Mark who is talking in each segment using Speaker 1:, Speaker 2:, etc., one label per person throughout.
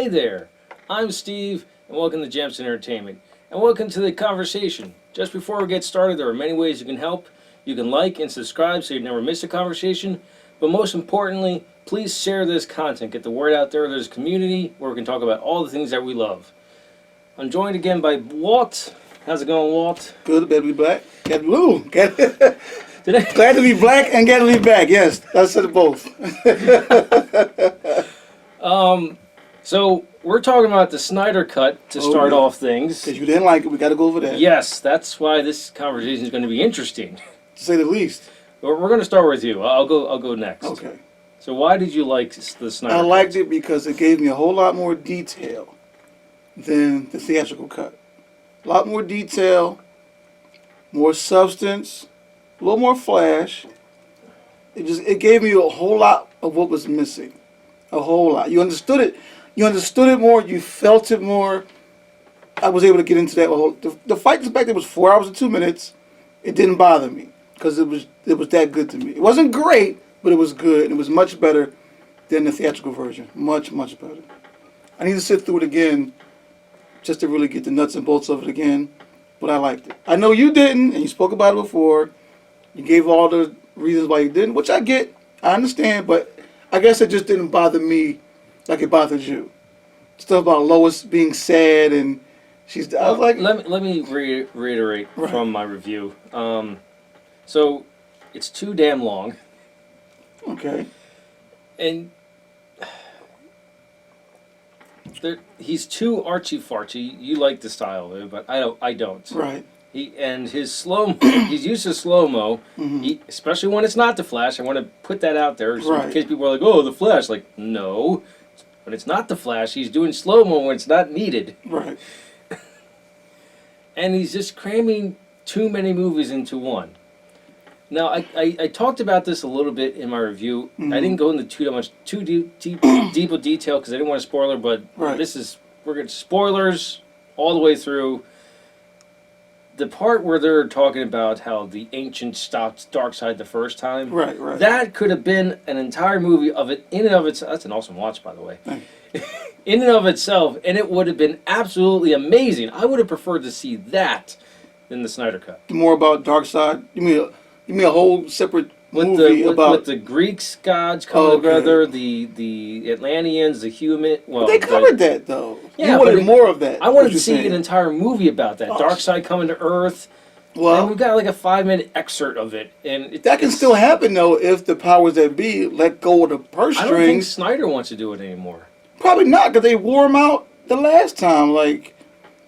Speaker 1: Hey there, I'm Steve, and welcome to Jamsin Entertainment. And welcome to the conversation. Just before we get started, there are many ways you can help. You can like and subscribe so you never miss a conversation. But most importantly, please share this content. Get the word out there. There's a community where we can talk about all the things that we love. I'm joined again by Walt. How's it going, Walt?
Speaker 2: Good, glad to be black. Glad
Speaker 1: Today,
Speaker 2: glad to be black and glad to be back. Yes, I said it both.
Speaker 1: So we're talking about the Snyder cut to start off things.
Speaker 2: Because you didn't like it, we got to go over that.
Speaker 1: Yes, that's why this conversation is going to be interesting.
Speaker 2: To say the least.
Speaker 1: We're going to start with you. I'll go next.
Speaker 2: Okay.
Speaker 1: So why did you like the Snyder cut?
Speaker 2: I liked it because it gave me a whole lot more detail than the theatrical cut. A lot more detail, more substance, a little more flash. It gave me a whole lot of what was missing. A whole lot. You understood it. You understood it more. You felt it more. I was able to get into that. The fight back there was 4 hours and 2 minutes. It didn't bother me because it was that good to me. It wasn't great, but it was good, and it was much better than the theatrical version. Much, much better. I need to sit through it again just to really get the nuts and bolts of it again, but I liked it. I know you didn't, and you spoke about it before. You gave all the reasons why you didn't, which I get. I understand, but I guess it just didn't bother me like it bothered you. Stuff about Lois being sad and I was like,
Speaker 1: let me reiterate from my review. So it's too damn long.
Speaker 2: Okay.
Speaker 1: And he's too artsy-fartsy. You like the style of it, but I don't.
Speaker 2: Right.
Speaker 1: He's used to slow-mo, especially when it's not the Flash. I want to put that out there in case people are like, oh, the Flash. Like, no. When it's not the Flash, he's doing slow-mo when it's not needed.
Speaker 2: Right.
Speaker 1: And he's just cramming too many movies into one. Now, I talked about this a little bit in my review. I didn't go into too deep of detail because I didn't want to spoiler, but we're going to spoilers all the way through. The part where they're talking about how the ancient stopped Darkseid the first time,
Speaker 2: right.
Speaker 1: That could have been an entire movie of it in and of itself. That's an awesome watch, by the way. In and of itself, and it would have been absolutely amazing. I would have preferred to see that than the Snyder cut.
Speaker 2: More about Darkseid. You mean a whole separate movie
Speaker 1: with the Greeks gods coming together, the Atlanteans, the human. Well,
Speaker 2: they covered that though.
Speaker 1: Yeah,
Speaker 2: you wanted more of that.
Speaker 1: I wanted to see an entire movie about that. Darkseid coming to Earth. Well, and we've got like a 5-minute excerpt of it, and
Speaker 2: that can still happen though if the powers that be let go of the purse strings.
Speaker 1: I don't think Snyder wants to do it anymore.
Speaker 2: Probably not, because they wore him out the last time. Like,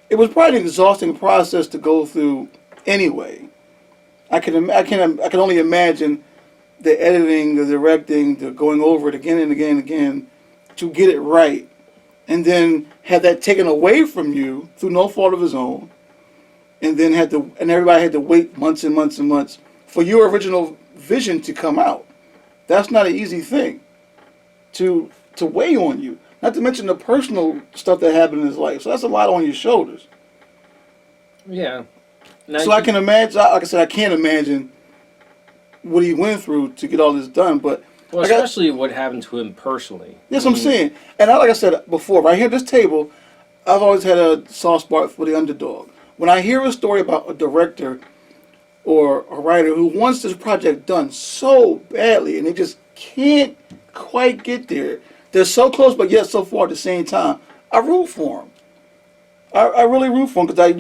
Speaker 2: it was probably an exhausting process to go through anyway. I can only imagine the editing, the directing, the going over it again and again and again to get it right, and then have that taken away from you through no fault of his own, and then everybody had to wait months and months and months for your original vision to come out. That's not an easy thing to weigh on you. Not to mention the personal stuff that happened in his life. So that's a lot on your shoulders.
Speaker 1: Yeah.
Speaker 2: So I can imagine, like I said, I can't imagine what he went through to get all this done. But
Speaker 1: especially what happened to him personally.
Speaker 2: That's what I'm saying. And like I said before, right here at this table, I've always had a soft spot for the underdog. When I hear a story about a director or a writer who wants this project done so badly and they just can't quite get there, they're so close but yet so far at the same time, I root for them. I really root for them because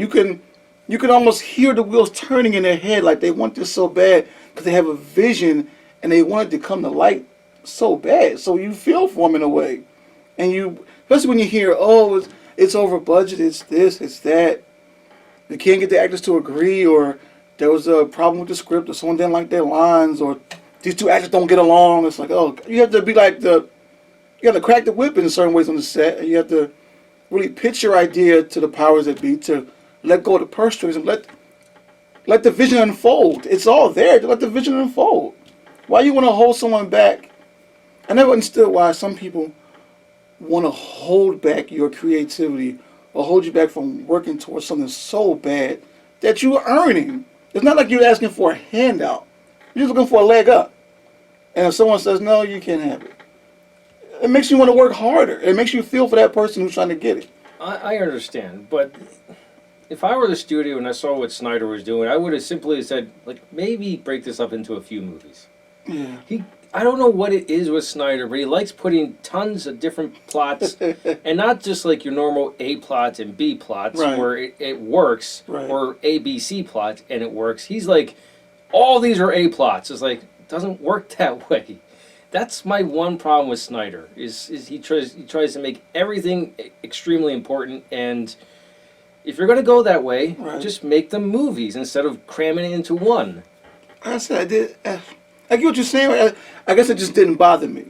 Speaker 2: you can almost hear the wheels turning in their head like they want this so bad because they have a vision and they want it to come to light so bad. So you feel for them in a way. And especially when you hear, oh, it's over budget, it's this, it's that. They can't get the actors to agree, or there was a problem with the script, or someone didn't like their lines, or these two actors don't get along. It's like, oh, you have to be like you have to crack the whip in certain ways on the set, and you have to really pitch your idea to the powers that be to let go of the purse strings and let the vision unfold. It's all there to let the vision unfold. Why you want to hold someone back? I never understood why some people want to hold back your creativity or hold you back from working towards something so bad that you're earning. It's not like you're asking for a handout. You're just looking for a leg up. And if someone says, no, you can't have it. it makes you want to work harder. It makes you feel for that person who's trying to get it.
Speaker 1: I understand, but if I were the studio and I saw what Snyder was doing, I would have simply said, like, maybe break this up into a few movies.
Speaker 2: Yeah.
Speaker 1: I don't know what it is with Snyder, but he likes putting tons of different plots, and not just like your normal A plots and B plots
Speaker 2: Right.
Speaker 1: where it works,
Speaker 2: Right.
Speaker 1: or A, B, C plots and it works. He's like, all these are A plots. It's like, it doesn't work that way. That's my one problem with Snyder, is he tries to make everything extremely important, and if you're going to go that way,
Speaker 2: Right.
Speaker 1: just make them movies instead of cramming it into one.
Speaker 2: Like I said, I did. I get what you're saying. I guess it just didn't bother me.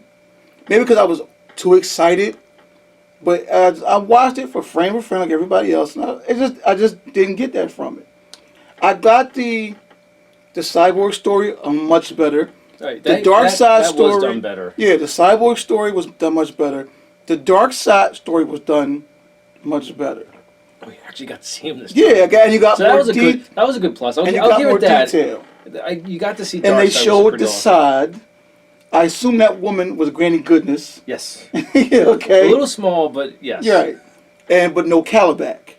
Speaker 2: Maybe because I was too excited. But I watched it for frame like everybody else, and I just didn't get that from it. I got the Cyborg story much better.
Speaker 1: Right,
Speaker 2: The Dark Side story
Speaker 1: was done better.
Speaker 2: Yeah, the Cyborg story was done much better. The Dark Side story was done much better.
Speaker 1: We actually got to see him this time.
Speaker 2: Yeah, and you got
Speaker 1: So that
Speaker 2: more
Speaker 1: was a good plus.
Speaker 2: and you
Speaker 1: I'll
Speaker 2: got
Speaker 1: give
Speaker 2: more
Speaker 1: it that.
Speaker 2: detail.
Speaker 1: You got to see
Speaker 2: And
Speaker 1: Dark
Speaker 2: they
Speaker 1: Side was
Speaker 2: showed
Speaker 1: pretty
Speaker 2: the
Speaker 1: awesome.
Speaker 2: side. I assume that woman was Granny Goodness.
Speaker 1: Yes.
Speaker 2: Yeah, okay.
Speaker 1: A little small, but yes.
Speaker 2: You're right. But no Calabac.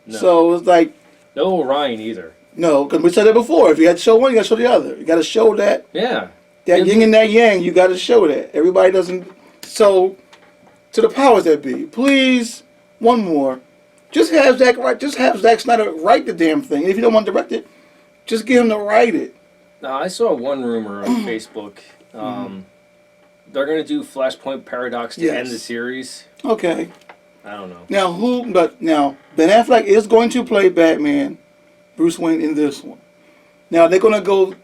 Speaker 1: No.
Speaker 2: So it's like,
Speaker 1: No Orion either.
Speaker 2: no, because we said that before. If you had to show one, you got to show the other. You got to show that
Speaker 1: Yeah.
Speaker 2: yin and that yang. You got to show that. Everybody doesn't. So, to the powers that be, please, one more. Just have Zack write. Just have Zack Snyder write the damn thing. If you don't want to direct it, just get him to write it.
Speaker 1: Now, I saw one rumor on Facebook. They're going to do Flashpoint Paradox to
Speaker 2: Yes.
Speaker 1: end the series.
Speaker 2: Okay.
Speaker 1: I don't know.
Speaker 2: Now Ben Affleck is going to play Batman, Bruce Wayne in this one. Now they're going to go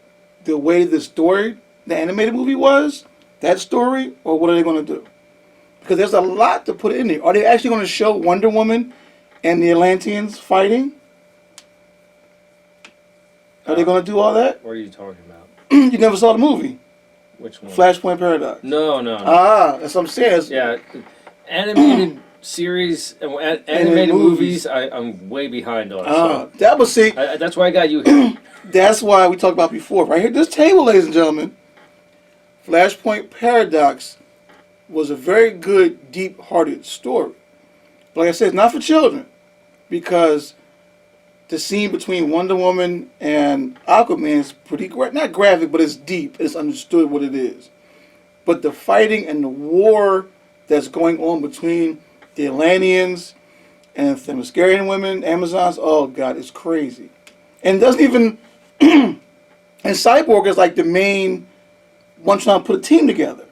Speaker 2: the way the story, the animated movie was, that story, or what are they going to do? Because there's a lot to put in there. Are they actually going to show Wonder Woman and the Atlanteans fighting? Are they going to do all that?
Speaker 1: What are you talking about?
Speaker 2: You never saw the movie,
Speaker 1: Which one?
Speaker 2: Flashpoint Paradox.
Speaker 1: No.
Speaker 2: That's what I'm saying.
Speaker 1: Yeah. Animated series and animated movies, I'm way behind on. So
Speaker 2: That was see.
Speaker 1: that's why I got you here.
Speaker 2: That's why we talked about before. Right here, this table, ladies and gentlemen. Flashpoint Paradox was a very good, deep-hearted story. But like I said, it's not for children. Because the scene between Wonder Woman and Aquaman is pretty, not graphic, but it's deep. It's understood what it is. But the fighting and the war that's going on between the Atlanteans and the Themyscirian women, Amazons, oh God, it's crazy. And it doesn't even... and Cyborg is like the main one trying to put a team together.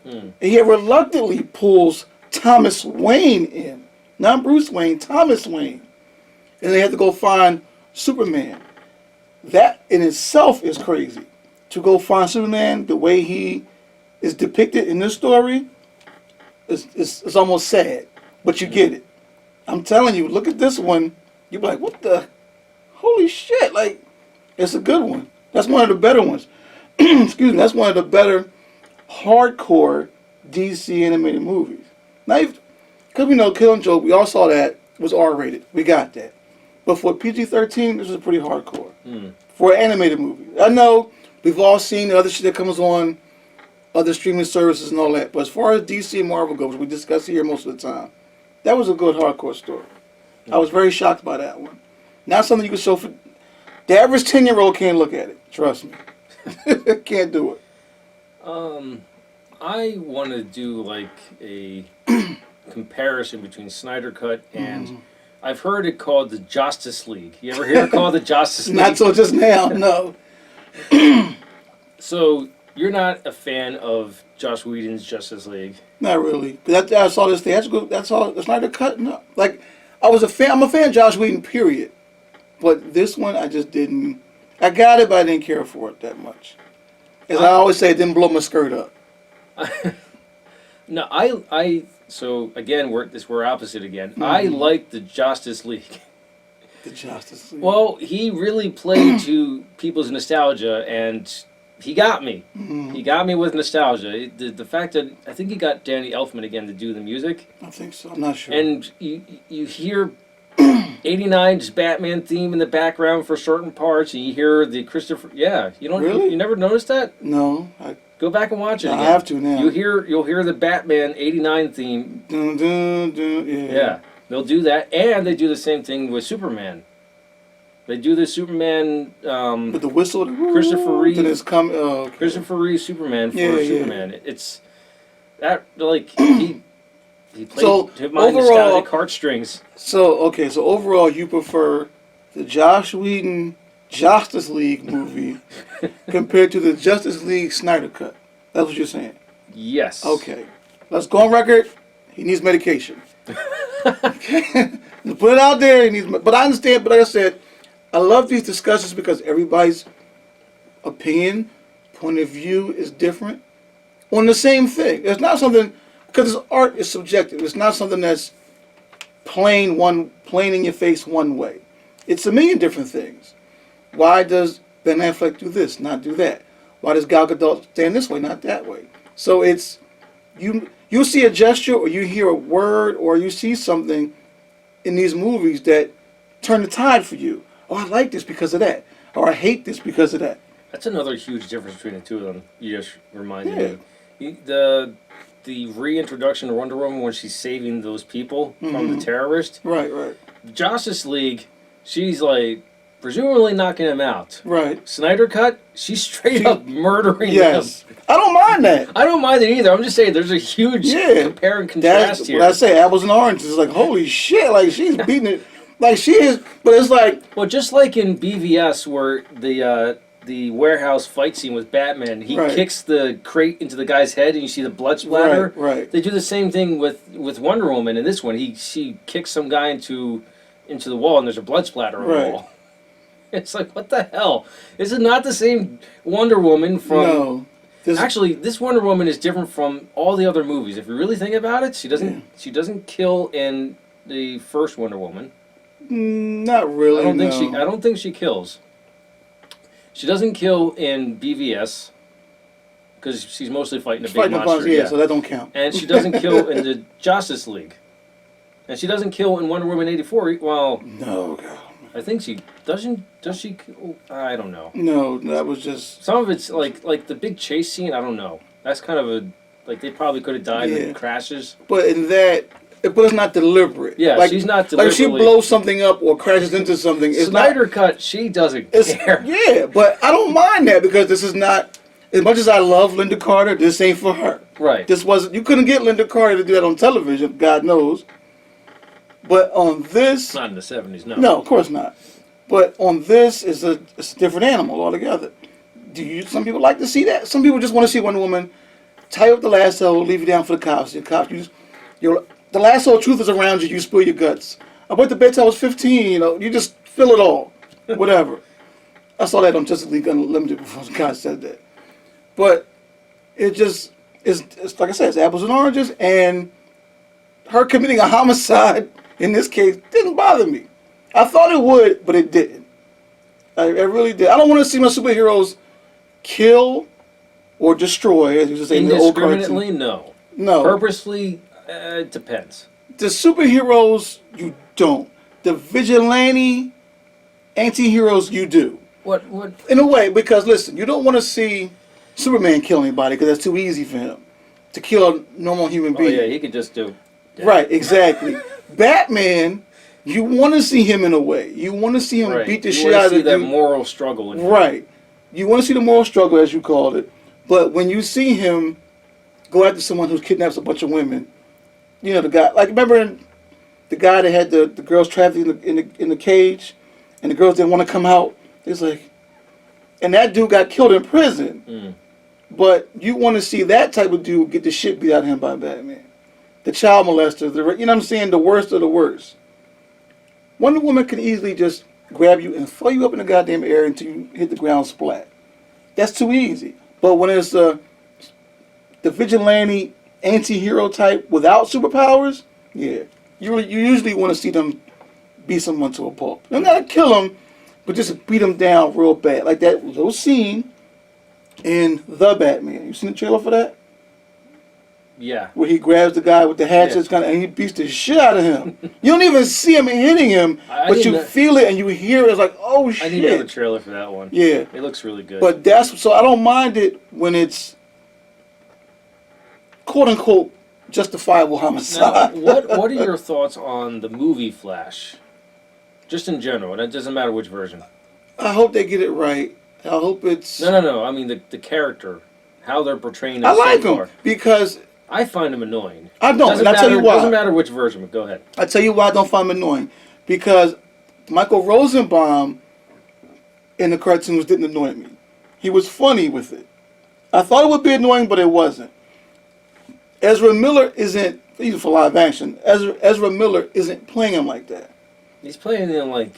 Speaker 2: And he reluctantly pulls Thomas Wayne in. Not Bruce Wayne, Thomas Wayne. And they have to go find Superman. That in itself is crazy. To go find Superman the way he is depicted in this story, it's almost sad. But you get it. I'm telling you, look at this one. You'll be like, what the? Holy shit. Like, it's a good one. That's one of the better ones. Excuse me. That's one of the better hardcore DC animated movies. Not even, because we know Killing Joke, we all saw that, was R-rated. We got that. But for PG-13, this is pretty hardcore. For an animated movie. I know we've all seen the other shit that comes on other streaming services and all that. But as far as DC and Marvel goes, we discuss it here most of the time. That was a good hardcore story. I was very shocked by that one. Not something you can show for... The average 10-year-old can't look at it. Trust me. Can't do it.
Speaker 1: I want to do like a comparison between Snyder Cut and I've heard it called the Josstice League. You ever hear it called the Josstice League?
Speaker 2: Not till just now, no.
Speaker 1: So you're not a fan of Joss Whedon's Justice League?
Speaker 2: Not really. I saw this theatrical. That's all. The Snyder Cut. No. Like, I'm a fan of Joss Whedon, period. But this one, I just didn't. I got it, but I didn't care for it that much. As I always say, it didn't blow my skirt up.
Speaker 1: No, so again, we're opposite again. I like the Justice League.
Speaker 2: The Justice League.
Speaker 1: Well, he really played to people's nostalgia, and he got me. He got me with nostalgia. The fact that I think he got Danny Elfman again to do the music.
Speaker 2: I think so. I'm not sure.
Speaker 1: And you hear 89's Batman theme in the background for certain parts, and you hear the Christopher. Yeah, you don't.
Speaker 2: Really?
Speaker 1: You never noticed that?
Speaker 2: No.
Speaker 1: Go back and watch it again.
Speaker 2: I have to now.
Speaker 1: You'll hear the Batman '89 theme.
Speaker 2: Dun, dun, dun,
Speaker 1: Yeah, they'll do that, and they do the same thing with Superman. They do the Superman
Speaker 2: with the whistle.
Speaker 1: Christopher Reeve.
Speaker 2: Okay.
Speaker 1: Christopher Reeve Superman for Superman. It's that like he played to my nostalgic heartstrings.
Speaker 2: So overall, you prefer the Joss Whedon Josstice League movie compared to the Justice League Snyder cut. That's what you're saying.
Speaker 1: Yes.
Speaker 2: Okay. Let's go on record. He needs medication. Okay. Put it out there. He needs. But I understand. But like I said, I love these discussions because everybody's opinion, point of view is different on the same thing. It's not something, because art is subjective. It's not something that's plain in your face one way. It's a million different things. Why does Ben Affleck do this, not do that? Why does Gal Gadot stand this way, not that way? So it's you see a gesture, or you hear a word, or you see something in these movies that turn the tide for you. Oh, I like this because of that. Or I hate this because of that.
Speaker 1: That's another huge difference between the two of them. You just reminded me. The reintroduction of Wonder Woman when she's saving those people from the terrorist.
Speaker 2: Right.
Speaker 1: The Justice League, she's like presumably knocking them out.
Speaker 2: Right.
Speaker 1: Snyder cut, she's straight up murdering them.
Speaker 2: I don't mind that.
Speaker 1: I don't mind it either. I'm just saying there's a huge compare and contrast here.
Speaker 2: What I say, apples and oranges. It's like, holy shit, like she's beating it. Like she is, but it's like...
Speaker 1: Well, just like in BVS where the warehouse fight scene with Batman, he kicks the crate into the guy's head and you see the blood splatter.
Speaker 2: Right.
Speaker 1: They do the same thing with Wonder Woman in this one. She kicks some guy into the wall and there's a blood splatter on the wall. It's like, what the hell? This is not the same Wonder Woman from...
Speaker 2: No.
Speaker 1: Actually, this Wonder Woman is different from all the other movies. If you really think about it, she doesn't kill in the first Wonder Woman.
Speaker 2: Not really.
Speaker 1: I don't think she kills. She doesn't kill in BVS because she's mostly fighting a big monster.
Speaker 2: So that don't count.
Speaker 1: And she doesn't kill in the Justice League. And she doesn't kill in Wonder Woman '84. Well,
Speaker 2: no, God.
Speaker 1: I think she doesn't. Does she? I don't know.
Speaker 2: No, that was just
Speaker 1: some of it's like the big chase scene. I don't know. That's kind of they probably could have died in crashes.
Speaker 2: But in that. But it's not deliberate.
Speaker 1: Yeah, she's not deliberately.
Speaker 2: Like she blows something up or crashes into something. It's
Speaker 1: Snyder cut, she doesn't care.
Speaker 2: Yeah, but I don't mind that because this is not. As much as I love Linda Carter, this ain't for her.
Speaker 1: Right.
Speaker 2: This wasn't. You couldn't get Linda Carter to do that on television. God knows. But on this,
Speaker 1: not in the '70s. No.
Speaker 2: No, of course not. But on this, it's a different animal altogether. Some people like to see that. Some people just want to see Wonder Woman tie up the lasso, leave you down for the cops. The cops, the lasso of truth is around you. You spill your guts. I went to bed till I was 15. You just feel it all. Whatever. I saw that on Justice League Unlimited before God said that. But it's like I said, it's apples and oranges. And her committing a homicide in this case didn't bother me. I thought it would, but it didn't. I really did. I don't want to see my superheroes kill or destroy, as you say in the old cartoon.
Speaker 1: Indiscriminately, no.
Speaker 2: No.
Speaker 1: Purposely. It depends.
Speaker 2: The superheroes, you don't. The vigilante anti-heroes, you do.
Speaker 1: What?
Speaker 2: In a way, because listen, you don't want to see Superman kill anybody because that's too easy for him to kill a normal human being.
Speaker 1: Oh yeah, he could just do. Yeah.
Speaker 2: Right, exactly. Batman, you want to see him in a way. You want to see him beat the shit out of you.
Speaker 1: You want to see that moral struggle.
Speaker 2: Right. You want to see the moral struggle, as you called it. But when you see him go after someone who kidnaps a bunch of women. The guy, like, remember the guy that had the girls trapped in the cage, and the girls didn't want to come out? It's like, and that dude got killed in prison. But you want to see that type of dude get the shit beat out of him by Batman. The child molester, you know what I'm saying? The worst of the worst. Wonder Woman can easily just grab you and throw you up in the goddamn air until you hit the ground splat. That's too easy. But when it's the vigilante anti-hero type without superpowers, you usually want to see them beat someone to a pulp. They're not to kill them, but just beat them down real bad. Like that little scene in The Batman. You seen the trailer for that?
Speaker 1: Yeah.
Speaker 2: Where he grabs the guy with the hatchet and he beats the shit out of him. You don't even see him hitting him, but you feel it and you hear it. It's like, oh shit.
Speaker 1: I need to have a trailer for that one.
Speaker 2: Yeah.
Speaker 1: It looks really good.
Speaker 2: But so I don't mind it when it's quote unquote justifiable
Speaker 1: Now,
Speaker 2: homicide.
Speaker 1: what are your thoughts on the movie Flash? Just in general, and it doesn't matter which version.
Speaker 2: I hope they get it right. I hope it's.
Speaker 1: No. I mean the character, how they're portraying him
Speaker 2: I like
Speaker 1: so
Speaker 2: him
Speaker 1: far.
Speaker 2: because
Speaker 1: I find him annoying.
Speaker 2: I don't,
Speaker 1: Doesn't
Speaker 2: and I'll tell you
Speaker 1: matter-
Speaker 2: why.
Speaker 1: Doesn't matter which version, but go ahead.
Speaker 2: I tell you why I don't find him annoying. Because Michael Rosenbaum in the cartoons didn't annoy me. He was funny with it. I thought it would be annoying, but it wasn't. Ezra Miller isn't, even for live action, Ezra Miller isn't playing him like that.
Speaker 1: He's playing him like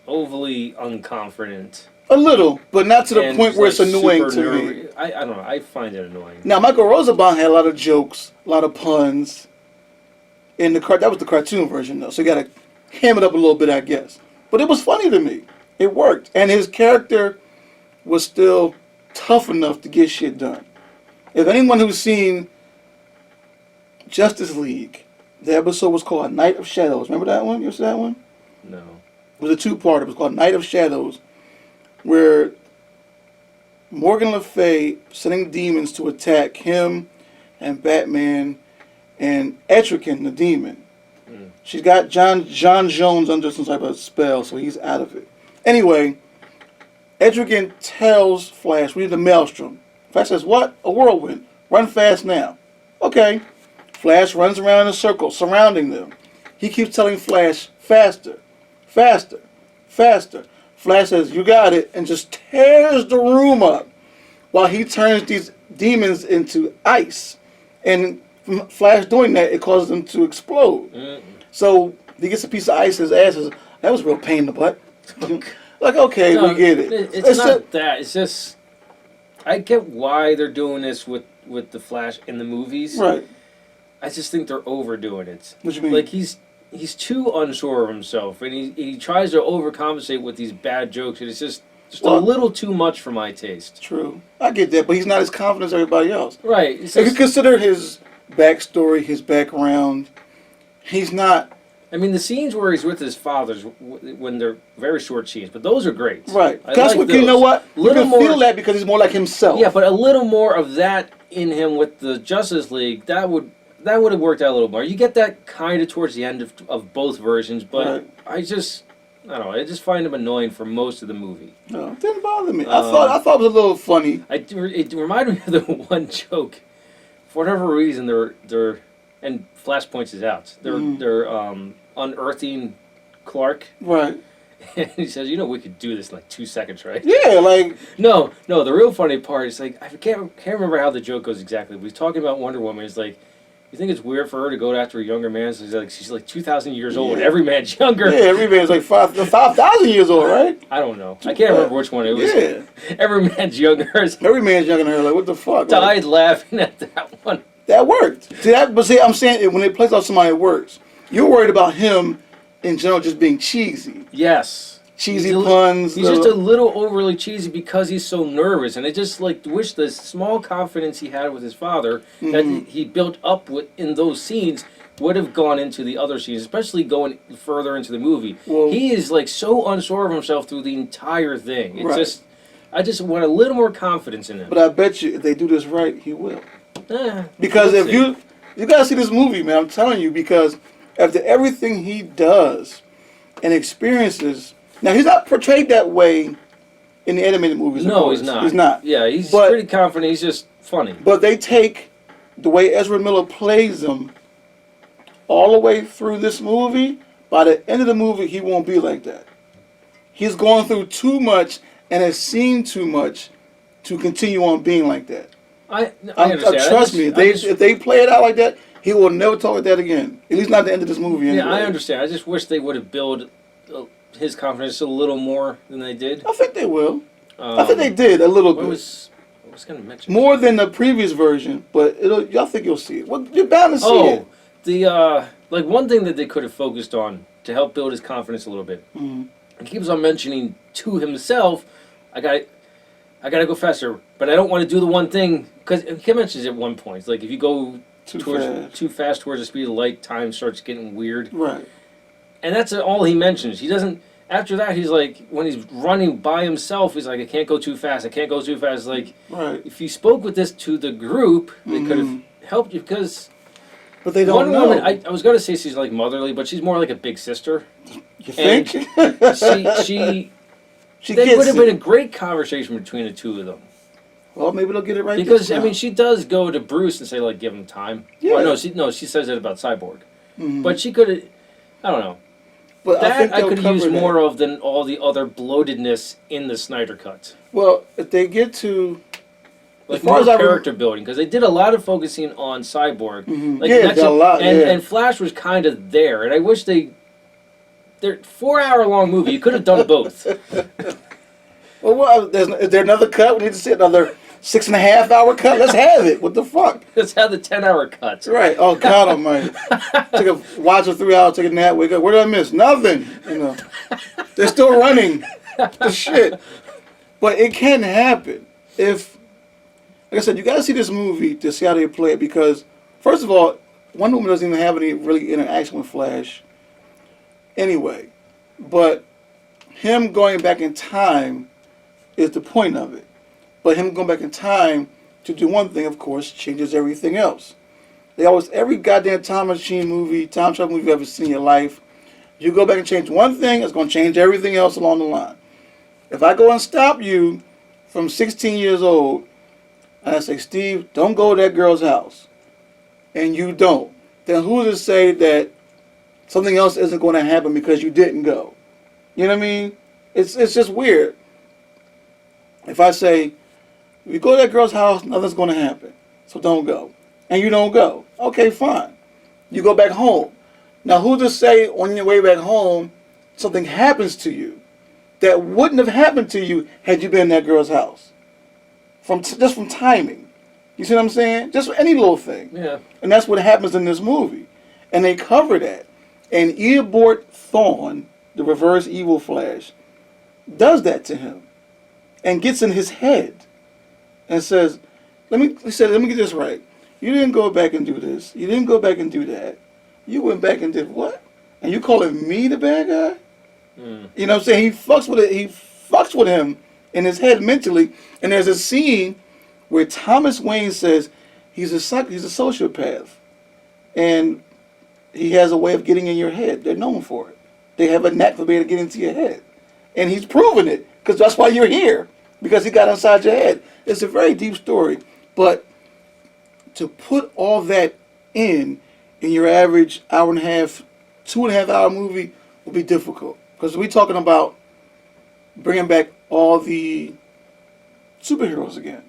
Speaker 1: overly unconfident.
Speaker 2: A little, but not to the
Speaker 1: and
Speaker 2: point where it's
Speaker 1: like
Speaker 2: annoying
Speaker 1: super
Speaker 2: to me.
Speaker 1: nervy. I don't know. I find it annoying.
Speaker 2: Now, Michael Rosenbaum had a lot of jokes, a lot of puns. In the that was the cartoon version, though, so you got to ham it up a little bit, I guess. But it was funny to me. It worked, and his character was still tough enough to get shit done. If anyone who's seen Justice League, the episode was called Night of Shadows. Remember that one? You ever see that one?
Speaker 1: No.
Speaker 2: It was a two-part. It was called Night of Shadows, where Morgan Le Fay sending demons to attack him and Batman and Etrigan, the demon. She's got John Jones under some type of spell, so he's out of it. Anyway, Etrigan tells Flash, we need a maelstrom. Flash says, what? A whirlwind. Run fast now. Okay. Flash runs around in a circle, surrounding them. He keeps telling Flash, faster, faster, faster. Flash says, you got it, and just tears the room up while he turns these demons into ice. And Flash doing that, it causes them to explode. So he gets a piece of ice in his ass. Says, that was a real pain in the butt. Like, okay,
Speaker 1: No,
Speaker 2: we get it.
Speaker 1: It's not that. It's just I get why they're doing this with the Flash in the movies.
Speaker 2: Right.
Speaker 1: I just think they're overdoing it.
Speaker 2: What you mean?
Speaker 1: Like he's too unsure of himself, and he tries to overcompensate with these bad jokes, and it's just a little too much for my taste.
Speaker 2: True. I get that, but he's not as confident as everybody else.
Speaker 1: Right. It's
Speaker 2: If you
Speaker 1: just,
Speaker 2: consider his backstory, his background, he's not.
Speaker 1: I mean, the scenes where he's with his fathers, when they're very short scenes, but those are great.
Speaker 2: Right.
Speaker 1: I
Speaker 2: That's
Speaker 1: like
Speaker 2: what
Speaker 1: those.
Speaker 2: you know. What you
Speaker 1: Little
Speaker 2: can
Speaker 1: more,
Speaker 2: feel that because he's more like himself.
Speaker 1: Yeah, but a little more of that in him with the Justice League, that would have worked out a little more. You get that kind of towards the end of both versions, but
Speaker 2: Right.
Speaker 1: I don't know. I just find him annoying for most of the movie.
Speaker 2: No, it didn't bother me. I thought it was a little funny.
Speaker 1: It reminded me of the one joke. For whatever reason, they're and Flash points this out. They're unearthing Clark,
Speaker 2: Right.
Speaker 1: and he says, "You know, we could do this in like 2 seconds, right?"
Speaker 2: Yeah, like
Speaker 1: No. The real funny part is like I can't remember how the joke goes exactly. But he's talking about Wonder Woman. He's like, "You think it's weird for her to go after a younger man?" So she's like 2,000 years old.
Speaker 2: Yeah.
Speaker 1: Every man's younger.
Speaker 2: yeah, every man's like 5,000 years old, right?
Speaker 1: I don't know. I can't remember which one it was.
Speaker 2: Yeah,
Speaker 1: Every man's younger.
Speaker 2: every man's younger than her. Like, what the fuck? Like,
Speaker 1: Died laughing at that one.
Speaker 2: that worked. See, I'm saying when it plays off somebody, it works. You're worried about him in general just being cheesy.
Speaker 1: Yes.
Speaker 2: Cheesy puns.
Speaker 1: He's just a little overly cheesy because he's so nervous, and I just like wish the small confidence he had with his father that he built up in those scenes would have gone into the other scenes, especially going further into the movie.
Speaker 2: Well,
Speaker 1: he is like so unsure of himself through the entire thing. It's
Speaker 2: Right.
Speaker 1: I just want a little more confidence in him.
Speaker 2: But I bet you if they do this right, he will. Because
Speaker 1: we'll
Speaker 2: if
Speaker 1: see.
Speaker 2: you gotta see this movie, man. I'm telling you, because after everything he does and experiences, now he's not portrayed that way in the animated movies. of
Speaker 1: No,
Speaker 2: course.
Speaker 1: he's not.
Speaker 2: He's not.
Speaker 1: Yeah, he's
Speaker 2: But-
Speaker 1: pretty confident. He's just funny.
Speaker 2: But they take the way Ezra Miller plays him all the way through this movie. By the end of the movie, he won't be like that. He's gone through too much and has seen too much to continue on being like that.
Speaker 1: I understand.
Speaker 2: Trust me, if they play it out like that, he will never talk like that again. At least not at the end of this movie. Anyway.
Speaker 1: Yeah, I understand. I just wish they would have built his confidence a little more than they did.
Speaker 2: I think they will. I think they did a little
Speaker 1: I
Speaker 2: bit.
Speaker 1: was going to mention
Speaker 2: More than the previous version, but I think you'll see it. Well, you're bound to see it.
Speaker 1: the like one thing that they could have focused on to help build his confidence a little bit.
Speaker 2: Mm-hmm.
Speaker 1: He keeps on mentioning to himself, I gotta go faster, but I don't want to do the one thing because he mentions it at one point. It's like if you go too fast towards the speed of light, time starts getting weird.
Speaker 2: Right.
Speaker 1: And that's all he mentions. He doesn't. After that, he's like when he's running by himself, he's like, I can't go too fast. I can't go too fast. Like
Speaker 2: Right.
Speaker 1: if he spoke with this to the group, they could have helped you because
Speaker 2: But they don't
Speaker 1: Wonder
Speaker 2: know.
Speaker 1: Woman. I was gonna say she's like motherly, but she's more like a big sister.
Speaker 2: You think?
Speaker 1: She
Speaker 2: She
Speaker 1: there
Speaker 2: gets
Speaker 1: would have
Speaker 2: it.
Speaker 1: been a great conversation between the two of them.
Speaker 2: Well, maybe they'll get it right.
Speaker 1: Because
Speaker 2: this
Speaker 1: I mean,
Speaker 2: time.
Speaker 1: she does go to Bruce and say like, give him time.
Speaker 2: Yeah.
Speaker 1: Well, she says it about Cyborg,
Speaker 2: Mhm.
Speaker 1: but she could have. I don't know.
Speaker 2: But
Speaker 1: That
Speaker 2: think
Speaker 1: I
Speaker 2: they'll
Speaker 1: could use
Speaker 2: cover that.
Speaker 1: more of than all the other bloatedness in the Snyder cut.
Speaker 2: Well, if they get to
Speaker 1: Like
Speaker 2: as far
Speaker 1: more
Speaker 2: as I
Speaker 1: character building, because they did a lot of focusing on Cyborg.
Speaker 2: Mhm.
Speaker 1: Like
Speaker 2: Yeah,
Speaker 1: next-
Speaker 2: got a lot,
Speaker 1: and,
Speaker 2: yeah.
Speaker 1: and Flash was kind of there, and I wish they're 4-hour-long movie. You could have done both.
Speaker 2: well, is there another cut? We need to see another 6.5 hour cut. Let's have it. What the fuck?
Speaker 1: Let's have the 10-hour cuts.
Speaker 2: Right. Oh God Almighty. Watch a 3 hour, take a nap, wake up. What did I miss? Nothing. You know. They're still running. The shit. But it can happen if, like I said, you got to see this movie to see how they play it because, first of all, Wonder Woman doesn't even have any really interaction with Flash. Anyway, but him going back in time is the point of it. But him going back in time to do one thing, of course, changes everything else. Every goddamn time machine movie, time travel movie you've ever seen in your life, you go back and change one thing, it's going to change everything else along the line. If I go and stop you from 16 years old, and I say, Steve, don't go to that girl's house, and you don't, then who's to say that something else isn't going to happen because you didn't go? You know what I mean? It's just weird. If I say, if you go to that girl's house, nothing's going to happen, so don't go. And you don't go. Okay, fine. You go back home. Now, who's to say on your way back home something happens to you that wouldn't have happened to you had you been in that girl's house? Just from timing. You see what I'm saying? Just any little thing.
Speaker 1: Yeah.
Speaker 2: And that's what happens in this movie. And they cover that. And Eobard Thawne, the reverse evil Flash, does that to him. And gets in his head. And says, let me get this right. You didn't go back and do this. You didn't go back and do that. You went back and did what? And you calling me the bad guy?
Speaker 1: Mm.
Speaker 2: You know what I'm saying? He fucks with it. He fucks with him in his head mentally. And there's a scene where Thomas Wayne says he's a sociopath, and he has a way of getting in your head. They're known for it. They have a knack for being able to get into your head, and he's proven it because that's why you're here, because he got inside your head. It's a very deep story, but to put all that in your average hour and a half, 2.5 hour movie will be difficult because we're talking about bringing back all the superheroes again.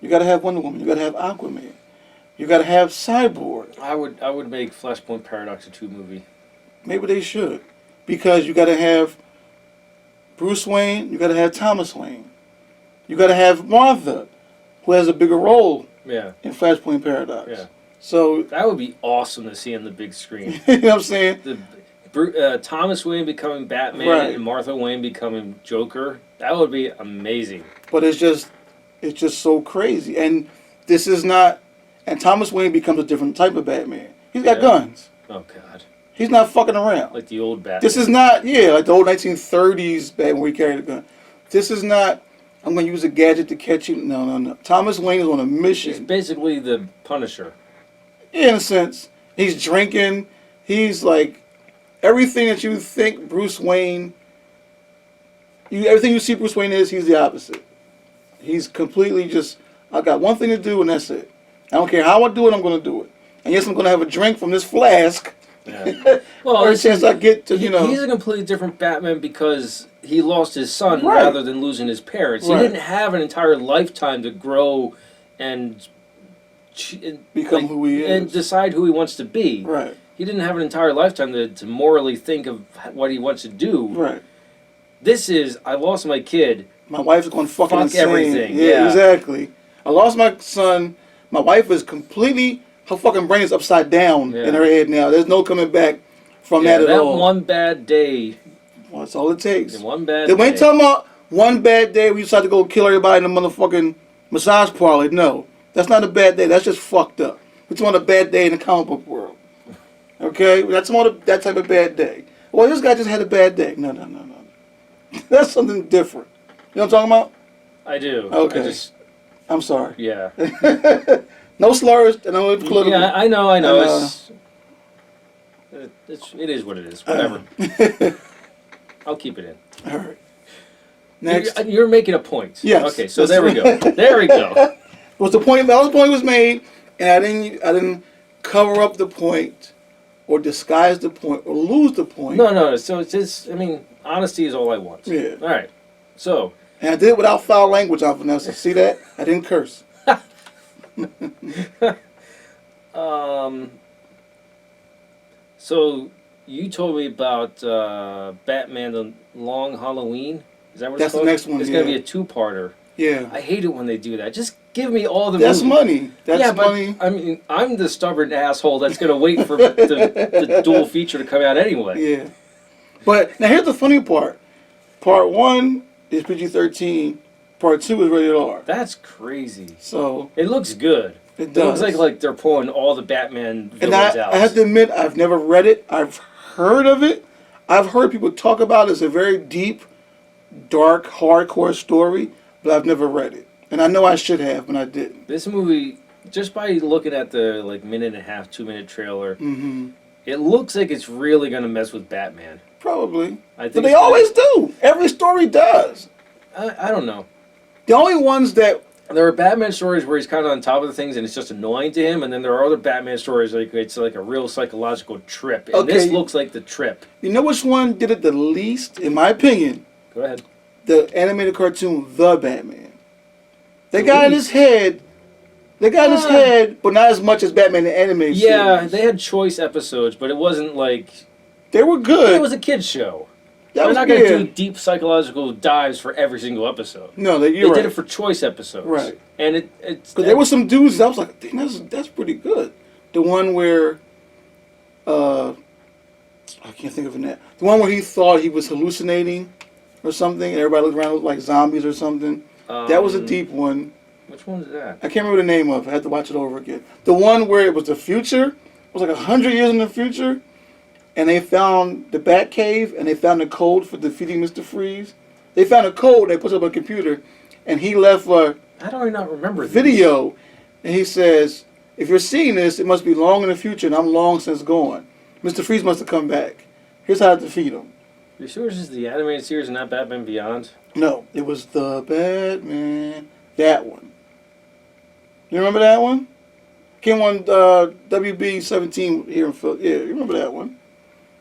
Speaker 2: You got to have Wonder Woman. You got to have Aquaman. You got to have Cyborg.
Speaker 1: I would make Flashpoint Paradox a 2 movie.
Speaker 2: Maybe they should, because you got to have Bruce Wayne. You got to have Thomas Wayne. You got to have Martha, who has a bigger role
Speaker 1: Yeah.
Speaker 2: in Flashpoint Paradox.
Speaker 1: Yeah.
Speaker 2: So
Speaker 1: That would be awesome to see on the big screen.
Speaker 2: you know what I'm saying?
Speaker 1: Thomas Wayne becoming Batman
Speaker 2: Right.
Speaker 1: and Martha Wayne becoming Joker. That would be amazing.
Speaker 2: But it's just so crazy. And this is not. And Thomas Wayne becomes a different type of Batman. He's got
Speaker 1: Yeah.
Speaker 2: guns.
Speaker 1: Oh God.
Speaker 2: He's not fucking around.
Speaker 1: Like the old Batman.
Speaker 2: This is not, like the old 1930s Batman where he carried a gun. This is not, I'm going to use a gadget to catch you. No. Thomas Wayne is on a
Speaker 1: He's
Speaker 2: mission.
Speaker 1: basically the Punisher.
Speaker 2: In a sense. He's drinking. He's like, everything that you think Bruce Wayne, everything you see Bruce Wayne is, he's the opposite. He's completely just, I got one thing to do and that's it. I don't care how I do it, I'm going to do it. And yes, I'm going to have a drink from this flask.
Speaker 1: Yeah. Well,
Speaker 2: Every chance I get to,
Speaker 1: he's a completely different Batman because he lost his son
Speaker 2: Right.
Speaker 1: rather than losing his parents.
Speaker 2: Right.
Speaker 1: He didn't have an entire lifetime to grow and
Speaker 2: Become who he is.
Speaker 1: and decide who he wants to be.
Speaker 2: Right.
Speaker 1: He didn't have an entire lifetime to morally think of what he wants to do.
Speaker 2: Right.
Speaker 1: This is, I lost my kid.
Speaker 2: My wife's going fucking
Speaker 1: Fuck
Speaker 2: insane.
Speaker 1: everything,
Speaker 2: Yeah,
Speaker 1: yeah.
Speaker 2: exactly. I lost my son. My wife is completely, her fucking brain is upside down
Speaker 1: Yeah.
Speaker 2: in her head now. There's no coming back from that at all.
Speaker 1: One bad day.
Speaker 2: Well, that's all it takes.
Speaker 1: One bad
Speaker 2: They
Speaker 1: day.
Speaker 2: ain't talking about one bad day we decided to go kill everybody in the motherfucking massage parlor. No. That's not a bad day. That's just fucked up. We're talking about a bad day in the comic book world. Okay? That's about that type of bad day. Well, this guy just had a bad day. No. That's something different. You know what I'm talking about?
Speaker 1: I do.
Speaker 2: Okay.
Speaker 1: I just,
Speaker 2: I'm sorry.
Speaker 1: yeah.
Speaker 2: No slurs. And no political.
Speaker 1: Yeah, I know.
Speaker 2: And,
Speaker 1: It is what it is. Whatever. I'll keep it in.
Speaker 2: all right. Next.
Speaker 1: You're making a point.
Speaker 2: Yes.
Speaker 1: Okay, so there we go. There we go.
Speaker 2: Was the point? That was the point was made, and I didn't cover up the point, or disguise the point, or lose the point.
Speaker 1: No. So it's just, I mean, honesty is all I want.
Speaker 2: Yeah.
Speaker 1: All right. So.
Speaker 2: And I did it without foul language on Vanessa. See that? I didn't curse.
Speaker 1: So you told me about Batman: The Long Halloween. Is that what
Speaker 2: That's
Speaker 1: it's called?
Speaker 2: the next one.
Speaker 1: It's
Speaker 2: yeah.
Speaker 1: gonna be a two-parter.
Speaker 2: Yeah.
Speaker 1: I hate it when they do that. Just give me all the
Speaker 2: That's
Speaker 1: movies.
Speaker 2: money. That's
Speaker 1: yeah, but,
Speaker 2: money.
Speaker 1: I mean, I'm the stubborn asshole that's gonna wait for the dual feature to come out anyway.
Speaker 2: Yeah. But now here's the funny part. Part 1 is PG-13. Part 2 is rated R.
Speaker 1: That's crazy.
Speaker 2: So
Speaker 1: it looks good.
Speaker 2: it
Speaker 1: It
Speaker 2: does.
Speaker 1: looks like they're pulling all the Batman
Speaker 2: and
Speaker 1: villains out.
Speaker 2: I have to admit, I've never read it. I've heard of it. I've heard people talk about it as a very deep, dark, hardcore story, but I've never read it. And I know I should have, but I didn't.
Speaker 1: This movie, just by looking at the minute and a half, 2-minute trailer,
Speaker 2: Mm-hmm.
Speaker 1: it looks like it's really gonna mess with Batman.
Speaker 2: Probably.
Speaker 1: I think
Speaker 2: But they always do. Every story does.
Speaker 1: I don't know.
Speaker 2: The only ones that
Speaker 1: There are Batman stories where he's kind of on top of the things and it's just annoying to him, and then there are other Batman stories like it's like a real psychological trip. And this
Speaker 2: Okay.
Speaker 1: looks like the trip.
Speaker 2: you know which one did it the least, in my opinion.
Speaker 1: Go ahead.
Speaker 2: The animated cartoon, The Batman. They
Speaker 1: The
Speaker 2: got in
Speaker 1: least.
Speaker 2: his head. They got in his head, but not as much as Batman the animated
Speaker 1: Yeah,
Speaker 2: series.
Speaker 1: they had choice episodes, but it wasn't like
Speaker 2: They were good.
Speaker 1: it was a kids show.
Speaker 2: That
Speaker 1: They're
Speaker 2: was
Speaker 1: not going to
Speaker 2: good.
Speaker 1: do deep psychological dives for every single episode.
Speaker 2: No, you're
Speaker 1: They
Speaker 2: right.
Speaker 1: did it for choice episodes.
Speaker 2: Right.
Speaker 1: And it's
Speaker 2: Because there were some dudes, I was like, dang, that's pretty good. The one where, I can't think of it now. The one where he thought he was hallucinating or something, and everybody looked around looked like zombies or something. That was a deep one.
Speaker 1: Which one is that?
Speaker 2: I can't remember the name of it. I had to watch it over again. The one where it was the future. It was like 100 years in the future. And they found the Batcave, and they found the code for defeating Mr. Freeze. They found a code, they put it up on a computer, and he left a
Speaker 1: How do I not remember this?
Speaker 2: video, and he says, if you're seeing this, it must be long in the future, and I'm long since gone. Mr. Freeze must have come back. Here's how to defeat him.
Speaker 1: You sure this is the animated series and not Batman Beyond?
Speaker 2: No, it was the Batman. That one. You remember that one? Came on WB17 here in Philly. Yeah, you remember that one?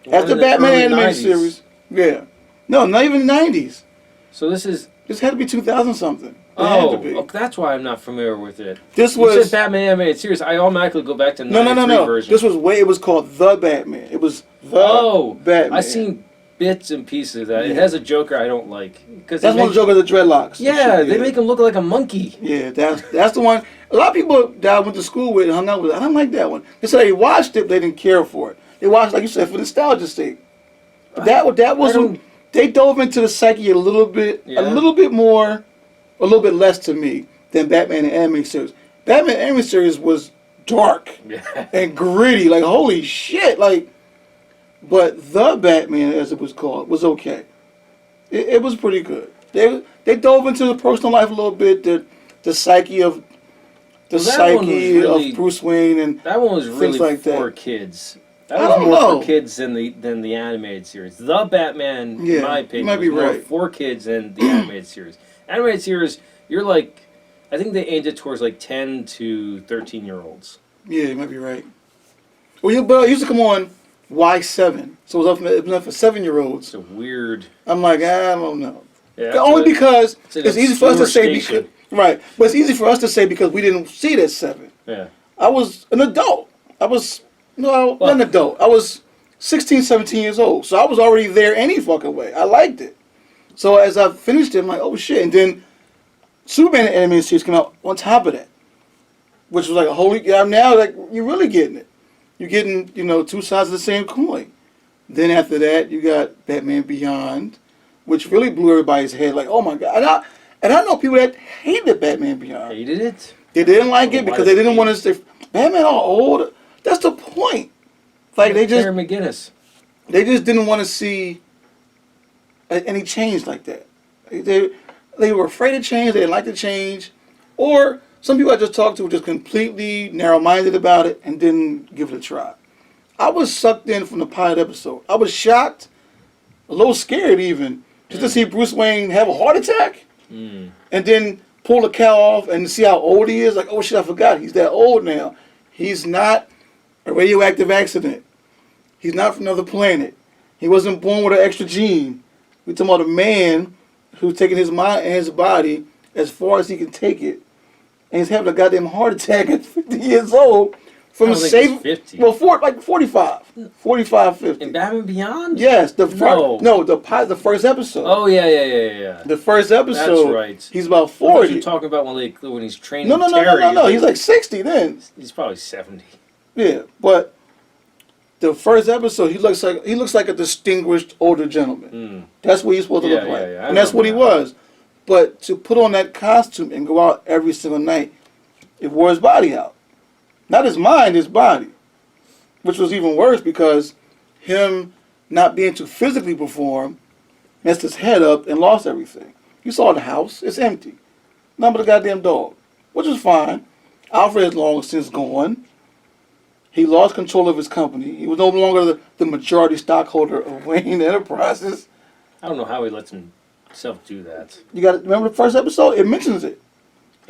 Speaker 1: The one
Speaker 2: After
Speaker 1: in the
Speaker 2: Batman
Speaker 1: early
Speaker 2: animated
Speaker 1: 90s.
Speaker 2: series. Yeah. No, not even the 90s.
Speaker 1: So this is...
Speaker 2: This had to be 2000 something. It had to be.
Speaker 1: Oh, that's why I'm not familiar with it.
Speaker 2: This
Speaker 1: You
Speaker 2: was...
Speaker 1: said Batman animated series. I automatically go back to the
Speaker 2: No.
Speaker 1: 93 version.
Speaker 2: This was it was called The Batman. It was The Batman.
Speaker 1: I've seen bits and pieces of that. It
Speaker 2: Yeah.
Speaker 1: has a Joker I don't like.
Speaker 2: That's one of the Joker, the dreadlocks.
Speaker 1: Yeah, they make him look like a monkey.
Speaker 2: Yeah, that's the one. A lot of people that I went to school with and hung out with, I don't like that one. They said they watched it, but they didn't care for it. They watched, like you said, for nostalgia's sake. But that wasn't. They dove into the psyche a little bit more, a little bit less to me than Batman the animated series. Batman the animated series was dark
Speaker 1: Yeah.
Speaker 2: and gritty, like holy shit, like. But The Batman, as it was called, was okay. It was pretty good. They dove into the personal life a little bit, the psyche of
Speaker 1: Well, that one was
Speaker 2: psyche
Speaker 1: really-
Speaker 2: of Bruce Wayne and
Speaker 1: That one was really
Speaker 2: like that.
Speaker 1: for kids. That
Speaker 2: I
Speaker 1: was
Speaker 2: don't
Speaker 1: more
Speaker 2: know.
Speaker 1: for kids than the animated series. The Batman,
Speaker 2: Yeah,
Speaker 1: in my
Speaker 2: you
Speaker 1: opinion,
Speaker 2: might be
Speaker 1: was more
Speaker 2: right.
Speaker 1: for kids than the animated series. Animated series, you're like, I think they aimed it towards like 10 to 13-year-olds.
Speaker 2: yeah, you might be right. Well, but it used to come on Y7, so it was up for 7-year-olds.
Speaker 1: It's a weird.
Speaker 2: I'm like, I don't know.
Speaker 1: Yeah,
Speaker 2: Only because
Speaker 1: an
Speaker 2: it's easy for us to
Speaker 1: obscure
Speaker 2: say
Speaker 1: station.
Speaker 2: right, but it's easy for us to say because we didn't see it at 7.
Speaker 1: Yeah.
Speaker 2: I was an adult. Not an adult. I was 16, 17 years old. So I was already there any fucking way. I liked it. So as I finished it, I'm like, oh shit. And then Superman the animated series came out on top of that. Which was like a holy, now like you're really getting it. You're getting, two sides of the same coin. Then after that, you got Batman Beyond, which really blew everybody's head. Like, oh my God. And I know people that hated Batman Beyond.
Speaker 1: Hated it?
Speaker 2: They didn't like it
Speaker 1: Why
Speaker 2: because
Speaker 1: did
Speaker 2: they didn't
Speaker 1: they
Speaker 2: want to say, Batman all old. That's the point. Like
Speaker 1: Terry
Speaker 2: they
Speaker 1: McGinnis.
Speaker 2: just didn't want to see any change like that. They were afraid of change. They didn't like the change, or Some people I just talked to were just completely narrow-minded about it and didn't give it a try. I was sucked in from the pilot episode. I was shocked, a little scared even, just to see Bruce Wayne have a heart attack and then pull the cowl off and see how old he is. Like, oh shit, I forgot. He's that old now. He's not a radioactive accident. He's not from another planet. He wasn't born with an extra gene. We're talking about a man who's taking his mind and his body as far as he can take it. And he's having a goddamn heart attack at 50 years old. From safe,
Speaker 1: 50.
Speaker 2: Well, like 45, 45, 50.
Speaker 1: In Batman Beyond?
Speaker 2: Yes, the first episode.
Speaker 1: Oh yeah.
Speaker 2: The first episode.
Speaker 1: That's right.
Speaker 2: He's about
Speaker 1: I thought
Speaker 2: 40.
Speaker 1: you were talking about when he's training.
Speaker 2: No. He's like 60 then.
Speaker 1: He's probably 70.
Speaker 2: Yeah, but the first episode, he looks like a distinguished older gentleman. That's what he's supposed to look like, and that's what he was. But to put on that costume and go out every single night, it wore his body out. Not his mind, his body. Which was even worse because him not being able to physically perform messed his head up and lost everything. You saw the house, it's empty. None but a goddamn dog. Which is fine. Alfred has long since gone. He lost control of his company. He was no longer the majority stockholder of Wayne Enterprises.
Speaker 1: I don't know how he lets himself do that.
Speaker 2: You got to remember the first episode? It mentions it.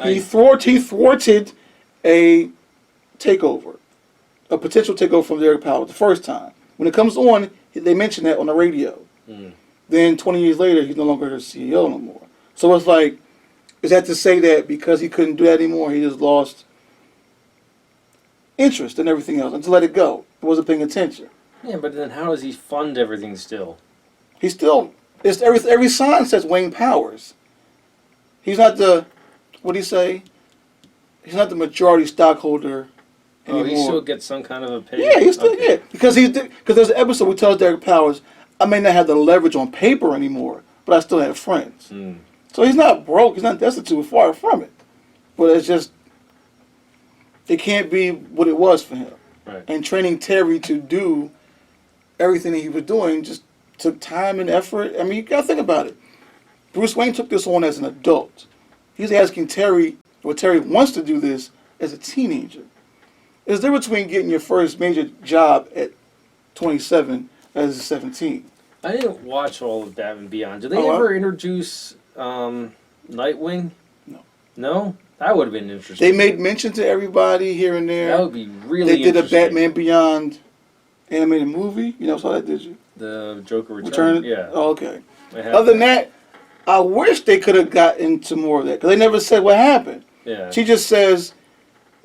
Speaker 2: He thwarted a takeover, a potential takeover from Derek Powell the first time. When it comes on, they mention that on the radio. Then 20 years later, he's no longer the CEO no more. So it's like, is that to say that because he couldn't do that anymore, he just lost interest in everything else and to let it go? He wasn't paying attention.
Speaker 1: Yeah, but then how does he fund everything still?
Speaker 2: He's still, it's every sign says Wayne Powers. He's not the, what do you say? He's not the majority stockholder anymore.
Speaker 1: Oh, he still gets some kind of a pay?
Speaker 2: Yeah, he's still, yeah. Because there's an episode where he tells Derek Powers, I may not have the leverage on paper anymore, but I still have friends. So he's not broke, he's not destitute, far from it. But it's just, it can't be what it was for him.
Speaker 1: Right.
Speaker 2: And training Terry to do everything that he was doing just took time and effort. I mean, you got to think about it. Bruce Wayne took this on as an adult. He's asking Terry, or Terry wants to do this as a teenager. There's a difference between getting your first major job at 27 as a 17.
Speaker 1: I didn't watch all of Batman Beyond. Did they ever introduce Nightwing?
Speaker 2: No.
Speaker 1: No? That would have been interesting.
Speaker 2: They made mention to everybody here and there.
Speaker 1: That would be really
Speaker 2: interesting. They did a
Speaker 1: interesting.
Speaker 2: Batman Beyond animated movie. You never saw that, did you?
Speaker 1: The Joker Return? Yeah.
Speaker 2: Oh, okay. Other than that, I wish they could have got into more of that. Because they never said what happened.
Speaker 1: Yeah.
Speaker 2: She just says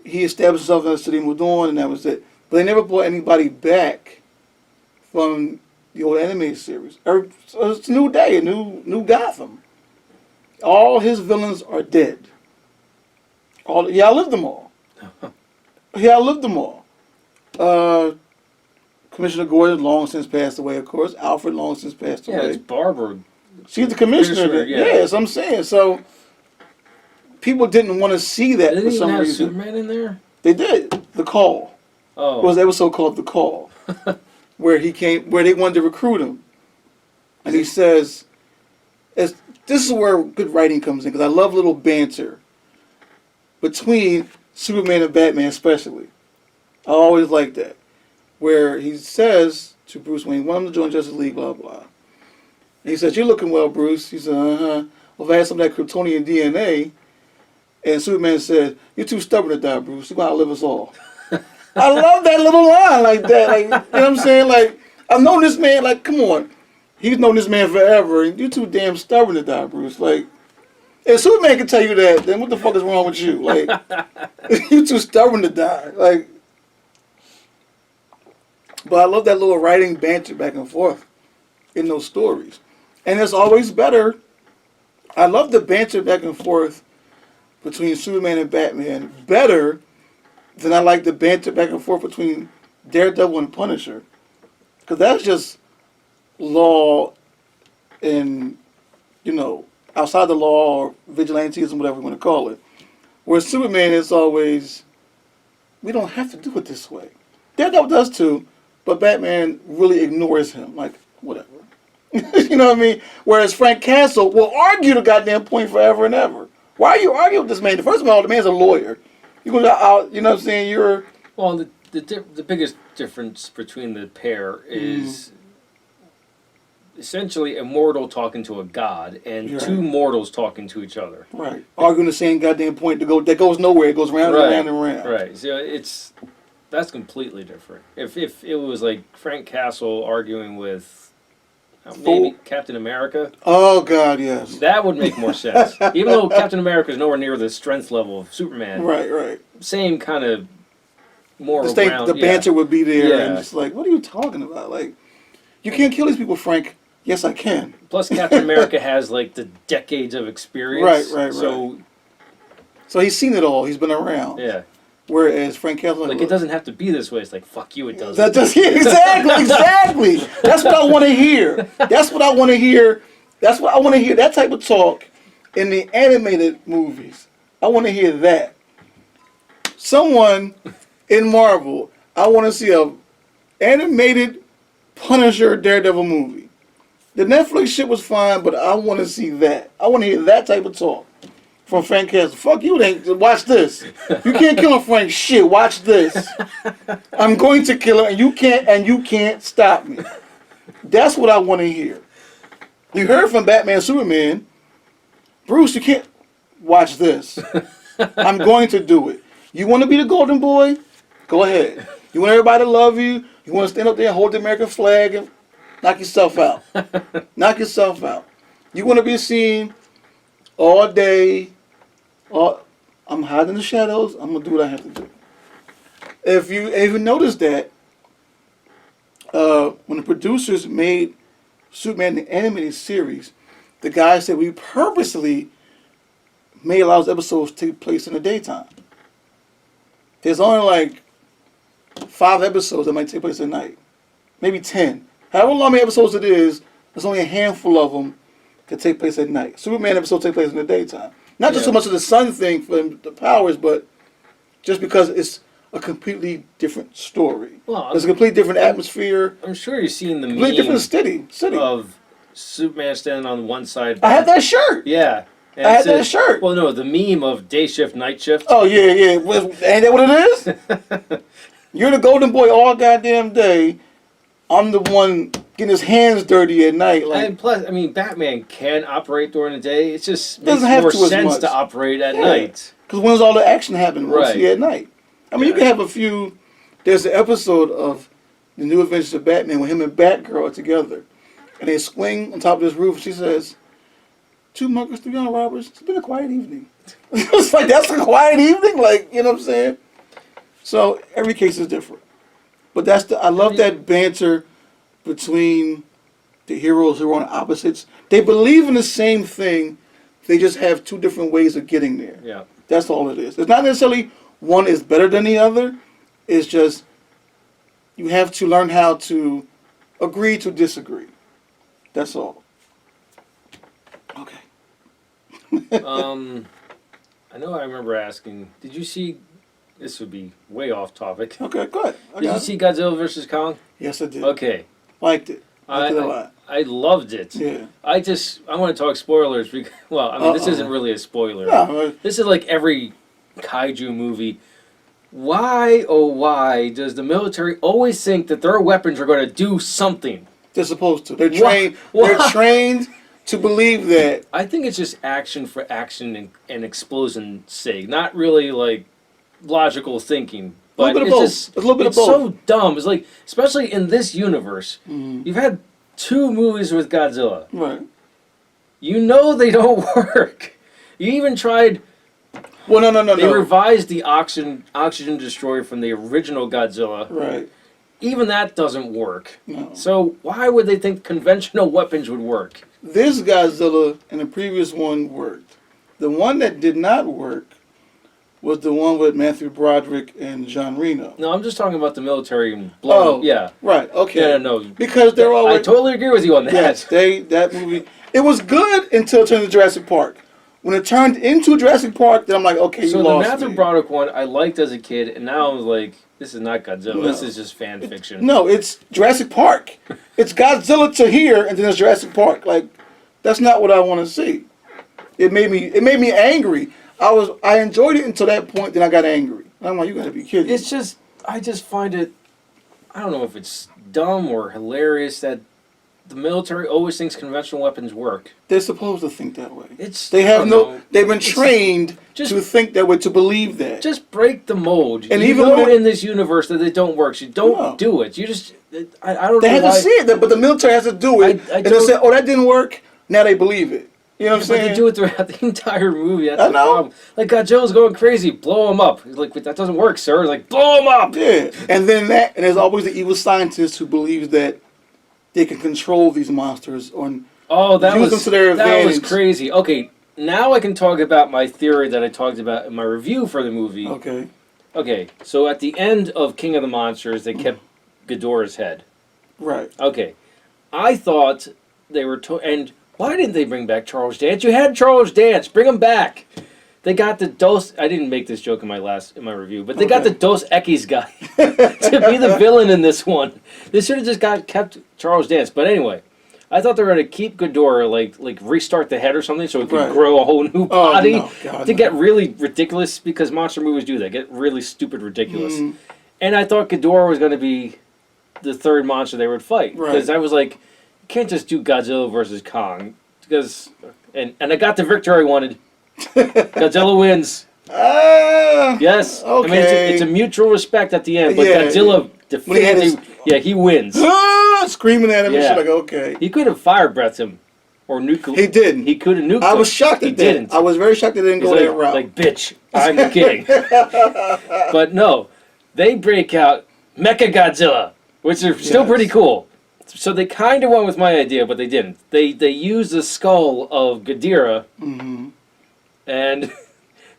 Speaker 2: he established himself in the city moved on, and that was it. But they never brought anybody back from the old animated series. So it's a new day, a new Gotham. All his villains are dead. I lived them all. Commissioner Gordon long since passed away, of course. Alfred long since passed away.
Speaker 1: Yeah, it's Barbara.
Speaker 2: She's the commissioner.
Speaker 1: Yeah,
Speaker 2: yes, I'm saying. So people didn't want to see that for some reason. Didn't
Speaker 1: have Superman in there?
Speaker 2: They did. The Call.
Speaker 1: Oh.
Speaker 2: It was an episode called The Call, where they wanted to recruit him, and he says, "This is where good writing comes in because I love little banter between Superman and Batman, especially. I always like that, where he says to Bruce Wayne, "Want him to join Justice League, blah blah." And he says, "You're looking well, Bruce." He said, "Uh-huh. Well, if I had some of that Kryptonian DNA." And Superman said, "You're too stubborn to die, Bruce. You're going to outlive us all." I love that little line like that. Like, you know what I'm saying? Like, I've known this man, like, come on. He's known this man forever. And you're too damn stubborn to die, Bruce. Like, if Superman can tell you that, then what the fuck is wrong with you? Like, you're too stubborn to die. Like, but I love that little writing banter back and forth in those stories. And it's always better. I love the banter back and forth between Superman and Batman better than I like the banter back and forth between Daredevil and Punisher. Because that's just law and, outside the law or vigilantism, whatever you want to call it. Whereas Superman is always, we don't have to do it this way. Daredevil does too, but Batman really ignores him. Like, whatever. You know what I mean? Whereas Frank Castle will argue the goddamn point forever and ever. Why are you arguing with this man? First of all, the man's a lawyer. You go out, you know what I'm saying? You're
Speaker 1: Well, the biggest difference between the pair is essentially a mortal talking to a god and two mortals talking to each other.
Speaker 2: right. Arguing the same goddamn point that goes nowhere. It goes round and round and round.
Speaker 1: Right. So that's completely different. If it was like Frank Castle arguing with maybe Captain America.
Speaker 2: Oh God, yes.
Speaker 1: That would make more sense. Even though Captain America is nowhere near the strength level of Superman.
Speaker 2: Right, right.
Speaker 1: Same kind of more
Speaker 2: around. The banter would be there, and just like, what are you talking about? Like, you can't kill these people, Frank. Yes, I can.
Speaker 1: Plus, Captain America has like the decades of experience.
Speaker 2: Right.
Speaker 1: So
Speaker 2: he's seen it all. He's been around.
Speaker 1: Yeah.
Speaker 2: Whereas Frank Castle,
Speaker 1: like it doesn't have to be this way. It's like, fuck you, it does.
Speaker 2: Exactly. That's what I want to hear. That's what I want to hear. That type of talk in the animated movies. I want to hear that. Someone in Marvel, I want to see a animated Punisher Daredevil movie. The Netflix shit was fine, but I want to see that. I want to hear that type of talk from Frank Castle. Fuck you, watch this. You can't kill him, Frank. Shit, watch this. I'm going to kill him, and you can't stop me. That's what I want to hear. You heard from Batman, Superman. Bruce, you can't watch this. I'm going to do it. You want to be the golden boy? Go ahead. You want everybody to love you? You want to stand up there and hold the American flag and knock yourself out? Knock yourself out. You want to be seen all day? I'm hiding in the shadows. I'm gonna do what I have to do. If you notice that when the producers made Superman the animated series, the guys said we purposely made a lot of episodes take place in the daytime. There's only like 5 episodes that might take place at night, maybe 10. However long many episodes it is, there's only a handful of them that take place at night. Superman episodes take place in the daytime. Not just so much of the sun thing for the powers, but just because it's a completely different story. Well, it's a completely different atmosphere.
Speaker 1: I'm sure you've seen the
Speaker 2: completely different city
Speaker 1: of Superman standing on one side.
Speaker 2: I have that shirt.
Speaker 1: Yeah.
Speaker 2: And I had that shirt.
Speaker 1: Well, no, the meme of day shift, night shift.
Speaker 2: Oh, yeah. Ain't that what it is? You're the golden boy all goddamn day. I'm the one getting his hands dirty at night. Like,
Speaker 1: and plus, I mean, Batman can operate during the day. It just makes more sense to operate at night.
Speaker 2: Because when's all the action happening? Mostly at night. I mean, you can have a few. There's an episode of The New Adventures of Batman when him and Batgirl are together. And they swing on top of this roof. She says, 2 muggers, 3 young robbers. It's been a quiet evening. It's like, that's a quiet evening? Like, you know what I'm saying? So every case is different. But I love that banter between the heroes who are on opposites. They believe in the same thing. They just have 2 different ways of getting there.
Speaker 1: Yeah.
Speaker 2: That's all it is. It's not necessarily one is better than the other. It's just you have to learn how to agree to disagree. That's all. Okay.
Speaker 1: I know I remember asking, did you see, this would be way off topic.
Speaker 2: Okay, go ahead.
Speaker 1: Did you see Godzilla vs. Kong?
Speaker 2: Yes, I did.
Speaker 1: Okay.
Speaker 2: Liked it. Liked it a lot.
Speaker 1: I loved it.
Speaker 2: Yeah.
Speaker 1: I want to talk spoilers because, well, I mean, this isn't really a spoiler.
Speaker 2: No.
Speaker 1: This is like every kaiju movie. Why, oh why, does the military always think that their weapons are going to do something?
Speaker 2: They're supposed to. They're trained. They're trained to believe that.
Speaker 1: I think it's just action for action and explosion's sake. Not really like logical thinking. But
Speaker 2: it's just a little bit of both.
Speaker 1: So dumb. It's like, especially in this universe, you've had 2 movies with Godzilla.
Speaker 2: Right.
Speaker 1: You know they don't work. You even tried.
Speaker 2: Well, no.
Speaker 1: They revised the oxygen destroyer from the original Godzilla.
Speaker 2: Right.
Speaker 1: Even that doesn't work.
Speaker 2: No.
Speaker 1: So why would they think conventional weapons would work?
Speaker 2: This Godzilla and the previous one worked. The one that did not work was the one with Matthew Broderick and Jean Reno.
Speaker 1: No, I'm just talking about the military and blow.
Speaker 2: Oh,
Speaker 1: yeah.
Speaker 2: Right. Okay.
Speaker 1: No.
Speaker 2: Because they're all.
Speaker 1: I totally agree with you on that.
Speaker 2: Yes, that movie. It was good until it turned into Jurassic Park. When it turned into Jurassic Park, then I'm like, okay, you lost me.
Speaker 1: So the Matthew Broderick one I liked as a kid, and now I was like, this is not Godzilla. No. This is just fan fiction.
Speaker 2: No, it's Jurassic Park. It's Godzilla to here, and then it's Jurassic Park. Like, that's not what I want to see. It made me angry. I enjoyed it until that point. Then I got angry. I'm like, you gotta be kidding.
Speaker 1: It's just, I just find it, I don't know if it's dumb or hilarious that the military always thinks conventional weapons work.
Speaker 2: They're supposed to think that way.
Speaker 1: They've
Speaker 2: been trained to think that way, to believe that.
Speaker 1: Just break the mold.
Speaker 2: And
Speaker 1: you
Speaker 2: even
Speaker 1: know
Speaker 2: when
Speaker 1: in this universe that it don't work. So you don't do it. You just, I don't know
Speaker 2: They have
Speaker 1: why.
Speaker 2: to see it, but the military has to do it.
Speaker 1: I
Speaker 2: And they say, oh, that didn't work. Now they believe it. You know what I'm
Speaker 1: But
Speaker 2: saying?
Speaker 1: they do it throughout the entire movie. That's
Speaker 2: I
Speaker 1: the
Speaker 2: know.
Speaker 1: problem. Like, Godzilla's going crazy. Blow him up. He's like, that doesn't work, sir. He's like, blow him up.
Speaker 2: Yeah. And then and there's always the evil scientist who believes that they can control these monsters
Speaker 1: That
Speaker 2: use them to their advantage.
Speaker 1: was crazy. Okay, now I can talk about my theory that I talked about in my review for the movie.
Speaker 2: Okay.
Speaker 1: Okay, so at the end of King of the Monsters, they kept Ghidorah's head.
Speaker 2: Right.
Speaker 1: Okay, I thought they were and why didn't they bring back Charles Dance? You had Charles Dance. Bring him back. They got the Dos. I didn't make this joke in my review, but they got the Dos Equis guy to be the villain in this one. They should have just kept Charles Dance. But anyway, I thought they were going to keep Ghidorah, like restart the head or something, so it could grow a whole new body get really ridiculous, because monster movies do that, get really stupid ridiculous. Mm. And I thought Ghidorah was going to be the third monster they would fight, because I was like, you can't just do Godzilla versus Kong, because and I got the victory I wanted. Godzilla wins. Yes.
Speaker 2: Okay.
Speaker 1: I mean, it's a mutual respect at the end, but Godzilla definitively, he wins.
Speaker 2: Screaming at him and shit, like, okay.
Speaker 1: He could have fire breathed him. Or nuclear.
Speaker 2: He didn't.
Speaker 1: He could have nuked him.
Speaker 2: I was shocked at that.
Speaker 1: Didn't.
Speaker 2: I was very shocked that they didn't go that route.
Speaker 1: Like, bitch, I'm kidding. But no, they break out Mecha Godzilla, which are still pretty cool. So they kind of went with my idea, but they didn't. They used the skull of Ghidorah, and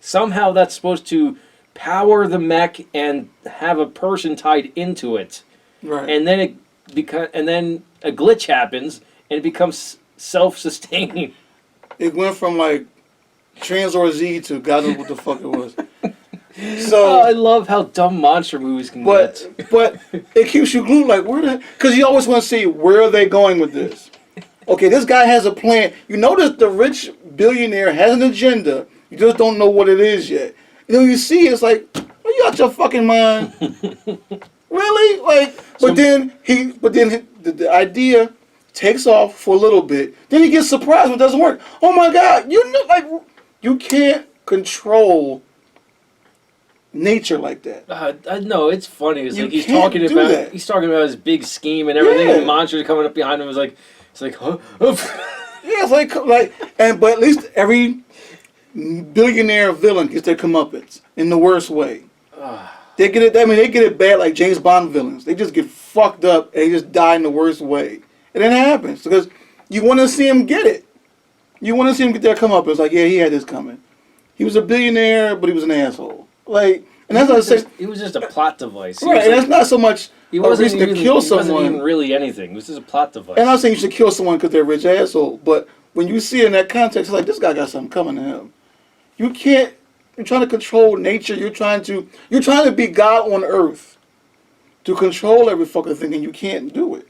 Speaker 1: somehow that's supposed to power the mech and have a person tied into it. Right. And then then a glitch happens and it becomes self-sustaining.
Speaker 2: It went from like Transor Z to God knows what the fuck it was. So
Speaker 1: I love how dumb monster movies can get.
Speaker 2: But it keeps you glued, like, because you always want to see where are they going with this. Okay, this guy has a plan. You notice the rich billionaire has an agenda. You just don't know what it is yet. And then you see it's like, are you out your fucking mind? Really? Like, but then the idea takes off for a little bit. Then he gets surprised when it doesn't work. Oh my God! You can't control nature like that.
Speaker 1: No, it's funny. It's like he's talking about his big scheme and everything, and the monsters coming up behind him. It's like, huh?
Speaker 2: Yeah, it's like, but at least every billionaire villain gets their comeuppance in the worst way. They get it. I mean, they get it bad like James Bond villains. They just get fucked up and they just die in the worst way. And it happens because you want to see him get it. You want to see him get their comeuppance. Like, yeah, he had this coming. He was a billionaire, but he was an asshole. Like, and that's what I say.
Speaker 1: He was just a plot device.
Speaker 2: Right, and that's not so much
Speaker 1: a reason to kill someone. He wasn't even really anything. It was just a plot device.
Speaker 2: And I'm not saying you should kill someone because they're a rich asshole, but when you see it in that context, it's like, this guy got something coming to him. You can't. You're trying to control nature. You're trying to be God on earth to control every fucking thing, and you can't do it.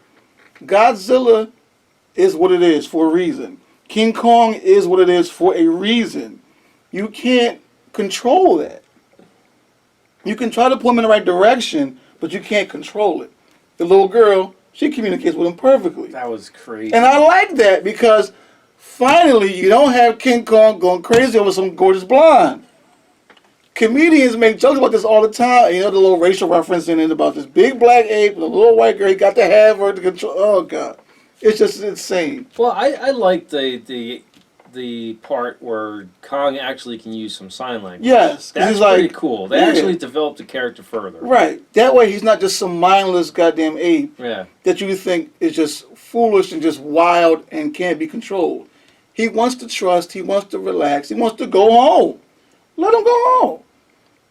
Speaker 2: Godzilla is what it is for a reason. King Kong is what it is for a reason. You can't control that. You can try to pull him in the right direction, but you can't control it. The little girl, she communicates with him perfectly.
Speaker 1: That was crazy.
Speaker 2: And I like that because finally you don't have King Kong going crazy over some gorgeous blonde. Comedians make jokes about this all the time. You know, the little racial reference in it about this big black ape and a little white girl. He got to have her to control. Oh, God. It's just insane.
Speaker 1: Well, I like the part where Kong actually can use some sign language.
Speaker 2: Yes.
Speaker 1: That's pretty cool. They actually developed the character further.
Speaker 2: Right. That way he's not just some mindless goddamn ape that you think is just foolish and just wild and can't be controlled. He wants to trust. He wants to relax. He wants to go home. Let him go home.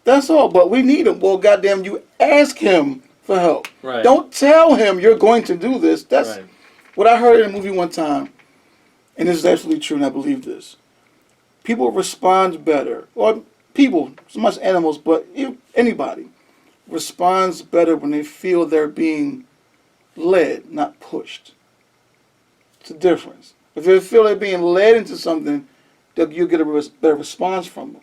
Speaker 2: That's all. But we need him. Well, goddamn, you ask him for help.
Speaker 1: Right.
Speaker 2: Don't tell him you're going to do this. That's what I heard in a movie one time, and this is absolutely true, and I believe this. People respond better, or people, so much animals, but anybody, responds better when they feel they're being led, not pushed. It's a difference. If they feel they're being led into something, you'll get a better response from them.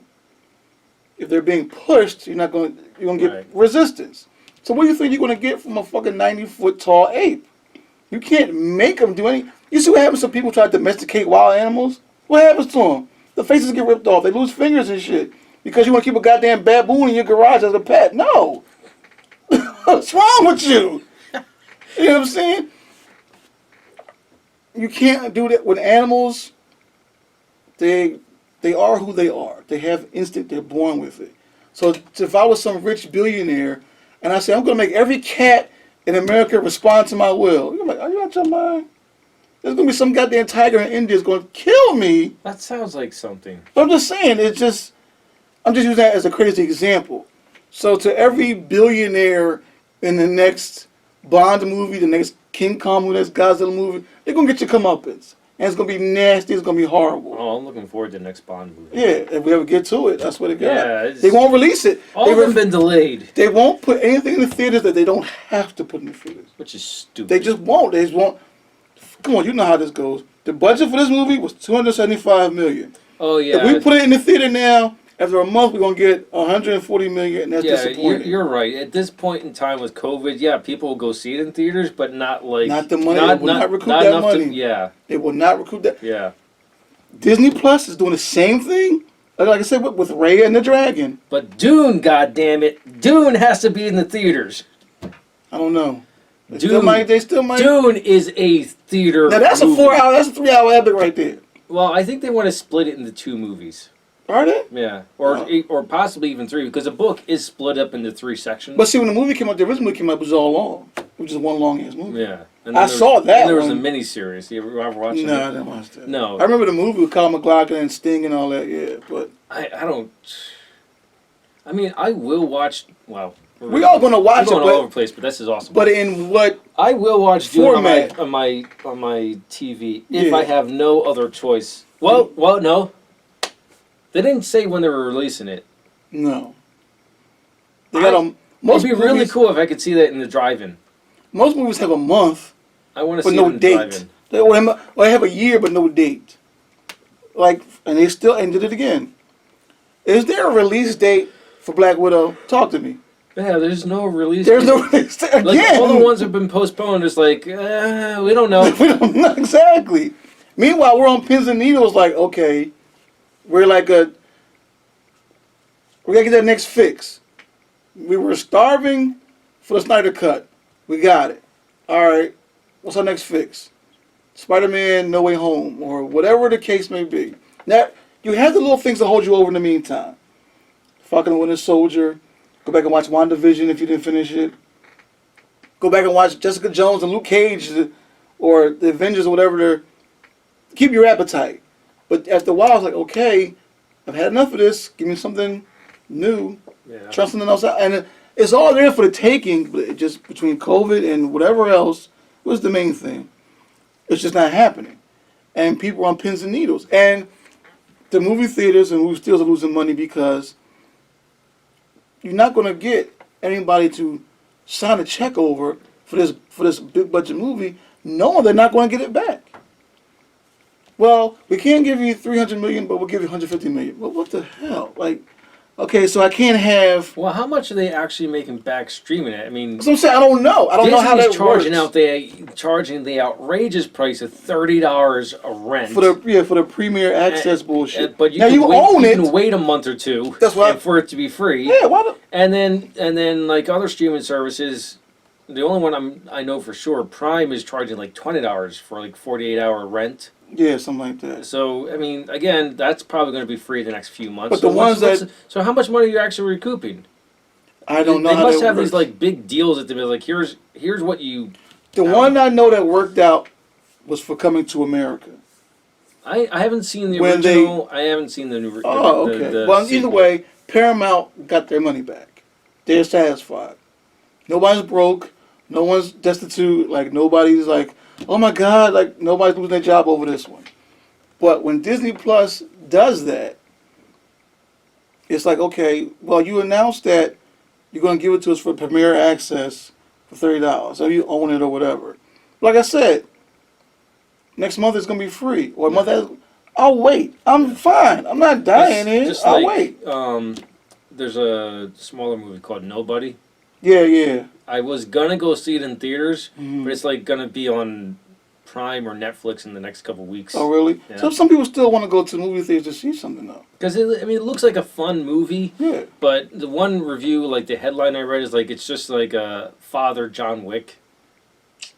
Speaker 2: If they're being pushed, you're going to get resistance. So what do you think you're going to get from a fucking 90-foot tall ape? You can't make them do anything. You see what happens to people try to domesticate wild animals? What happens to them? The faces get ripped off. They lose fingers and shit. Because you want to keep a goddamn baboon in your garage as a pet. No. What's wrong with you? You know what I'm saying? You can't do that with animals. They are who they are. They have instinct. They're born with it. So if I was some rich billionaire and I say, I'm going to make every cat in America respond to my will, you're like, are you out your mind? There's going to be some goddamn tiger in India that's going to kill me.
Speaker 1: That sounds like something.
Speaker 2: But I'm just saying, I'm just using that as a crazy example. So to every billionaire in the next Bond movie, the next King Kong movie, the next Godzilla movie, they're going to get your comeuppance. And it's going to be nasty, it's going to be horrible.
Speaker 1: Oh, I'm looking forward to the next Bond movie.
Speaker 2: Yeah, if we ever get to it, that's what it got.
Speaker 1: Yeah,
Speaker 2: they won't release it.
Speaker 1: All of them been delayed.
Speaker 2: They won't put anything in the theaters that they don't have to put in the theaters.
Speaker 1: Which is stupid.
Speaker 2: They just won't. They just won't. Come on, you know how this goes. The budget for this movie was $275 million.
Speaker 1: Oh, yeah.
Speaker 2: If we put it in the theater now, after a month, we're going to get $140 million, and that's disappointing.
Speaker 1: You're right. At this point in time with COVID, yeah, people will go see it in theaters, but not like...
Speaker 2: Not the money. They will not recoup that money.
Speaker 1: Yeah.
Speaker 2: They will not recoup that.
Speaker 1: Yeah.
Speaker 2: Disney Plus is doing the same thing, like I said, with Raya and the Dragon.
Speaker 1: But Dune, goddammit, Dune has to be in the theaters.
Speaker 2: I don't know. They
Speaker 1: Dune,
Speaker 2: still might.
Speaker 1: Dune is a theater
Speaker 2: Now that's
Speaker 1: movie.
Speaker 2: that's a 3-hour epic right there.
Speaker 1: Well, I think they want to split it into 2 movies.
Speaker 2: Are they?
Speaker 1: Yeah, or possibly even 3, because the book is split up into 3 sections.
Speaker 2: But see, when the movie came out, the original movie came out, it was all long. It was just one long ass movie.
Speaker 1: Yeah. And
Speaker 2: I saw that.
Speaker 1: And there was
Speaker 2: one.
Speaker 1: a miniseries. You ever watched it?
Speaker 2: No, I didn't watch that.
Speaker 1: No.
Speaker 2: I remember the movie with Kyle MacLachlan and Sting and all that, yeah, but...
Speaker 1: I don't... I mean, I will watch... Well...
Speaker 2: We all going to watch it,
Speaker 1: all over the place, but this is awesome.
Speaker 2: But in what...
Speaker 1: I will watch Dune
Speaker 2: format?
Speaker 1: on my TV if I have no other choice. Well, no. They didn't say when they were releasing it.
Speaker 2: No. They got a... Most
Speaker 1: It'd be really cool if I could see that in the drive-in.
Speaker 2: Most movies have a month,
Speaker 1: I want to
Speaker 2: but
Speaker 1: see
Speaker 2: no
Speaker 1: it in the
Speaker 2: date.
Speaker 1: drive-in.
Speaker 2: They have a year, but no date. Like, and they still ended it again. Is there a release date for Black Widow? Talk to me.
Speaker 1: Yeah, there's no release.
Speaker 2: There's no release date. Again.
Speaker 1: Like, all the ones that have been postponed is like, we don't know.
Speaker 2: We don't know exactly. Meanwhile, we're on pins and needles. Like, okay, we gotta get that next fix. We were starving for the Snyder cut. We got it. All right, what's our next fix? Spider-Man: No Way Home, or whatever the case may be. Now, you have the little things that hold you over in the meantime. Falcon and Winter Soldier. Go back and watch WandaVision if you didn't finish it. Go back and watch Jessica Jones and Luke Cage, or the Avengers or whatever. Keep your appetite. But after a while, I was like, okay, I've had enough of this. Give me something new.
Speaker 1: Yeah.
Speaker 2: Try something else out. And it's all there for the taking, but it just between COVID and whatever else was the main thing. It's just not happening. And people are on pins and needles. And the movie theaters and movie studios are losing money because you're not going to get anybody to sign a check over for this big budget movie knowing they're not going to get it back. Well, we can't give you $300 million, but we'll give you $150 million. Well, what the hell? Like, okay, so I can't have...
Speaker 1: Well, how much are they actually making back streaming it? I mean...
Speaker 2: That's what I'm saying. I don't know. I don't know how that works.
Speaker 1: Charging the outrageous price of $30 a rent.
Speaker 2: For the Premier Access bullshit.
Speaker 1: But you can wait a month or two.
Speaker 2: That's what
Speaker 1: for it to be free.
Speaker 2: Yeah, why not?
Speaker 1: And then like other streaming services, the only one I know for sure, Prime is charging like $20 for like 48-hour rent.
Speaker 2: Yeah, something like that.
Speaker 1: So, I mean, again, that's probably going to be free the next few months.
Speaker 2: But the ones
Speaker 1: so how much money are you actually recouping?
Speaker 2: I don't know
Speaker 1: they
Speaker 2: how
Speaker 1: must
Speaker 2: that
Speaker 1: have
Speaker 2: works.
Speaker 1: these like big deals at them. Like, here's what you...
Speaker 2: The one I know that worked out was for Coming to America.
Speaker 1: I haven't seen the original. I haven't seen the new...
Speaker 2: Oh, okay. Well, either way, Paramount got their money back. They're satisfied. Nobody's broke. No one's destitute. Like, nobody's like... Oh my God, like nobody's losing their job over this one. But when Disney Plus does that, it's like, okay, well, you announced that you're going to give it to us for Premier Access for $30. So you own it or whatever. Like I said, next month it's going to be free. Or a month after, I'll wait. I'm fine. I'm not dying here.
Speaker 1: Just
Speaker 2: I'll
Speaker 1: like,
Speaker 2: wait.
Speaker 1: there's a smaller movie called Nobody.
Speaker 2: Yeah.
Speaker 1: I was gonna go see it in theaters,
Speaker 2: Mhm.
Speaker 1: but it's like gonna be on Prime or Netflix in the next couple weeks.
Speaker 2: Oh, really?
Speaker 1: Yeah.
Speaker 2: So some people still want to go to the movie theaters to see something, though.
Speaker 1: Because it looks like a fun movie.
Speaker 2: Yeah.
Speaker 1: But the one review, like the headline I read, is like it's just like a Father John Wick.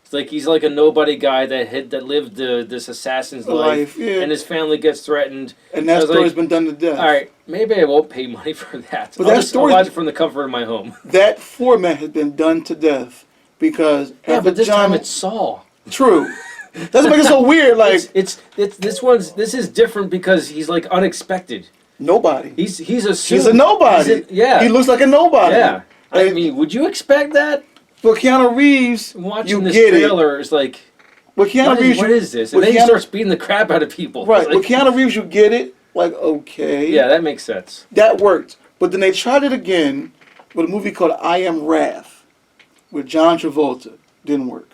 Speaker 1: It's like he's like a nobody guy that lived this assassin's life,
Speaker 2: Yeah.
Speaker 1: and his family gets threatened.
Speaker 2: And that
Speaker 1: I was
Speaker 2: story's
Speaker 1: like,
Speaker 2: been done to death.
Speaker 1: All right, maybe I won't pay money for that.
Speaker 2: But
Speaker 1: I'll
Speaker 2: that
Speaker 1: just
Speaker 2: story-
Speaker 1: watch it from the comfort of my home.
Speaker 2: That format has been done to death because
Speaker 1: Yeah,
Speaker 2: after
Speaker 1: but this
Speaker 2: John,
Speaker 1: time it's Saw.
Speaker 2: true. That's what makes it so weird. Like
Speaker 1: It's this is different because he's like unexpected.
Speaker 2: nobody.
Speaker 1: He's
Speaker 2: He's a nobody.
Speaker 1: Yeah.
Speaker 2: He looks like a nobody.
Speaker 1: Yeah. I
Speaker 2: And
Speaker 1: mean, would you expect that?
Speaker 2: for Keanu Reeves,
Speaker 1: Watching
Speaker 2: you
Speaker 1: this
Speaker 2: get
Speaker 1: trailer is like,
Speaker 2: With Keanu Reeves,
Speaker 1: what
Speaker 2: you-
Speaker 1: is this? And
Speaker 2: with
Speaker 1: then he
Speaker 2: Keanu-
Speaker 1: starts beating the crap out of people.
Speaker 2: Right.
Speaker 1: It's
Speaker 2: With
Speaker 1: like,
Speaker 2: Keanu Reeves, you get it. Like, okay.
Speaker 1: yeah, that makes sense.
Speaker 2: That worked. But then they tried it again with a movie called I Am Wrath with John Travolta. Didn't work.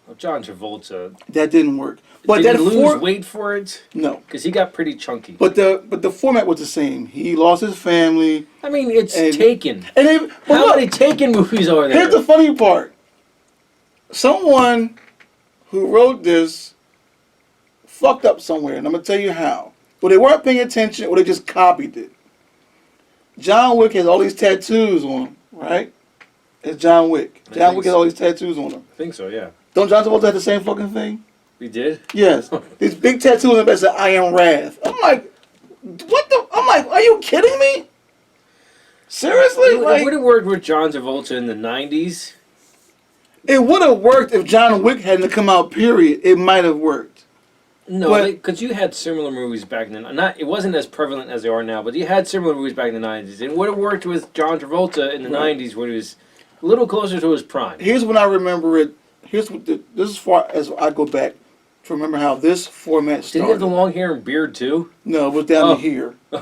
Speaker 1: Well, John Travolta.
Speaker 2: That didn't work. But
Speaker 1: Did
Speaker 2: that
Speaker 1: he lose weight for it?
Speaker 2: No.
Speaker 1: Because he got pretty chunky.
Speaker 2: But the format was the same. He lost his family.
Speaker 1: I mean, it's
Speaker 2: And-
Speaker 1: Taken.
Speaker 2: And they, but
Speaker 1: How
Speaker 2: look,
Speaker 1: many Taken movies are there?
Speaker 2: here's the funny part. Someone who wrote this fucked up somewhere, and I'm gonna tell you how. But they weren't paying attention, or they just copied it. John Wick has all these tattoos on him, right? It's John Wick.
Speaker 1: I
Speaker 2: John
Speaker 1: think
Speaker 2: Wick has
Speaker 1: so.
Speaker 2: all these tattoos on him.
Speaker 1: I think so, yeah.
Speaker 2: Don't John Travolta have the same fucking thing?
Speaker 1: We did?
Speaker 2: Yes. These big tattoos on him that say I Am Wrath. I'm like, what the? I'm like, are you kidding me? Seriously?
Speaker 1: It
Speaker 2: Like,
Speaker 1: would have worked with John Travolta in the 90s.
Speaker 2: it would have worked if John Wick hadn't come out, period. It might have worked.
Speaker 1: No,
Speaker 2: But-
Speaker 1: because you had similar movies back in the it wasn't as prevalent as they are now, but you had similar movies back in the 90s. It would have worked with John Travolta in the
Speaker 2: Right.
Speaker 1: 90s when he was a little closer to his prime.
Speaker 2: Here's when I remember it. Here's what this is far as I go back to remember how this format
Speaker 1: Did he have the
Speaker 2: started.
Speaker 1: long hair and beard too?
Speaker 2: No, it was down
Speaker 1: Oh.
Speaker 2: to here. It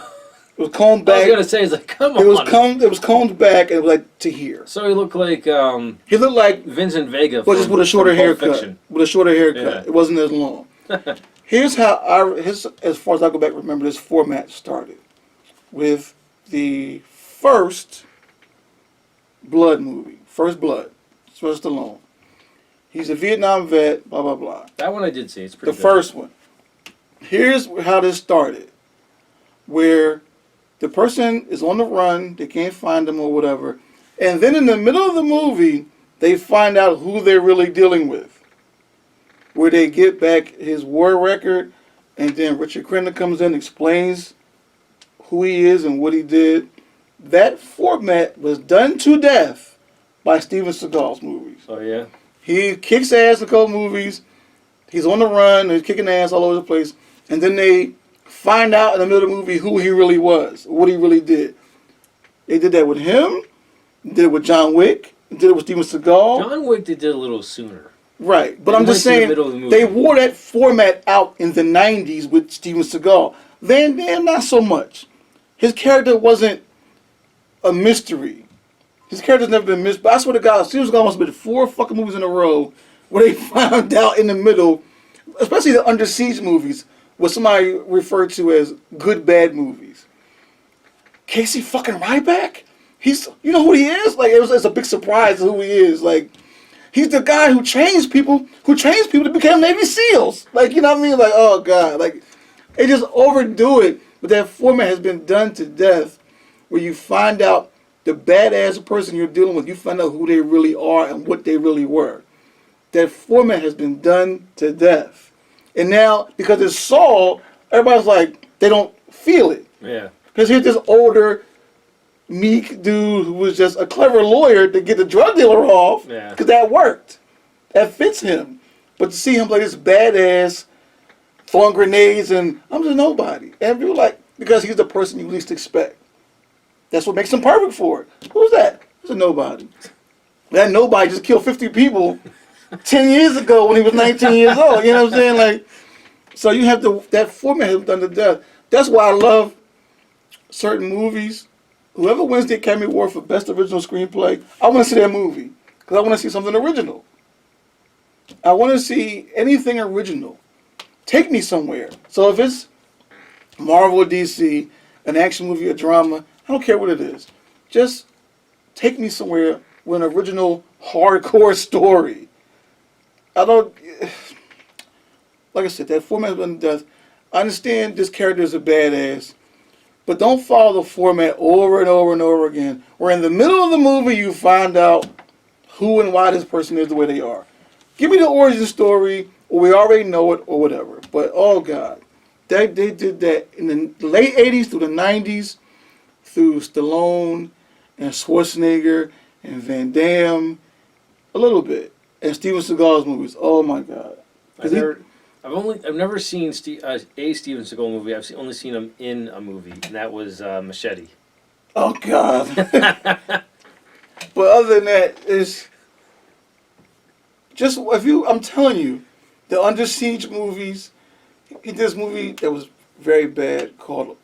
Speaker 2: was combed
Speaker 1: I was
Speaker 2: back.
Speaker 1: gonna say, it's like, come on.
Speaker 2: It was combed back and it was like to here.
Speaker 1: So he looked like
Speaker 2: He looked like,
Speaker 1: Vincent Vega.
Speaker 2: but just with a shorter
Speaker 1: from Pulp
Speaker 2: haircut.
Speaker 1: Fiction.
Speaker 2: With a shorter haircut.
Speaker 1: Yeah.
Speaker 2: It wasn't as long. Here's how as far as I go back, remember this format started with the first Blood movie, First Blood, Sylvester Stallone. He's a Vietnam vet. Blah blah blah.
Speaker 1: That one I did see. It's
Speaker 2: The
Speaker 1: pretty good.
Speaker 2: first one. Here's how this started, where the person is on the run, they can't find them or whatever, and then in the middle of the movie, they find out who they're really dealing with. Where they get back his war record, and then Richard Crenna comes in and explains who he is and what he did. That format was done to death by Steven Seagal's movies.
Speaker 1: Oh yeah.
Speaker 2: He kicks ass in a couple movies. He's on the run. He's kicking ass all over the place. And then they find out in the middle of the movie who he really was, what he really did. They did that with him. Did it with John Wick. Did it with Steven Seagal.
Speaker 1: John Wick they did a little sooner.
Speaker 2: Right. But
Speaker 1: They
Speaker 2: I'm just
Speaker 1: went to the
Speaker 2: saying,
Speaker 1: middle of the movie.
Speaker 2: they wore that format out in the 90s with Steven Seagal. Van Damme, not so much. His character wasn't a mystery. His character's never been missed. But I swear to God, Steven Seagal must have been 4 fucking movies in a row where they found out in the middle, especially the Under Siege movies, what somebody referred to as good bad movies. Casey fucking Ryback? You know who he is? Like, it's a big surprise who he is. Like, he's the guy who trains people to become Navy SEALs. Like, you know what I mean? Like, oh God. Like, they just overdo it. But that format has been done to death where you find out the badass person you're dealing with, you find out who they really are and what they really were. That format has been done to death. And now, because it's Saul, everybody's like, they don't feel it.
Speaker 1: Yeah.
Speaker 2: Because here's this older, meek dude who was just a clever lawyer to get the drug dealer off.
Speaker 1: Yeah.
Speaker 2: Because that worked. That fits him. But to see him play this badass, throwing grenades, and I'm just nobody. And people like, because he's the person you least expect. That's what makes him perfect for it. Who's that? It's a nobody. That nobody just killed 50 people 10 years ago when he was 19 years old. You know what I'm saying? Like, so you have that format has done to death. That's why I love certain movies. Whoever wins the Academy Award for Best Original Screenplay, I want to see that movie. Because I want to see something original. I want to see anything original. Take me somewhere. So if it's Marvel or DC, an action movie, a drama, I don't care what it is. Just take me somewhere with an original hardcore story. I don't, like I said, that format has been done. I understand this character is a badass, but don't follow the format over and over and over again. Where in the middle of the movie you find out who and why this person is the way they are. Give me the origin story, or we already know it, or whatever. But oh god, they did that in the late '80s through the '90s, through Stallone and Schwarzenegger and Van Damme, a little bit, and Steven Seagal's movies. Oh my god,
Speaker 1: I've never seen a Steven Seagal movie. I've only seen him in a movie, and that was Machete.
Speaker 2: oh god. But other than that, it's just I'm telling you, the Under Siege movies. He did this movie that was very bad called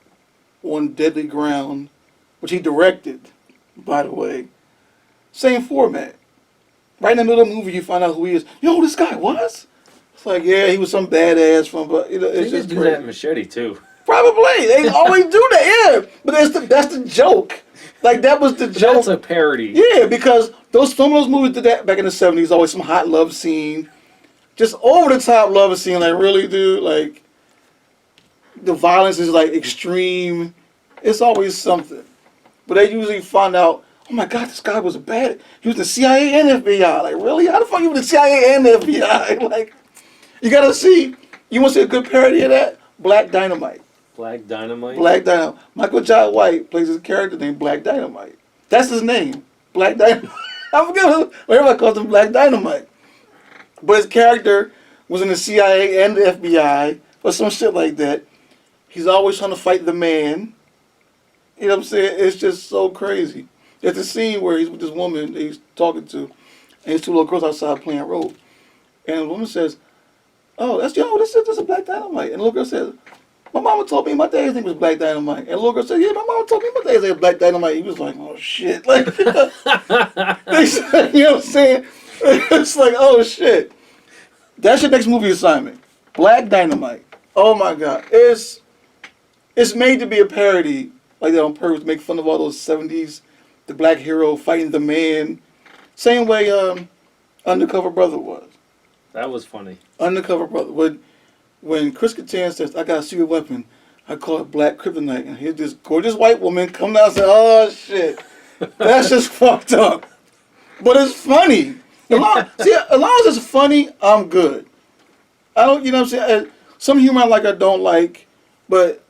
Speaker 2: On Deadly Ground, which he directed, by the way. Same format. Right in the middle of the movie, you find out who he is. You know who this guy was? It's like, yeah, he was some badass from, but you know, it's just
Speaker 1: do
Speaker 2: crazy.
Speaker 1: that in Machete too.
Speaker 2: Probably. They always do that, yeah. But that's the joke. Like, that was the joke.
Speaker 1: That's a parody.
Speaker 2: Yeah, because some of those movies did that back in the 70s, always some hot love scene. Just over the top love scene, like, really, dude? Like, the violence is, like, extreme. It's always something. But they usually find out, oh my god, this guy was he was the CIA and FBI. Like, really? How the fuck you were the CIA and the FBI? Like, you gotta see, you want to see a good parody of that? Black Dynamite.
Speaker 1: Black Dynamite?
Speaker 2: Black Dynamite. Michael Jai White plays his character named Black Dynamite. That's his name. Black Dynamite. I forget what everybody calls him Black Dynamite. But his character was in the CIA and the FBI, or some shit like that. He's always trying to fight the man. You know what I'm saying? It's just so crazy. There's a scene where he's with this woman that he's talking to, and his two little girls outside playing rope. And the woman says, oh, this is Black Dynamite. And the little girl says, my mama told me my dad's name was Black Dynamite. And the little girl said, yeah, my mama told me my dad's name was Black Dynamite. He was like, oh shit. Like, you know what I'm saying? It's like, oh shit. That's your next movie assignment. Black Dynamite. Oh my god. It's made to be a parody like that on purpose to make fun of all those 70s, the black hero fighting the man. Same way Undercover Brother was.
Speaker 1: That was funny.
Speaker 2: Undercover Brother. When Chris Kattan says, I got a secret weapon, I call it Black Kryptonite, and here's this gorgeous white woman come down and say, oh shit. That's just fucked up. But it's funny. As long as it's funny, I'm good. I don't, you know what I'm saying? Some humor I don't like, but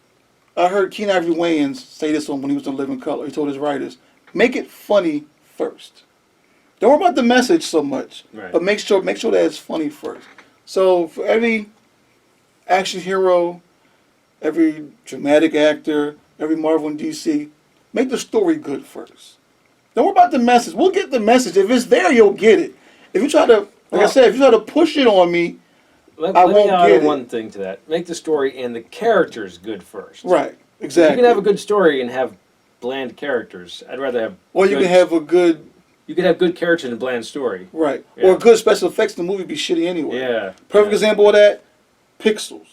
Speaker 2: I heard Keenan Ivory Wayans say this when he was on Living Color. He told his writers, make it funny first. Don't worry about the message so much,
Speaker 1: right,
Speaker 2: but make sure that it's funny first. So for every action hero, every dramatic actor, every Marvel and DC, make the story good first. Don't worry about the message. We'll get the message. If it's there, you'll get it. If you try to, I said, if you try to push it on me, I won't get it.
Speaker 1: One thing to that. Make the story and the characters good first.
Speaker 2: Right, exactly.
Speaker 1: You can have a good story and have bland characters. I'd rather have...
Speaker 2: Or you can have a good...
Speaker 1: You can have good characters and a bland story.
Speaker 2: Right.
Speaker 1: Yeah.
Speaker 2: Or good special effects in the movie be shitty anyway.
Speaker 1: Yeah.
Speaker 2: Perfect example of that, Pixels.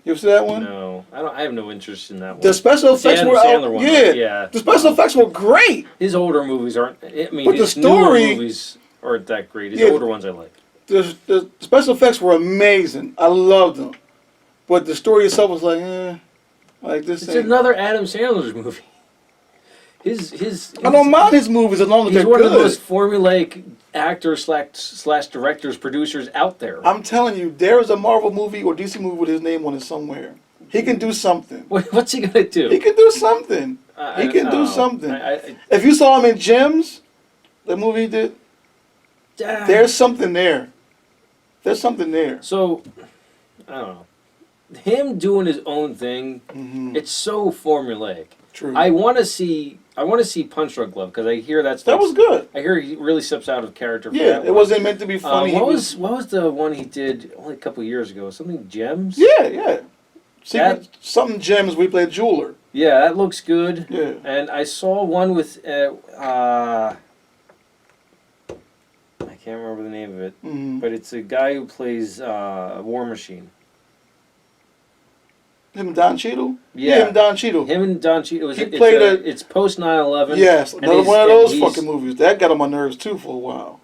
Speaker 2: You ever see that one?
Speaker 1: No. I have no interest in that one.
Speaker 2: The special effects were
Speaker 1: Sandler one,
Speaker 2: yeah.
Speaker 1: Right? Yeah.
Speaker 2: The special effects were great.
Speaker 1: His older movies aren't... I mean,
Speaker 2: but
Speaker 1: his
Speaker 2: the story,
Speaker 1: newer movies aren't that great. His older ones I like.
Speaker 2: The special effects were amazing. I loved them. But the story itself was like this.
Speaker 1: It's another Adam Sandler's movie. His
Speaker 2: I don't mind his movies as long as they're good.
Speaker 1: He's one of the most formulaic actors slash directors, producers out there.
Speaker 2: I'm telling you, there is a Marvel movie or DC movie with his name on it somewhere. He can do something.
Speaker 1: What's he gonna do?
Speaker 2: He can do something. He can do something. If you saw him in Gems, the movie he did, there's something there. There's something there.
Speaker 1: So, I don't know. Him doing his own thing, it's so formulaic.
Speaker 2: True.
Speaker 1: I want to see Punch Drunk Love because I hear that
Speaker 2: was good.
Speaker 1: I hear he really steps out of character.
Speaker 2: Yeah, it wasn't meant to be funny.
Speaker 1: What was the one he did only a couple years ago? Something Gems?
Speaker 2: Yeah. Something Gems. We played Jeweler.
Speaker 1: Yeah, that looks good.
Speaker 2: Yeah.
Speaker 1: And I saw one with I can't remember the name of it, but it's a guy who plays War Machine.
Speaker 2: Him and Don Cheadle?
Speaker 1: Yeah.
Speaker 2: Him and Don Cheadle.
Speaker 1: Him and Don Cheadle.
Speaker 2: He played
Speaker 1: it's post 9/11.
Speaker 2: Yes,
Speaker 1: and
Speaker 2: another
Speaker 1: he's-
Speaker 2: one of
Speaker 1: and
Speaker 2: those
Speaker 1: he's-
Speaker 2: fucking movies. That got on my nerves too for a while.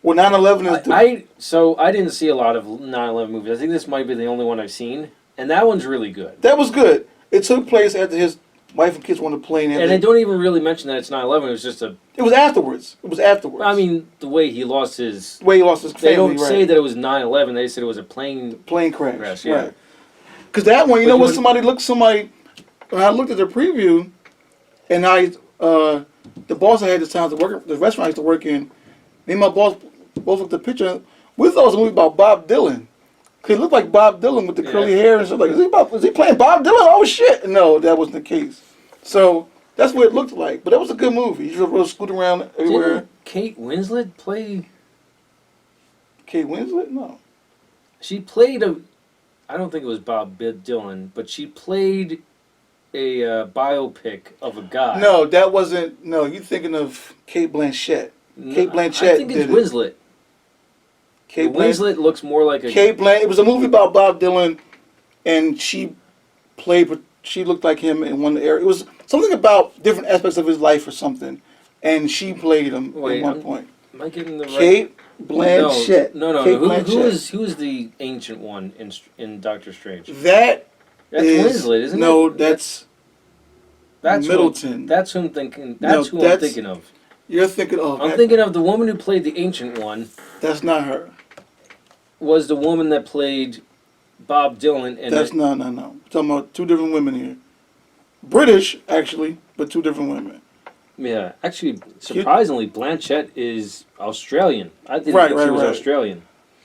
Speaker 2: Well, 9/11 is the...
Speaker 1: I didn't see a lot of 9/11 movies. I think this might be the only one I've seen, and that one's really good.
Speaker 2: That was good. It took place after his wife and kids were on the plane.
Speaker 1: And they don't even really mention that it's 9/11. It was just a.
Speaker 2: It was afterwards. It was afterwards.
Speaker 1: I mean, the way he lost his.
Speaker 2: The way he lost his family.
Speaker 1: They don't
Speaker 2: right.
Speaker 1: say that it was 9/11. They said it was a plane
Speaker 2: crash.
Speaker 1: yeah.
Speaker 2: Right. Because that one, you
Speaker 1: But
Speaker 2: know
Speaker 1: you
Speaker 2: what? When I looked at the preview, and the boss I had at the time, the restaurant I used to work in, me and my boss both looked at the picture. We thought it was a movie about Bob Dylan. Cause he looked like Bob Dylan with the curly hair and stuff. Like, is he playing Bob Dylan? Oh shit! No, that wasn't the case. So that's what it looked like. But that was a good movie. You just scoot around everywhere.
Speaker 1: Didn't Kate Winslet play?
Speaker 2: Kate Winslet? No.
Speaker 1: She played a. I don't think it was Bob Dylan, but she played a biopic of a guy.
Speaker 2: No, that wasn't. No, you're thinking of Kate Blanchett. Kate Blanchett.
Speaker 1: I think it's Winslet.
Speaker 2: Kate
Speaker 1: Winslet looks more like a.
Speaker 2: Kate Blanchett. It was a movie about Bob Dylan, and she played. She looked like him in one area. It was something about different aspects of his life or something, and she played him at one point.
Speaker 1: Am I getting the right?
Speaker 2: Kate Blanchett.
Speaker 1: No.
Speaker 2: Kate
Speaker 1: Who is the ancient one in Doctor Strange?
Speaker 2: That's
Speaker 1: Winslet, isn't it?
Speaker 2: No, that's
Speaker 1: Who
Speaker 2: Middleton.
Speaker 1: that's who I'm thinking. That's who I'm thinking of.
Speaker 2: You're thinking of.
Speaker 1: I'm thinking of the woman who played the ancient one.
Speaker 2: That's not her.
Speaker 1: Was the woman that played Bob Dylan? And
Speaker 2: That's no. We're talking about two different women here. British, actually, but two different women.
Speaker 1: Yeah, actually, surprisingly, Blanchett is Australian. I didn't think she was Australian.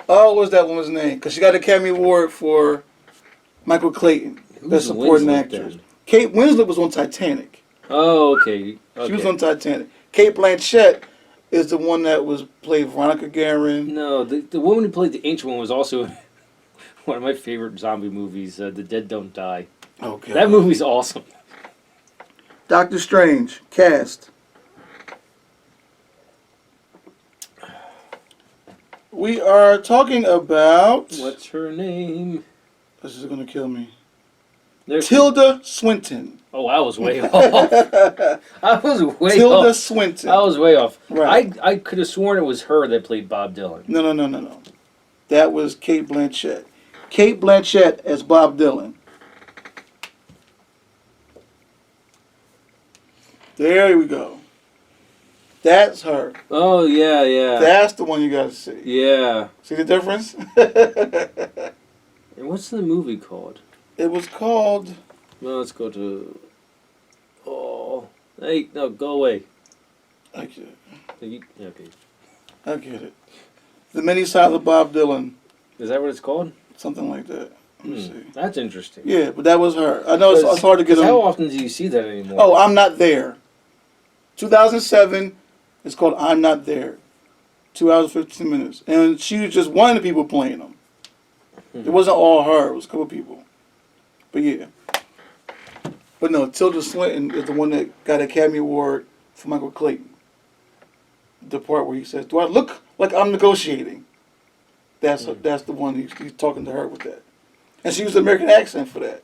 Speaker 2: Oh, what was that woman's name? Because she got an Academy Award for Michael Clayton, Best Supporting Actress. Kate Winslet was on Titanic.
Speaker 1: Oh, okay.
Speaker 2: She was on Titanic. Kate Blanchett is the one that played Veronica Guerin.
Speaker 1: No, the woman who played the ancient one was also one of my favorite zombie movies, The Dead Don't Die.
Speaker 2: Okay.
Speaker 1: That movie's awesome.
Speaker 2: Doctor Strange, cast. We are talking about...
Speaker 1: What's her name?
Speaker 2: This is going to kill me.
Speaker 1: There's
Speaker 2: Tilda Swinton.
Speaker 1: Oh, I was way off.
Speaker 2: Tilda Swinton.
Speaker 1: I was way off.
Speaker 2: Right.
Speaker 1: I could have sworn it was her that played Bob Dylan.
Speaker 2: No. That was Kate Blanchett. Kate Blanchett as Bob Dylan. There we go. That's her.
Speaker 1: Oh, yeah.
Speaker 2: That's the one you got to see.
Speaker 1: Yeah.
Speaker 2: See the difference?
Speaker 1: And what's the movie called?
Speaker 2: It was called...
Speaker 1: Well, let's go to... Oh. Hey, no, go away.
Speaker 2: I get it.
Speaker 1: Okay.
Speaker 2: I get it. The Many Sides of Bob Dylan.
Speaker 1: Is that what it's called?
Speaker 2: Something like that. Let me see.
Speaker 1: That's interesting.
Speaker 2: Yeah, but that was her. I know it's hard to get them.
Speaker 1: How often do you see that anymore?
Speaker 2: Oh, I'm Not There. 2007. It's called I'm Not There. 2 hours 15 minutes. And she was just one of the people playing them. It wasn't all her. It was a couple people. But yeah. But no, Tilda Swinton is the one that got an Academy Award for Michael Clayton. The part where he says, "Do I look like I'm negotiating?" That's the one he's talking to her with that. And she used an American accent for that.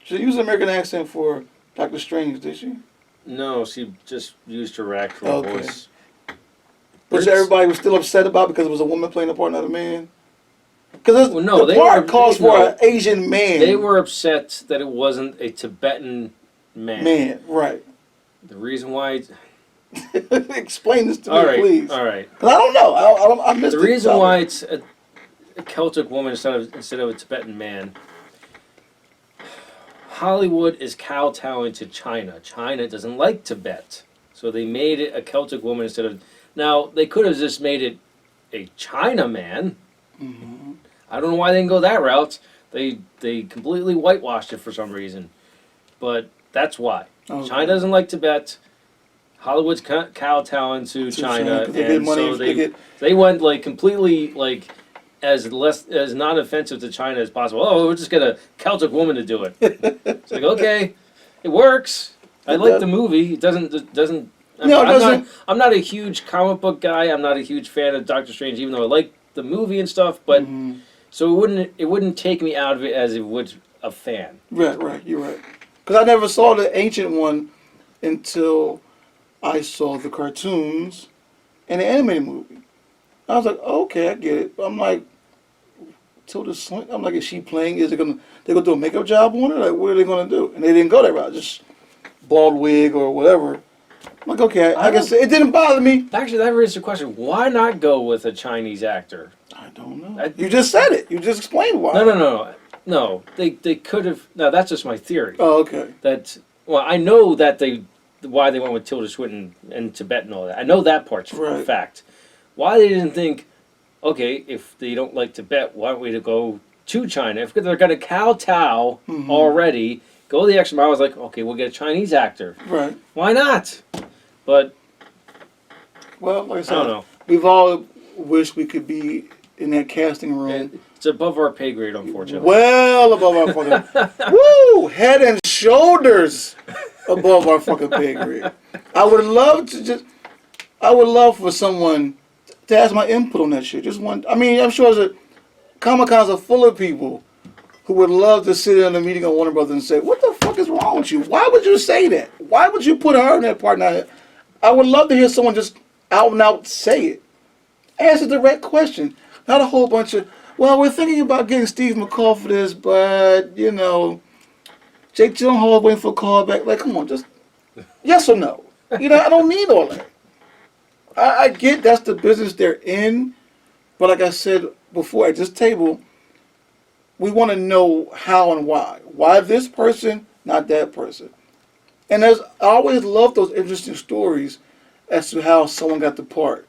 Speaker 2: She used an American accent for Doctor Strange, did she?
Speaker 1: No, she just used her actual voice.
Speaker 2: Which everybody was still upset about because it was a woman playing the part, not a man. Because the part calls for an Asian man.
Speaker 1: They were upset that it wasn't a Tibetan man.
Speaker 2: Right.
Speaker 1: The reason why...
Speaker 2: Explain this to me, please.
Speaker 1: All right.
Speaker 2: Because I don't know. I missed it.
Speaker 1: The reason why it's a Celtic woman instead of a Tibetan man... Hollywood is kowtowing to China. China doesn't like Tibet. So they made it a Celtic woman instead of... Now, they could have just made it a China man.
Speaker 2: Mm-hmm.
Speaker 1: I don't know why they didn't go that route. They completely whitewashed it for some reason. But that's why. Okay. China doesn't like Tibet. Hollywood's kowtowing to China. And so they went like completely like as not offensive to China as possible. Oh, we'll just get a Celtic woman to do it. It's like, okay, it works. I like the movie. It doesn't. I'm not a huge comic book guy. I'm not a huge fan of Doctor Strange, even though I like the movie and stuff. But so it wouldn't take me out of it as it would a fan.
Speaker 2: Right. You're right. Because I never saw the ancient one until I saw the cartoons and the animated movie. I was like, okay, I get it. But I'm like, Tilda Swinton. I'm like, is she playing? Is it gonna? They gonna do a makeup job on her? Like, what are they gonna do? And they didn't go that route. Just bald wig or whatever. I'm like, okay, I guess it didn't bother me.
Speaker 1: Actually, that raises the question: why not go with a Chinese actor?
Speaker 2: I don't know. You just said it. You just explained why.
Speaker 1: No. They could have. No, that's just my theory.
Speaker 2: Oh, okay.
Speaker 1: I know that why they went with Tilda Swinton and Tibet and all that. I know that part's a fact. Why they didn't think, okay, if they don't like Tibet, why don't we go to China? If they're going to kowtow already, go the extra mile. I was like, okay, we'll get a Chinese actor.
Speaker 2: Right.
Speaker 1: Why not? But,
Speaker 2: well, like I said,
Speaker 1: I don't know.
Speaker 2: We've all wished we could be in that casting room.
Speaker 1: It's above our pay grade, unfortunately.
Speaker 2: Well above our fucking... Woo! Head and shoulders above our fucking pay grade. I would love for someone to ask my input on that shit. Just one. I mean, I'm sure that Comic-Cons are full of people who would love to sit in a meeting on Warner Brothers and say, what the fuck is wrong with you? Why would you say that? Why would you put her in that part? Now, I would love to hear someone just out and out say it. Ask a direct question. Not a whole bunch of, well, we're thinking about getting Steve McCall for this, but, you know, Jake Gyllenhaal waiting for a call back. Like, come on, just yes or no. You know, I don't need all that. I get that's the business they're in, but like I said before at this table, we want to know how and why. Why this person, not that person. And I always love those interesting stories as to how someone got the part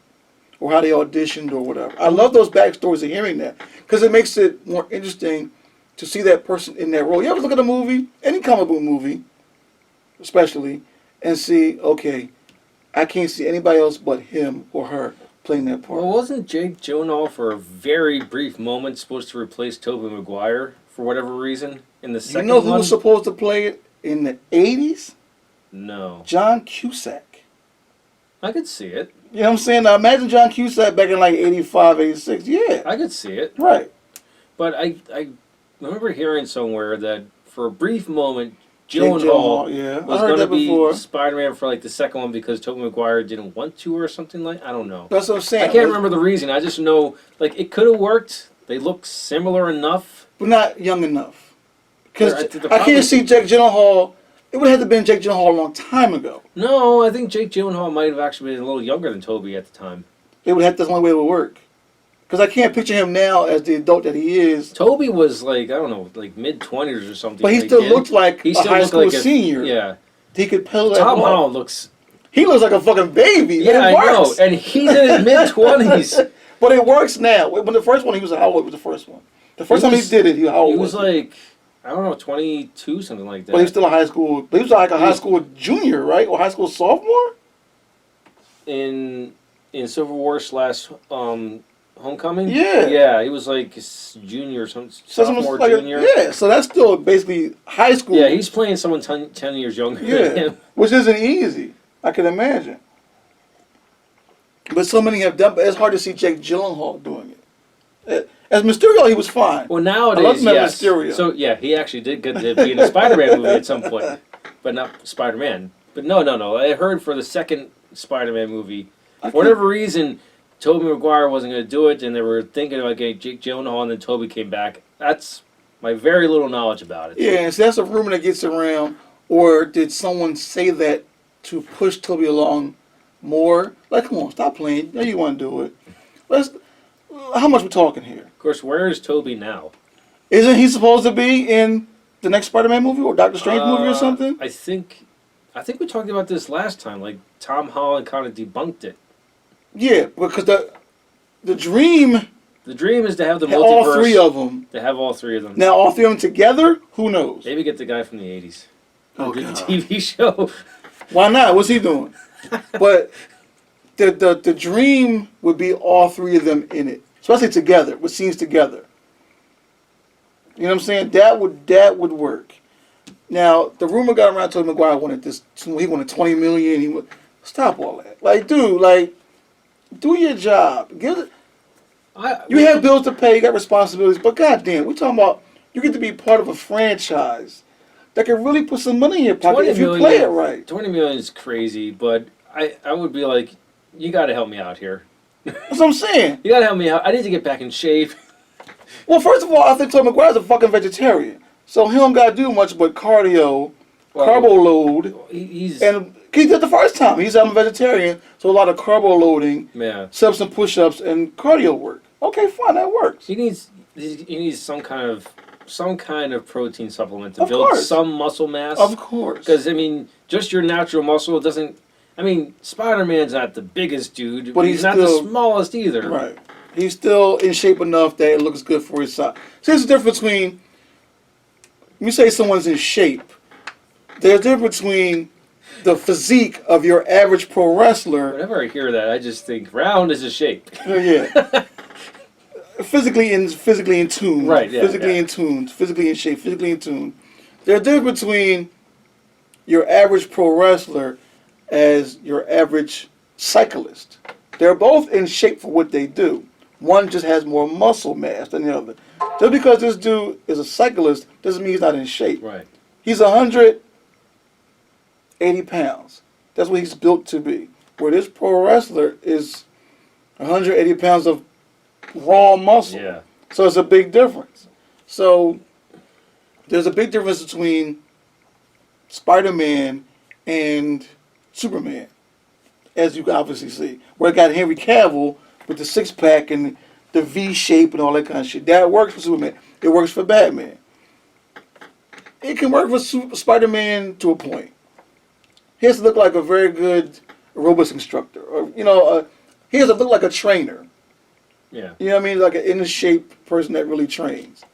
Speaker 2: or how they auditioned or whatever. I love those backstories of hearing that because it makes it more interesting to see that person in that role. You ever look at a movie, any comic book movie, especially, and see, okay, I can't see anybody else but him or her playing that part.
Speaker 1: Well, wasn't Jake Gyllenhaal for a very brief moment supposed to replace Tobey Maguire for whatever reason in the second one?
Speaker 2: You know who was supposed to play it in the 80s?
Speaker 1: No.
Speaker 2: John Cusack.
Speaker 1: I could see it.
Speaker 2: You know what I'm saying? Now imagine John Cusack back in like 85, 86. Yeah.
Speaker 1: I could see it.
Speaker 2: Right.
Speaker 1: But I remember hearing somewhere that for a brief moment,
Speaker 2: Gyllenhaal
Speaker 1: was going to be Spider-Man for like the second one because Tobey Maguire didn't want to or something like. I don't know.
Speaker 2: That's what I'm saying.
Speaker 1: I can't remember the reason. I just know like it could have worked. They look similar enough,
Speaker 2: but not young enough. Because
Speaker 1: I
Speaker 2: can't see Jake Gyllenhaal. It would have to been Jake Gyllenhaal a long time ago.
Speaker 1: No, I think Jake Gyllenhaal might have actually been a little younger than Tobey at the time.
Speaker 2: It would have. That's the only way it would work. Because I can't picture him now as the adult that he is.
Speaker 1: Tobey was like, I don't know, like mid-20s or something.
Speaker 2: But he still looked like a high school senior.
Speaker 1: Yeah.
Speaker 2: He could pull that
Speaker 1: Tom
Speaker 2: off.
Speaker 1: Holland looks...
Speaker 2: He looks like a fucking baby.
Speaker 1: Yeah, I know. And he's in his mid-20s.
Speaker 2: But it works now. When the first one, he was how old was the first one? The first time he did it, how old was he?
Speaker 1: He was like, I don't know, 22, something like that.
Speaker 2: But he was still a high school... He was like a high school junior, right? Or high school sophomore?
Speaker 1: In Civil War / Homecoming?
Speaker 2: Yeah.
Speaker 1: Yeah, he was like junior or something. Sophomore,
Speaker 2: like
Speaker 1: junior.
Speaker 2: Yeah, so that's still basically high school.
Speaker 1: Yeah, he's playing someone 10 years younger than him.
Speaker 2: Which isn't easy, I can imagine. But so many have done, but it's hard to see Jake Gyllenhaal doing it. As Mysterio, he was fine.
Speaker 1: Well, nowadays,
Speaker 2: I love him as Mysterio.
Speaker 1: So, yeah, he actually did get to be in a Spider-Man movie at some point. But not Spider-Man. But no. I heard for the second Spider-Man movie, for whatever reason... Tobey Maguire wasn't going to do it, and they were thinking about getting Jake Gyllenhaal, and then Tobey came back. That's my very little knowledge about it.
Speaker 2: Yeah, so that's a rumor that gets around. Or did someone say that to push Tobey along more? Like, come on, stop playing. Now you want to do it. How much we talking here?
Speaker 1: Of course, where is Tobey now?
Speaker 2: Isn't he supposed to be in the next Spider-Man movie or Doctor Strange movie or something?
Speaker 1: I think we talked about this last time. Like, Tom Holland kind of debunked it.
Speaker 2: Yeah, because the dream...
Speaker 1: The dream is to have the multiverse.
Speaker 2: All three of them.
Speaker 1: To have all three of them.
Speaker 2: Now, all three of them together? Who knows?
Speaker 1: Maybe get the guy from the 80s.
Speaker 2: Oh,
Speaker 1: the
Speaker 2: God.
Speaker 1: TV show.
Speaker 2: Why not? What's he doing? But the dream would be all three of them in it. Especially together, with scenes together. You know what I'm saying? That would work. Now, the rumor got around Tobey Maguire wanted this. He wanted $20 million. Stop all that. Like, dude, do your job. You have bills to pay, you got responsibilities, but goddamn, we're talking about You get to be part of a franchise that can really put some money in your pocket if you play it right.
Speaker 1: 20 million is crazy, but I would be like, you got to help me out here.
Speaker 2: That's what I'm saying.
Speaker 1: You got to help me out. I need to get back in shape.
Speaker 2: Well, first of all, I think Tobey Maguire's a fucking vegetarian. So he don't got to do much but cardio, carbo load.
Speaker 1: He's...
Speaker 2: And he did the first time. He's I'm a vegetarian, so a lot of carbo loading, subs and push-ups, and cardio work. Okay, fine, that works.
Speaker 1: He needs some kind of protein supplement to build some muscle mass.
Speaker 2: Of course.
Speaker 1: Because, I mean, just your natural muscle doesn't... I mean, Spider-Man's not the biggest dude, but he's not the smallest either.
Speaker 2: Right. He's still in shape enough that it looks good for his size. So there's a difference between... When you say someone's in shape, there's a difference between the physique of your average pro wrestler.
Speaker 1: Whenever I hear that, I just think round is a shape.
Speaker 2: Yeah. physically in tune.
Speaker 1: Right, yeah.
Speaker 2: Physically in tune. Physically in shape. Physically in tune. There's a difference between your average pro wrestler as your average cyclist. They're both in shape for what they do. One just has more muscle mass than the other. Just because this dude is a cyclist doesn't mean he's not in shape.
Speaker 1: Right.
Speaker 2: He's 180 pounds. That's what he's built to be. Where this pro wrestler is 180 pounds of raw muscle.
Speaker 1: Yeah.
Speaker 2: So it's a big difference. So there's a big difference between Spider-Man and Superman, as you can obviously see. Where it got Henry Cavill with the six-pack and the V shape and all that kind of shit. That works for Superman. It works for Batman. It can work for Spider-Man to a point. He has to look like a very good aerobics instructor. Or, he has to look like a trainer.
Speaker 1: Yeah.
Speaker 2: You know what I mean? Like an in-shape person that really trains.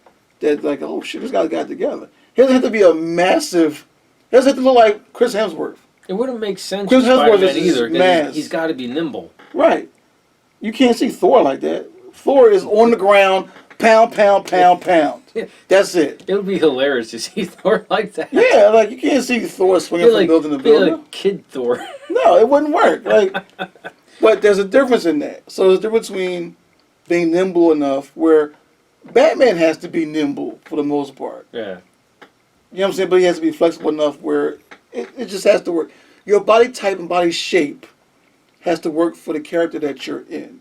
Speaker 2: That's like, oh shit, this guy got it together. He doesn't have to be a massive... He doesn't have to look like Chris Hemsworth.
Speaker 1: It wouldn't make sense
Speaker 2: Chris
Speaker 1: for
Speaker 2: Hemsworth
Speaker 1: Spider-Man
Speaker 2: is
Speaker 1: either, because
Speaker 2: mass.
Speaker 1: he's got to be nimble.
Speaker 2: Right. You can't see Thor like that. Thor is on the ground, pound, pound, pound, pound. That's it.
Speaker 1: It would be hilarious to see Thor like that.
Speaker 2: Yeah, like you can't see Thor swinging from building to building.
Speaker 1: Like kid Thor.
Speaker 2: No, it wouldn't work. Like, but there's a difference in that. So there's a difference between being nimble enough where Batman has to be nimble for the most part.
Speaker 1: Yeah.
Speaker 2: You know what I'm saying? But he has to be flexible enough where it just has to work. Your body type and body shape has to work for the character that you're in.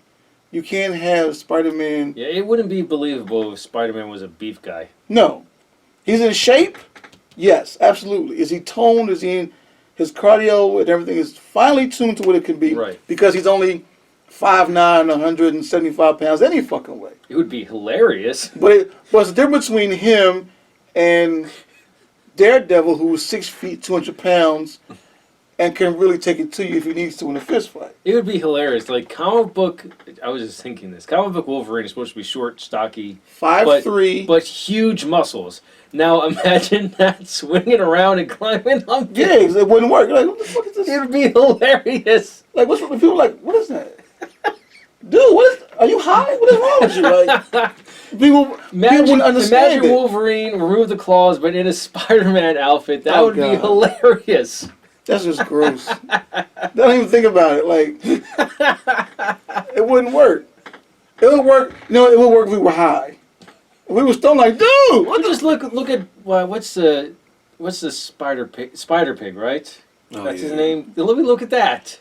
Speaker 2: You can't have Spider-Man...
Speaker 1: Yeah, it wouldn't be believable if Spider-Man was a beef guy.
Speaker 2: No. He's in shape? Yes, absolutely. Is he toned? Is he in... His cardio and everything is finally tuned to what it can be.
Speaker 1: Right.
Speaker 2: Because he's only 5'9", 175 pounds any fucking way.
Speaker 1: It would be hilarious.
Speaker 2: But it's the difference between him and Daredevil, who's 6 feet, 200 pounds, and can really take it to you if he needs to in a fist fight.
Speaker 1: It would be hilarious. Like comic book, I was just thinking this. Comic book Wolverine is supposed to be short, stocky,
Speaker 2: 5'3",
Speaker 1: but huge muscles. Now imagine that swinging around and climbing on.
Speaker 2: Yeah, it wouldn't work. Like, what the fuck is this?
Speaker 1: It would be hilarious.
Speaker 2: Like, what's people like? What is that? Dude, are you high? What is wrong with you? Like, people wouldn't understand
Speaker 1: Imagine Wolverine remove the claws, but in a Spider-Man outfit. That would be hilarious.
Speaker 2: That's just gross. Don't even think about it. Like, it wouldn't work. It would work. It would work if we were high. If we were still like, dude.
Speaker 1: Just look at what's the Spider Pig, right?
Speaker 2: Oh,
Speaker 1: That's his name. Let me look at that.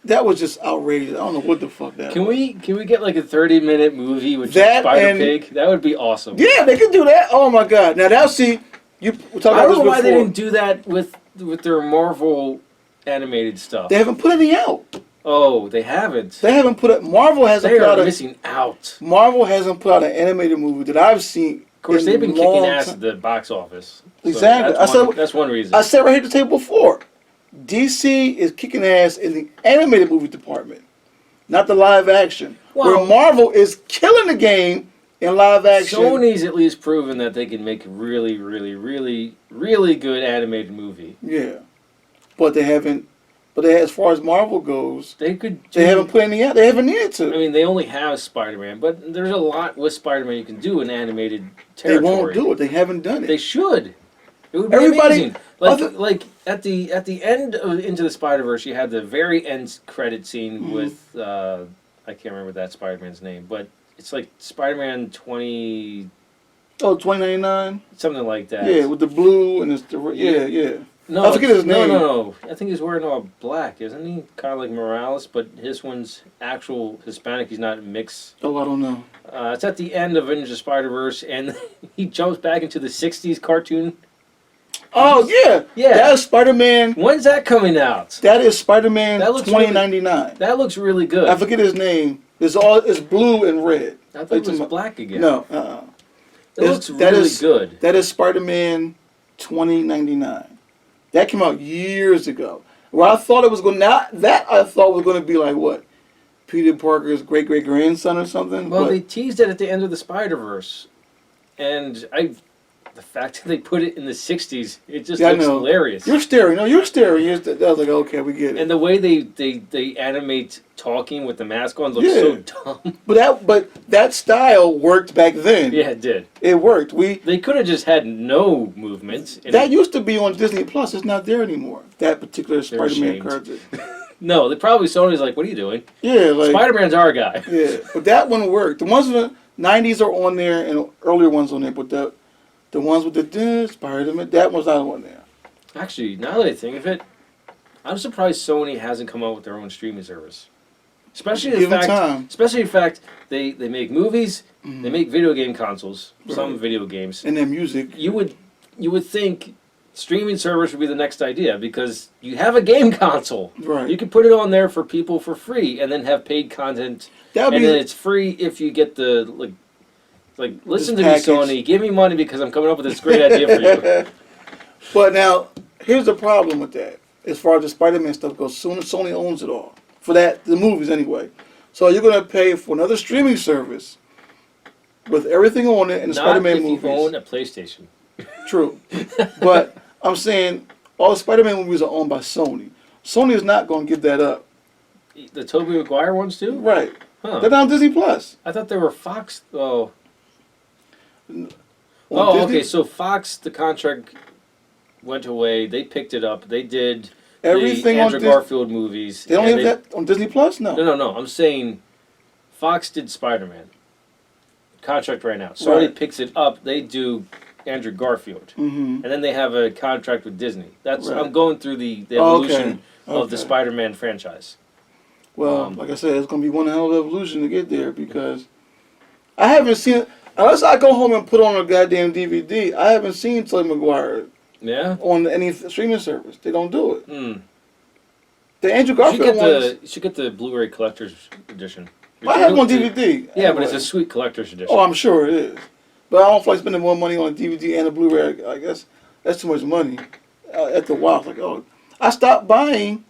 Speaker 2: That was just outrageous. I don't know what the fuck that was.
Speaker 1: Can we get like a 30-minute movie with just Spider Pig? That would be awesome.
Speaker 2: Yeah, they could do that. Oh my god. Now we talked about this before.
Speaker 1: I don't know why they didn't do that with their Marvel animated stuff.
Speaker 2: They haven't put any out.
Speaker 1: Oh, they haven't.
Speaker 2: They haven't put it. Marvel hasn't
Speaker 1: they
Speaker 2: put out
Speaker 1: are missing out.
Speaker 2: Marvel hasn't put out an animated movie that I've seen.
Speaker 1: Of course, they've been kicking ass at the box office.
Speaker 2: Exactly.
Speaker 1: So that's one reason.
Speaker 2: I said right here at the table before. DC is kicking ass in the animated movie department, not the live action.
Speaker 1: Well,
Speaker 2: where Marvel is killing the game in live action.
Speaker 1: Sony's at least proven that they can make a really, really, really, really good animated movie.
Speaker 2: Yeah, but they haven't. But as far as Marvel goes,
Speaker 1: they
Speaker 2: haven't put any out. They haven't needed to.
Speaker 1: I mean, they only have Spider-Man, but there's a lot with Spider-Man you can do in animated territory.
Speaker 2: They won't do it. They haven't done it.
Speaker 1: They should. It would be amazing. Like at the end of Into the Spider-Verse, you had the very end credit scene with I can't remember that Spider-Man's name, but it's like Spider-Man 20.
Speaker 2: Oh, 2099?
Speaker 1: something like that.
Speaker 2: Yeah, with the blue and it's the yeah.
Speaker 1: No,
Speaker 2: I forget his name.
Speaker 1: No. I think he's wearing all black, isn't he? Kind of like Morales, but his one's actual Hispanic. He's not mixed.
Speaker 2: Oh, I don't know.
Speaker 1: It's at the end of Into the Spider-Verse, and he jumps back into the '60s cartoon.
Speaker 2: Oh yeah,
Speaker 1: Yeah.
Speaker 2: That is Spider-Man.
Speaker 1: When's that coming out?
Speaker 2: That is Spider-Man
Speaker 1: That looks
Speaker 2: 2099.
Speaker 1: That looks really good.
Speaker 2: I forget his name. It's blue and red.
Speaker 1: I thought it was black again.
Speaker 2: No,
Speaker 1: It looks really good.
Speaker 2: That is Spider-Man 2099. That came out years ago. Well, I thought it was going to be like what? Peter Parker's great-great-grandson or something?
Speaker 1: Well, they teased it at the end of the Spider-Verse. And the fact that they put it in the 60s, it just looks hilarious.
Speaker 2: You're staring. No, you're staring. I was like, okay, we get it.
Speaker 1: And the way they animate talking with the mask on looks so dumb.
Speaker 2: But that style worked back then.
Speaker 1: Yeah, it did.
Speaker 2: It worked.
Speaker 1: They could have just had no movement.
Speaker 2: That used to be on Disney Plus. It's not there anymore. That particular Spider-Man cartoon.
Speaker 1: No, they probably Sony's like, what are you doing?
Speaker 2: Yeah, like
Speaker 1: Spider-Man's our guy.
Speaker 2: Yeah, but that one worked. The ones from the 90s are on there and earlier ones on there, but the ones with the Spider-Man, that one's not on there.
Speaker 1: Actually, now that I think of it, I'm surprised Sony hasn't come out with their own streaming service. Especially the fact they make movies, they make video game consoles, some video games,
Speaker 2: and then music.
Speaker 1: You would think streaming service would be the next idea because you have a game console.
Speaker 2: Right.
Speaker 1: You can put it on there for people for free and then have paid content. And then it's free if you get the listen to me, Sony, give me money because I'm coming up with this great idea for you.
Speaker 2: But now, here's the problem with that. As far as the Spider-Man stuff goes, Sony owns it all. For the movies anyway. So you're going to pay for another streaming service with everything on it and the Spider-Man movies.
Speaker 1: Not if you own a PlayStation.
Speaker 2: True. But I'm saying all the Spider-Man movies are owned by Sony. Sony is not going to give that up.
Speaker 1: The Tobey Maguire ones too?
Speaker 2: Right.
Speaker 1: Huh.
Speaker 2: They're on Disney Plus.
Speaker 1: I thought they were Fox. Oh.
Speaker 2: Disney?
Speaker 1: Okay. So Fox, the contract went away. They picked it up. They did
Speaker 2: everything
Speaker 1: the Andrew Garfield movies.
Speaker 2: They don't have that on Disney Plus? No.
Speaker 1: No. I'm saying Fox did Spider-Man. Contract right now. Sony picks it up. They do Andrew Garfield.
Speaker 2: Mm-hmm.
Speaker 1: And then they have a contract with Disney. I'm going through the evolution of the Spider-Man franchise.
Speaker 2: Well, like I said, it's going to be one hell of an evolution to get there because I haven't seen it. Unless I go home and put on a goddamn DVD, I haven't seen Tobey Maguire on any streaming service. They don't do it.
Speaker 1: Mm.
Speaker 2: The Andrew Garfield ones...
Speaker 1: You should get the Blu-ray Collector's Edition.
Speaker 2: I have one DVD.
Speaker 1: Yeah, but it's a sweet Collector's Edition.
Speaker 2: Oh, I'm sure it is. But I don't feel like spending more money on a DVD and a Blu-ray. I guess that's too much money. After a while, it's like, I stopped buying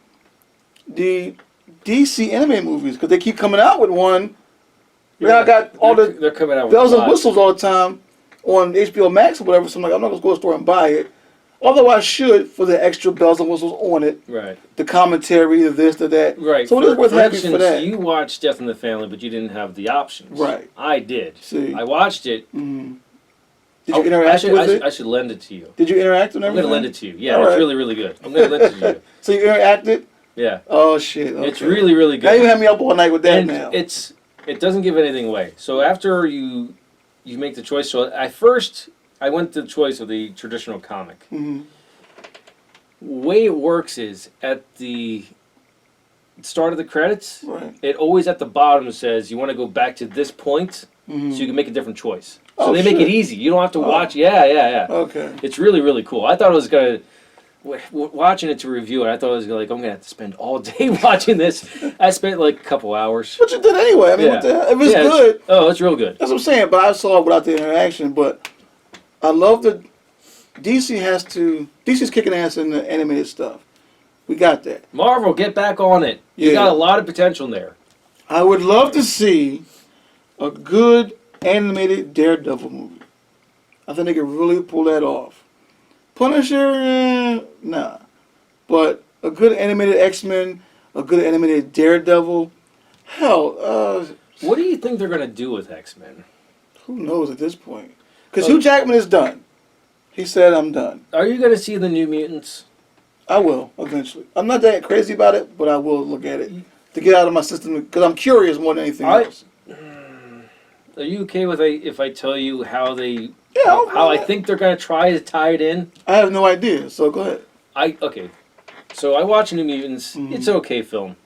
Speaker 2: the DC anime movies because they keep coming out with one. Yeah, I got they're coming out with bells and whistles all the time on HBO Max or whatever. So I'm like, I'm not gonna go to the store and buy it. Although I should for the extra bells and whistles on it.
Speaker 1: Right. The
Speaker 2: commentary, the this, the that.
Speaker 1: Right.
Speaker 2: So it is worth having for that.
Speaker 1: You watched Death in the Family, but you didn't have the options.
Speaker 2: Right.
Speaker 1: I did.
Speaker 2: See.
Speaker 1: I watched it.
Speaker 2: Mm-hmm. Did you interact with it?
Speaker 1: I should lend it to you.
Speaker 2: Did you interact with everything?
Speaker 1: I'm going to lend it to you. Yeah, it's really, really good. I'm going to lend it to you.
Speaker 2: So you interacted?
Speaker 1: Yeah.
Speaker 2: Oh, shit. Okay.
Speaker 1: It's really, really good.
Speaker 2: Now you have me up all night with that
Speaker 1: and
Speaker 2: now.
Speaker 1: It doesn't give anything away. So after you make the choice, so I went to the choice of the traditional comic.
Speaker 2: Mm-hmm.
Speaker 1: Way it works is at the start of the credits, it always at the bottom says you want to go back to this point so you can make a different choice. So they make it easy. You don't have to watch. Yeah.
Speaker 2: Okay.
Speaker 1: It's really, really cool. I thought it was going to, watching it to review it, I thought it was like, I'm going to have to spend all day watching this. I spent like a couple hours.
Speaker 2: But you did anyway. I mean, what the hell? If it's good.
Speaker 1: It's real good.
Speaker 2: That's what I'm saying. But I saw it without the interaction. But I love the DC's kicking ass in the animated stuff. We got that.
Speaker 1: Marvel, get back on it. You got a lot of potential there. I
Speaker 2: would love to see a good animated Daredevil movie. I think they could really pull that off. Punisher, nah. But a good animated X-Men, a good animated Daredevil, hell.
Speaker 1: What do you think they're going to do with X-Men?
Speaker 2: Who knows at this point? Because Hugh Jackman is done. He said, I'm done.
Speaker 1: Are you going to see the New Mutants?
Speaker 2: I will, eventually. I'm not that crazy about it, but I will look at it to get out of my system because I'm curious more than anything else.
Speaker 1: Are you okay with if I tell you how they
Speaker 2: Yeah.
Speaker 1: How I think they're gonna try to tie it in.
Speaker 2: I have no idea. So go ahead.
Speaker 1: Okay. So I watch New Mutants.
Speaker 2: Mhm.
Speaker 1: It's an okay film.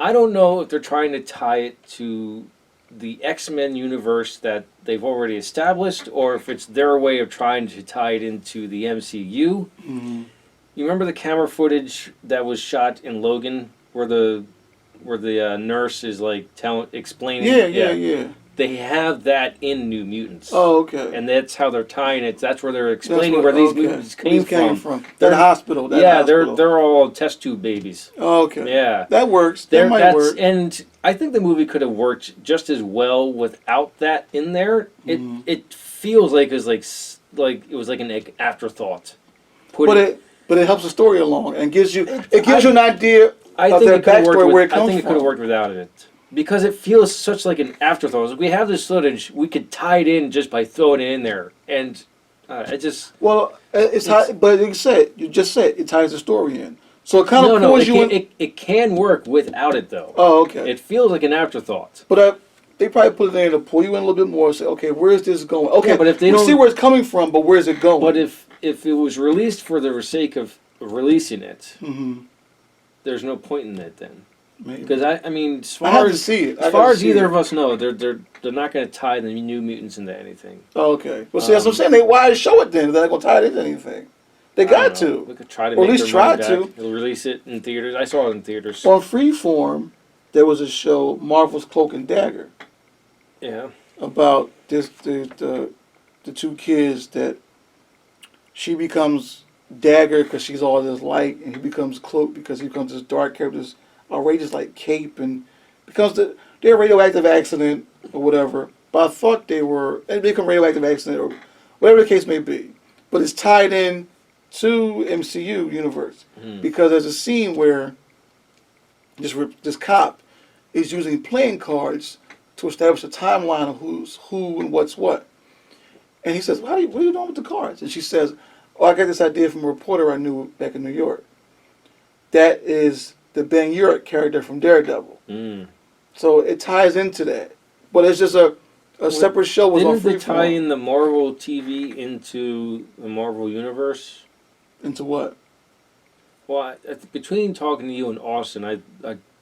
Speaker 1: I don't know if they're trying to tie it to the X-Men universe that they've already established, or if it's their way of trying to tie it into the MCU.
Speaker 2: Mm-hmm.
Speaker 1: You remember the camera footage that was shot in Logan, where the nurse is like explaining?
Speaker 2: Yeah.
Speaker 1: They have that in New Mutants.
Speaker 2: Oh, okay.
Speaker 1: And that's how they're tying it. That's where they're explaining where these mutants came from.
Speaker 2: That hospital.
Speaker 1: They're all test tube babies.
Speaker 2: Oh, okay.
Speaker 1: Yeah.
Speaker 2: That works. That might work.
Speaker 1: And I think the movie could have worked just as well without that in there. It feels like it was like an afterthought.
Speaker 2: But it helps the story along and gives you you an idea of their backstory where it comes from.
Speaker 1: I think it could have worked without it. Because it feels such like an afterthought. We have this footage, we could tie it in just by throwing it in there, and it just.
Speaker 2: Well, but you just said it ties the story in, so it kind of pulls you in.
Speaker 1: It can work without it though.
Speaker 2: Oh, okay.
Speaker 1: It feels like an afterthought.
Speaker 2: But they probably put it in to pull you in a little bit more. Say, okay, where is this going? Okay,
Speaker 1: yeah, but if they
Speaker 2: see where it's coming from, but where is it going?
Speaker 1: But if it was released for the sake of releasing it, there's no point in it then. Because I mean, as far as either of us know, they're not going to tie the New Mutants into anything.
Speaker 2: Oh, okay. Well, see, that's what I'm saying. Why show it then? They're not going to tie it into anything. They got to.
Speaker 1: We could try to,
Speaker 2: or at least try to.
Speaker 1: They'll release it in theaters. I saw it in theaters.
Speaker 2: On Freeform, there was a show, Marvel's Cloak and Dagger.
Speaker 1: Yeah.
Speaker 2: About the two kids that she becomes Dagger because she's all this light, and he becomes Cloak because he becomes this dark character. Outrageous like cape, and because they're a radioactive accident or whatever. But I thought they become radioactive accident or whatever the case may be. But it's tied in to MCU universe because there's a scene where this cop is using playing cards to establish a timeline of who's who and what's what. And he says, what are you doing with the cards? And she says, oh, I got this idea from a reporter I knew back in New York. That is the Ben Urich character from Daredevil. So it ties into that. But it's just a separate show was on Freeform.
Speaker 1: Didn't they tie in the Marvel TV into the Marvel Universe?
Speaker 2: Into what?
Speaker 1: Well, between talking to you and Austin, I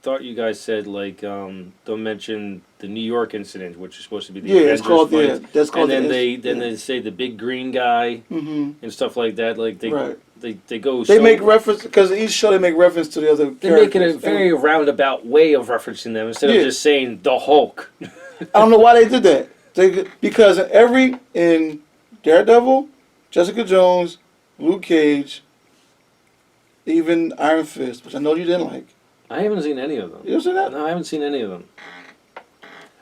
Speaker 1: thought you guys said, like, don't mention the New York incident, which is supposed to be the Avengers fight.
Speaker 2: That's called
Speaker 1: and then they say the big green guy and stuff like that. Like they go.
Speaker 2: They make reference because each show they make reference to the other.
Speaker 1: They make it a very roundabout way of referencing them instead of just saying the Hulk.
Speaker 2: I don't know why they did that. Because in Daredevil, Jessica Jones, Luke Cage, even Iron Fist, which I know you didn't like.
Speaker 1: I haven't seen any of them.
Speaker 2: You seen that?
Speaker 1: No, I haven't seen any of them.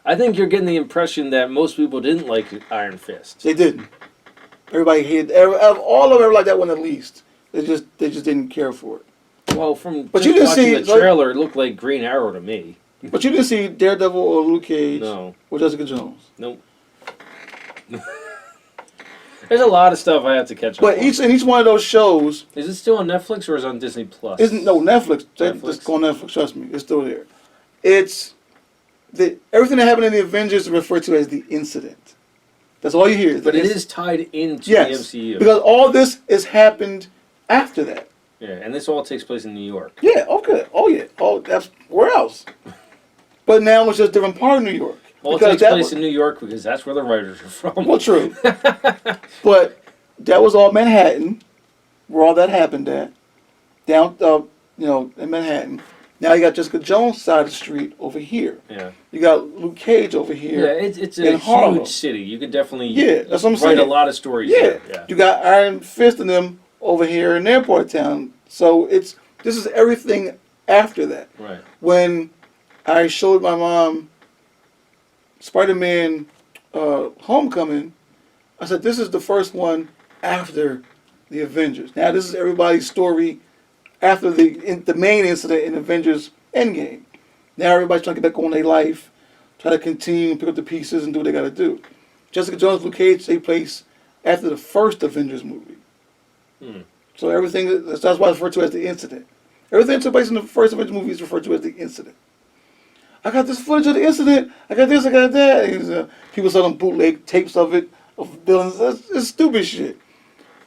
Speaker 1: I think you're getting the impression that most people didn't like Iron Fist.
Speaker 2: They didn't. Everybody hated. All of them like that one at least. They just didn't care for it.
Speaker 1: Well, from
Speaker 2: but you didn't
Speaker 1: watching
Speaker 2: see
Speaker 1: the trailer, it looked like Green Arrow to me.
Speaker 2: But you didn't see Daredevil or Luke Cage?
Speaker 1: No.
Speaker 2: Or Jessica Jones?
Speaker 1: Nope. There's a lot of stuff I have to catch up on.
Speaker 2: But each one of those shows...
Speaker 1: Is it still on Netflix or is it on Disney Plus?
Speaker 2: No, Netflix. It's on Netflix, trust me. It's still there. Everything that happened in the Avengers is referred to as the incident. That's all you hear.
Speaker 1: But it is tied into the MCU.
Speaker 2: Because all this has happened after that.
Speaker 1: Yeah, and this all takes place in New York.
Speaker 2: Yeah, okay. Oh, yeah. Oh, that's... Where else? But now it's just a different part of New York.
Speaker 1: Well, it takes place in New York because that's where the writers are from.
Speaker 2: Well, true. But that was all Manhattan, where all that happened at. Down, in Manhattan. Now you got Jessica Jones' side of the street over here.
Speaker 1: Yeah.
Speaker 2: You got Luke Cage over here.
Speaker 1: Yeah, it's a huge city. You could definitely
Speaker 2: that's what I'm saying.
Speaker 1: Write a lot of stories there. Yeah.
Speaker 2: You got Iron Fist and them over here in their part of town. So this is everything after that.
Speaker 1: Right.
Speaker 2: When I showed my mom Spider-Man Homecoming, I said, this is the first one after the Avengers. Now, this is everybody's story after the main incident in Avengers Endgame. Now, everybody's trying to get back on their life, try to continue, pick up the pieces, and do what they got to do. Jessica Jones, Luke Cage take place after the first Avengers movie. So that's why it's referred to as the incident. Everything that took place in the first Avengers movie is referred to as the incident. I got this footage of the incident. I got this, I got that. And, people selling bootleg tapes of it, of villains. It's stupid shit.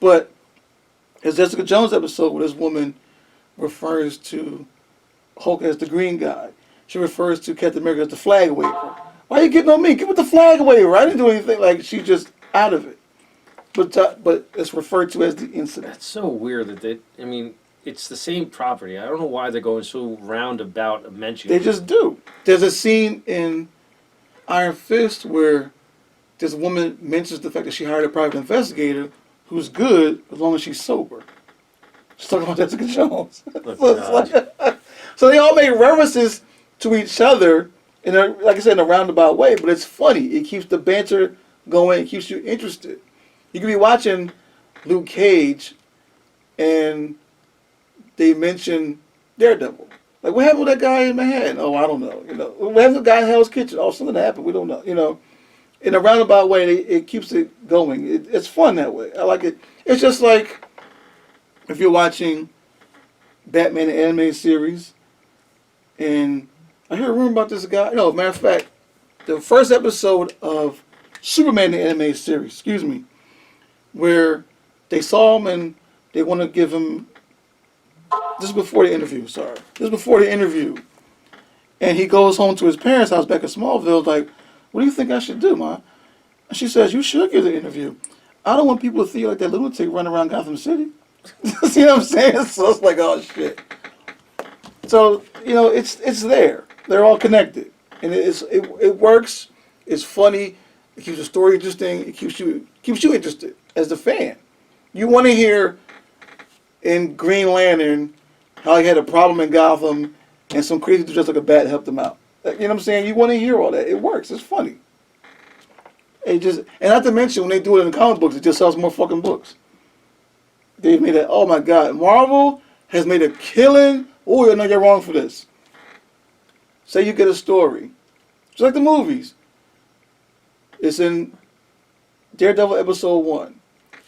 Speaker 2: But it's Jessica Jones episode where this woman refers to Hulk as the green guy. She refers to Captain America as the flag waver. Why are you getting on me? Get with the flag waver. I didn't do anything. Like, she's just out of it. But it's referred to as the incident.
Speaker 1: That's so weird that it's the same property. I don't know why they're going so roundabout of mentioning
Speaker 2: They just do. There's a scene in Iron Fist where this woman mentions the fact that she hired a private investigator who's good as long as she's sober. She's talking about Jessica Jones. So they all make references to each other in a, like I said, in a roundabout way, but it's funny. It keeps the banter going. It keeps you interested. You can be watching Luke Cage and they mention Daredevil. Like, what happened with that guy in Manhattan? Oh, I don't know. What happened with the guy in Hell's Kitchen? Oh, something happened. We don't know. In a roundabout way, it keeps it going. It's fun that way. I like it. It's just like if you're watching Batman the animated series, and I hear a rumor about this guy. No, matter of fact, the first episode of Superman the animated series, where they saw him and they want to give him. This is before the interview. And he goes home to his parents' house back in Smallville. Like, what do you think I should do, Ma? And she says, you should give the interview. I don't want people to think like that lunatic running around Gotham City. See what I'm saying? So it's like, oh shit. So it's there. They're all connected, and it works. It's funny. It keeps the story interesting. It keeps you interested as the fan. You want to hear in Green Lantern how he had a problem in Gotham, and some crazy dude just like a bat helped him out. You know what I'm saying? You want to hear all that. It works. It's funny. And not to mention when they do it in the comic books, it just sells more fucking books. They've made it. Oh my God, Marvel has made a killing. Oh, no, you're wrong for this. Say you get a story, just like the movies. It's in Daredevil episode 1.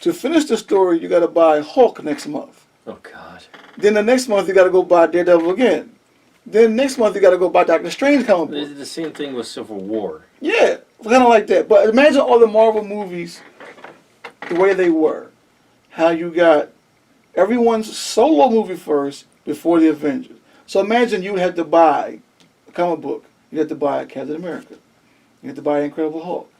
Speaker 2: To finish the story, you got to buy Hulk next month.
Speaker 1: Oh God.
Speaker 2: Then the next month you got to go buy Daredevil again. Then next month you got to go buy Doctor Strange comic book.
Speaker 1: They did the same thing with Civil War.
Speaker 2: Yeah, kind of like that. But imagine all the Marvel movies, the way they were. How you got everyone's solo movie first before the Avengers. So imagine you had to buy a comic book. You had to buy Captain America. You had to buy Incredible Hulk.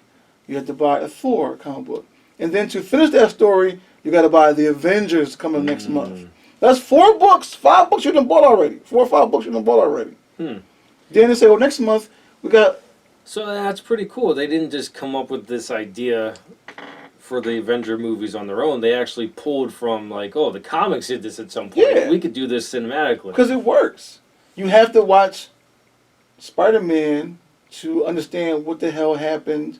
Speaker 2: You had to buy a Thor comic book. And then to finish that story, you got to buy the Avengers coming next month. That's 4 books, 5 books you done bought already. 4 or 5 books you done bought already. Then they say, well, next month we got.
Speaker 1: So that's pretty cool. They didn't just come up with this idea for the Avenger movies on their own. They actually pulled from the comics did this at some point.
Speaker 2: Yeah.
Speaker 1: We could do this cinematically.
Speaker 2: Because it works. You have to watch Spider-Man to understand what the hell happened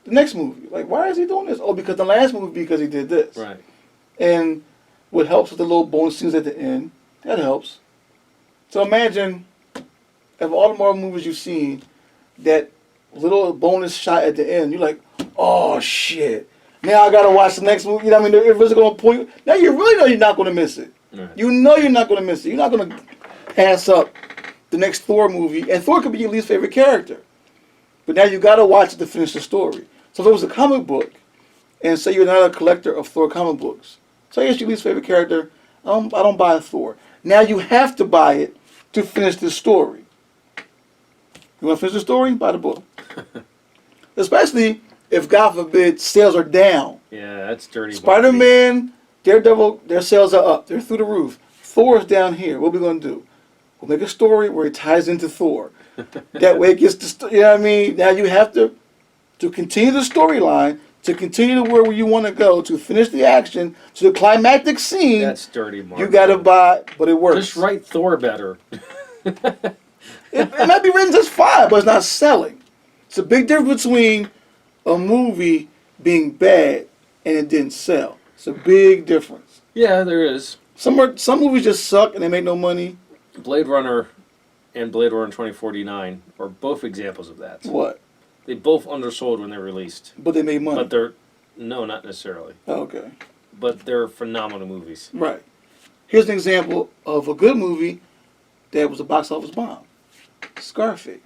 Speaker 2: the next movie. Like, why is he doing this? Oh, because the last movie, because he did this.
Speaker 1: Right.
Speaker 2: And what helps with the little bonus scenes at the end, that helps. So imagine, of all the Marvel movies you've seen, that little bonus shot at the end, you're like, oh shit. Now I gotta watch the next movie. You know what I mean? If it's gonna point, now you really know you're not gonna miss it.
Speaker 1: Right.
Speaker 2: You know you're not gonna miss it. You're not gonna pass up the next Thor movie. And Thor could be your least favorite character. But now you gotta watch it to finish the story. So if it was a comic book, and say you're not a collector of Thor comic books, say it's your least favorite character, I don't buy a Thor. Now you have to buy it to finish the story. You want to finish the story? Buy the book. Especially if, God forbid, sales are down.
Speaker 1: Yeah, that's dirty.
Speaker 2: Spider-Man, Daredevil, their sales are up. They're through the roof. Thor is down here. What are we going to do? We'll make a story where it ties into Thor. That way it gets to, you know what I mean? Now you have to continue the storyline, to continue to where you want to go, to finish the action, to the climactic scene.
Speaker 1: That's dirty, Mark.
Speaker 2: You got to buy, but it works.
Speaker 1: Just write Thor better.
Speaker 2: It might be written just fine, but it's not selling. It's a big difference between a movie being bad and it didn't sell. It's a big difference.
Speaker 1: Yeah, there is.
Speaker 2: Some movies just suck and they make no money.
Speaker 1: Blade Runner and Blade Runner 2049 are both examples of that.
Speaker 2: What?
Speaker 1: They both undersold when they released.
Speaker 2: But they made money.
Speaker 1: But no, not necessarily.
Speaker 2: Oh, okay.
Speaker 1: But they're phenomenal movies.
Speaker 2: Right. Here's an example of a good movie that was a box office bomb. Scarface.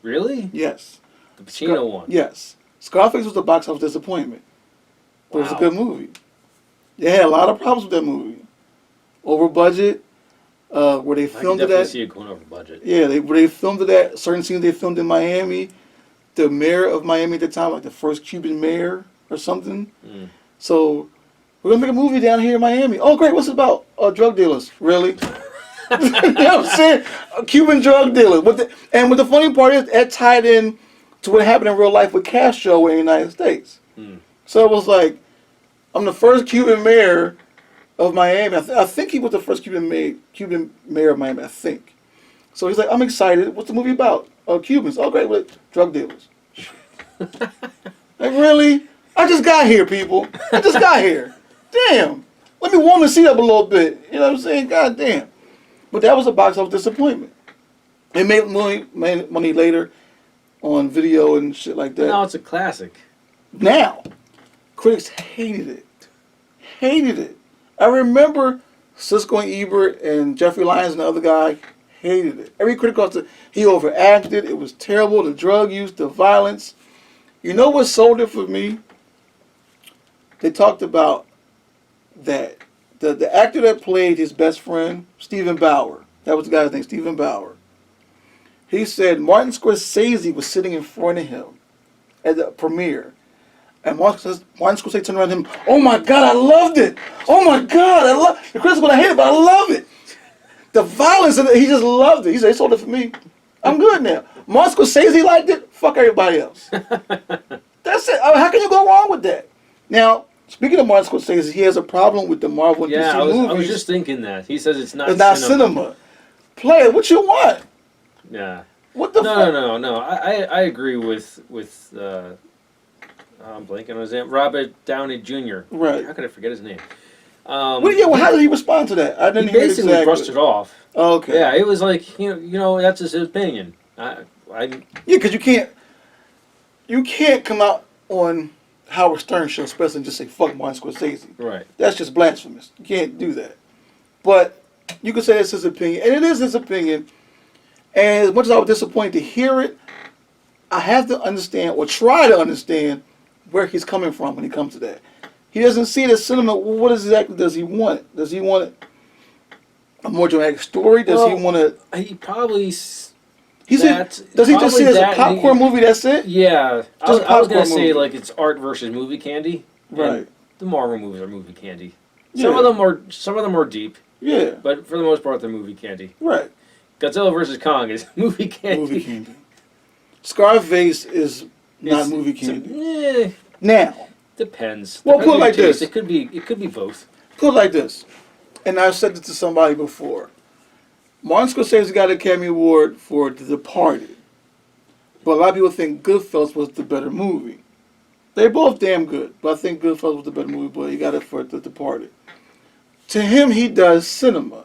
Speaker 1: Really?
Speaker 2: Yes.
Speaker 1: The Pacino one.
Speaker 2: Yes. Scarface was a box office disappointment. But it was a
Speaker 1: Wow.
Speaker 2: good movie. They had a lot of problems with that movie. Over budget, where they
Speaker 1: I can
Speaker 2: filmed it
Speaker 1: definitely
Speaker 2: at.
Speaker 1: see it going over budget.
Speaker 2: Yeah, where they filmed it at. Certain scenes they filmed in Miami. The mayor of Miami at the time, like the first Cuban mayor or something.
Speaker 1: Mm.
Speaker 2: So, we're going to make a movie down here in Miami. Oh, great. What's it about? Drug dealers. Really? You know what I'm saying? Cuban drug dealers. And what the funny part is, that tied in to what happened in real life with Castro in the United States.
Speaker 1: Mm.
Speaker 2: So it was like, I'm the first Cuban mayor of Miami. I think he was the first Cuban mayor of Miami, I think. So he's like, I'm excited. What's the movie about? Cubans. Oh, great. With drug dealers. Like, really? I just got here, people. I just got here. Damn. Let me warm the seat up a little bit. You know what I'm saying? God damn. But that was a box office disappointment. It made money later on video and shit like that.
Speaker 1: Now it's a classic.
Speaker 2: Now, critics hated it. Hated it. I remember Siskel and Ebert and Jeffrey Lyons and the other guy hated it. Every critic thought he overacted. It was terrible. The drug use, the violence. You know what sold it for me? They talked about that the actor that played his best friend, Stephen Bauer. That was the guy's name, Stephen Bauer. He said Martin Scorsese was sitting in front of him at the premiere. And Martin Scorsese turned around to him, oh my God, I loved it. Oh my God, the critics are going to hate it, but I love it. The violence, he just loved it. He said, they sold it for me. I'm good now. Martin Scorsese liked it, fuck everybody else. That's it. How can you go wrong with that? Now, speaking of Martin Scorsese, he has a problem with the Marvel and DC movies.
Speaker 1: I was just thinking that. He says it's not
Speaker 2: It's not cinema. Play it. What you want?
Speaker 1: Yeah.
Speaker 2: What the fuck?
Speaker 1: No. I agree with I'm blanking on his name. Robert Downey Jr.
Speaker 2: Right.
Speaker 1: How could I forget his name?
Speaker 2: How did he respond to that? I didn't
Speaker 1: He
Speaker 2: hear
Speaker 1: basically
Speaker 2: exactly.
Speaker 1: brushed it off.
Speaker 2: Oh, okay.
Speaker 1: Yeah, it was like that's his opinion.
Speaker 2: Yeah, because you can't come out on Howard Stern show, especially and just say fuck Martin Scorsese.
Speaker 1: Right.
Speaker 2: That's just blasphemous. You can't do that. But you could say that's his opinion, and it is his opinion. And as much as I was disappointed to hear it, I have to understand or try to understand where he's coming from when he comes to that. He doesn't see it as cinema. Well, what exactly does he want? Does he want a more dramatic story? Does he want to?
Speaker 1: He probably.
Speaker 2: Does he just see it as a popcorn movie? That's it.
Speaker 1: Yeah,
Speaker 2: Just
Speaker 1: I was gonna say
Speaker 2: movie.
Speaker 1: like it's art versus movie candy.
Speaker 2: Right.
Speaker 1: And the Marvel movies are movie candy.
Speaker 2: Yeah.
Speaker 1: Some of them are deep,
Speaker 2: Yeah.
Speaker 1: but for the most part they're movie candy.
Speaker 2: Right.
Speaker 1: Godzilla versus Kong is movie candy.
Speaker 2: Movie candy. Scarface is not movie candy. Now,
Speaker 1: depends.
Speaker 2: Well,
Speaker 1: Depends
Speaker 2: put it
Speaker 1: on
Speaker 2: like
Speaker 1: your taste.
Speaker 2: this.
Speaker 1: It could be both.
Speaker 2: put it like this, and I've said this to somebody before. Martin Scorsese got an Academy Award for The Departed, but a lot of people think Goodfellas was the better movie. They're both damn good, but I think Goodfellas was the better movie, but he got it for The Departed. To him, he does cinema.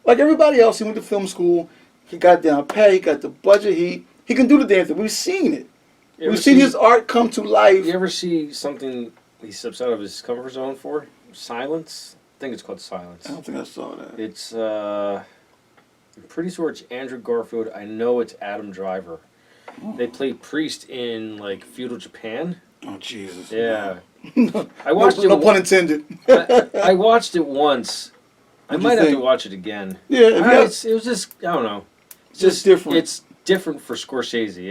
Speaker 2: Like everybody else, he went to film school, he got down pat, he got the budget, he can do the damn thing. We've seen it. We've seen his art come to life.
Speaker 1: You ever see something he steps out of his comfort zone for? Silence? I think it's called Silence.
Speaker 2: I don't think I saw that.
Speaker 1: It's, I'm pretty sure it's Andrew Garfield. I know it's Adam Driver.
Speaker 2: Oh.
Speaker 1: They play priest in, like, feudal Japan.
Speaker 2: Oh, Jesus.
Speaker 1: Yeah.
Speaker 2: No,
Speaker 1: I watched it.
Speaker 2: no pun intended.
Speaker 1: I watched it once. I
Speaker 2: What'd you
Speaker 1: might have to
Speaker 2: think?
Speaker 1: watch it again.
Speaker 2: Yeah,
Speaker 1: It was just, I don't know. It's
Speaker 2: just different.
Speaker 1: It's different for Scorsese,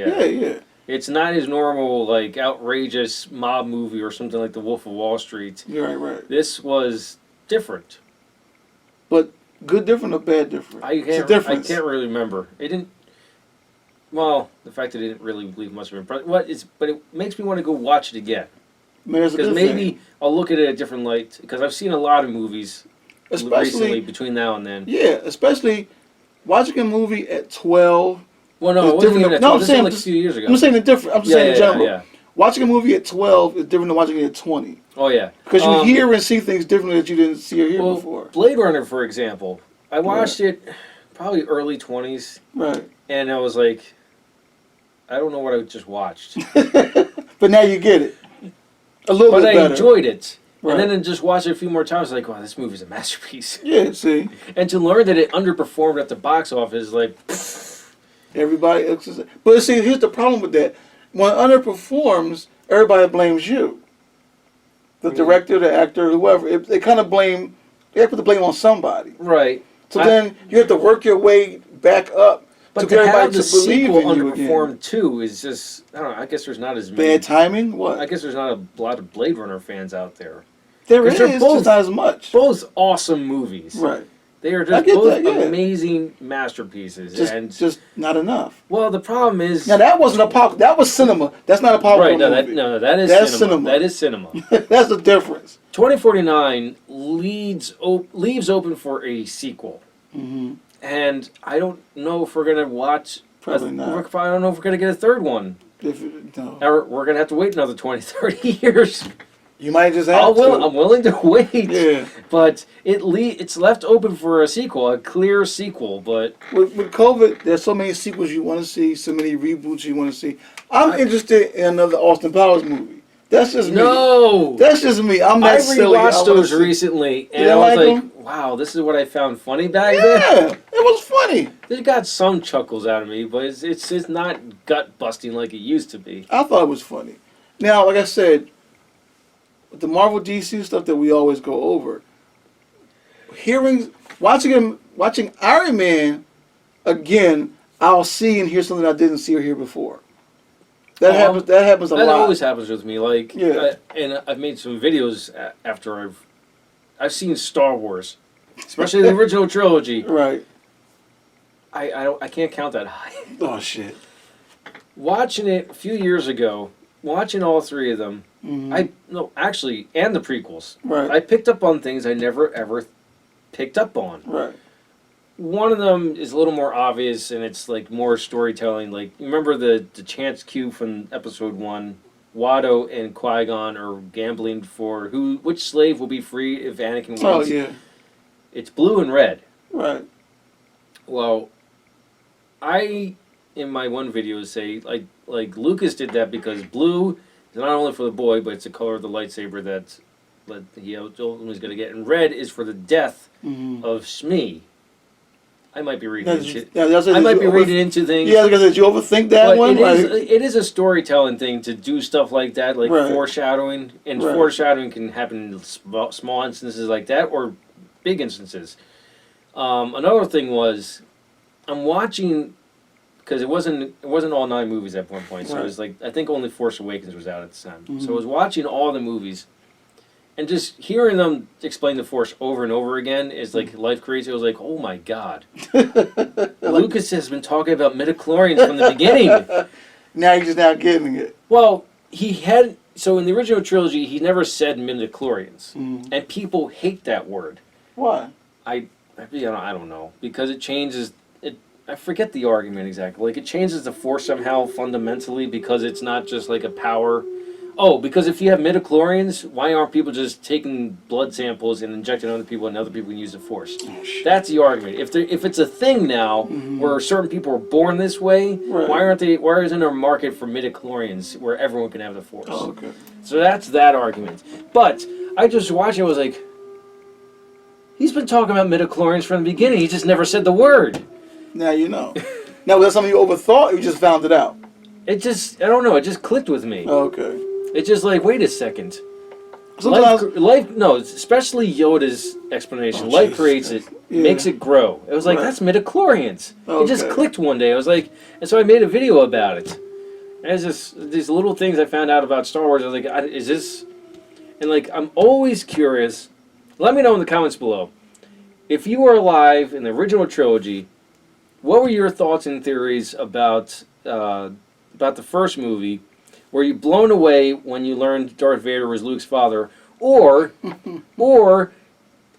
Speaker 2: Yeah.
Speaker 1: It's not his normal, like, outrageous mob movie or something like The Wolf of Wall Street.
Speaker 2: You're right.
Speaker 1: This was different.
Speaker 2: But good different or bad different? It's a difference.
Speaker 1: I can't really remember. It didn't. Well, the fact that it didn't really leave much of an impression. But it makes me want to go watch it again.
Speaker 2: Man,
Speaker 1: Because maybe I'll look at it a different light. Because I've seen a lot of movies recently between now and then.
Speaker 2: Yeah, especially watching a movie at 12.
Speaker 1: Well, no,
Speaker 2: is
Speaker 1: it wasn't
Speaker 2: different
Speaker 1: even
Speaker 2: than-
Speaker 1: at
Speaker 2: no,
Speaker 1: 12.
Speaker 2: I'm
Speaker 1: This
Speaker 2: saying
Speaker 1: was like a few years ago.
Speaker 2: I'm saying the different. I'm just saying in general.
Speaker 1: Yeah.
Speaker 2: Watching a movie at 12 is different than watching it at 20.
Speaker 1: Oh, yeah.
Speaker 2: Because you hear and see things differently that you didn't see or hear before.
Speaker 1: Blade Runner, for example, I watched it probably early 20s.
Speaker 2: Right.
Speaker 1: And I was like, I don't know what I just watched.
Speaker 2: But now you get it. A little
Speaker 1: But
Speaker 2: bit
Speaker 1: I
Speaker 2: better.
Speaker 1: enjoyed it.
Speaker 2: Right.
Speaker 1: And then just watch it a few more times, like, wow, this movie's a masterpiece.
Speaker 2: Yeah, see.
Speaker 1: And to learn that it underperformed at the box office, like,
Speaker 2: Everybody else is, but see, here's the problem with that. When it underperforms, everybody blames you. The director, the actor, whoever. They kind of blame, they have to put the blame on somebody.
Speaker 1: Right.
Speaker 2: So then you have to work your way back up
Speaker 1: but
Speaker 2: to
Speaker 1: to
Speaker 2: get everybody
Speaker 1: have the
Speaker 2: to believe
Speaker 1: sequel
Speaker 2: in you again.
Speaker 1: underperform too is just, I don't know, I guess there's not as many.
Speaker 2: Bad timing? What?
Speaker 1: I guess there's not a lot of Blade Runner fans out there.
Speaker 2: There is,
Speaker 1: they're both,
Speaker 2: just not as much.
Speaker 1: Both awesome movies.
Speaker 2: Right.
Speaker 1: They are just both
Speaker 2: that, yeah.
Speaker 1: amazing masterpieces.
Speaker 2: Just not enough.
Speaker 1: Well, the problem is...
Speaker 2: Now, that wasn't a pop. That was cinema. That's not a pop
Speaker 1: right,
Speaker 2: movie.
Speaker 1: That is cinema. That is cinema.
Speaker 2: That's the difference.
Speaker 1: 2049 leaves open for a sequel.
Speaker 2: Mm-hmm.
Speaker 1: And I don't know if we're going to watch...
Speaker 2: Probably not.
Speaker 1: I don't know if we're going to get a third one.
Speaker 2: No.
Speaker 1: Or we're going to have to wait another 20, 30 years.
Speaker 2: You might just have to.
Speaker 1: I'm willing to wait.
Speaker 2: Yeah.
Speaker 1: But it's left open for a sequel, a clear sequel. But
Speaker 2: with COVID, there's so many sequels you want to see, so many reboots you want to see. I'm interested in another Austin Powers movie. That's just me.
Speaker 1: No.
Speaker 2: That's just me. I'm
Speaker 1: I
Speaker 2: not silly.
Speaker 1: rewatched those recently, and I was like, wow, this is what I found funny back then.
Speaker 2: Yeah, it was funny.
Speaker 1: It got some chuckles out of me, but it's not gut busting like it used to be.
Speaker 2: I thought it was funny. Now, like I said, the Marvel DC stuff that we always go over, watching Iron Man again, I'll see and hear something I didn't see or hear before. That happens a lot.
Speaker 1: That always happens with me. Like,
Speaker 2: yeah.
Speaker 1: And I've made some videos after I've seen Star Wars, especially the original trilogy.
Speaker 2: Right.
Speaker 1: I can't count that high.
Speaker 2: Oh shit.
Speaker 1: Watching it a few years ago, watching all three of them,
Speaker 2: Mm-hmm.
Speaker 1: and the prequels.
Speaker 2: Right.
Speaker 1: I picked up on things I never ever picked up on.
Speaker 2: Right.
Speaker 1: One of them is a little more obvious, and it's like more storytelling. Like, remember the chance cue from episode 1? Watto and Qui-Gon are gambling for which slave will be free if Anakin wins.
Speaker 2: Oh yeah.
Speaker 1: It's blue and red.
Speaker 2: Right.
Speaker 1: Well, I in my one video say like Lucas did that because blue is not only for the boy, but it's the color of the lightsaber that he ultimately is going to get, and red is for the death of Shmi. I might be reading into things.
Speaker 2: Yeah, because did you overthink that one?
Speaker 1: It is a storytelling thing to do stuff like that, like foreshadowing, and foreshadowing can happen in small instances like that or big instances. Another thing was, I'm watching, because it wasn't all 9 movies at one point, so it was like, I think only Force Awakens was out at the time. So I was watching all the movies, and just hearing them explain the Force over and over again is like life crazy. I was like, oh my god. Lucas has been talking about midichlorians from the beginning.
Speaker 2: Now he's just now getting it.
Speaker 1: Well, so in the original trilogy, he never said midichlorians. And people hate that word.
Speaker 2: Why?
Speaker 1: I don't know. Because it changes... I forget the argument exactly. Like, it changes the Force somehow fundamentally because it's not just like a power... Oh, because if you have midichlorians, why aren't people just taking blood samples and injecting other people and other people can use the Force? Oh, that's the argument. If it's a thing now where certain people are born this way, why isn't there a market for midichlorians where everyone can have the Force?
Speaker 2: Oh, okay.
Speaker 1: So that's that argument. But I just watched it, I was like, he's been talking about midichlorians from the beginning, he just never said the word.
Speaker 2: Now you know. Now, was that something you overthought or you just found it out?
Speaker 1: I don't know, it just clicked with me.
Speaker 2: Oh, okay.
Speaker 1: It's just like, wait a second.
Speaker 2: Sometimes,
Speaker 1: no, especially Yoda's explanation. Life creates it, makes it grow. It was like, that's midichlorians.
Speaker 2: Okay.
Speaker 1: It just clicked one day. I was like, and so I made a video about it. And it's just these little things I found out about Star Wars. I was like, is this... And like, I'm always curious. Let me know in the comments below. If you were alive in the original trilogy, what were your thoughts and theories about the first movie? Were you blown away when you learned Darth Vader was Luke's father? Or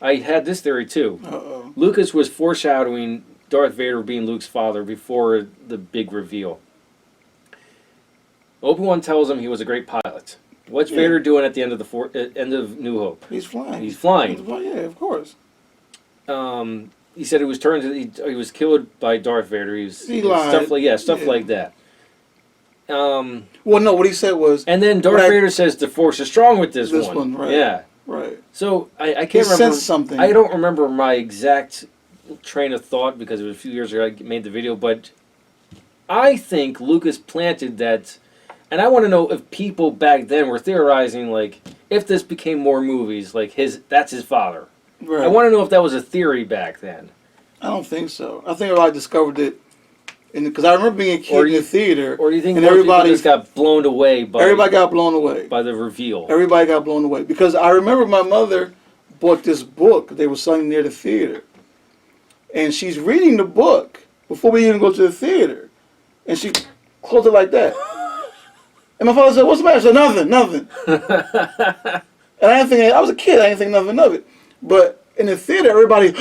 Speaker 1: I had this theory too.
Speaker 2: Uh-oh.
Speaker 1: Lucas was foreshadowing Darth Vader being Luke's father before the big reveal. Obi-Wan tells him he was a great pilot. What's Vader doing at the end of end of New Hope?
Speaker 2: He's flying.
Speaker 1: He's flying.
Speaker 2: Yeah, of course.
Speaker 1: He said he was killed by Darth Vader.
Speaker 2: He lied.
Speaker 1: Stuff like that.
Speaker 2: Well, no, what he said was...
Speaker 1: And then Darth Vader says the Force is strong with this one.
Speaker 2: This one, right.
Speaker 1: Yeah.
Speaker 2: Right.
Speaker 1: So, I can't remember...
Speaker 2: Sensed something.
Speaker 1: I don't remember my exact train of thought because it was a few years ago I made the video, but I think Lucas planted that, and I want to know if people back then were theorizing, like, if this became more movies, like, that's his father.
Speaker 2: Right.
Speaker 1: I want to know if that was a theory back then.
Speaker 2: I don't think so. I think everybody discovered it, because I remember being a kid in the theater.
Speaker 1: Or do you think
Speaker 2: and
Speaker 1: most
Speaker 2: everybody
Speaker 1: people just got blown away by...
Speaker 2: Everybody got blown away.
Speaker 1: By the reveal.
Speaker 2: Everybody got blown away. Because I remember my mother bought this book they were selling near the theater. And she's reading the book before we even go to the theater. And she closed it like that. And my father said, "What's the matter?" I said, "Nothing." And I didn't think, I was a kid, I didn't think nothing of it. But in the theater, everybody...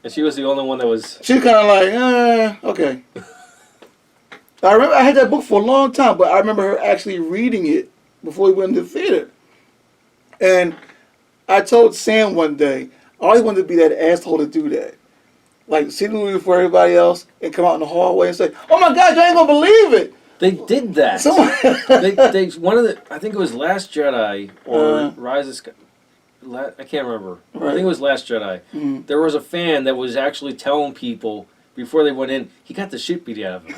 Speaker 1: And she was the only one that was...
Speaker 2: She was kind of like, okay. I remember I had that book for a long time, but I remember her actually reading it before we went to the theater. And I told Sam one day, I always wanted to be that asshole to do that. Like, see the movie before everybody else and come out in the hallway and say, "Oh my God, you ain't gonna believe it."
Speaker 1: They did that. they one of the, I think it was Last Jedi or Rise of Sky. I can't remember.
Speaker 2: Right.
Speaker 1: I think it was Last Jedi.
Speaker 2: Mm.
Speaker 1: There was a fan that was actually telling people before they went in, he got the shit beat out of him.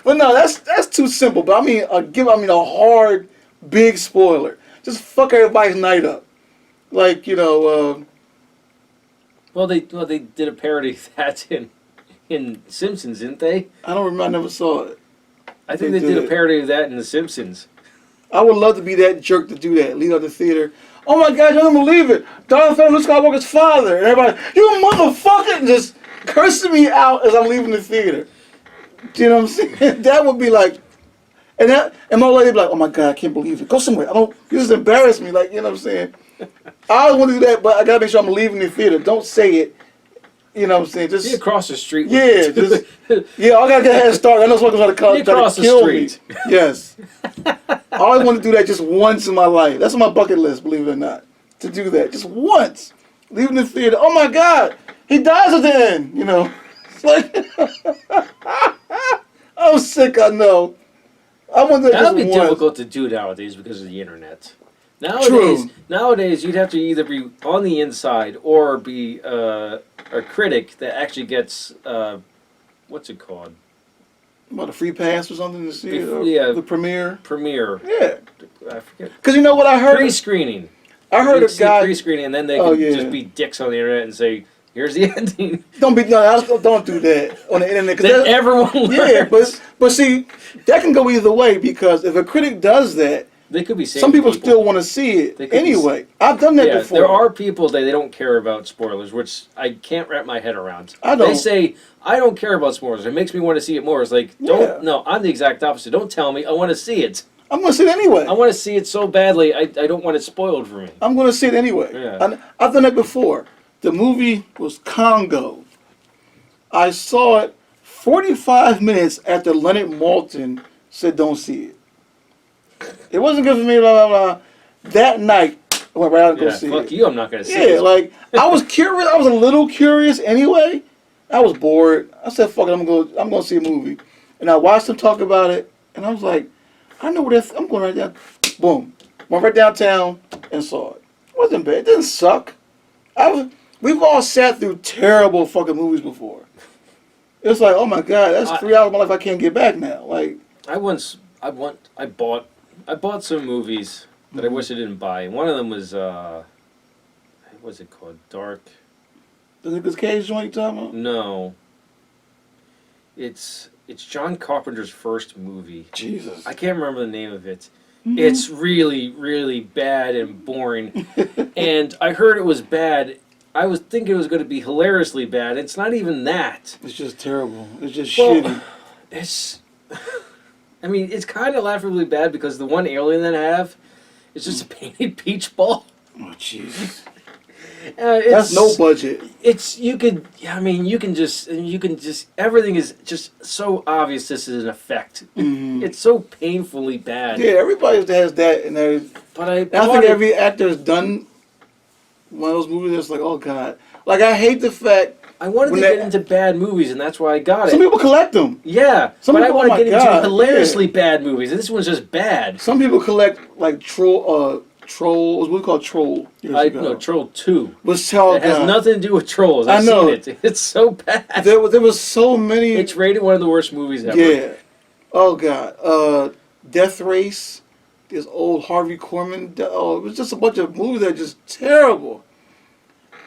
Speaker 2: But no, that's too simple. But I mean, a hard, big spoiler. Just fuck everybody's night up. Like,
Speaker 1: Well, they did a parody of that in Simpsons, didn't they?
Speaker 2: I don't remember. I never saw it.
Speaker 1: I think they did a parody of that in The Simpsons.
Speaker 2: I would love to be that jerk to do that. Leave out the theater. "Oh my God, you don't believe it. Darth Vader, Luke Skywalker's father." And everybody, "You motherfucker," and just cursing me out as I'm leaving the theater. Do you know what I'm saying? That would be like, and my lady would be like, "Oh my God, I can't believe it. Go somewhere. You just embarrass me." Like, you know what I'm saying? I always want to do that, but I gotta make sure I'm leaving the theater. Don't say it. You know what I'm saying? Just
Speaker 1: Be across the street.
Speaker 2: Yeah, just I gotta get a head start. I know someone's gonna try to kill me. Yes. I always want to do that just once in my life. That's on my bucket list, believe it or not. To do that just once. Leaving the theater. "Oh my God, he dies at the end." It's like I'm sick. I know. I want to.
Speaker 1: That would be difficult to do nowadays because of the internet. Nowadays, you'd have to either be on the inside or be a critic that actually gets what's it called?
Speaker 2: What, a free pass or something to see it?
Speaker 1: Yeah,
Speaker 2: the premiere.
Speaker 1: Premiere.
Speaker 2: Yeah,
Speaker 1: I forget.
Speaker 2: Because you know what I heard?
Speaker 1: Pre-screening.
Speaker 2: I heard a guy
Speaker 1: pre-screening, and then they can just be dicks on the internet and say, "Here's the ending."
Speaker 2: Don't do that on the internet.
Speaker 1: Then everyone learns.
Speaker 2: Yeah, but see, that can go either way, because if a critic does that,
Speaker 1: they could be saying
Speaker 2: some people still want to see it anyway. I've done that before.
Speaker 1: There are people that they don't care about spoilers, which I can't wrap my head around.
Speaker 2: I don't.
Speaker 1: They say, "I don't care about spoilers. It makes me want to see it more." It's like, no, I'm the exact opposite. Don't tell me. I want to see it.
Speaker 2: I'm going to see it anyway.
Speaker 1: I want to see it so badly, I don't want it spoiled for me.
Speaker 2: I'm going to see it anyway.
Speaker 1: Yeah.
Speaker 2: I've done that before. The movie was Congo. I saw it 45 minutes after Leonard Maltin said don't see it. It wasn't good for me, blah, blah, blah. That night, I went right out and go see it.
Speaker 1: Fuck you, I'm not going to see it.
Speaker 2: Yeah, like, I was curious. I was a little curious anyway. I was bored. I said, fuck it, I'm going to see a movie. And I watched them talk about it, and I was like, I know where I'm going right down. Boom. Went right downtown and saw it. It wasn't bad. It didn't suck. We've all sat through terrible fucking movies before. It's like, oh my God, that's 3 hours of my life I can't get back now. Like,
Speaker 1: I bought some movies that I wish I didn't buy. One of them was what's it called? Dark.
Speaker 2: The Nicolas Cage joint you talking about?
Speaker 1: No. It's John Carpenter's first movie.
Speaker 2: Jesus.
Speaker 1: I can't remember the name of it. Mm-hmm. It's really, really bad and boring. And I heard it was bad. I was thinking it was going to be hilariously bad. It's not even that.
Speaker 2: It's just terrible. It's just shitty.
Speaker 1: It's kind of laughably bad because the one alien that I have is just a painted peach ball.
Speaker 2: Oh, Jesus. That's no budget.
Speaker 1: Everything is just so obvious this is an effect.
Speaker 2: Mm-hmm.
Speaker 1: It's so painfully bad.
Speaker 2: Yeah, everybody has that. But I think every actor has done one of those movies that's like, oh, God. Like, I hate the fact...
Speaker 1: I wanted to get into bad movies, and that's why I got it.
Speaker 2: Some people collect them.
Speaker 1: Yeah, but I want to get into hilariously bad movies, and this one's just bad.
Speaker 2: Some people collect, like, troll Troll. It was a movie called Troll years
Speaker 1: I
Speaker 2: ago.
Speaker 1: know Troll 2.
Speaker 2: Was so
Speaker 1: It has
Speaker 2: good.
Speaker 1: nothing to do with trolls. I've
Speaker 2: I know.
Speaker 1: seen it. It's so bad.
Speaker 2: There was so many.
Speaker 1: It's rated one of the worst movies ever.
Speaker 2: Yeah. Oh God. Death Race. This old Harvey Korman. Oh, it was just a bunch of movies that are just terrible.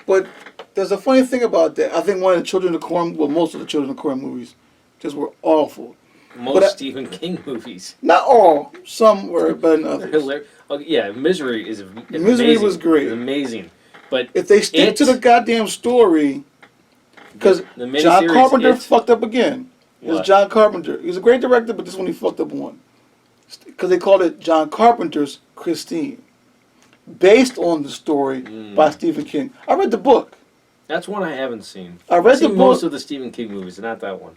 Speaker 2: But there's a funny thing about that. I think one of the Children of the Corn, well, most of the Children of the Corn movies, just were awful.
Speaker 1: Most Stephen King movies.
Speaker 2: Not all. Some were better than
Speaker 1: They're
Speaker 2: others.
Speaker 1: hilarious. Oh, yeah, Misery is
Speaker 2: Misery
Speaker 1: amazing.
Speaker 2: was great.
Speaker 1: It's amazing. But
Speaker 2: If they stick to the goddamn story, because
Speaker 1: the
Speaker 2: John
Speaker 1: miniseries,
Speaker 2: Carpenter fucked up again. It was
Speaker 1: What?
Speaker 2: John Carpenter. He was a great director, but this one he fucked up one. Because they called it John Carpenter's Christine. Based on the story by Stephen King. I read the book.
Speaker 1: That's one I haven't seen.
Speaker 2: I read
Speaker 1: I've
Speaker 2: the
Speaker 1: seen most
Speaker 2: book.
Speaker 1: of the Stephen King movies, not that one.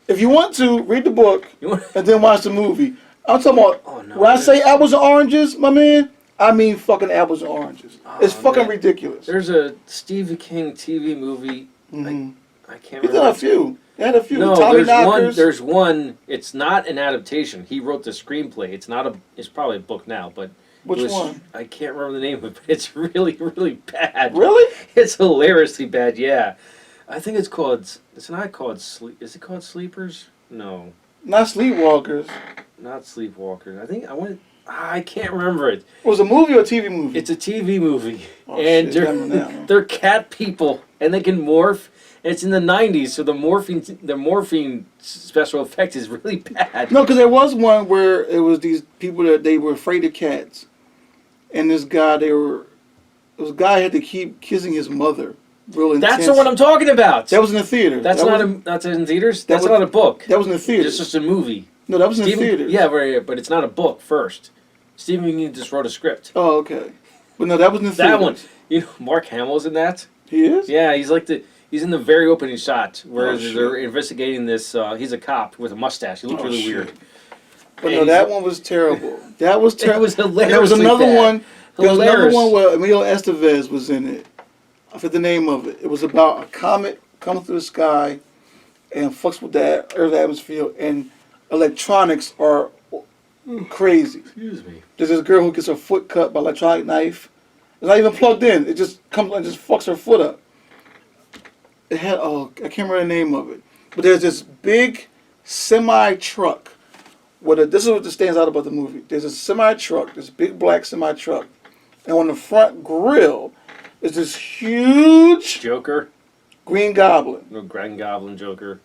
Speaker 2: If you want to, read the book
Speaker 1: You want?
Speaker 2: and then watch the movie. I'm talking about,
Speaker 1: Oh, no,
Speaker 2: when I say
Speaker 1: there's-
Speaker 2: apples and oranges, my man, I mean fucking apples and oranges. It's fucking
Speaker 1: man.
Speaker 2: ridiculous.
Speaker 1: There's a Stephen King TV movie.
Speaker 2: Mhm.
Speaker 1: I can't
Speaker 2: He's
Speaker 1: remember.
Speaker 2: done a few. He had a few.
Speaker 1: No,
Speaker 2: Tommy
Speaker 1: there's one.
Speaker 2: Knockers.
Speaker 1: There's one. It's not an adaptation. He wrote the screenplay. It's not a. It's probably a book now, but
Speaker 2: Which
Speaker 1: it was,
Speaker 2: one?
Speaker 1: I can't remember the name of it. But it's really, really bad.
Speaker 2: Really?
Speaker 1: It's hilariously bad. Yeah, I think it's called. It's not called Sleep. Is it called Sleepers? No,
Speaker 2: Not Sleepwalkers.
Speaker 1: not Sleepwalkers. I can't remember it.
Speaker 2: Was it a movie or a TV movie?
Speaker 1: It's a TV movie,
Speaker 2: Oh,
Speaker 1: and
Speaker 2: shit, damn it now.
Speaker 1: they're cat people, and they can morph. And it's in the '90s, so the morphine special effect is really bad.
Speaker 2: No, because there was one where it was these people that they were afraid of cats, and this guy this guy had to keep kissing his mother, real intense.
Speaker 1: That's the one I'm talking about.
Speaker 2: That was in the theater.
Speaker 1: That's that's in theaters. That's
Speaker 2: was-
Speaker 1: not a book.
Speaker 2: That was in the theater.
Speaker 1: It's just a movie.
Speaker 2: No, that was in the theater.
Speaker 1: Yeah, but it's not a book. First, Stephen King just wrote a script.
Speaker 2: Oh, okay. But no, that was in the theater.
Speaker 1: That one. You know, Mark Hamill's in that.
Speaker 2: He is.
Speaker 1: Yeah, he's in the very opening shot where
Speaker 2: Oh,
Speaker 1: they're investigating this. He's a cop with a mustache. He looked really
Speaker 2: shit.
Speaker 1: weird.
Speaker 2: But no, that one was terrible. That was terrible.
Speaker 1: It was hilarious.
Speaker 2: There was another
Speaker 1: bad.
Speaker 2: one. There was another
Speaker 1: Hilarious.
Speaker 2: one where Emilio Estevez was in it. I forget the name of it. It was about a comet coming through the sky and fucks with the Earth atmosphere, and electronics are crazy.
Speaker 1: Excuse me.
Speaker 2: There's this girl who gets her foot cut by an electronic knife. It's not even plugged in. It just comes and just fucks her foot up. It had, I can't remember the name of it. But there's this big semi-truck. This is what stands out about the movie. There's a semi-truck, this big black semi-truck. And on the front grill is this huge
Speaker 1: Joker.
Speaker 2: Green Goblin.
Speaker 1: No, Green Goblin Joker.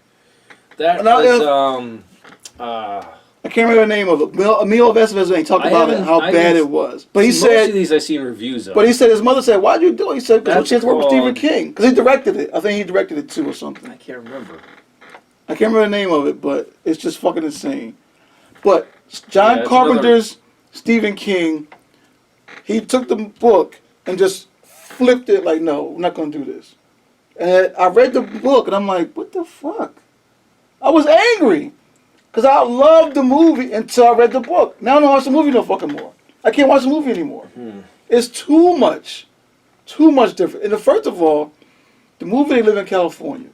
Speaker 1: That
Speaker 2: Now,
Speaker 1: was
Speaker 2: I can't remember the name of it. Emilio Estevez, when he talked
Speaker 1: I
Speaker 2: about it,
Speaker 1: haven't-
Speaker 2: how
Speaker 1: I
Speaker 2: bad
Speaker 1: haven't-
Speaker 2: it was. But he
Speaker 1: most
Speaker 2: said,
Speaker 1: of these I've seen reviews of.
Speaker 2: but he said his mother said, "Why'd you do it?" He said, "Because
Speaker 1: That's
Speaker 2: she has to work with Stephen
Speaker 1: called-
Speaker 2: King." Because he directed it. I think he directed it too or something.
Speaker 1: I can't remember.
Speaker 2: I can't remember the name of it, but it's just fucking insane. But John
Speaker 1: Yeah, it's
Speaker 2: Carpenter's Stephen King, he took the book and just flipped it like, no, we're not going to do this. And I read the book and I'm like, what the fuck? I was angry because I loved the movie until I read the book. Now I don't watch the movie no fucking more. I can't watch the movie anymore. It's too much different. And first of all, the movie they live in California.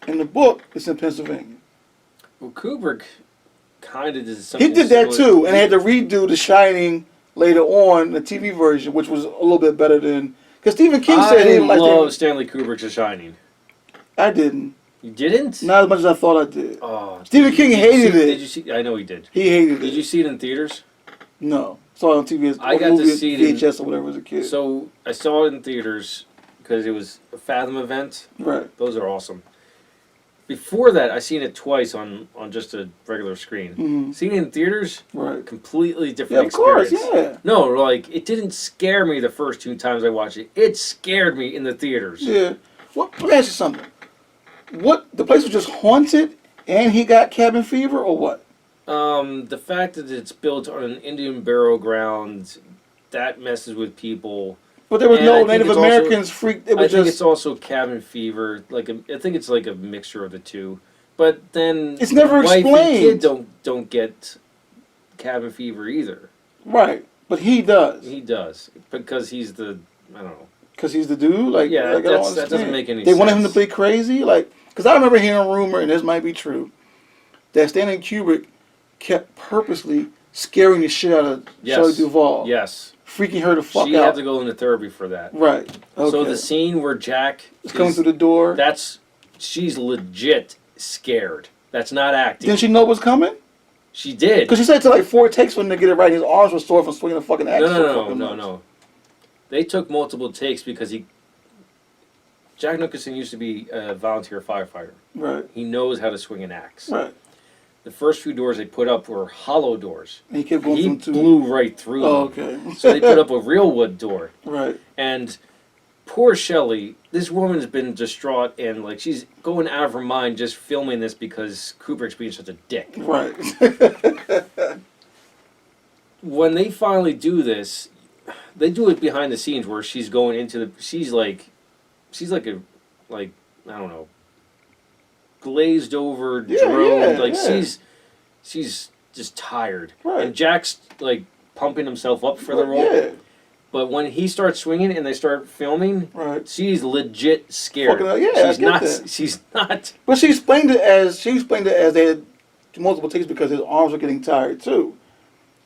Speaker 2: And the book is in Pennsylvania.
Speaker 1: Well, Kubrick kind of did something.
Speaker 2: He did that
Speaker 1: similar.
Speaker 2: too, and they had to redo The Shining later on, the TV version, which was a little bit better than. Because Stephen King said he
Speaker 1: I
Speaker 2: didn't like
Speaker 1: love
Speaker 2: it.
Speaker 1: Stanley Kubrick's The Shining.
Speaker 2: I didn't.
Speaker 1: You didn't?
Speaker 2: Not as much as I thought I did.
Speaker 1: Oh,
Speaker 2: Stephen King
Speaker 1: did you
Speaker 2: hated
Speaker 1: see-
Speaker 2: it.
Speaker 1: Did you see? I know he did.
Speaker 2: He hated
Speaker 1: Did
Speaker 2: it.
Speaker 1: you see it in theaters?
Speaker 2: No. Saw it on TV as
Speaker 1: I got to
Speaker 2: movie,
Speaker 1: see it in-
Speaker 2: VHS or whatever as a kid.
Speaker 1: So I saw it in theaters because it was a Fathom event.
Speaker 2: Right.
Speaker 1: Those are awesome. Before that, I seen it twice on just a regular screen.
Speaker 2: Mhm.
Speaker 1: Seeing it in theaters,
Speaker 2: Right.
Speaker 1: completely
Speaker 2: Yeah,
Speaker 1: different
Speaker 2: of course,
Speaker 1: experience.
Speaker 2: yeah.
Speaker 1: No, like it didn't scare me the first 2 times I watched it. It scared me in the theaters.
Speaker 2: Yeah. Well, let me ask you something. The place was just haunted and he got cabin fever or what?
Speaker 1: The fact that it's built on an Indian burial ground, that messes with people.
Speaker 2: But there was
Speaker 1: And I
Speaker 2: no
Speaker 1: think
Speaker 2: Native
Speaker 1: it's also-
Speaker 2: Americans freaked. It
Speaker 1: I
Speaker 2: was
Speaker 1: think
Speaker 2: just.
Speaker 1: it's also cabin fever. I think it's like a mixture of the two. But then
Speaker 2: It's never
Speaker 1: wife
Speaker 2: explained.
Speaker 1: and kid don't get cabin fever either.
Speaker 2: Right. But he does.
Speaker 1: He does because he's the I don't know.
Speaker 2: Because he's the dude? Like,
Speaker 1: Yeah,
Speaker 2: like, I don't
Speaker 1: that doesn't
Speaker 2: understand.
Speaker 1: make any
Speaker 2: They wanted him to
Speaker 1: sense.
Speaker 2: play crazy? Like, because I remember hearing a rumor, and this might be true, that Stanley Kubrick kept purposely scaring the shit out of Shelley Duvall.
Speaker 1: Yes.
Speaker 2: Freaking her the fuck out.
Speaker 1: She had to go into therapy for that.
Speaker 2: Right. Okay.
Speaker 1: So the scene where Jack
Speaker 2: is coming through the door.
Speaker 1: She's legit scared. That's not acting.
Speaker 2: Didn't she know what was coming?
Speaker 1: She did.
Speaker 2: Because she said it took like 4 takes for him to get it right. His arms were sore from swinging the fucking axe.
Speaker 1: No. They took multiple takes because Jack Nicholson used to be a volunteer firefighter.
Speaker 2: Right.
Speaker 1: He knows how to swing an axe.
Speaker 2: Right.
Speaker 1: The first few doors they put up were hollow doors.
Speaker 2: And he kept going
Speaker 1: He blew right through them.
Speaker 2: Oh, okay.
Speaker 1: So they put up a real wood door.
Speaker 2: Right.
Speaker 1: And poor Shelley, this woman's been distraught and like she's going out of her mind just filming this because Kubrick's being such a dick.
Speaker 2: Right.
Speaker 1: When they finally do this, they do it behind the scenes where she's going into the. She's like a, I don't know, glazed over, droned. She's just tired.
Speaker 2: Right.
Speaker 1: And Jack's like pumping himself up for the role.
Speaker 2: Yeah.
Speaker 1: But when he starts swinging and they start filming,
Speaker 2: right,
Speaker 1: she's legit scared. She's not.
Speaker 2: But she explained it as they had multiple takes because his arms were getting tired too.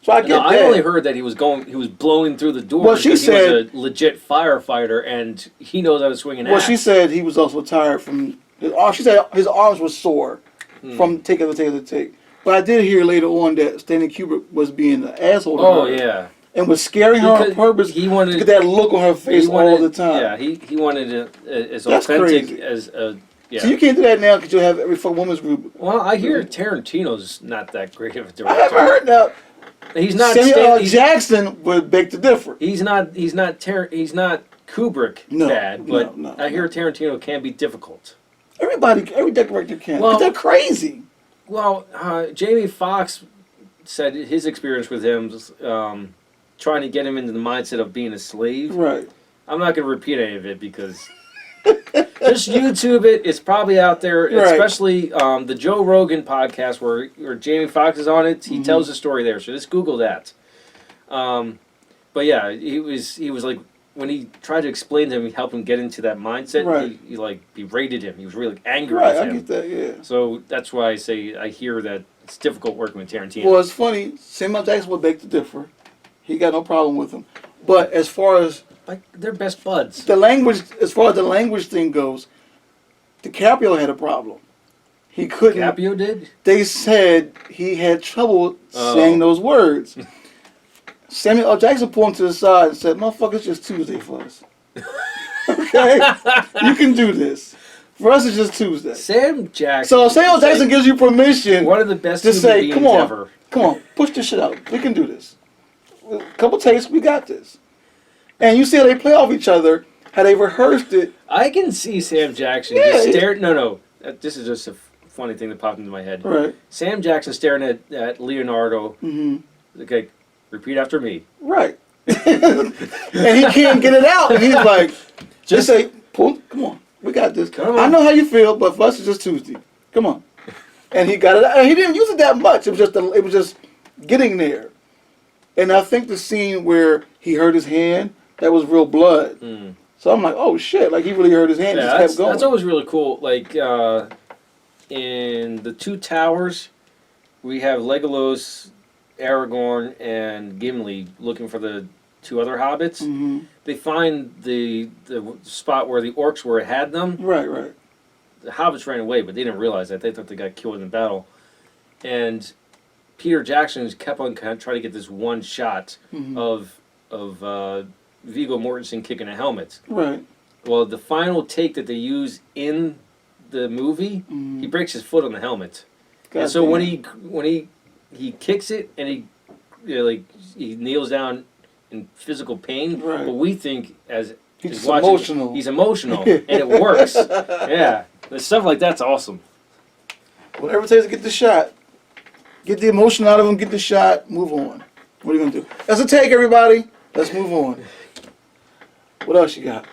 Speaker 2: So I get that.
Speaker 1: I only heard that he was blowing through the door.
Speaker 2: Well, she said
Speaker 1: he was a legit firefighter and he knows how to swing an axe.
Speaker 2: Well, she said he was also tired from his arms. She said his arms were sore from take after take after take. But I did hear later on that Stanley Kubrick was being an asshole to her.
Speaker 1: Oh yeah.
Speaker 2: And was scaring her on purpose. He wanted to get that look on her face all the time.
Speaker 1: Yeah, he wanted it as authentic as a. Yeah.
Speaker 2: So you can't do that now because you'll have every fucking women's group.
Speaker 1: Well, I hear Tarantino's not that great of a director.
Speaker 2: I haven't heard that.
Speaker 1: He's not.
Speaker 2: Samuel L. Jackson would beg to differ.
Speaker 1: He's not Kubrick bad, but I hear Tarantino can be difficult.
Speaker 2: Every director can. Well, they're crazy.
Speaker 1: Well, Jamie Foxx said his experience with him was trying to get him into the mindset of being a slave.
Speaker 2: Right.
Speaker 1: I'm not going to repeat any of it because just YouTube it. It's probably out there,
Speaker 2: right.
Speaker 1: Especially the Joe Rogan podcast where Jamie Foxx is on it. He tells the story there, so just Google that. But yeah, he was like when he tried to explain to him, he helped him get into that mindset.
Speaker 2: Right.
Speaker 1: He berated him. He was really angry
Speaker 2: right,
Speaker 1: with him.
Speaker 2: I get that. Yeah.
Speaker 1: So that's why I hear that it's difficult working with Tarantino.
Speaker 2: Well, it's funny. Samuel Jackson would beg to differ. He got no problem with him. But as far as
Speaker 1: they're best buds.
Speaker 2: As far as the language thing goes, DiCaprio had a problem. He couldn't.
Speaker 1: DiCaprio did?
Speaker 2: They said he had trouble saying those words. Samuel L. Jackson pulled him to the side and said, "Motherfucker, it's just Tuesday for us. Okay? You can do this. For us, it's just Tuesday."
Speaker 1: Sam Jackson.
Speaker 2: So Samuel Jackson gives you permission.
Speaker 1: One of the best
Speaker 2: to say,
Speaker 1: "Come on, ever.
Speaker 2: Come on, push this shit out. We can do this. A couple takes, we got this." And you see how they play off each other, how they rehearsed it.
Speaker 1: I can see Sam Jackson just staring. No. This is just a funny thing that popped into my head.
Speaker 2: Right.
Speaker 1: Sam Jackson staring at Leonardo. Okay, repeat after me.
Speaker 2: Right. And he can't get it out. And he's like, just say, come on, we got this.
Speaker 1: Come on.
Speaker 2: I know how you feel, but for us it's just Tuesday. Come on. And he got it out. And he didn't use it that much. It was just getting there. And I think the scene where he hurt his hand, that was real blood. So I'm like, oh shit, like he really hurt his hand and just kept going.
Speaker 1: That's always really cool. Like in the Two Towers, we have Legolas, Aragorn, and Gimli looking for the two other hobbits. They find the spot where the orcs were had them.
Speaker 2: Right.
Speaker 1: The hobbits ran away, but they didn't realize that. They thought they got killed in battle. And Peter Jackson kept on trying to get this one shot of Viggo Mortensen kicking a helmet.
Speaker 2: Right.
Speaker 1: Well, the final take that they use in the movie, he breaks his foot on the helmet. And so when he kicks it and he kneels down in physical pain,
Speaker 2: right.
Speaker 1: But we think as
Speaker 2: he's emotional.
Speaker 1: He's emotional, and it works. Yeah, stuff like that's awesome.
Speaker 2: Whatever it takes to get the shot, get the emotion out of him, get the shot, move on. What are you gonna do? That's a take, everybody. Let's move on. What else you got?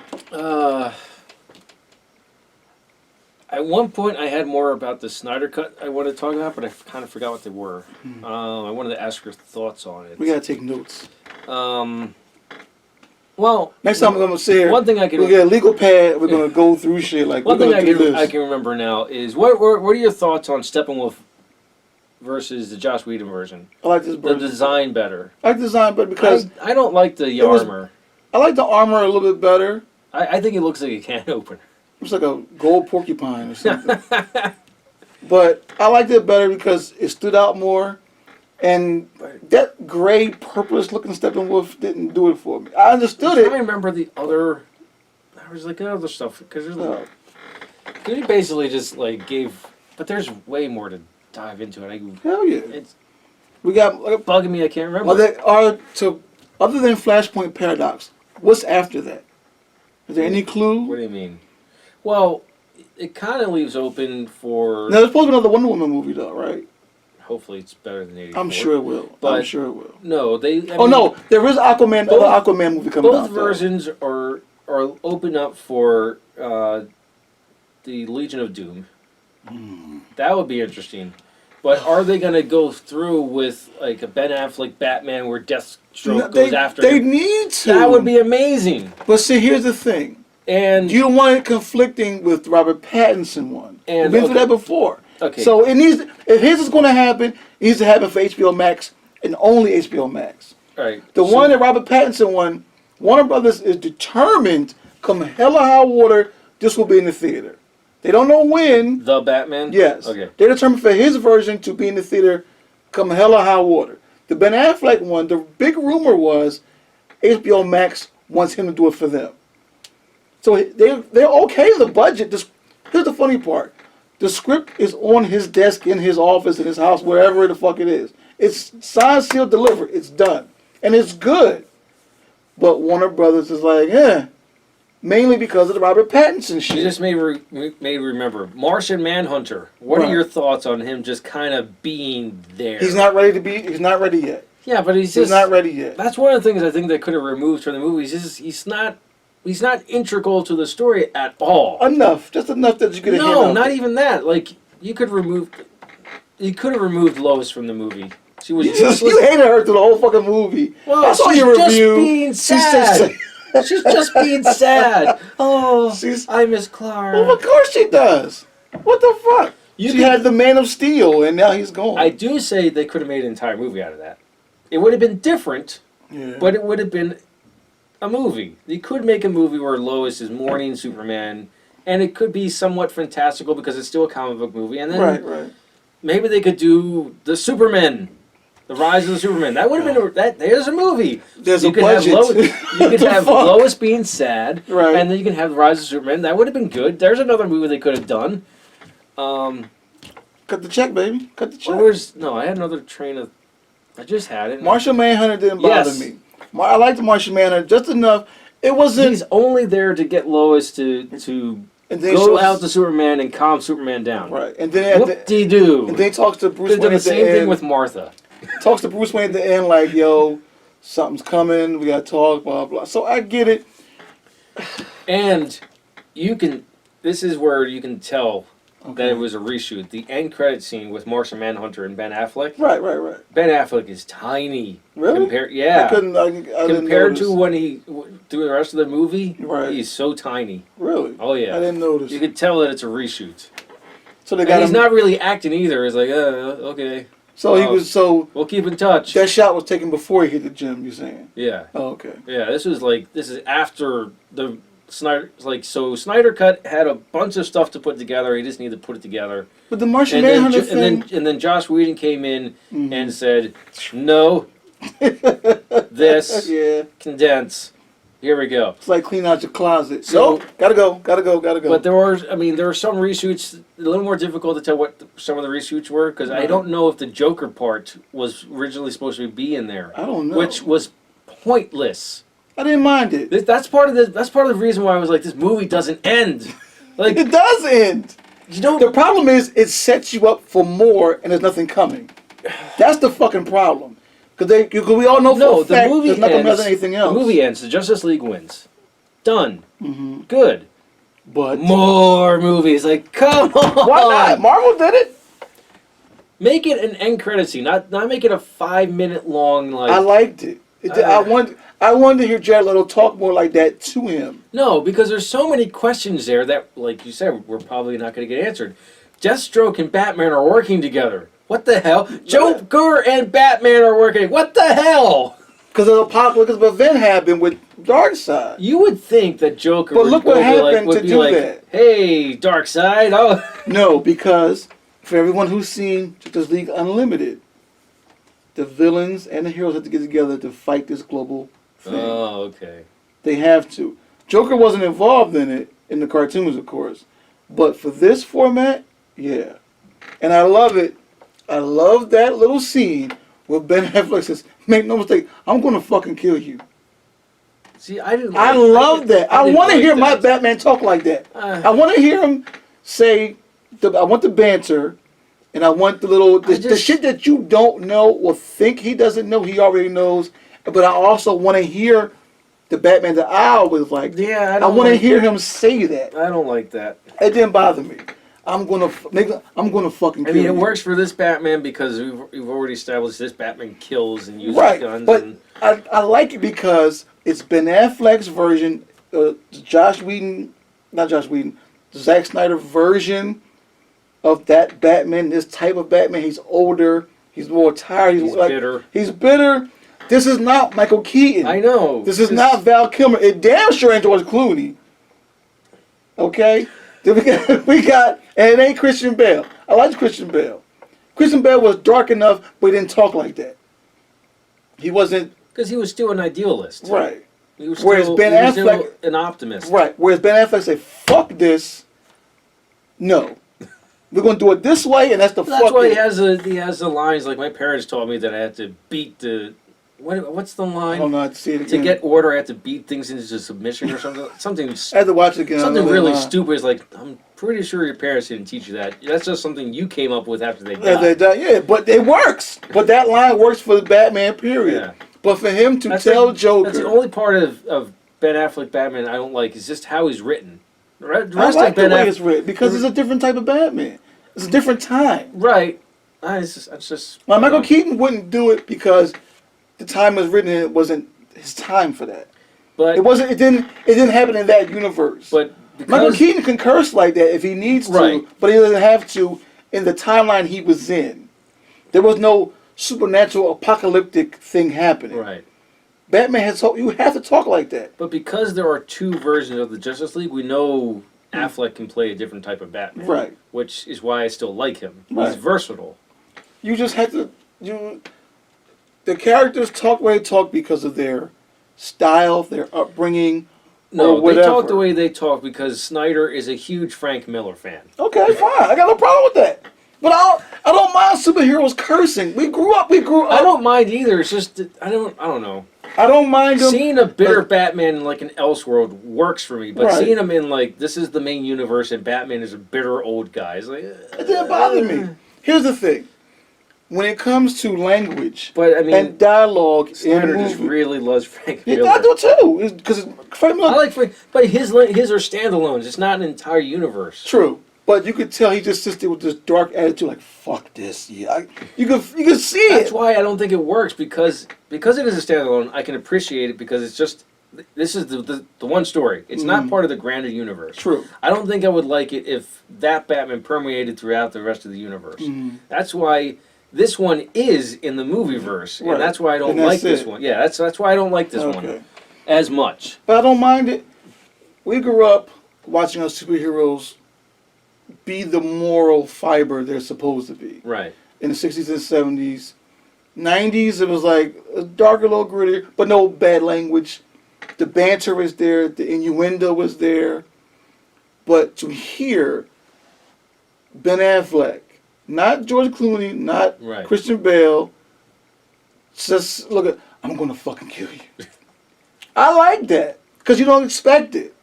Speaker 1: At one point, I had more about the Snyder Cut I wanted to talk about, but I kind of forgot what they were. I wanted to ask your thoughts on it.
Speaker 2: We gotta take notes.
Speaker 1: Well,
Speaker 2: next time I'm gonna say
Speaker 1: one thing I can.
Speaker 2: We'll get a legal pad. We're gonna go through shit like.
Speaker 1: One thing I can remember now is what are your thoughts on Steppenwolf versus the Joss Whedon version?
Speaker 2: I like this
Speaker 1: The
Speaker 2: version.
Speaker 1: design better.
Speaker 2: I like the design, but because
Speaker 1: I don't like the
Speaker 2: was-
Speaker 1: armor.
Speaker 2: I like the armor a little bit better.
Speaker 1: I think it looks like a can opener.
Speaker 2: It's like a gold porcupine or something. But I liked it better because it stood out more. And that gray, purplish looking Steppenwolf didn't do it for me. I understood
Speaker 1: I
Speaker 2: it.
Speaker 1: remember the other. There was like other stuff because there's
Speaker 2: No.
Speaker 1: he basically just like gave. But there's way more to dive into it.
Speaker 2: Hell yeah.
Speaker 1: It's
Speaker 2: We got.
Speaker 1: bugging me. I can't remember.
Speaker 2: Other than Flashpoint Paradox, what's after that? Is there any
Speaker 1: What
Speaker 2: clue?
Speaker 1: do you mean? Well, it kind of leaves open for.
Speaker 2: Now, there's supposed to be another Wonder Woman movie, though, right?
Speaker 1: Hopefully, it's better than 84.
Speaker 2: I'm sure it will. I'm
Speaker 1: But-
Speaker 2: sure it will.
Speaker 1: No,
Speaker 2: No, there is Aquaman.
Speaker 1: both-
Speaker 2: Other Aquaman movie coming out.
Speaker 1: Both versions are open up for the Legion of Doom. That would be interesting. But are they going to go through with like a Ben Affleck Batman where Deathstroke goes after
Speaker 2: They
Speaker 1: him?
Speaker 2: need to.
Speaker 1: That would be amazing.
Speaker 2: But see, here's the thing.
Speaker 1: And
Speaker 2: You don't want it conflicting with Robert Pattinson one.
Speaker 1: And-
Speaker 2: We've been through
Speaker 1: okay.
Speaker 2: that before.
Speaker 1: Okay.
Speaker 2: So it needs. If his is going to happen, it needs to happen for HBO Max and only HBO Max.
Speaker 1: all right,
Speaker 2: The
Speaker 1: so-
Speaker 2: one that Robert Pattinson won, Warner Brothers is determined, come hell or high water, this will be in the theater. They don't know when.
Speaker 1: The Batman?
Speaker 2: Yes.
Speaker 1: Okay.
Speaker 2: They're determined for his version to be in the theater, come hell or high water. The Ben Affleck one, the big rumor was HBO Max wants him to do it for them. So they're okay with the budget. Here's the funny part. The script is on his desk, in his office, in his house, wherever the fuck it is. It's signed, sealed, delivered. It's done. And it's good. But Warner Brothers is like, mainly because of the Robert Pattinson shit.
Speaker 1: You just made remember Martian Manhunter. What
Speaker 2: Right.
Speaker 1: are your thoughts on him just kind of being there?
Speaker 2: He's not ready to be. He's not ready yet.
Speaker 1: Yeah, but he's
Speaker 2: He's not ready yet.
Speaker 1: That's one of the things I think they could have removed from the movie. He's not integral to the story at all.
Speaker 2: Enough, just enough that you could have.
Speaker 1: No, not even that. Like you could have removed Lois from the movie. She was useless.
Speaker 2: You hated her through the whole fucking movie.
Speaker 1: Well,
Speaker 2: I saw
Speaker 1: she's
Speaker 2: your
Speaker 1: just
Speaker 2: review.
Speaker 1: being
Speaker 2: She's
Speaker 1: sad. She's just being sad. Oh,
Speaker 2: She's-
Speaker 1: I miss Clara.
Speaker 2: Well, of course she does. What the fuck?
Speaker 1: You
Speaker 2: She
Speaker 1: could-
Speaker 2: had the Man of Steel, and now he's gone.
Speaker 1: I do say they could have made an entire movie out of that. It would have been different,
Speaker 2: Yeah.
Speaker 1: but it would have been a movie. You could make a movie where Lois is mourning Superman, and it could be somewhat fantastical because it's still a comic book movie. And then
Speaker 2: right.
Speaker 1: maybe they could do the Superman, the Rise of the Superman. That would have been there's a movie.
Speaker 2: There's
Speaker 1: you
Speaker 2: a
Speaker 1: could
Speaker 2: budget.
Speaker 1: Have you could
Speaker 2: The
Speaker 1: have
Speaker 2: fuck?
Speaker 1: Lois being sad,
Speaker 2: Right.
Speaker 1: and then you can have the Rise of Superman. That would have been good. There's another movie they could have done.
Speaker 2: Cut the check, baby. Cut the check.
Speaker 1: I had another train of. I just had it.
Speaker 2: Martian Manhunter didn't bother
Speaker 1: Yes.
Speaker 2: me. I liked the Martian Manhunter just enough. It wasn't.
Speaker 1: He's only there to get Lois to
Speaker 2: And then
Speaker 1: go
Speaker 2: shows-
Speaker 1: out to Superman and calm Superman down.
Speaker 2: Right, and then
Speaker 1: Whoop-de-doo.
Speaker 2: and then he talks to Bruce
Speaker 1: They did
Speaker 2: Wayne
Speaker 1: the
Speaker 2: at the
Speaker 1: same
Speaker 2: end.
Speaker 1: thing with Martha.
Speaker 2: Talks to Bruce Wayne at the end like, "Yo, something's coming. We gotta talk." Blah blah. So I get it.
Speaker 1: And this is where you can tell that
Speaker 2: Okay.
Speaker 1: it was a reshoot. The end credit scene with Martian Manhunter and Ben Affleck.
Speaker 2: Right.
Speaker 1: Ben Affleck is tiny.
Speaker 2: Really?
Speaker 1: Yeah.
Speaker 2: I didn't
Speaker 1: Compared
Speaker 2: notice.
Speaker 1: to when through the rest of the movie,
Speaker 2: Right.
Speaker 1: he's so tiny.
Speaker 2: Really?
Speaker 1: Oh yeah.
Speaker 2: I didn't notice.
Speaker 1: You could tell that it's a reshoot.
Speaker 2: So they
Speaker 1: And
Speaker 2: got
Speaker 1: he's
Speaker 2: him.
Speaker 1: not really acting either. It's like, okay.
Speaker 2: So he was. So
Speaker 1: We'll keep in touch.
Speaker 2: that shot was taken before he hit the gym. You're saying?
Speaker 1: Yeah.
Speaker 2: Oh, okay.
Speaker 1: Yeah, this is after the Snyder. So Snyder Cut had a bunch of stuff to put together. He just needed to put it together.
Speaker 2: But the Martian
Speaker 1: And then,
Speaker 2: Manhunter thing.
Speaker 1: and then Joss Whedon came in
Speaker 2: Mhm.
Speaker 1: and said, "No, this
Speaker 2: Yeah.
Speaker 1: condense. Here we go."
Speaker 2: It's like clean out your closet.
Speaker 1: So-
Speaker 2: So gotta go.
Speaker 1: But there were some reshoots. A little more difficult to tell what some of the reshoots were because I
Speaker 2: Right.
Speaker 1: don't know if the Joker part was originally supposed to be in there,
Speaker 2: I don't know.
Speaker 1: which was pointless.
Speaker 2: I didn't mind it.
Speaker 1: That's part of the reason why I was like, this movie doesn't end. Like,
Speaker 2: It does end.
Speaker 1: you don't.
Speaker 2: The problem is it sets you up for more and there's nothing coming. That's the fucking problem. Because we all know
Speaker 1: No,
Speaker 2: for a
Speaker 1: the
Speaker 2: fact
Speaker 1: movie
Speaker 2: there's nothing
Speaker 1: ends.
Speaker 2: better than anything else.
Speaker 1: The movie ends. The Justice League wins. Done.
Speaker 2: Mhm.
Speaker 1: Good.
Speaker 2: But
Speaker 1: More movies. Like, come on.
Speaker 2: why not? Marvel did it.
Speaker 1: Make it an end credit scene. Not make it a 5-minute long like.
Speaker 2: I liked it. I wanted to hear Jared Leto talk more like that to him.
Speaker 1: No, because there's so many questions there that, like you said, we're probably not going to get answered. Deathstroke and Batman are working together. What the hell? Joker and Batman are working. What the hell?
Speaker 2: Because an apocalyptic event happened with Darkseid.
Speaker 1: You would think that Joker
Speaker 2: But
Speaker 1: would,
Speaker 2: look what
Speaker 1: would
Speaker 2: happened
Speaker 1: would
Speaker 2: to
Speaker 1: be
Speaker 2: do
Speaker 1: like,
Speaker 2: that.
Speaker 1: hey, Darkseid, oh.
Speaker 2: No, because for everyone who's seen Justice League Unlimited, the villains and the heroes have to get together to fight this global thing.
Speaker 1: Oh, okay.
Speaker 2: They have to. Joker wasn't involved in it, in the cartoons, of course. But for this format, yeah. And I love it. I love that little scene where Ben Affleck says, make no mistake, I'm going to fucking kill you.
Speaker 1: See, I didn't.
Speaker 2: I love that. I
Speaker 1: didn't
Speaker 2: want to
Speaker 1: like
Speaker 2: hear my
Speaker 1: that.
Speaker 2: Batman talk like that. I want to hear him say, I want the banter, and I want the shit that you don't know or think he doesn't know, he already knows. But I also want to hear the Batman that I always liked.
Speaker 1: Yeah,
Speaker 2: I want to hear him say that.
Speaker 1: I don't like that.
Speaker 2: It didn't bother me. I'm gonna fucking kill
Speaker 1: I mean,
Speaker 2: you.
Speaker 1: it works for this Batman because we've already established this Batman kills and uses
Speaker 2: Right,
Speaker 1: guns.
Speaker 2: but
Speaker 1: And,
Speaker 2: I like it because it's Ben Affleck's version, Zack Snyder version of that Batman, this type of Batman. He's older, he's more tired,
Speaker 1: he's bitter.
Speaker 2: He's bitter. This is not Michael Keaton.
Speaker 1: I know.
Speaker 2: This is not Val Kilmer. It damn sure ain't George Clooney. Okay? Then we got, and it ain't Christian Bale. I like Christian Bale. Christian Bale was dark enough, but he didn't talk like that. He wasn't.
Speaker 1: Because he was still an idealist.
Speaker 2: Right.
Speaker 1: He was
Speaker 2: Whereas
Speaker 1: still,
Speaker 2: Ben
Speaker 1: he was
Speaker 2: Affleck-
Speaker 1: still an optimist.
Speaker 2: Right. Whereas Ben Affleck say, fuck this. No. We're going to do it this way, and that's the fuck
Speaker 1: That's why
Speaker 2: it.
Speaker 1: he has the lines like my parents taught me that I had to beat the. What's the
Speaker 2: I
Speaker 1: line?
Speaker 2: don't know how to see it
Speaker 1: To
Speaker 2: again.
Speaker 1: get order, I have to beat things into submission or something. Something.
Speaker 2: I had to watch it again.
Speaker 1: Something
Speaker 2: I know
Speaker 1: really
Speaker 2: that line.
Speaker 1: stupid is like, I'm pretty sure your parents didn't teach you that. That's just something you came up with after they
Speaker 2: Yeah,
Speaker 1: died.
Speaker 2: yeah, but it works. But that line works for the Batman, period.
Speaker 1: Yeah.
Speaker 2: But for him to
Speaker 1: That's
Speaker 2: tell
Speaker 1: like-
Speaker 2: Joker...
Speaker 1: That's the only part of Ben Affleck Batman I don't like is just how he's written. The rest
Speaker 2: I like
Speaker 1: of
Speaker 2: the
Speaker 1: Ben
Speaker 2: way
Speaker 1: Affleck,
Speaker 2: it's written, because it's a different type of Batman. It's a different time.
Speaker 1: right? It's just.
Speaker 2: Now, Michael Keaton wouldn't do it because the time it was written in, it wasn't his time for that.
Speaker 1: But
Speaker 2: It wasn't. It didn't happen in that universe.
Speaker 1: but because,
Speaker 2: Michael Keaton can curse like that if he needs to,
Speaker 1: Right.
Speaker 2: but he doesn't have to in the timeline he was in. There was no supernatural apocalyptic thing happening.
Speaker 1: right.
Speaker 2: Batman has you have to talk like that.
Speaker 1: But because there are two versions of the Justice League, we know Affleck can play a different type of Batman.
Speaker 2: Right.
Speaker 1: Which is why I still like him.
Speaker 2: Right.
Speaker 1: He's versatile.
Speaker 2: You just have to the characters talk the way they talk because of their style, their upbringing,
Speaker 1: No,
Speaker 2: or
Speaker 1: they
Speaker 2: whatever.
Speaker 1: talk the way they talk because Snyder is a huge Frank Miller fan.
Speaker 2: Okay, fine. I got no problem with that. But I don't mind superheroes cursing. We grew up.
Speaker 1: I don't mind either. It's just that I don't know.
Speaker 2: I don't mind them.
Speaker 1: Seeing a bitter Batman in like an Elseworld works for me, but
Speaker 2: Right.
Speaker 1: seeing him in like this is the main universe and Batman is a bitter old guy, it's like
Speaker 2: It didn't bother me. Here's the thing. When it comes to language
Speaker 1: But I mean,
Speaker 2: and dialogue in
Speaker 1: Snyder just
Speaker 2: movie,
Speaker 1: really loves Frank
Speaker 2: yeah,
Speaker 1: Miller.
Speaker 2: I do too. Because Frank
Speaker 1: I
Speaker 2: Miller,
Speaker 1: like Frank, but his are standalones. It's not an entire universe.
Speaker 2: true. But you could tell he just sits there with this dark attitude, like "fuck this." Yeah, you could see
Speaker 1: That's
Speaker 2: it.
Speaker 1: why I don't think it works because it is a standalone. I can appreciate it because it's just this is the one story. It's not part of the grander universe.
Speaker 2: True.
Speaker 1: I don't think I would like it if that Batman permeated throughout the rest of the universe. That's why this one is in the movieverse,
Speaker 2: Right.
Speaker 1: and that's why I don't
Speaker 2: And that's
Speaker 1: like this
Speaker 2: it.
Speaker 1: one. Yeah, that's why I don't like this
Speaker 2: Okay.
Speaker 1: one as much.
Speaker 2: But I don't mind it. We grew up watching our superheroes be the moral fiber they're supposed to be.
Speaker 1: Right.
Speaker 2: In the 60s and 70s. 90s, it was like a darker, little grittier, but no bad language. The banter was there, the innuendo was there. But to hear Ben Affleck, not George Clooney, not
Speaker 1: Right.
Speaker 2: Christian Bale, just look at, I'm going to fucking kill you. I like that, because you don't expect it.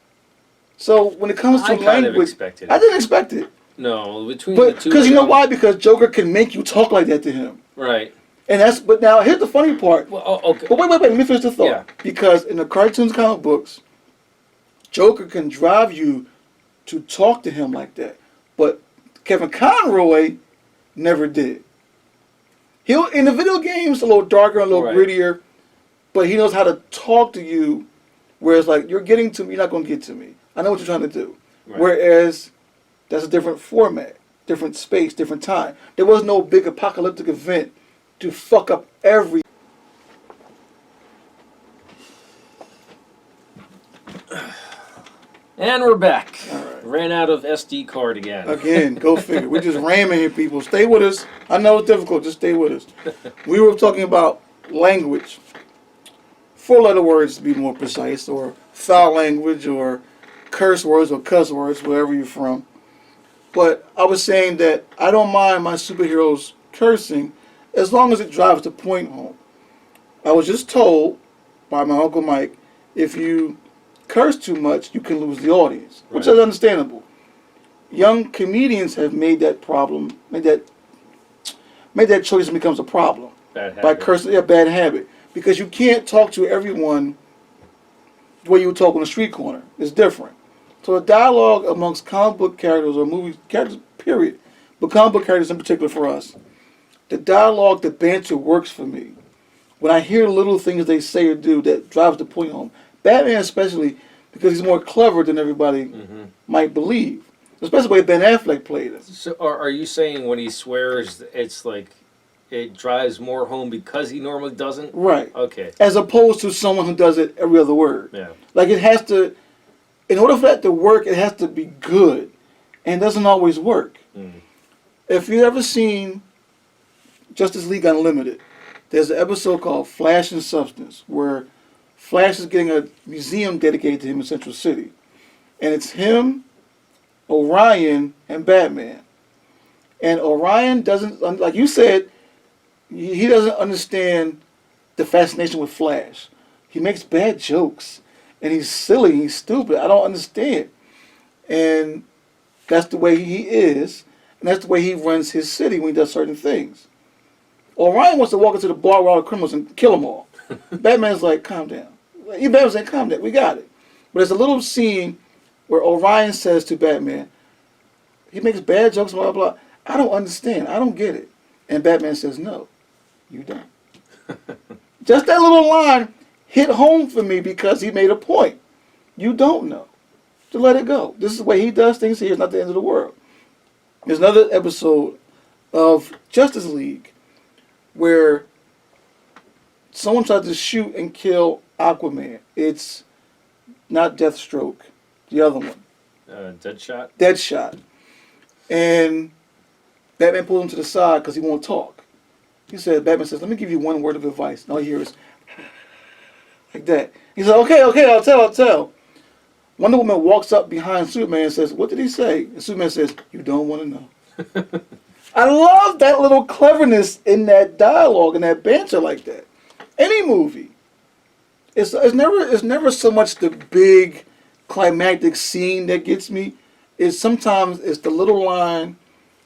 Speaker 2: So when it comes to
Speaker 1: I kind of
Speaker 2: language,
Speaker 1: expected
Speaker 2: I
Speaker 1: it.
Speaker 2: didn't expect it.
Speaker 1: No, between
Speaker 2: But
Speaker 1: the two.
Speaker 2: because you know
Speaker 1: of them-
Speaker 2: why? Because Joker can make you talk like that to him.
Speaker 1: Right.
Speaker 2: And that's, but now here's the funny part.
Speaker 1: Well, okay.
Speaker 2: But wait, let me finish the thought.
Speaker 1: Yeah.
Speaker 2: Because in the cartoons, comic books, Joker can drive you to talk to him like that. But Kevin Conroy never did. He'll, in the video games, a little darker, a little
Speaker 1: Right.
Speaker 2: grittier, but he knows how to talk to you, whereas like, you're getting to me, you're not going to get to me. I know what you're trying to do.
Speaker 1: Right.
Speaker 2: Whereas, that's a different format. different space, different time. There was no big apocalyptic event to fuck up every.
Speaker 1: And we're back.
Speaker 2: All right.
Speaker 1: Ran out of SD card again.
Speaker 2: Again, go figure. We're just ramming here, people. Stay with us. I know it's difficult. Just stay with us. We were talking about language. 4-letter words, to be more precise, or foul language, or curse words, or cuss words, wherever you're from. But I was saying that I don't mind my superheroes cursing as long as it drives the point home. I was just told by my Uncle Mike, if you curse too much, you can lose the audience, which is understandable. Young comedians have made that problem, made that choice and becomes a problem.
Speaker 1: Bad habit.
Speaker 2: By cursing, a bad habit. Because you can't talk to everyone the way you would talk on the street corner. It's different. So the dialogue amongst comic book characters or movie characters, period, but comic book characters in particular for us, the dialogue, the banter works for me. When I hear little things they say or do that drives the point home. Batman especially, because he's more clever than everybody might believe. Especially the way Ben Affleck played it.
Speaker 1: So are you saying when he swears, it's like it drives more home because he normally doesn't?
Speaker 2: Right.
Speaker 1: Okay.
Speaker 2: As opposed to someone who does it every other word.
Speaker 1: Yeah.
Speaker 2: Like it has to, in order for that to work, it has to be good. And it doesn't always work. If you've ever seen Justice League Unlimited, there's an episode called Flash and Substance where Flash is getting a museum dedicated to him in Central City. And it's him, Orion, and Batman. And Orion doesn't, like you said, he doesn't understand the fascination with Flash. He makes bad jokes. And he's silly, he's stupid. I don't understand. And that's the way he is. And that's the way he runs his city when he does certain things. Orion wants to walk into the bar with all the criminals and kill them all. Batman's like, calm down. Batman's like, calm down, we got it. But there's a little scene where Orion says to Batman, he makes bad jokes, blah, blah, blah. I don't understand. I don't get it. And Batman says, no, you don't. Just that little line hit home for me because he made a point. You don't know. To let it go. This is the way he does things here. It's not the end of the world. There's another episode of Justice League where someone tried to shoot and kill Aquaman. It's not Deathstroke, the other one.
Speaker 1: Deadshot?
Speaker 2: Deadshot. And Batman pulls him to the side because he won't talk. Batman says, let me give you one word of advice. And all you hear is, like that. He said, okay, I'll tell. Wonder Woman walks up behind Superman and says, what did he say? And Superman says, you don't want to know. I love that little cleverness in that dialogue and that banter like that. Any movie. It's never so much the big climactic scene that gets me. Sometimes it's the little line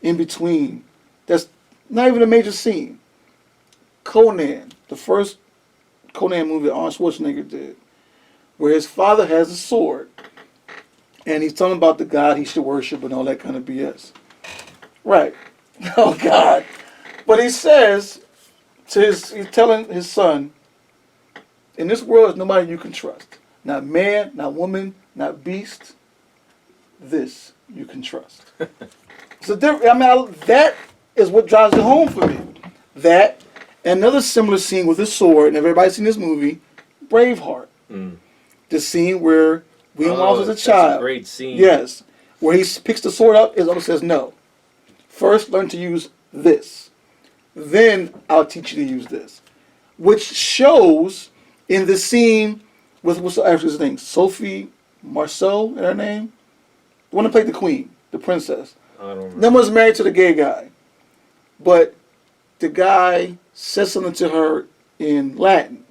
Speaker 2: in between. That's not even a major scene. Conan, the first Conan movie Arnold Schwarzenegger did, where his father has a sword, and he's telling about the God he should worship and all that kind of BS. Right. Oh God. But he says he's telling his son, in this world there's nobody you can trust. Not man, not woman, not beast. This you can trust. So that is what drives it home for me. That, and another similar scene with a sword, and everybody's seen this movie, Braveheart. The scene where William Wallace was a child.
Speaker 1: That's a great scene.
Speaker 2: Yes. Where he picks the sword up, his uncle says, no. First, learn to use this. Then, I'll teach you to use this. Which shows in the scene with, what's actually his name? Sophie Marceau, in her name? The one that played the queen, the princess.
Speaker 1: I don't remember.
Speaker 2: Then was married to the gay guy. But the guy said something to her in Latin.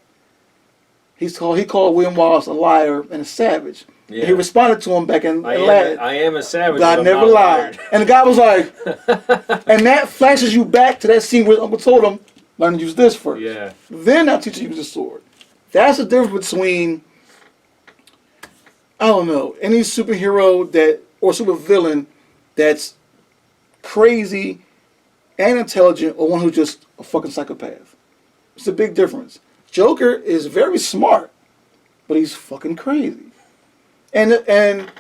Speaker 2: He called William Wallace a liar and a savage.
Speaker 1: Yeah.
Speaker 2: And he responded to him back in Latin.
Speaker 1: I am a savage.
Speaker 2: God never lied. And the guy was like, and that flashes you back to that scene where Uncle told him, learn to use this first.
Speaker 1: Yeah.
Speaker 2: Then I'll teach you to use the sword. That's the difference between, I don't know, any superhero or supervillain that's crazy and intelligent, or one who's just a fucking psychopath. It's a big difference. Joker is very smart, but he's fucking crazy. And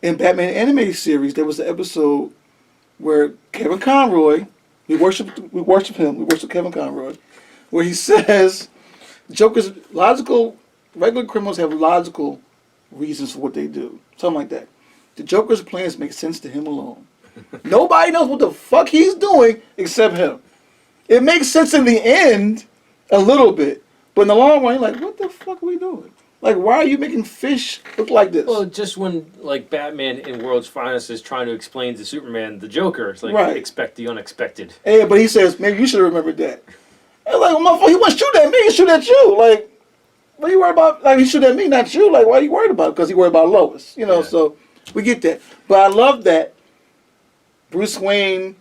Speaker 2: In Batman animated series, there was an episode where Kevin Conroy, we worship Kevin Conroy, where he says Joker's regular criminals have logical reasons for what they do. Something like that. The Joker's plans make sense to him alone. Nobody knows what the fuck he's doing except him. It makes sense in the end, a little bit, but in the long run, you're like, what the fuck are we doing? Like, why are you making fish look like this?
Speaker 1: Well, just when, like, Batman in World's Finest is trying to explain to Superman the Joker, it's like,
Speaker 2: Right.
Speaker 1: expect the unexpected.
Speaker 2: Hey, but he says, maybe you should have remembered that. And like, well, motherfucker, he wants to shoot at me, he shoot at you. Like, what are you worried about? Like, he shoot at me, not you. Like, why are you worried about it? Because he worried about Lois. You know,
Speaker 1: Yeah.
Speaker 2: So we get that. But I love that Bruce Wayne,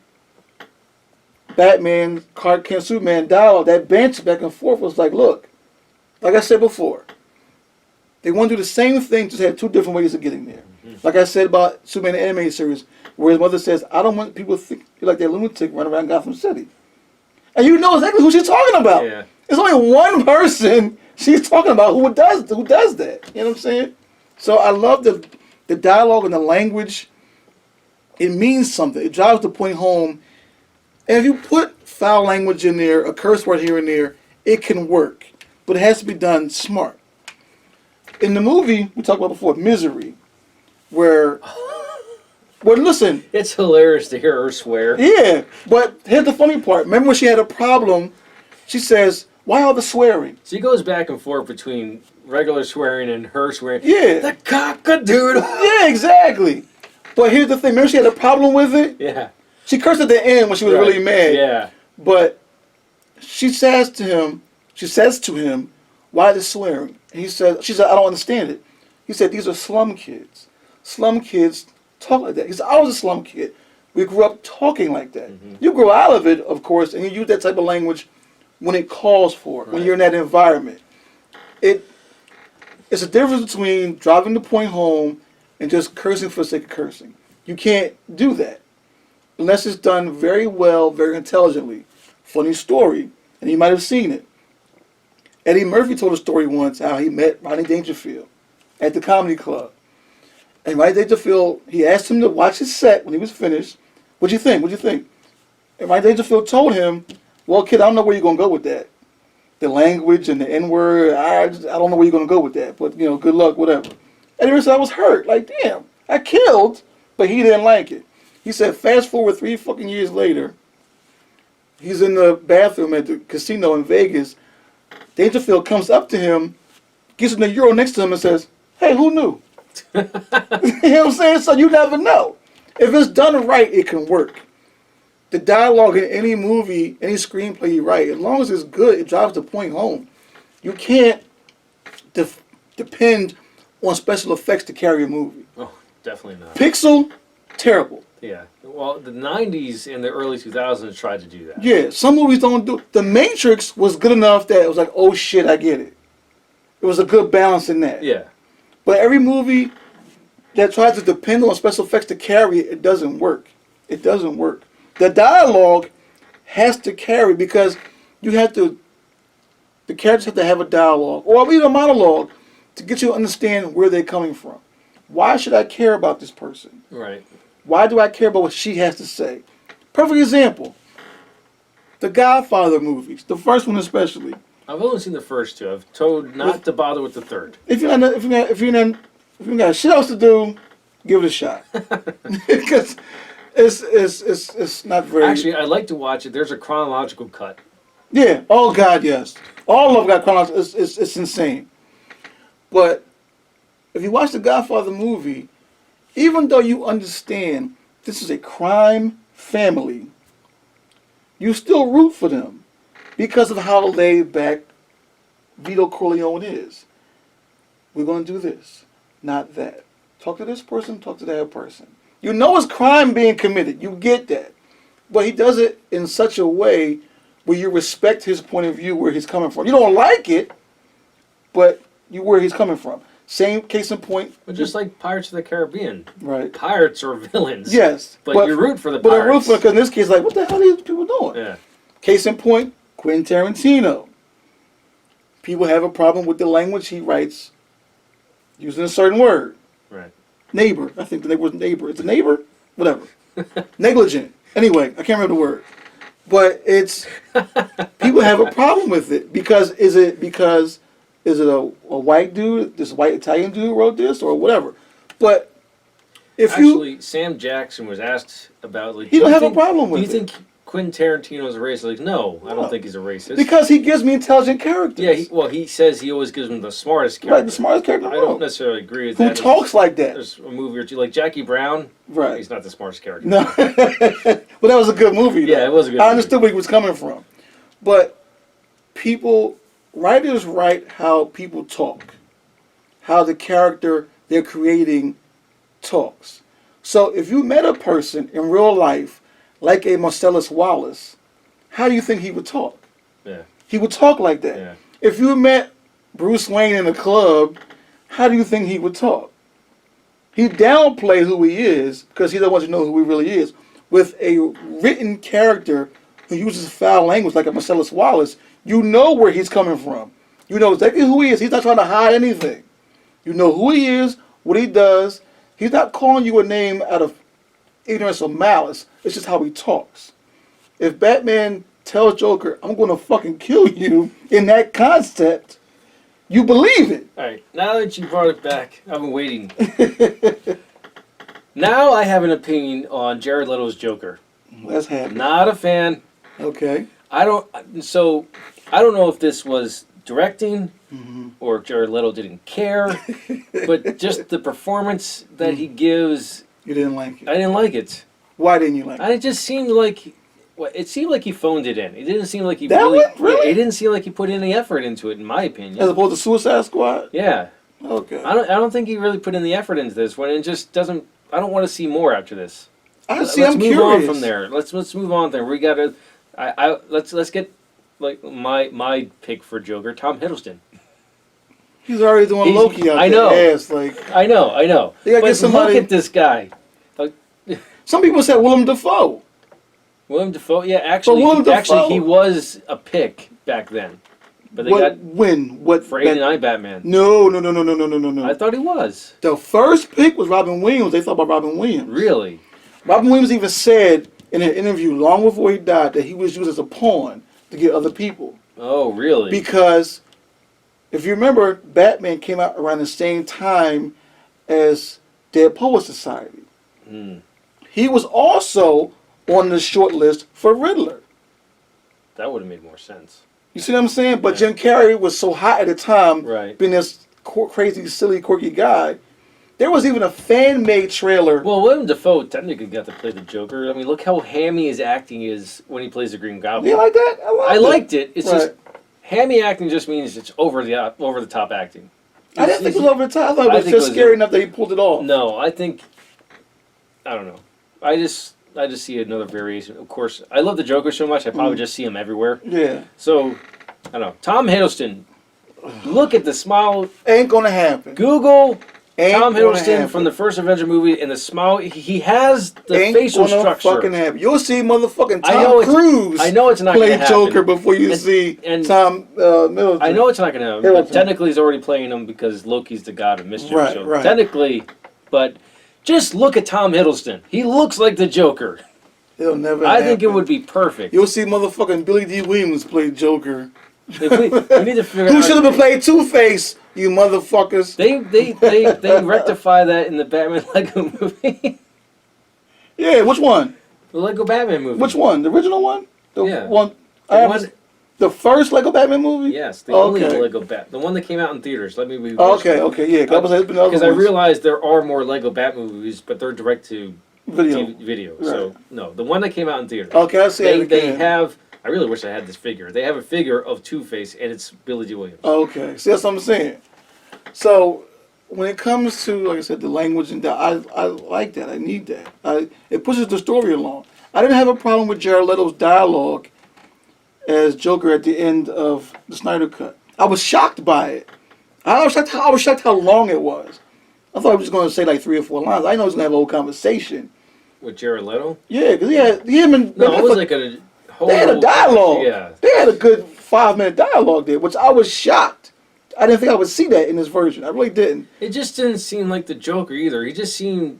Speaker 2: Batman, Clark Kent, Superman dialogue, that banter back and forth was like, look, like I said before, they want to do the same thing, just have two different ways of getting there. Mm-hmm. Like I said about Superman the animated series, where his mother says, I don't want people to think you're like that lunatic running around Gotham City. And you know exactly who she's talking about.
Speaker 1: Yeah.
Speaker 2: There's only one person she's talking about who does that. You know what I'm saying? So I love the dialogue and the language. It means something. It drives the point home. And if you put foul language in there, a curse word here and there, it can work. But it has to be done smart. In the movie we talked about before, Misery, where, well, listen.
Speaker 1: It's hilarious to hear her swear.
Speaker 2: Yeah, but here's the funny part. Remember when she had a problem, she says, why all the swearing?
Speaker 1: She goes back and forth between regular swearing and her swearing.
Speaker 2: Yeah.
Speaker 1: The cock-a-doodle.
Speaker 2: Yeah, exactly. But here's the thing. Remember she had a problem with it?
Speaker 1: Yeah.
Speaker 2: She cursed at the end when she was really mad.
Speaker 1: Yeah.
Speaker 2: But she says to him, why the swearing? And she said, I don't understand it. He said, these are slum kids. Slum kids talk like that. He said, I was a slum kid. We grew up talking like that. Mm-hmm. You grow out of it, of course, and you use that type of language when it calls for it, when you're in that environment. It's a difference between driving the point home and just cursing for the sake of cursing. You can't do that unless it's done very well, very intelligently. Funny story, and you might have seen it. Eddie Murphy told a story once how he met Rodney Dangerfield at the comedy club. And Rodney Dangerfield, he asked him to watch his set when he was finished. What'd you think? And Rodney Dangerfield told him, well, kid, I don't know where you're going to go with that. The language and the N-word, I don't know where you're going to go with that. But, good luck, whatever. Eddie Murphy said, I was hurt. Like, damn, I killed, but he didn't like it. He said, fast forward 3 fucking years later, he's in the bathroom at the casino in Vegas. Dangerfield comes up to him, gives him the euro next to him and says, hey, who knew? You know what I'm saying? So you never know. If it's done right, it can work. The dialogue in any movie, any screenplay you write, as long as it's good, it drives the point home. You can't depend on special effects to carry a movie.
Speaker 1: Oh, definitely not.
Speaker 2: Pixel, terrible.
Speaker 1: Yeah. Well, the 90s and the early 2000s tried to do that.
Speaker 2: Yeah, some movies don't do it. The Matrix was good enough that it was like, oh shit, I get it. It was a good balance in that.
Speaker 1: Yeah.
Speaker 2: But every movie that tries to depend on special effects to carry it, it doesn't work. It doesn't work. The dialogue has to carry because the characters have to have a dialogue or even a monologue to get you to understand where they're coming from. Why should I care about this person?
Speaker 1: Right.
Speaker 2: Why do I care about what she has to say? Perfect example. The Godfather movies, the first one especially.
Speaker 1: I've only seen the first two. I've told not to bother with the third.
Speaker 2: If you got shit else to do, give it a shot. Because it's not very.
Speaker 1: Actually, I'd like to watch it. There's a chronological cut.
Speaker 2: Yeah. Oh God, yes. All of them got chronological. It's insane. But if you watch the Godfather movie, even though you understand this is a crime family, you still root for them because of how laid back Vito Corleone is. We're going to do this, not that. Talk to this person, talk to that person. You know it's crime being committed. You get that. But he does it in such a way where you respect his point of view, where he's coming from. You don't like it, but where he's coming from. Same case in point.
Speaker 1: But just like Pirates of the Caribbean.
Speaker 2: Right.
Speaker 1: Pirates are villains.
Speaker 2: Yes.
Speaker 1: But you root for the
Speaker 2: But I root
Speaker 1: pirates.
Speaker 2: for it because in this case, like, what the hell are these people doing?
Speaker 1: Yeah.
Speaker 2: Case in point, Quentin Tarantino. People have a problem with the language he writes using a certain word.
Speaker 1: Right.
Speaker 2: neighbor. I think the neighbor was neighbor. It's a neighbor? Whatever. Negligent. Anyway, I can't remember the word. But it's, people have a problem with it. Because is it a white dude, this white Italian dude wrote this, or whatever? But if
Speaker 1: Actually, Sam Jackson was asked about, like,
Speaker 2: he don't have a problem with it.
Speaker 1: Do you think Quentin Tarantino is a racist? Like, no, I don't think he's a racist.
Speaker 2: Because he gives me intelligent characters.
Speaker 1: Yeah, he says he always gives them the smartest character.
Speaker 2: Right, the smartest character.
Speaker 1: I don't necessarily agree with
Speaker 2: Who
Speaker 1: that.
Speaker 2: talks like that?
Speaker 1: There's a movie or two, like Jackie Brown.
Speaker 2: Right.
Speaker 1: He's not the smartest character.
Speaker 2: No. Well, that was a good movie, though.
Speaker 1: Yeah, it was a good
Speaker 2: I
Speaker 1: movie.
Speaker 2: understood where he was coming from. But writers write how people talk. How the character they're creating talks. So if you met a person in real life, like a Marcellus Wallace, how do you think he would talk?
Speaker 1: Yeah.
Speaker 2: He would talk like that.
Speaker 1: Yeah.
Speaker 2: If you met Bruce Wayne in a club, how do you think he would talk? He downplay who he is because he doesn't want you to know who he really is. With a written character who uses foul language like a Marcellus Wallace, you know where he's coming from. You know exactly who he is. He's not trying to hide anything. You know who he is, what he does. He's not calling you a name out of ignorance or malice. It's just how he talks. If Batman tells Joker, I'm going to fucking kill you in that concept, you believe it.
Speaker 1: All right, now that you brought it back, I've been waiting. Now I have an opinion on Jared Leto's Joker.
Speaker 2: Let's have it.
Speaker 1: Not a fan.
Speaker 2: Okay.
Speaker 1: I don't know if this was directing or if Jared Leto didn't care, but just the performance that he gives,
Speaker 2: You didn't like it.
Speaker 1: I didn't like it.
Speaker 2: Why didn't you like it?
Speaker 1: It just seemed like, it seemed like he phoned it in. It didn't seem like he
Speaker 2: That
Speaker 1: really,
Speaker 2: one? Really?
Speaker 1: It didn't seem like he put any effort into it, in my opinion.
Speaker 2: As opposed to Suicide Squad?
Speaker 1: Yeah.
Speaker 2: Okay.
Speaker 1: I don't think he really put in the effort into this one. It just doesn't. I don't want to see more after this.
Speaker 2: Let's
Speaker 1: Let's move on
Speaker 2: curious.
Speaker 1: from there. Let's move on there. We gotta. Let's get like my pick for Joker, Tom Hiddleston.
Speaker 2: He's already doing Loki out
Speaker 1: I
Speaker 2: there.
Speaker 1: know.
Speaker 2: Ass, like,
Speaker 1: I know.
Speaker 2: You gotta
Speaker 1: But
Speaker 2: get somebody-
Speaker 1: look at this guy,
Speaker 2: some people said Willem Dafoe.
Speaker 1: Willem Dafoe. Yeah, actually,
Speaker 2: Willem Dafoe-
Speaker 1: he was a pick back then, but they got
Speaker 2: What?
Speaker 1: for '89 Batman.
Speaker 2: No.
Speaker 1: I thought he was
Speaker 2: The first pick was Robin Williams. They thought about Robin Williams.
Speaker 1: really.
Speaker 2: Robin Williams even said in an interview long before he died that he was used as a pawn to get other people.
Speaker 1: Oh, really?
Speaker 2: Because if you remember, Batman came out around the same time as Dead Poets Society.
Speaker 1: Hmm.
Speaker 2: He was also on the short list for Riddler.
Speaker 1: That would have made more sense.
Speaker 2: You see what I'm saying? But
Speaker 1: Yeah.
Speaker 2: Jim Carrey was so hot at the time,
Speaker 1: Right.
Speaker 2: being this crazy, silly, quirky guy. There was even a fan-made trailer.
Speaker 1: Well, Willem Dafoe technically got to play the Joker. I mean, look how hammy his acting is when he plays the Green Goblin.
Speaker 2: You like that?
Speaker 1: I liked it. It's
Speaker 2: Right.
Speaker 1: just hammy acting just means it's over the top acting.
Speaker 2: I didn't think it was over the top. I thought it
Speaker 1: I
Speaker 2: was
Speaker 1: think
Speaker 2: just
Speaker 1: it was-
Speaker 2: scary enough that he pulled it off.
Speaker 1: No, I don't know. I just see another variation. Of course, I love the Joker so much. I probably just see him everywhere.
Speaker 2: Yeah.
Speaker 1: So I don't know. Tom Hiddleston. Look at the smile.
Speaker 2: Ain't gonna happen.
Speaker 1: Google
Speaker 2: Ain't
Speaker 1: Tom
Speaker 2: gonna
Speaker 1: Hiddleston
Speaker 2: happen.
Speaker 1: from the first Avenger movie, and the smile. He has the
Speaker 2: Ain't
Speaker 1: facial
Speaker 2: gonna
Speaker 1: structure.
Speaker 2: fucking happen. You'll see motherfucking
Speaker 1: I know
Speaker 2: Tom
Speaker 1: it's-
Speaker 2: Cruise
Speaker 1: I know it's not
Speaker 2: play
Speaker 1: gonna happen.
Speaker 2: Joker before you see
Speaker 1: and
Speaker 2: Tom Middleton.
Speaker 1: I know it's not going to happen,
Speaker 2: Hiddleston.
Speaker 1: but technically he's already playing him because Loki's the god of mischief.
Speaker 2: Right,
Speaker 1: so
Speaker 2: right.
Speaker 1: technically, but just look at Tom Hiddleston. He looks like the Joker.
Speaker 2: It'll never
Speaker 1: I think it
Speaker 2: happen.
Speaker 1: would be perfect.
Speaker 2: You'll see motherfucking Billy D. Williams play Joker.
Speaker 1: If we need to figure
Speaker 2: Who
Speaker 1: out.
Speaker 2: should have been playing Two-Face, you motherfuckers.
Speaker 1: They rectify that in the Batman Lego movie.
Speaker 2: Yeah, which one?
Speaker 1: The Lego Batman movie.
Speaker 2: Which one? The original one? The
Speaker 1: Yeah.
Speaker 2: one.
Speaker 1: The one-
Speaker 2: The first Lego Batman movie?
Speaker 1: Yes, the only
Speaker 2: Okay.
Speaker 1: Lego Bat. The one that came out in theaters. Let me be.
Speaker 2: Okay, yeah.
Speaker 1: Because I realized there are more Lego Bat movies, but they're direct to
Speaker 2: Video.
Speaker 1: video.
Speaker 2: Right.
Speaker 1: So no, the one that came out in theaters.
Speaker 2: Okay, I see it
Speaker 1: They
Speaker 2: again.
Speaker 1: have. I really wish I had this figure. They have a figure of Two-Face, and it's Billy D. Williams.
Speaker 2: Okay, see, that's what I'm saying. So, when it comes to, like I said, the language and that, I like that. I need that. It pushes the story along. I didn't have a problem with Jared Leto's dialogue as Joker at the end of the Snyder Cut. I was shocked by it. I was shocked how long it was. I thought he was going to say like 3 or 4 lines. I know he was going to have a whole conversation.
Speaker 1: With Jared Leto?
Speaker 2: Yeah, because him and
Speaker 1: No, it was like a whole.
Speaker 2: they had a dialogue.
Speaker 1: Yeah.
Speaker 2: They had a good 5-minute dialogue there, which I was shocked I didn't think I would see that in this version. I really didn't.
Speaker 1: It just didn't seem like the Joker either. He seemed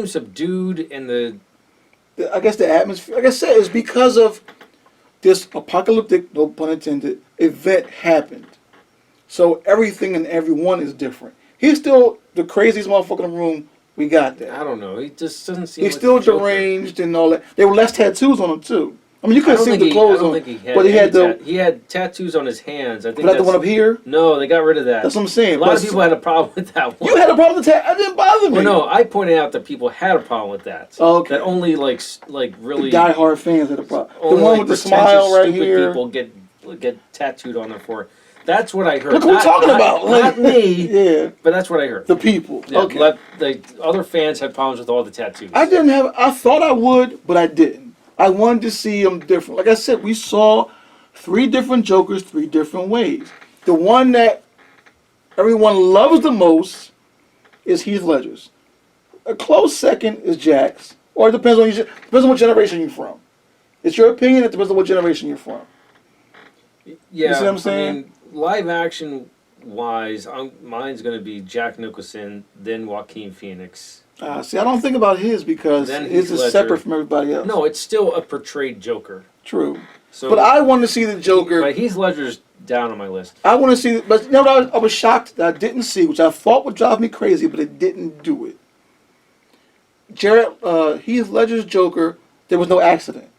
Speaker 1: subdued, and
Speaker 2: I guess the atmosphere, like I said, is because of this apocalyptic, no pun intended, event happened. So everything and everyone is different. He's still the craziest motherfucker in the room. We got that.
Speaker 1: I don't know. He just doesn't seem.
Speaker 2: He's
Speaker 1: like
Speaker 2: still
Speaker 1: the Joker.
Speaker 2: deranged and all that. There were less tattoos on him too. I mean, you
Speaker 1: I
Speaker 2: couldn't
Speaker 1: don't
Speaker 2: see
Speaker 1: think
Speaker 2: the clothes
Speaker 1: I don't
Speaker 2: on,
Speaker 1: think he had.
Speaker 2: but he had
Speaker 1: he had tattoos on his hands. I think
Speaker 2: But not
Speaker 1: that's
Speaker 2: the one up here.
Speaker 1: No, they got rid of that.
Speaker 2: That's what I'm saying.
Speaker 1: A lot of people had a problem with that one.
Speaker 2: You had a problem with that? It didn't bother me.
Speaker 1: Well, no, I pointed out that people had a problem with that.
Speaker 2: Oh, okay.
Speaker 1: That only like really
Speaker 2: The diehard fans had a problem. The
Speaker 1: only,
Speaker 2: one
Speaker 1: like,
Speaker 2: with the
Speaker 1: pretentious,
Speaker 2: smile right
Speaker 1: stupid
Speaker 2: here.
Speaker 1: people get tattooed on their forehead. That's what I heard.
Speaker 2: Look what we're talking about.
Speaker 1: Not me.
Speaker 2: Yeah.
Speaker 1: But that's what I heard.
Speaker 2: The people.
Speaker 1: Yeah,
Speaker 2: Okay.
Speaker 1: The other fans had problems with all the tattoos.
Speaker 2: I thought I would, but I didn't. I wanted to see them different. Like I said, we saw 3 different Jokers 3 different ways. The one that everyone loves the most is Heath Ledger's. A close second is Jack's. Or it depends on what generation you're from. It's your opinion. It depends on what generation you're from.
Speaker 1: Yeah,
Speaker 2: You see what I'm saying?
Speaker 1: I mean, live action wise, mine's going to be Jack Nicholson, then Joaquin Phoenix.
Speaker 2: See, I don't think about his because
Speaker 1: Then
Speaker 2: his
Speaker 1: Heath
Speaker 2: is
Speaker 1: Ledger.
Speaker 2: separate from everybody else.
Speaker 1: No, it's still a portrayed Joker.
Speaker 2: True.
Speaker 1: So,
Speaker 2: But I want to see the Joker.
Speaker 1: But Heath Ledger's down on my list.
Speaker 2: I want to see, but you know what I was shocked that I didn't see, which I thought would drive me crazy, but it didn't do it. Heath Ledger's Joker, there was no accident.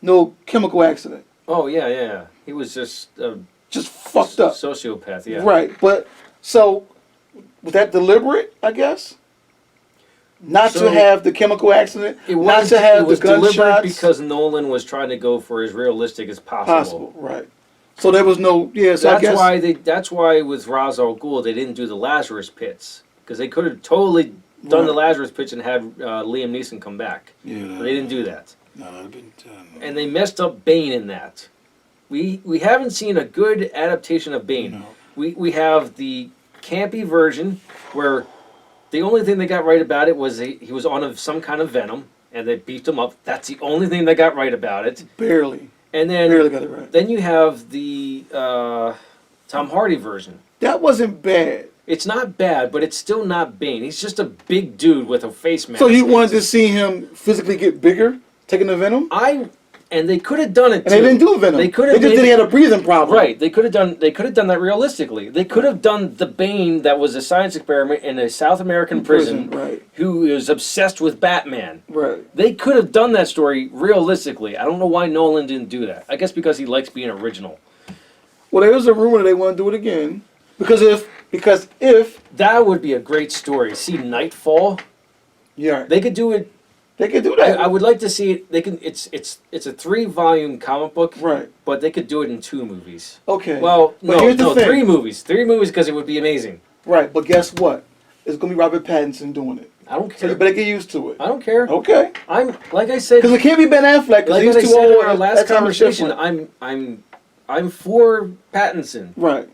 Speaker 2: No chemical accident.
Speaker 1: Oh yeah. He was just
Speaker 2: Just fucked up.
Speaker 1: sociopath. Yeah.
Speaker 2: Right, but so was that deliberate? I guess. Not
Speaker 1: So,
Speaker 2: to have the chemical accident.
Speaker 1: It
Speaker 2: Not
Speaker 1: was,
Speaker 2: to have
Speaker 1: it was
Speaker 2: the
Speaker 1: deliberate
Speaker 2: gunshots.
Speaker 1: because Nolan was trying to go for as realistic as
Speaker 2: Possible, right? So there was no. Yeah, so I
Speaker 1: That's
Speaker 2: guess.
Speaker 1: why That's why with Ra's al Ghul they didn't do the Lazarus pits because they could have totally done the
Speaker 2: Right.
Speaker 1: Lazarus pits and had Liam Neeson come back.
Speaker 2: Yeah,
Speaker 1: But they didn't do that,
Speaker 2: No, that'd have been.
Speaker 1: and they messed up Bane in that. We haven't seen a good adaptation of Bane.
Speaker 2: No.
Speaker 1: We have the campy version where the only thing they got right about it was he was on some kind of venom and they beefed him up. That's the only thing they got right about it.
Speaker 2: Barely.
Speaker 1: And then
Speaker 2: Barely got it right.
Speaker 1: Then you have the Tom Hardy version.
Speaker 2: That wasn't bad.
Speaker 1: It's not bad, but it's still not Bane. He's just a big dude with a face mask.
Speaker 2: So you wanted to see him physically get bigger, taking the venom?
Speaker 1: And they could have done it.
Speaker 2: And they didn't do venom.
Speaker 1: They could have.
Speaker 2: They just did he had a breathing problem.
Speaker 1: Right. They could have done. They could have done that realistically. They could have done the Bane that was a science experiment in a South American prison,
Speaker 2: Right.
Speaker 1: who is obsessed with Batman.
Speaker 2: Right.
Speaker 1: They could have done that story realistically. I don't know why Nolan didn't do that. I guess because he likes being original.
Speaker 2: Well, there was a rumor that they want to do it again because if
Speaker 1: That would be a great story. See Nightfall.
Speaker 2: yeah,
Speaker 1: They could do it.
Speaker 2: they could do that.
Speaker 1: I would like to see it. They can. It's a 3-volume comic book.
Speaker 2: Right.
Speaker 1: But they could do it in 2 movies.
Speaker 2: Okay.
Speaker 1: Well,
Speaker 2: But here's the thing.
Speaker 1: 3 movies. 3 movies because it would be amazing.
Speaker 2: Right, but guess what? It's gonna be Robert Pattinson doing it.
Speaker 1: I don't
Speaker 2: So
Speaker 1: care.
Speaker 2: you better get used to it.
Speaker 1: I don't care.
Speaker 2: Okay.
Speaker 1: I'm like I said.
Speaker 2: Because it can't be Ben Affleck because
Speaker 1: Like
Speaker 2: he's
Speaker 1: I
Speaker 2: too
Speaker 1: said
Speaker 2: old.
Speaker 1: in our last
Speaker 2: That time is
Speaker 1: conversation,
Speaker 2: different.
Speaker 1: I'm for Pattinson.
Speaker 2: Right.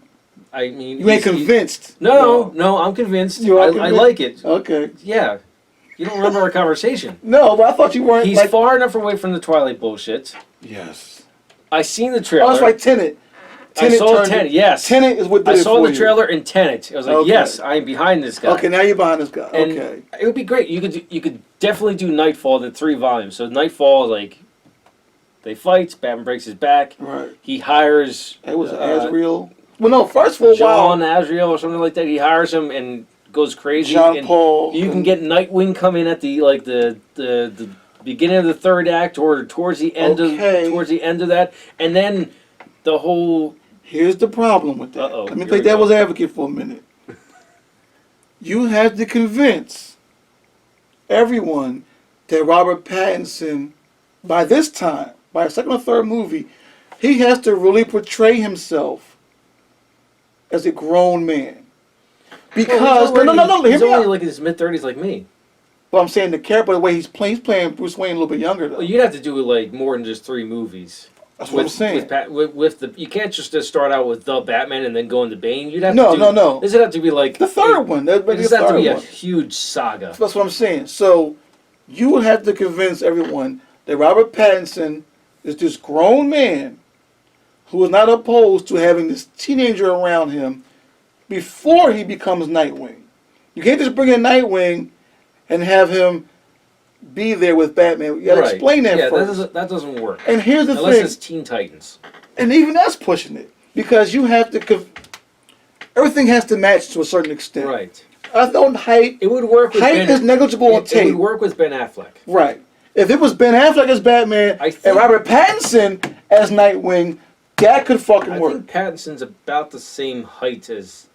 Speaker 1: I mean,
Speaker 2: You ain't convinced.
Speaker 1: No, I'm convinced.
Speaker 2: You are
Speaker 1: I
Speaker 2: convinced?
Speaker 1: like it.
Speaker 2: Okay.
Speaker 1: Yeah. You don't remember our conversation.
Speaker 2: No, but I thought you weren't.
Speaker 1: He's
Speaker 2: like,
Speaker 1: far enough away from the Twilight bullshit.
Speaker 2: Yes.
Speaker 1: I seen the trailer.
Speaker 2: Oh, that's right. Tenet.
Speaker 1: I saw
Speaker 2: turned-
Speaker 1: Tenet. Yes.
Speaker 2: Tenet is what did
Speaker 1: I
Speaker 2: it
Speaker 1: saw
Speaker 2: for
Speaker 1: the
Speaker 2: you.
Speaker 1: trailer in Tenet. I was like,
Speaker 2: Okay.
Speaker 1: yes, I'm behind this guy.
Speaker 2: Okay, now you're behind this guy.
Speaker 1: And
Speaker 2: okay.
Speaker 1: it would be great. You could definitely do Nightfall in 3 volumes. So Nightfall, like, they fight. Batman breaks his back.
Speaker 2: Right.
Speaker 1: He hires.
Speaker 2: It was Azrael. Well, no, first for a
Speaker 1: John
Speaker 2: while.
Speaker 1: Azrael or something like that. He hires him and goes crazy.
Speaker 2: John
Speaker 1: and
Speaker 2: Paul.
Speaker 1: You can get Nightwing come in at the beginning of the 3rd act or towards the end of that, and then the whole.
Speaker 2: Here's the problem with that.
Speaker 1: Uh-oh,
Speaker 2: Let me
Speaker 1: here
Speaker 2: play
Speaker 1: we go.
Speaker 2: devil's advocate for a minute. You have to convince everyone that Robert Pattinson, by this time, by a 2nd or 3rd movie, he has to really portray himself as a grown man. Because no, hear
Speaker 1: He's
Speaker 2: me
Speaker 1: only
Speaker 2: out.
Speaker 1: like in his mid-30s, like me.
Speaker 2: Well, I'm saying the character, the way he's playing Bruce Wayne a little bit younger though.
Speaker 1: Well, you'd have to do like more than just 3 movies.
Speaker 2: That's what I'm saying.
Speaker 1: With the, you can't just start out with the Batman and then go into Bane. You'd have
Speaker 2: No,
Speaker 1: to do,
Speaker 2: no.
Speaker 1: This would have to be like
Speaker 2: The 3rd one. That'd be
Speaker 1: This
Speaker 2: the
Speaker 1: would have to
Speaker 2: 3rd
Speaker 1: be a
Speaker 2: one.
Speaker 1: huge saga.
Speaker 2: That's what I'm saying. So you would have to convince everyone that Robert Pattinson is this grown man who is not opposed to having this teenager around him before he becomes Nightwing. You can't just bring in Nightwing and have him be there with Batman. You gotta explain that first.
Speaker 1: Yeah, that doesn't work.
Speaker 2: And here's the thing.
Speaker 1: Unless it's Teen Titans.
Speaker 2: And even that's pushing it. Because you have to... Everything has to match to a certain extent.
Speaker 1: Right.
Speaker 2: I thought height...
Speaker 1: It would work with
Speaker 2: height is negligible on tape.
Speaker 1: It would work with Ben Affleck.
Speaker 2: Right. If it was Ben Affleck as Batman and Robert Pattinson as Nightwing, that could fucking work.
Speaker 1: I think Pattinson's about the same height as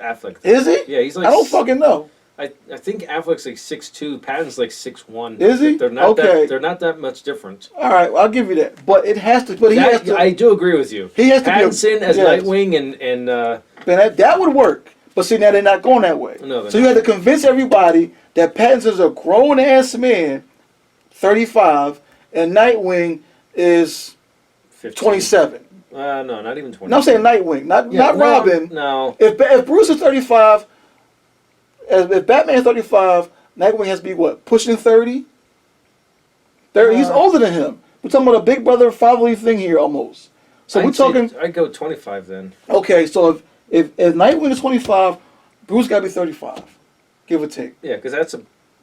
Speaker 1: Affleck.
Speaker 2: Is he?
Speaker 1: Yeah, he's like...
Speaker 2: I don't fucking know.
Speaker 1: I think Affleck's like 6'2", Pattinson's like 6'1".
Speaker 2: Is he?
Speaker 1: They're not
Speaker 2: okay.
Speaker 1: They're not that much different.
Speaker 2: All right, well, I'll give you that. But it has to... But he has to...
Speaker 1: I do agree with you.
Speaker 2: He has to
Speaker 1: Pattinson as Nightwing and
Speaker 2: that would work. But see, now they're not going that way.
Speaker 1: No,
Speaker 2: so you have to convince everybody that Pattinson's a grown-ass man, 35, and Nightwing is
Speaker 1: 15.
Speaker 2: 27.
Speaker 1: No, not even 20.
Speaker 2: No, I'm saying Nightwing, not Robin.
Speaker 1: No.
Speaker 2: If Bruce is 35, if Batman is 35, Nightwing has to be what? Pushing 30? He's older than him. We're talking about a big brother fatherly thing here almost. So we're talking...
Speaker 1: I'd go 25 then.
Speaker 2: Okay, so if Nightwing is 25, Bruce got to be 35, give or take.
Speaker 1: Yeah, because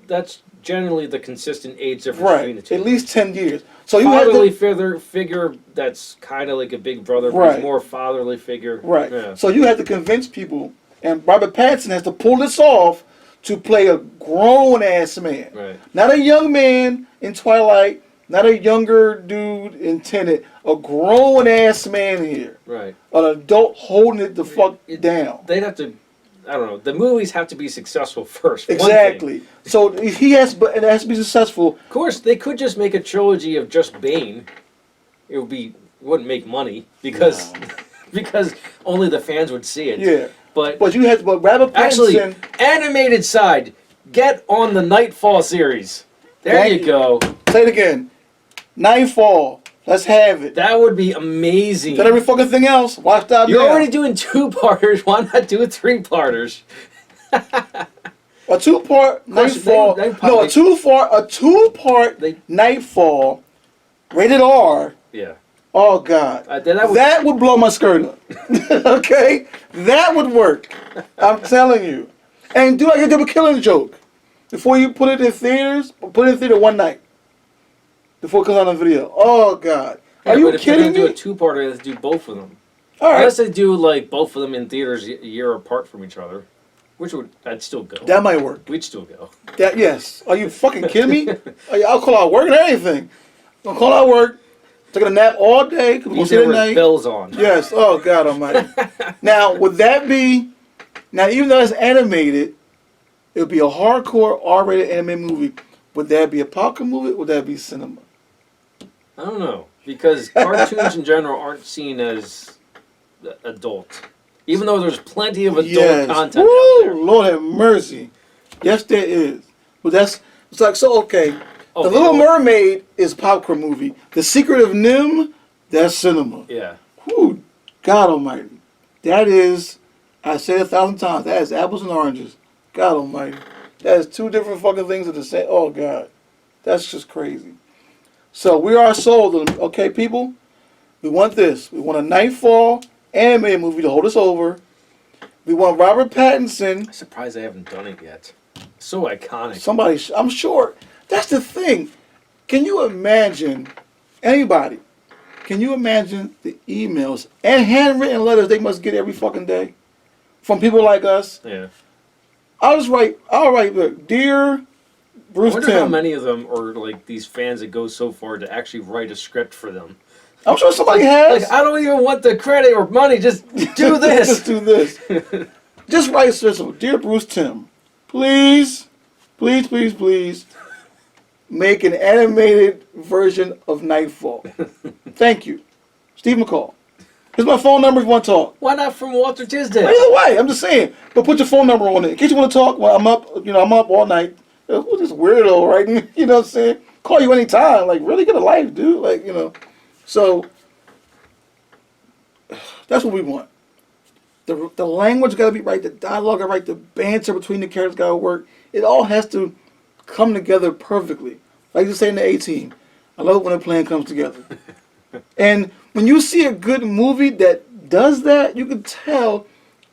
Speaker 1: that's generally the consistent age difference between the two.
Speaker 2: At least 10 years. So you
Speaker 1: fatherly figure that's kind of like a big brother, but he's more fatherly figure.
Speaker 2: Right.
Speaker 1: Yeah.
Speaker 2: So you have to convince people, and Robert Pattinson has to pull this off to play a grown-ass man.
Speaker 1: Right.
Speaker 2: Not a young man in Twilight, not a younger dude in Tenet, a grown-ass man here.
Speaker 1: Right.
Speaker 2: An adult holding it the fuck down.
Speaker 1: They'd have to, I don't know, the movies have to be successful first.
Speaker 2: Exactly. So and it has to be successful.
Speaker 1: Of course, they could just make a trilogy of just Bane. It wouldn't make money because because only the fans would see it.
Speaker 2: Yeah.
Speaker 1: But
Speaker 2: Robert Pattinson...
Speaker 1: Actually, animated side, get on the Nightfall series. There you go.
Speaker 2: Say it again. Nightfall. Let's have it.
Speaker 1: That would be amazing.
Speaker 2: Done every fucking thing else. Watch that.
Speaker 1: You're already doing 2-parters. Why not do 3-parters?
Speaker 2: A 2-part Nightfall. A 2-part Nightfall. Rated R.
Speaker 1: Yeah.
Speaker 2: Oh God. That would blow my skirt up. Okay? That would work. I'm telling you. And do like a double Killing Joke. Before you put it in theaters, put it in theater one night. Before it comes out on video. Oh God. Are you kidding me?
Speaker 1: If they're going to do a 2-parter, they have to do both of them.
Speaker 2: All right.
Speaker 1: Unless they do like both of them in theaters a year apart from each other. I'd still go.
Speaker 2: That might work.
Speaker 1: We'd still go.
Speaker 2: Yes. Are you fucking kidding me? I'll call out work and anything. I'll call out work. Taking a nap all day.
Speaker 1: Be there with bells on.
Speaker 2: Yes. Oh God Almighty. Now, would that be? Now, even though it's animated, it would be a hardcore R-rated anime movie. Would that be a popcorn movie? Or would that be cinema?
Speaker 1: I don't know, because cartoons in general aren't seen as adult, even though there's plenty of adult content out there.
Speaker 2: Lord have mercy. Yes, there is. But it's like, so okay.
Speaker 1: Oh,
Speaker 2: The Little Mermaid is a popcorn movie. The Secret of Nim, that's cinema.
Speaker 1: Yeah.
Speaker 2: Whew, God Almighty. That is, I said 1,000 times, that is apples and oranges. God Almighty. That is two different fucking things at the same. Oh God, that's just crazy. So we are sold on, okay, people. We want this. We want a Nightfall animated movie to hold us over. We want Robert Pattinson.
Speaker 1: I'm surprised they haven't done it yet. So iconic.
Speaker 2: Somebody, I'm sure. That's the thing. Can you imagine, anybody, can you imagine the emails and handwritten letters they must get every fucking day from people like us?
Speaker 1: Yeah.
Speaker 2: I'll write, look, dear Bruce
Speaker 1: I wonder
Speaker 2: Timm.
Speaker 1: how many of them are like these fans that go so far to actually write a script for them.
Speaker 2: I'm sure somebody has.
Speaker 1: Like, I don't even want the credit or money. Just do this.
Speaker 2: Just do this. Just write this. Dear Bruce Timm, please, please, please, please, make an animated version of Nightfall. Thank you. Steve McCall. Here's my phone number if you want to talk.
Speaker 1: Why not from Walter Tisdale?
Speaker 2: Either way, I'm just saying. But put your phone number on it. In case you want to talk, well, I'm up all night. Who's this weirdo, right? You know what I'm saying? Call you anytime. Like, really get a life, dude. Like, So, that's what we want. The language got to be right. The dialogue got right. The banter between the characters got to work. It all has to come together perfectly. Like you say in the A-Team. I love it when a plan comes together. And when you see a good movie that does that, you can tell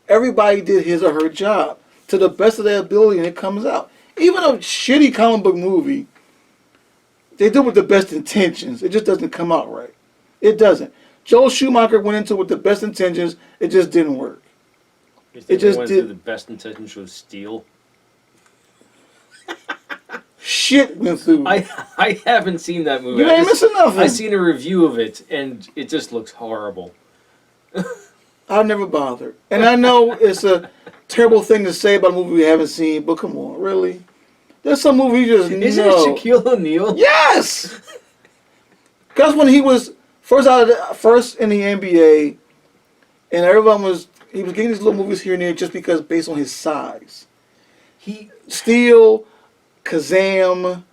Speaker 2: everybody did his or her job to the best of their ability, and it comes out. Even a shitty comic book movie, they do it with the best intentions. It just doesn't come out right. It doesn't. Joel Schumacher went into it with the best intentions. It just didn't work.
Speaker 1: It just did. The best intentions was steal.
Speaker 2: Shit went through.
Speaker 1: I haven't seen that movie.
Speaker 2: You ain't missing nothing.
Speaker 1: I seen a review of it, and it just looks horrible.
Speaker 2: I never bothered. And I know it's a terrible thing to say about a movie we haven't seen, but come on, really? There's some movies you just
Speaker 1: Isn't
Speaker 2: know.
Speaker 1: it Shaquille O'Neal?
Speaker 2: Yes! Because when he was first in the NBA, and he was getting these little movies here and there just because based on his size. Steel, Kazam.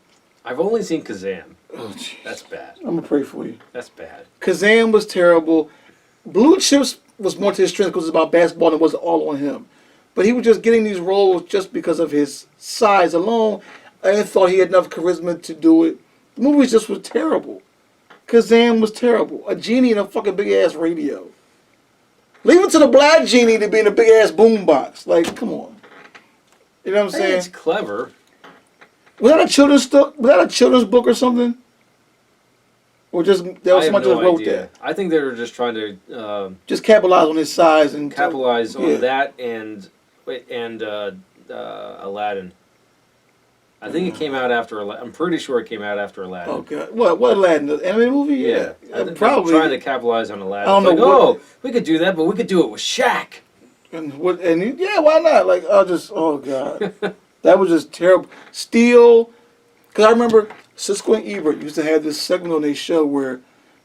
Speaker 1: I've only seen Kazam.
Speaker 2: Oh,
Speaker 1: that's bad.
Speaker 2: I'm going to pray for you.
Speaker 1: That's bad.
Speaker 2: Kazam was terrible. Blue Chips was more to his strength because it was about basketball and it wasn't all on him. But he was just getting these roles just because of his size alone. I thought he had enough charisma to do it. The movie just was terrible. Kazam was terrible. A genie in a fucking big-ass radio. Leave it to the black genie to be in a big-ass boombox. Like, come on. You know what I'm saying?
Speaker 1: It's clever.
Speaker 2: Was that a children's book or something? Or just that was somebody just wrote that?
Speaker 1: I think they were just trying to
Speaker 2: just capitalize on his size and
Speaker 1: capitalize on that and Aladdin. I think it came out after Aladdin. I'm pretty sure it came out after Aladdin.
Speaker 2: Oh God! What Aladdin? The animated movie?
Speaker 1: Yeah.
Speaker 2: Probably
Speaker 1: trying to capitalize on Aladdin.
Speaker 2: I don't know.
Speaker 1: We could do that, but we could do it with Shaq.
Speaker 2: Why not? Like, oh God, that was just terrible. Steel, because I remember Siskel and Ebert used to have this segment on their show where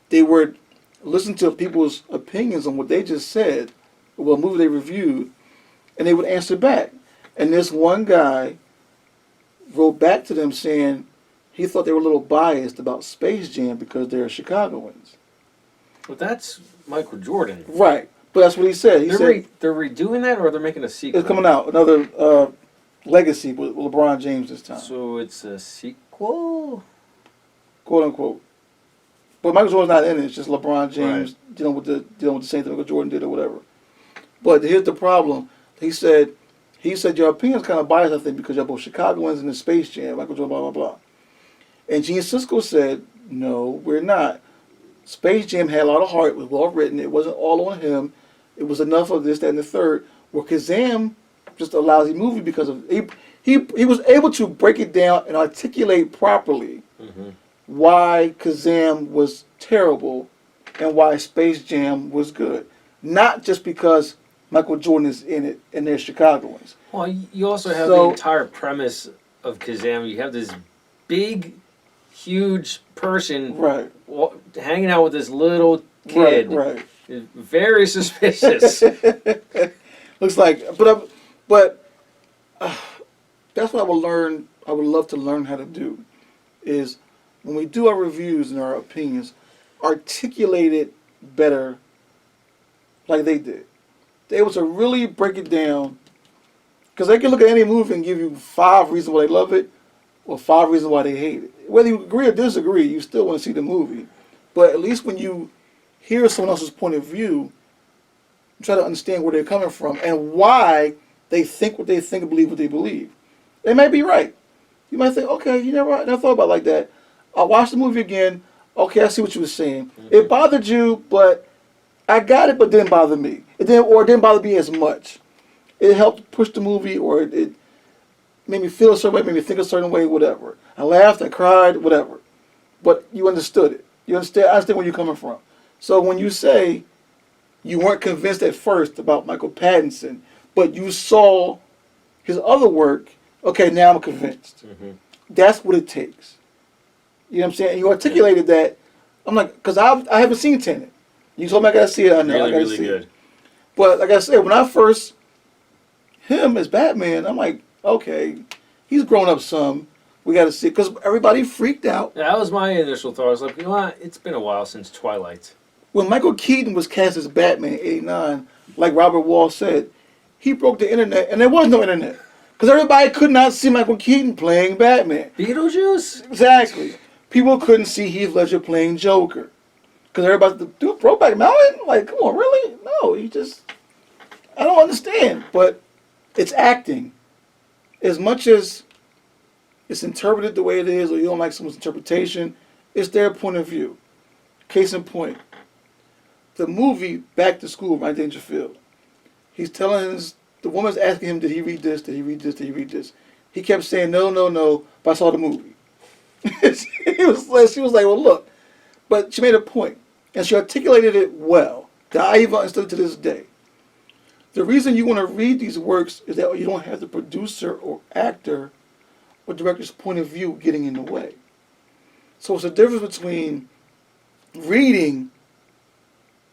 Speaker 2: they would listen to people's opinions on what they just said, or what movie they reviewed, and they would answer back. And this one guy wrote back to them saying he thought they were a little biased about Space Jam because they're Chicagoans.
Speaker 1: Well, that's Michael Jordan.
Speaker 2: Right. But that's what he said.
Speaker 1: They're redoing that, or they're making a sequel?
Speaker 2: It's coming out. Another legacy with LeBron James this time.
Speaker 1: So it's a sequel?
Speaker 2: Quote unquote. But Michael Jordan's not in it. It's just LeBron James dealing with the same thing Michael Jordan did or whatever. But here's the problem. He said your opinion's kind of biased, I think, because you're both Chicagoans and the Space Jam, Michael Jordan, blah, blah, blah. And Gene Siskel said, no, we're not. Space Jam had a lot of heart. It was well written. It wasn't all on him. It was enough of this, that, and the third. Where Kazam, just a lousy movie because of he was able to break it down and articulate properly why Kazam was terrible and why Space Jam was good. Not just because Michael Jordan is in it and they're Chicagoans.
Speaker 1: Well, you also have the entire premise of Kazam. You have this big, huge person hanging out with this little kid.
Speaker 2: Right.
Speaker 1: Very suspicious.
Speaker 2: Looks like, but that's what I would love to learn how to do, is when we do our reviews and our opinions, articulate it better like they did. They able to really break it down, because they can look at any movie and give you 5 reasons why they love it or 5 reasons why they hate it. Whether you agree or disagree, you still want to see the movie. But at least when you hear someone else's point of view, try to understand where they're coming from and why they think what they think and believe what they believe. They may be right. You might think, okay, you never thought about it like that. I'll watch the movie again. Okay, I see what you were saying. It bothered you, but I got it, but it didn't bother me. It didn't bother me as much. It helped push the movie, or it made me feel a certain way, made me think a certain way, whatever. I laughed, I cried, whatever. But you understood it. I understand where you're coming from. So when you say you weren't convinced at first about Michael Pattinson, but you saw his other work, okay, now I'm convinced. That's what it takes. You know what I'm saying? And you articulated that. I'm like, because I haven't seen Tenet. You told me I got to see it. I know. I got to see it. But like I said, when I first, him as Batman, I'm like, okay, he's grown up some. We got to see it. Because everybody freaked out.
Speaker 1: Yeah, that was my initial thought. I was like, you know what? It's been a while since Twilight.
Speaker 2: When Michael Keaton was cast as Batman in '89, like Robert Walt said, he broke the internet, and there was no internet. Because everybody could not see Michael Keaton playing Batman.
Speaker 1: Beetlejuice?
Speaker 2: Exactly. People couldn't see Heath Ledger playing Joker. Because everybody's do Brokeback Mountain? Like, come on, really? No, I don't understand. But it's acting. As much as it's interpreted the way it is, or you don't like someone's interpretation, it's their point of view. Case in point, the movie Back to School, Rodney Dangerfield. He's telling the woman's asking him, did he read this? Did he read this? Did he read this? He kept saying, no, no, no, but I saw the movie. She was like, well, look. But she made a point, and she articulated it well, that I even understood to this day. The reason you want to read these works is that you don't have the producer or actor or director's point of view getting in the way. So it's a difference between reading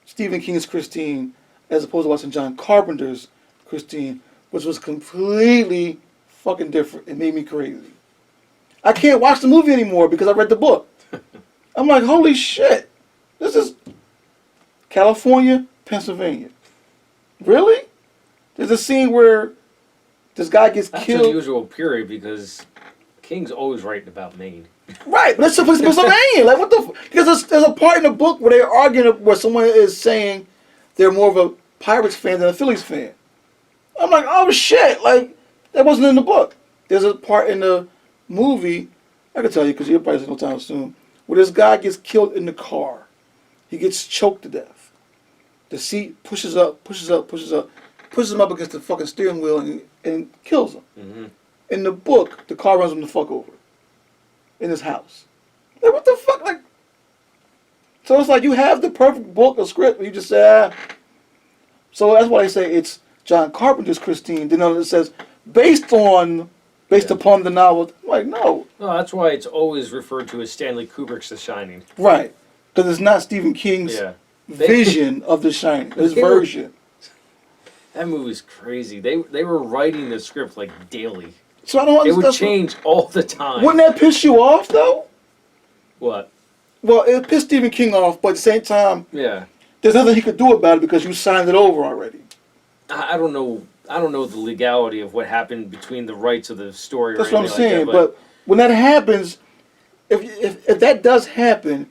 Speaker 2: Stephen King's Christine as opposed to watching John Carpenter's Christine, which was completely fucking different. It made me crazy. I can't watch the movie anymore because I read the book. I'm like, holy shit. This is California, Pennsylvania. Really? There's a scene where this guy gets
Speaker 1: That's
Speaker 2: killed.
Speaker 1: an unusual period because King's always writing about Maine.
Speaker 2: Right, but that's supposed to be Pennsylvania. Like, what the because there's a part in the book where they're arguing where someone is saying they're more of a Pirates fan than a Phillies fan. I'm like, oh shit, like, that wasn't in the book. There's a part in the movie, I can tell you because you'll probably see no time soon, where this guy gets killed in the car. He gets choked to death. The seat pushes him up against the fucking steering wheel and kills him.
Speaker 1: Mm-hmm.
Speaker 2: In the book, the car runs him the fuck over. In his house. Like, what the fuck? Like, so it's like you have the perfect book or script, but you just say, ah. So that's why I say it's John Carpenter's Christine. Then it says based upon the novel. I'm like, no.
Speaker 1: No, that's why it's always referred to as Stanley Kubrick's The Shining.
Speaker 2: Right. Because it's not Stephen King's vision of The Shining. His version.
Speaker 1: That movie's crazy. They were writing the script like daily.
Speaker 2: So I don't understand.
Speaker 1: It would change all the time.
Speaker 2: Wouldn't that piss you off though?
Speaker 1: What?
Speaker 2: Well, it pissed Stephen King off, but at the same time,
Speaker 1: yeah,
Speaker 2: there's nothing he could do about it because you signed it over already.
Speaker 1: I don't know. I don't know the legality of what happened between the rights of the story.
Speaker 2: That's
Speaker 1: or
Speaker 2: what I'm
Speaker 1: anything like
Speaker 2: saying.
Speaker 1: that,
Speaker 2: but when that happens, if that does happen,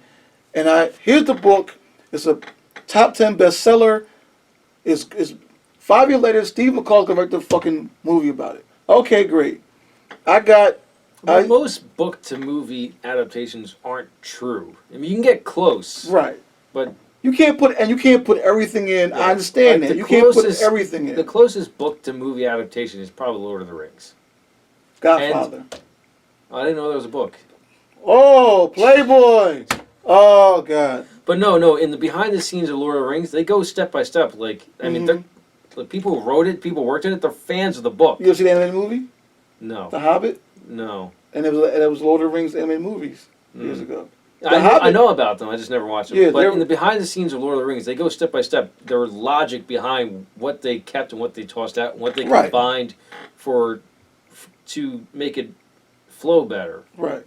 Speaker 2: and here's the book. It's a top 10 bestseller. Is 5 years later, Steve McCall's gonna write the fucking movie about it. Okay, great.
Speaker 1: Most book to movie adaptations aren't true. I mean, you can get close,
Speaker 2: right?
Speaker 1: But
Speaker 2: you can't put everything in.
Speaker 1: Yeah,
Speaker 2: I understand
Speaker 1: like
Speaker 2: that you can't put everything in.
Speaker 1: The closest book to movie adaptation is probably Lord of the Rings.
Speaker 2: Godfather.
Speaker 1: I didn't know there was a book.
Speaker 2: Oh, Playboy! Oh God!
Speaker 1: But no. In the behind the scenes of Lord of the Rings, they go step by step. Like I mean, the people who wrote it, people who worked in it, they're fans of the book.
Speaker 2: You ever see the animated movie?
Speaker 1: No.
Speaker 2: The Hobbit?
Speaker 1: No.
Speaker 2: And it was Lord of the Rings animated movies years ago.
Speaker 1: I know about them. I just never watched them.
Speaker 2: Yeah,
Speaker 1: but in the behind the scenes of Lord of the Rings, they go step by step. There was logic behind what they kept and what they tossed out, and what they combined to make it flow better.
Speaker 2: Right.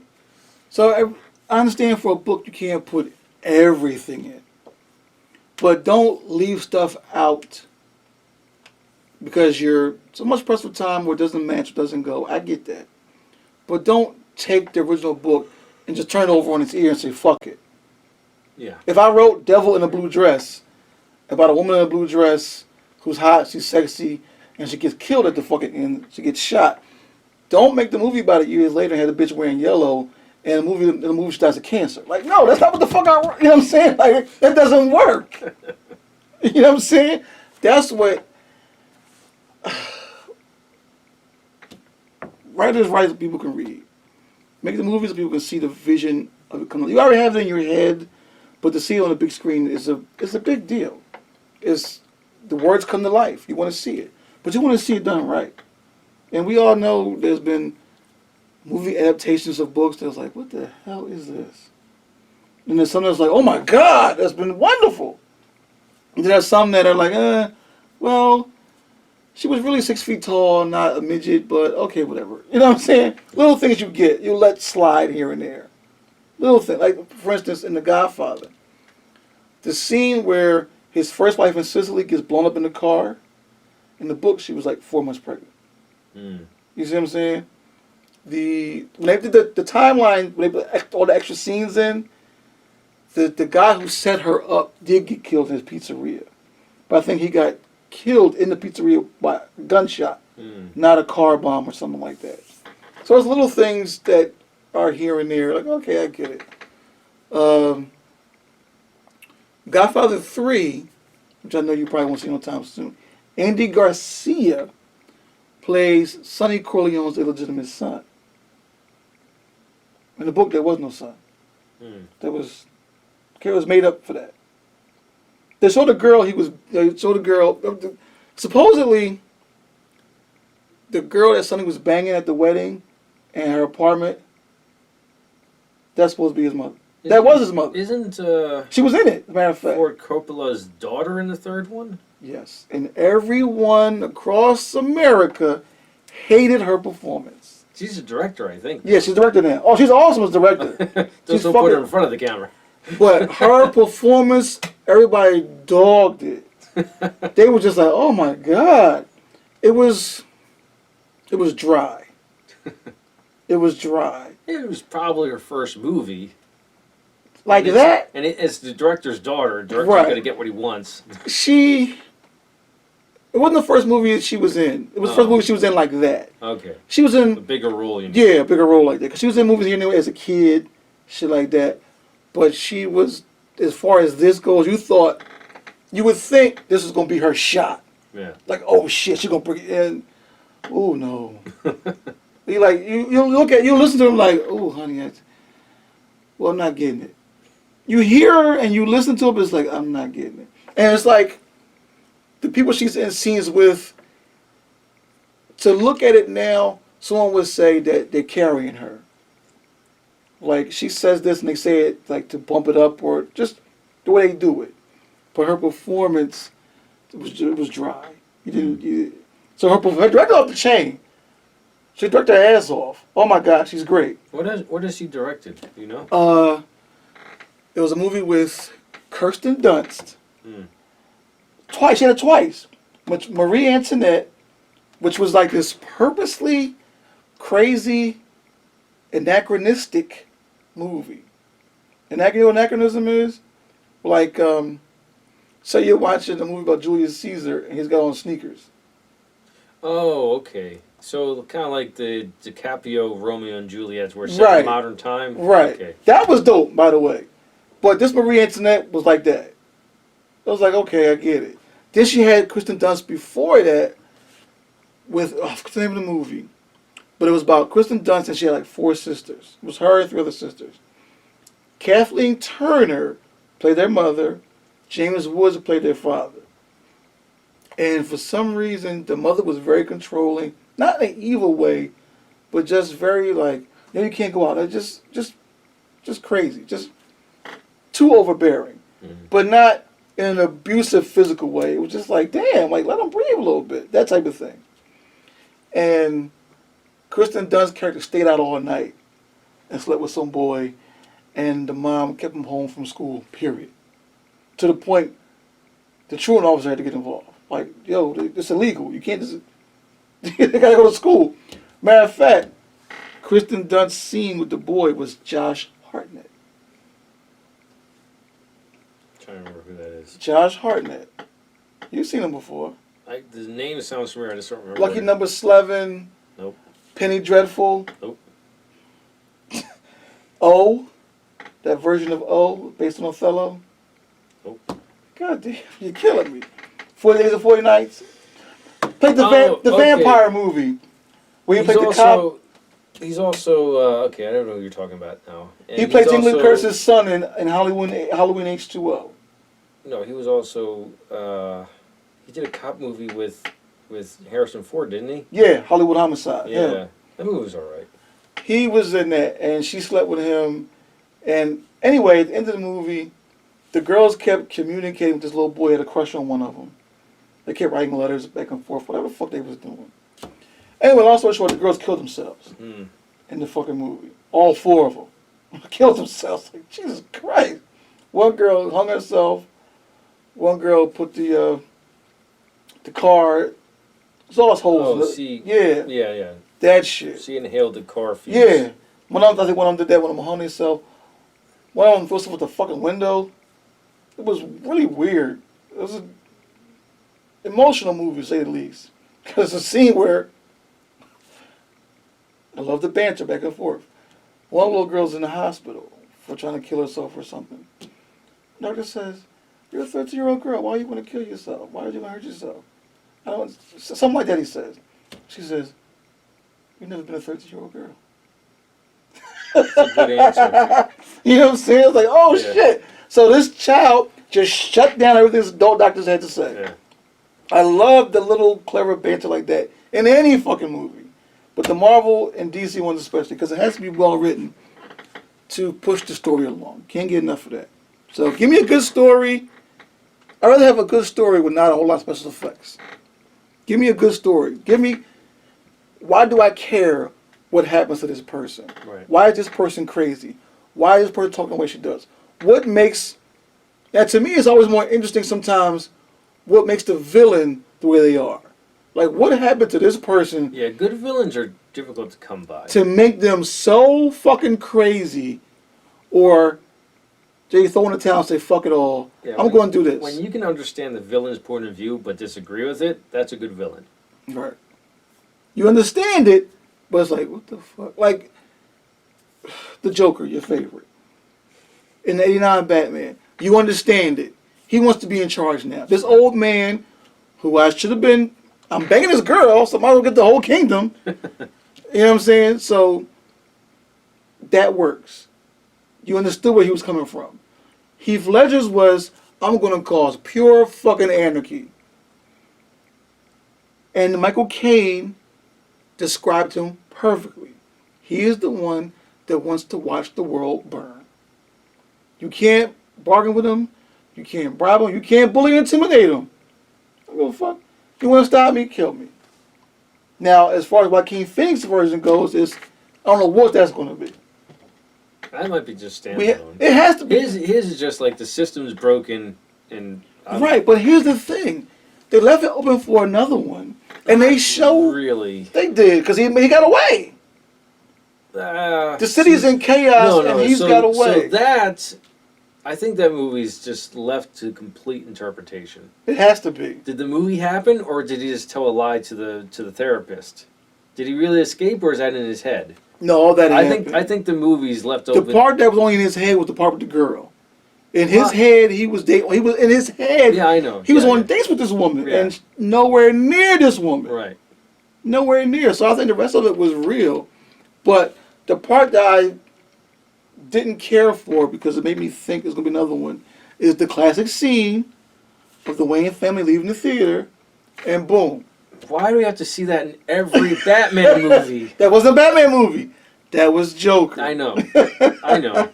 Speaker 2: So I understand for a book you can't put everything in, but don't leave stuff out because you're so much pressed for time where it doesn't match, doesn't go. I get that. But don't take the original book and just turn it over on its ear and say, fuck it.
Speaker 1: Yeah.
Speaker 2: If I wrote Devil in a Blue Dress about a woman in a blue dress who's hot, she's sexy, and she gets killed at the fucking end, she gets shot, don't make the movie about it years later and have the bitch wearing yellow and the movie she dies of cancer. Like, no, that's not what the fuck you know what I'm saying? Like, that doesn't work. You know what I'm saying? That's what... Writers write so people can read. Make the movies so people can see the vision of it coming. You already have it in your head, but to see it on the big screen is a big deal. It's the words come to life. You want to see it, but you want to see it done right. And we all know there's been movie adaptations of books that's like, what the hell is this? And there's some that's like, oh my God, that's been wonderful. And then there's some that are like, well, she was really 6 feet tall, not a midget, but okay, whatever. You know what I'm saying? Little things you get, you let slide here and there. Little things, like for instance, in The Godfather, the scene where his first wife in Sicily gets blown up in the car. In the book, she was like 4 months pregnant. You see what I'm saying? When they did the timeline, when they put all the extra scenes in, the guy who set her up did get killed in his pizzeria. But I think he got killed in the pizzeria by a gunshot, not a car bomb or something like that. So there's little things that are here and there. Like, okay, I get it. Godfather 3, which I know you probably won't see no time soon. Andy Garcia plays Sonny Corleone's illegitimate son. In the book, there was no son. There was, it was made up for that. They showed the girl. Supposedly, the girl that Sonny was banging at the wedding, in her apartment. That's supposed to be his mother. That was his mother.
Speaker 1: Isn't
Speaker 2: she was in it? As a matter of fact,
Speaker 1: Ford Coppola's daughter in the third one?
Speaker 2: Yes, and everyone across America hated her performance.
Speaker 1: She's a director, I think.
Speaker 2: Yeah, she's a director now. Oh, she's awesome as director.
Speaker 1: Just don't put her in front of the camera.
Speaker 2: But her performance, everybody dogged it. They were just like, "Oh my God," it was dry. It was dry.
Speaker 1: It was probably her first movie.
Speaker 2: Like that?
Speaker 1: And it's the director's daughter. The director's
Speaker 2: Right.
Speaker 1: got to get what he wants.
Speaker 2: It wasn't the first movie that she was in. It was the first movie she was in like that.
Speaker 1: Okay.
Speaker 2: She was in...
Speaker 1: A bigger role, you know.
Speaker 2: Yeah, a bigger role like that. Because she was in movies here anyway as a kid, shit like that. But she was, as far as this goes, you would think this was going to be her shot.
Speaker 1: Yeah.
Speaker 2: Like, oh shit, she's going to bring it in. Oh no. You listen to him like, oh honey, I'm not getting it. You hear her and you listen to her, but it's like, I'm not getting it. And it's like, the people she's in scenes with, to look at it now, someone would say that they're carrying her. Like, she says this and they say it like to bump it up or just the way they do it. But her performance, it was dry. So her director off the chain. She directed her ass off. Oh my God, she's great.
Speaker 1: What has she directed? Do you know?
Speaker 2: It was a movie with Kirsten Dunst. Twice, she had it twice. Which Marie Antoinette, which was like this purposely crazy, anachronistic movie. And you know what anachronism is? Like, say you're watching a movie about Julius Caesar and he's got on sneakers.
Speaker 1: Oh, okay. So kind of like the DiCaprio Romeo and Juliet, where it's set in modern time.
Speaker 2: Right.
Speaker 1: Okay.
Speaker 2: That was dope, by the way. But this Marie Antoinette was like that. I was like, okay, I get it. Then she had Kristen Dunst before that with, what's the name of the movie? But it was about Kristen Dunst and she had like 4 sisters. It was her and 3 other sisters. Kathleen Turner played their mother. James Woods played their father. And for some reason, the mother was very controlling. Not in an evil way, but just very like, you can't go out. Just crazy. Just too overbearing. But not in an abusive physical way. It was just like, damn, like let them breathe a little bit. That type of thing. And Kristen Dunst's character stayed out all night and slept with some boy, and the mom kept him home from school, period. To the point the truant officer had to get involved. Like, yo, it's illegal. You can't just... they gotta go to school. Matter of fact, Kristen Dunst's scene with the boy was Josh Hartnett.
Speaker 1: I'm trying to remember who that is.
Speaker 2: Josh Hartnett. You've seen him before.
Speaker 1: The name sounds familiar. I just don't remember.
Speaker 2: Lucky Number 11.
Speaker 1: Nope.
Speaker 2: Penny Dreadful.
Speaker 1: Nope.
Speaker 2: O. That version of O based on Othello.
Speaker 1: Nope.
Speaker 2: God damn, you're killing me. 40 Days and 40 Nights. Played the
Speaker 1: okay.
Speaker 2: vampire movie. Where he played the cop.
Speaker 1: He's also, okay, I don't know who you're talking about now. And
Speaker 2: he played Jamie Lee Curtis's son in Halloween H2O.
Speaker 1: No, he was also, he did a cop movie with Harrison Ford, didn't he?
Speaker 2: Yeah, Hollywood Homicide.
Speaker 1: Yeah. That movie was alright.
Speaker 2: He was in that, and she slept with him. And anyway, at the end of the movie, the girls kept communicating with this little boy who had a crush on one of them. They kept writing letters back and forth, whatever the fuck they was doing. Anyway, long story short, the girls killed themselves in the fucking movie. All 4 of them killed themselves. Like, Jesus Christ. One girl hung herself. One girl put the car. It's all its holes.
Speaker 1: Yeah.
Speaker 2: That shit.
Speaker 1: She inhaled the car fumes.
Speaker 2: Yeah. I think one of them did that. One of them hung herself. One of them threw stuff with the fucking window. It was really weird. It was an emotional movie, to say the least. Because it's a scene where I love the banter back and forth. One little girl's in the hospital for trying to kill herself or something. Doctor says, "You're a 13-year-old girl. Why you want to kill yourself? Why are you going to hurt yourself?" I don't. Something like that. He says. She says, "You've never been a 13-year-old girl."
Speaker 1: That's a good answer.
Speaker 2: You know what I'm saying? It's like, oh
Speaker 1: Yeah.
Speaker 2: shit. So this child just shut down everything this adult doctors had to say.
Speaker 1: Yeah.
Speaker 2: I love the little clever banter like that in any fucking movie. But the Marvel and DC ones especially, because it has to be well written to push the story along. Can't get enough of that. So give me a good story. I'd rather have a good story with not a whole lot of special effects. Give me a good story. Give me, why do I care what happens to this person?
Speaker 1: Right.
Speaker 2: Why is this person crazy? Why is this person talking the way she does? What makes, now to me it's always more interesting sometimes what makes the villain the way they are. Like what happened to this person
Speaker 1: Yeah, good villains are difficult to come by.
Speaker 2: to make them so fucking crazy, or they throw in the towel and say, fuck it all,
Speaker 1: Yeah,
Speaker 2: I'm going to do this.
Speaker 1: When you can understand the villain's point of view but disagree with it, that's a good villain.
Speaker 2: Right. You understand it, but it's like, what the fuck? Like, the Joker, your favorite. In the 89 Batman, you understand it. He wants to be in charge now. This old man, who I should have been, I'm banging this girl, so I might as well get the whole kingdom. You know what I'm saying? So, that works. You understood where he was coming from. Heath Ledger's was, I'm going to cause pure fucking anarchy. And Michael Caine described him perfectly. He is the one that wants to watch the world burn. You can't bargain with him. You can't bribe him. You can't bully and intimidate him. I don't give a fuck. You want to stop me? Kill me. Now, as far as Joaquin Phoenix's version goes, I don't know what that's going to be.
Speaker 1: That might be just standalone.
Speaker 2: It has to be.
Speaker 1: His is just like the system's broken and...
Speaker 2: Right, but here's the thing. They left it open for another one. And they showed...
Speaker 1: Really?
Speaker 2: They did, because he got away. The city's in chaos, and he's got away.
Speaker 1: So that... I think that movie's just left to complete interpretation.
Speaker 2: It has to be.
Speaker 1: Did the movie happen, or did he just tell a lie to the therapist? Did he really escape, or is that in his head?
Speaker 2: No, all that happened.
Speaker 1: I think the movie's left open.
Speaker 2: The part that was only in his head was the part with the girl. In his head, he was dating. He was in his head.
Speaker 1: Yeah, I know.
Speaker 2: He was on dates with this woman,
Speaker 1: Yeah.
Speaker 2: and nowhere near this woman.
Speaker 1: Right.
Speaker 2: Nowhere near. So I think the rest of it was real, but the part that I didn't care for because it made me think there's gonna be another one is the classic scene of the Wayne family leaving the theater, and boom.
Speaker 1: Why do we have to see that in every Batman movie?
Speaker 2: That wasn't a Batman movie. That was Joker.
Speaker 1: I know. I know.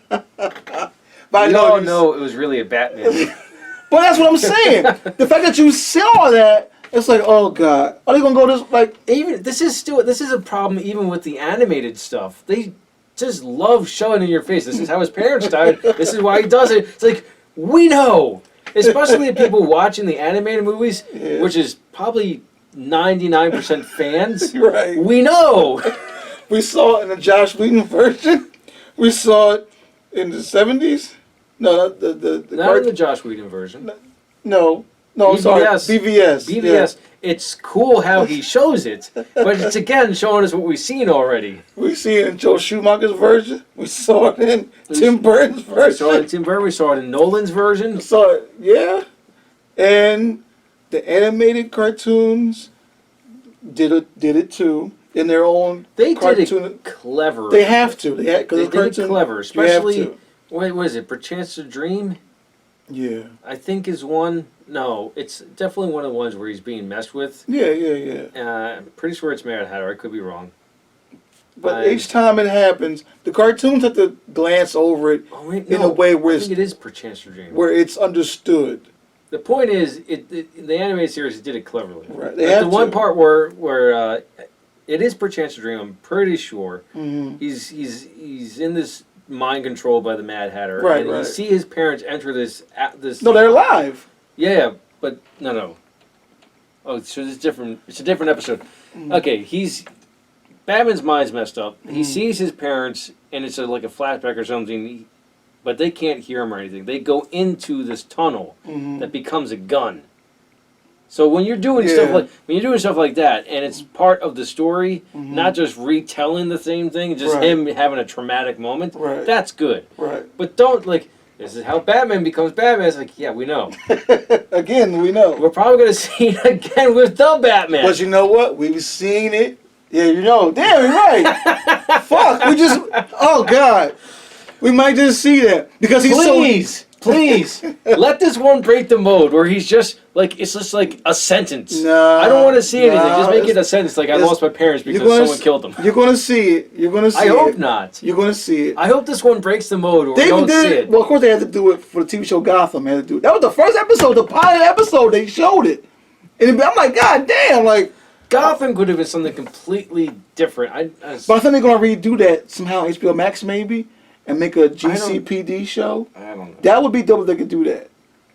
Speaker 2: But
Speaker 1: We all know it was really a Batman movie.
Speaker 2: But that's what I'm saying. The fact that you saw that, it's like, oh god, are they gonna go this like?
Speaker 1: Even this is a problem even with the animated stuff. They just love showing in your face. This is how his parents died. This is why he does it. It's like we know, especially the people watching the animated movies,
Speaker 2: Yeah.
Speaker 1: which is probably 99% fans.
Speaker 2: Right.
Speaker 1: We know.
Speaker 2: We saw it in the Josh Whedon version. We saw it in the 70s. No, not the
Speaker 1: Not in the Josh Whedon version.
Speaker 2: No, I'm sorry. BVS.
Speaker 1: BVS. It's cool how he shows it, but it's again showing us what we've seen already.
Speaker 2: Yeah. We see it in Joe Schumacher's version. We saw it in Tim Burton's version.
Speaker 1: We saw it in Tim Burton. We saw it in Nolan's version.
Speaker 2: We saw it, yeah. And the animated cartoons did it too in their own.
Speaker 1: They
Speaker 2: cartoon.
Speaker 1: did it clever.
Speaker 2: They have to. They
Speaker 1: did it clever,
Speaker 2: you have
Speaker 1: especially.
Speaker 2: to.
Speaker 1: What is it? Perchance to Dream?
Speaker 2: Yeah.
Speaker 1: I think is one. No, it's definitely one of the ones where he's being messed with.
Speaker 2: Yeah.
Speaker 1: I'm pretty sure it's Mad Hatter. I could be wrong.
Speaker 2: But each time it happens, the cartoons have to glance over it in a way where
Speaker 1: I think it is Perchance to Dream.
Speaker 2: where it's understood.
Speaker 1: The point is, the animated series did it cleverly.
Speaker 2: Right.
Speaker 1: Like the one part where it is Perchance to Dream. I'm pretty sure he's in this mind controlled by the Mad Hatter,
Speaker 2: Right.
Speaker 1: You see his parents enter this.
Speaker 2: No, they're alive.
Speaker 1: Yeah, but no. Oh, so it's different. It's a different episode. Okay, Batman's mind's messed up. He sees his parents, and it's like a flashback or something. but they can't hear him or anything. They go into this tunnel that becomes a gun. So when you're doing stuff like that, and it's part of the story, not just retelling the same thing, just him having a traumatic moment, that's good.
Speaker 2: Right.
Speaker 1: But don't this is how Batman becomes Batman. It's like, yeah, we know.
Speaker 2: Again, we know.
Speaker 1: We're probably gonna see it again with the Batman.
Speaker 2: But you know what? We've seen it. Yeah, you know. Damn, you're right. Fuck. Oh God. We might just see that because he's
Speaker 1: Please, let this one break the mode where he's just it's just like a sentence.
Speaker 2: Nah,
Speaker 1: I don't want to see anything. Just make it a sentence like I lost my parents because someone killed them.
Speaker 2: You're going to see it.
Speaker 1: I hope not.
Speaker 2: You're going to see it.
Speaker 1: I hope this one breaks the mode where we don't see it.
Speaker 2: Well, of course they had to do it for the TV show Gotham. They had to do it. That was the first episode, the pilot episode. They showed it. And I'm like, God damn,
Speaker 1: Gotham could have been something completely different.
Speaker 2: But I think they're going to redo that somehow, HBO Max maybe, and make a GCPD show.
Speaker 1: I don't know.
Speaker 2: That would be dope if they could do that.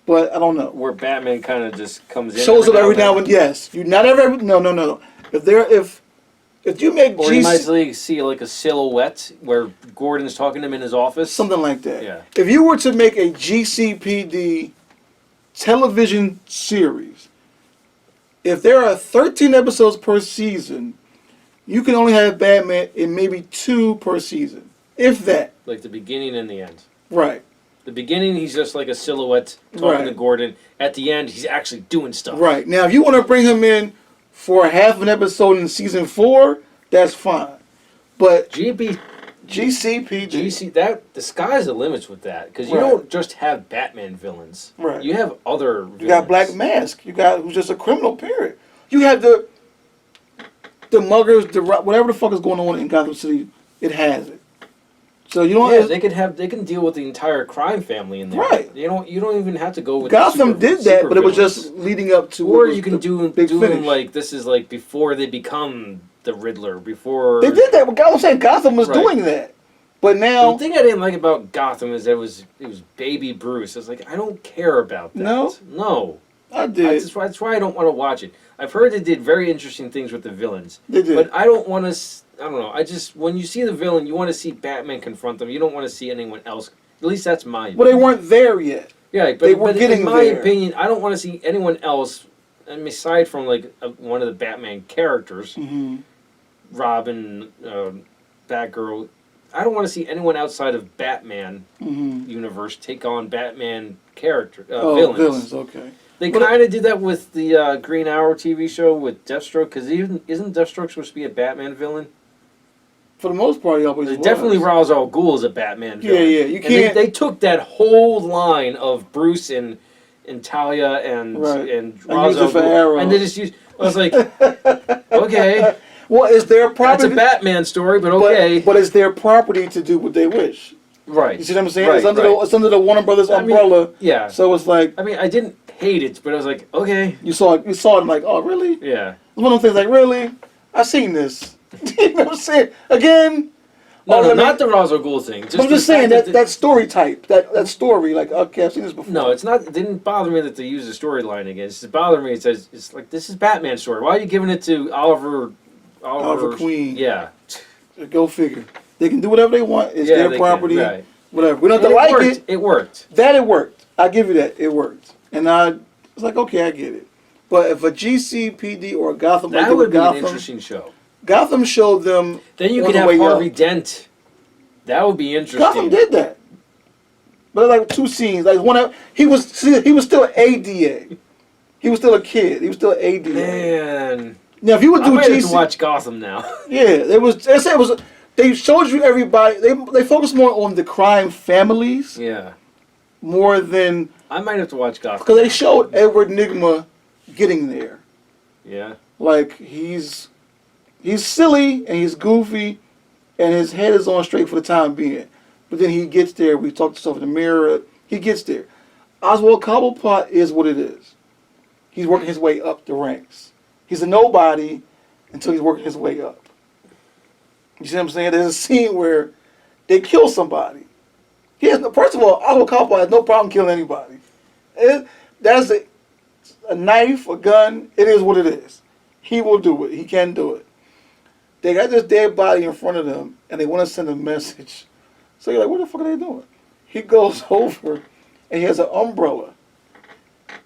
Speaker 2: But I don't know.
Speaker 1: Where Batman kind of just comes in.
Speaker 2: Shows up every now and then. Yes. You not every no. If you make
Speaker 1: you might see a silhouette where Gordon's talking to him in his office.
Speaker 2: Something like that.
Speaker 1: Yeah.
Speaker 2: If you were to make a GCPD television series, if there are 13 episodes per season, you can only have Batman in maybe 2 per season. If that.
Speaker 1: Like the beginning and the end.
Speaker 2: Right.
Speaker 1: The beginning, he's just like a silhouette talking to Gordon. At the end, he's actually doing stuff.
Speaker 2: Right. Now, if you want to bring him in for half an episode in season 4, that's fine. But GCPD.
Speaker 1: The sky's the limits with that. Because you don't just have Batman villains.
Speaker 2: Right.
Speaker 1: You have other villains.
Speaker 2: You got Black Mask. You got who's just a criminal, period. You have the muggers, whatever the fuck is going on in Gotham City, it has it. So you don't.
Speaker 1: Yeah, they can deal with the entire crime family in there.
Speaker 2: Right.
Speaker 1: You don't even have to go with.
Speaker 2: Gotham did that, but it was just leading up to.
Speaker 1: Or you can do
Speaker 2: them
Speaker 1: this is before they become the Riddler. Before
Speaker 2: they did that, but I was saying Gotham was doing that, but now
Speaker 1: the thing I didn't like about Gotham is that it was Baby Bruce. I was like, I don't care about that. No.
Speaker 2: I did.
Speaker 1: That's why I don't want to watch it. I've heard they did very interesting things with the villains.
Speaker 2: They did,
Speaker 1: but I don't want to. I don't know. When you see the villain, you want to see Batman confront them. You don't want to see anyone else. At least that's my opinion.
Speaker 2: Well, they weren't there yet.
Speaker 1: Yeah, but in my opinion, I don't want to see anyone else, aside from one of the Batman characters, Robin, Batgirl. I don't want to see anyone outside of Batman universe take on Batman villains.
Speaker 2: Okay.
Speaker 1: They kind of did that with the Green Arrow TV show with Deathstroke, because isn't Deathstroke supposed to be a Batman villain?
Speaker 2: For the most part, he always was.
Speaker 1: Definitely Ra's al Ghul is a Batman villain.
Speaker 2: Yeah. You can't.
Speaker 1: They took that whole line of Bruce and Talia and Ra's al Ghul, and they just used. I was like, okay.
Speaker 2: Well, is their property?
Speaker 1: That's a Batman story, but okay.
Speaker 2: But it's their property to do what they wish.
Speaker 1: Right.
Speaker 2: You see what I'm saying? Right, it's under the Warner Brothers umbrella.
Speaker 1: Yeah.
Speaker 2: So it's like.
Speaker 1: I mean, I didn't hate it, but I was like, okay.
Speaker 2: You saw it and like, oh, really?
Speaker 1: Yeah.
Speaker 2: It's one of those things like, really? I've seen this. You know what I'm saying? Again.
Speaker 1: No, not the Ra's al Ghul thing.
Speaker 2: I'm just saying that story type, that story, like, okay, I've seen this before.
Speaker 1: No, it's not. It didn't bother me that they used the storyline again. It's bothered me. It's like, this is Batman's story. Why are you giving it to Oliver
Speaker 2: Queen?
Speaker 1: Yeah.
Speaker 2: Go figure. They can do whatever they want. It's their property.
Speaker 1: Right.
Speaker 2: Whatever. We don't have to like it.
Speaker 1: It worked.
Speaker 2: It worked. I give you that. It worked. And I was like, okay, I get it. But if a GCPD or a Gotham,
Speaker 1: that would be an interesting show.
Speaker 2: Gotham showed them.
Speaker 1: Then you could have Harvey Dent. That would be interesting.
Speaker 2: Gotham did that, but like 2 scenes. Like he was still ADA. He was still a kid. He was still ADA.
Speaker 1: Man.
Speaker 2: Now if you would do
Speaker 1: I might have to watch Gotham now.
Speaker 2: Yeah, they showed you everybody. They focused more on the crime families.
Speaker 1: Yeah.
Speaker 2: More than.
Speaker 1: I might have to watch Gotham.
Speaker 2: Because they showed Edward Nygma getting there.
Speaker 1: Yeah.
Speaker 2: Like he's silly and he's goofy, and his head is on straight for the time being. But then he gets there. We talk to stuff in the mirror. He gets there. Oswald Cobblepot is what it is. He's working his way up the ranks. He's a nobody until he's working his way up. You see what I'm saying? There's a scene where they kill somebody. First of all, Oswald Cobblepot has no problem killing anybody. That's a knife, a gun. It is what it is. He will do it. He can do it. They got this dead body in front of them, and they want to send a message. So you're like, what the fuck are they doing? he goes over and he has an umbrella.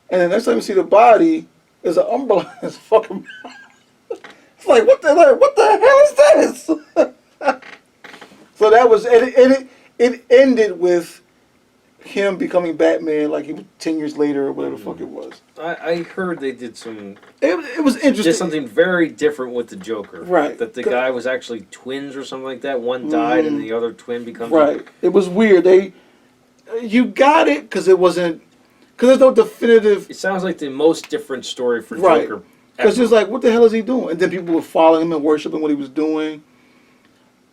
Speaker 2: And the next time you see the body, there's an umbrella in his fucking mouth. It's like, what the hell is this? So that was, it ended with him becoming Batman like he was 10 years later or whatever the fuck it was.
Speaker 1: I heard they did some...
Speaker 2: It was interesting.
Speaker 1: Did something very different with the Joker.
Speaker 2: Right.
Speaker 1: That the guy was actually twins or something like that. One died and the other twin becomes...
Speaker 2: Right. It was weird. You got it because it wasn't... Because there's no definitive...
Speaker 1: It sounds like the most different story for
Speaker 2: Right.
Speaker 1: Joker.
Speaker 2: Because it's like, what the hell is he doing? And then people were following him and worshiping what he was doing.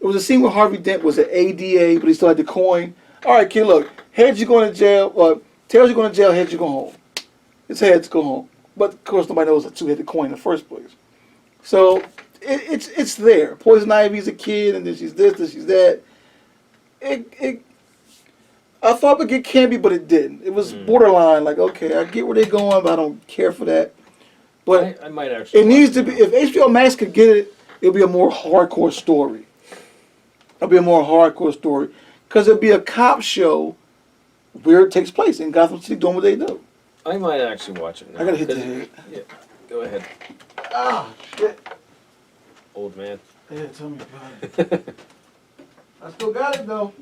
Speaker 2: It was a scene where Harvey Dent was an ADA, but he still had the coin. All right, kid, look. Heads, you're going to jail. Tails, you're going to jail. Heads, you're going home. It's heads, go home. But, of course, nobody knows who had the coin in the first place. So, it's there. Poison Ivy's a kid, and then she's this, and she's that. I thought it would get campy, but it didn't. It was borderline, like, okay, I get where they're going, but I don't care for that. But
Speaker 1: I might actually...
Speaker 2: it needs to be... If HBO Max could get it, it'll be a more hardcore story. It'll be a more hardcore story. Because it'll be a cop show where it takes place in Gotham City doing what they do.
Speaker 1: I might actually watch it now.
Speaker 2: I gotta hit the head.
Speaker 1: Yeah, go ahead.
Speaker 2: Ah, shit.
Speaker 1: Old man.
Speaker 2: Yeah, tell me about it. I still got it, though.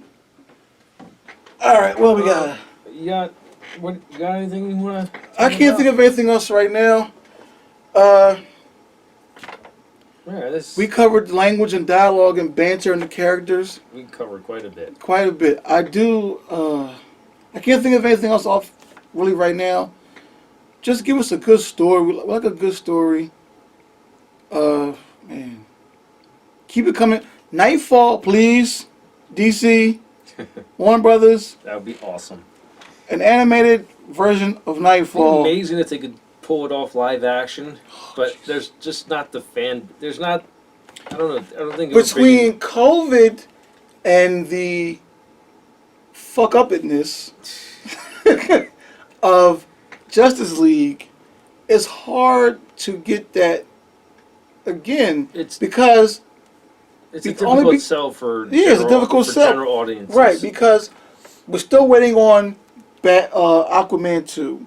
Speaker 2: All right, what we got?
Speaker 1: You got anything you want to...
Speaker 2: I can't think of anything else right now. We covered language and dialogue and banter and the characters.
Speaker 1: We covered quite a bit.
Speaker 2: Quite a bit. I can't think of anything else off really right now. Just give us a good story. We like a good story. Man. Keep it coming. Nightfall, please. DC. Warner Brothers.
Speaker 1: That would be awesome.
Speaker 2: An animated version of Nightfall.
Speaker 1: It'd be amazing if they could pull it off live action, but there's just not the fan. There's not. I don't know. I don't think
Speaker 2: Between COVID and the fuck upness of Justice League, it's hard to get that again. Because
Speaker 1: it's a difficult sell for
Speaker 2: it's a difficult sell.
Speaker 1: General audiences.
Speaker 2: Right, because we're still waiting on Aquaman 2.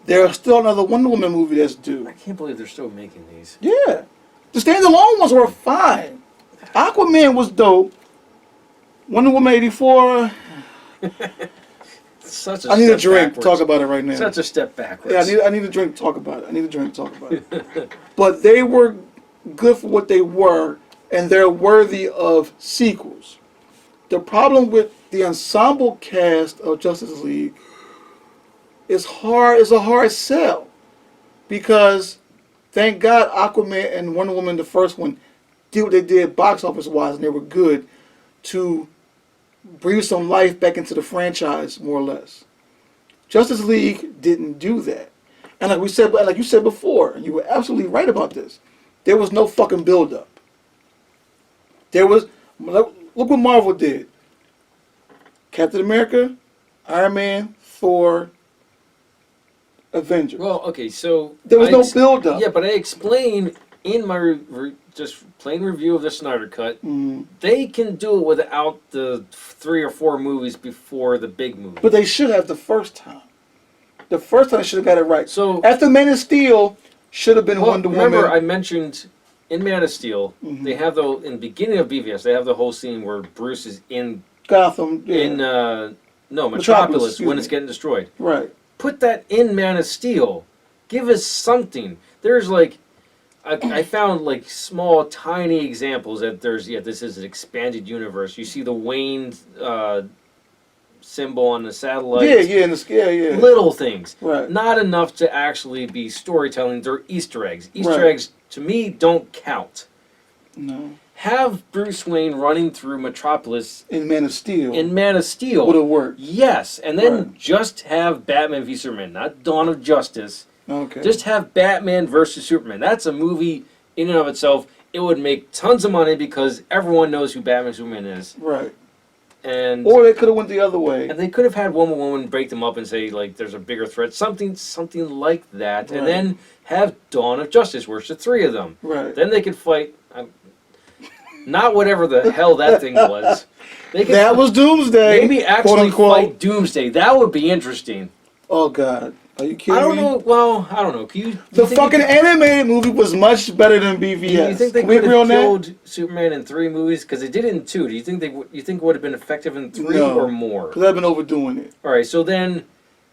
Speaker 2: There's still another Wonder Woman movie that's due.
Speaker 1: I can't believe they're still making these.
Speaker 2: Yeah. The standalone ones were fine. Aquaman was dope. Wonder Woman 84. I need a drink to talk about it right now.
Speaker 1: Such a step backwards.
Speaker 2: Yeah, I need a drink to talk about it. I need a drink to talk about it. But they were good for what they were, and they're worthy of sequels. The problem with the ensemble cast of Justice League is it's a hard sell. Because thank God Aquaman and Wonder Woman, the first one, did what they did box office wise, and they were good to breathe some life back into the franchise, more or less. Justice League didn't do that. And like you said before, and you were absolutely right about this, there was no fucking build-up. Look what Marvel did. Captain America, Iron Man, Thor, Avengers.
Speaker 1: Well, okay, so...
Speaker 2: There was no build-up.
Speaker 1: Yeah, but I explained in my just plain review of the Snyder Cut, they can do it without the 3 or 4 movies before the big movie.
Speaker 2: But they should have the first time. The first time they should have got it right.
Speaker 1: So
Speaker 2: after Man of Steel, should have been Wonder Woman.
Speaker 1: Remember, I mentioned in Man of Steel, they have in the beginning of BVS, they have the whole scene where Bruce is in
Speaker 2: Gotham,
Speaker 1: Metropolis when it's getting destroyed.
Speaker 2: Right.
Speaker 1: Put that in Man of Steel. Give us something. There's I found small, tiny examples that this is an expanded universe. You see the Wayne symbol on the satellite.
Speaker 2: Yeah.
Speaker 1: Little things.
Speaker 2: Right.
Speaker 1: Not enough to actually be storytelling. They're Easter eggs. Easter eggs, to me, don't count.
Speaker 2: No.
Speaker 1: Have Bruce Wayne running through Metropolis
Speaker 2: in Man of Steel.
Speaker 1: Would
Speaker 2: have worked.
Speaker 1: Yes, and then just have Batman v Superman, not Dawn of Justice.
Speaker 2: Okay.
Speaker 1: Just have Batman versus Superman. That's a movie in and of itself. It would make tons of money because everyone knows who Batman and Superman is.
Speaker 2: Right.
Speaker 1: Or
Speaker 2: they could have went the other way.
Speaker 1: And they could have had Wonder Woman break them up and say there's a bigger threat, something like that, and then have Dawn of Justice, where it's the 3 of them.
Speaker 2: Right.
Speaker 1: Then they could fight. Not whatever the hell that thing was. They could,
Speaker 2: That was Doomsday.
Speaker 1: maybe
Speaker 2: quote
Speaker 1: actually
Speaker 2: unquote.
Speaker 1: fight Doomsday. That would be interesting.
Speaker 2: Oh God, are you kidding
Speaker 1: I don't
Speaker 2: me?
Speaker 1: know. Well, I don't know. Can you?
Speaker 2: The fucking animated movie was much better than BVS.
Speaker 1: You think they
Speaker 2: Can we
Speaker 1: could
Speaker 2: agree
Speaker 1: have
Speaker 2: on that?
Speaker 1: killed Superman in 3 movies? Because they did it in 2. Do you think you think it would have been effective in 3
Speaker 2: No,
Speaker 1: or more?
Speaker 2: Because I've been overdoing it.
Speaker 1: All right. So then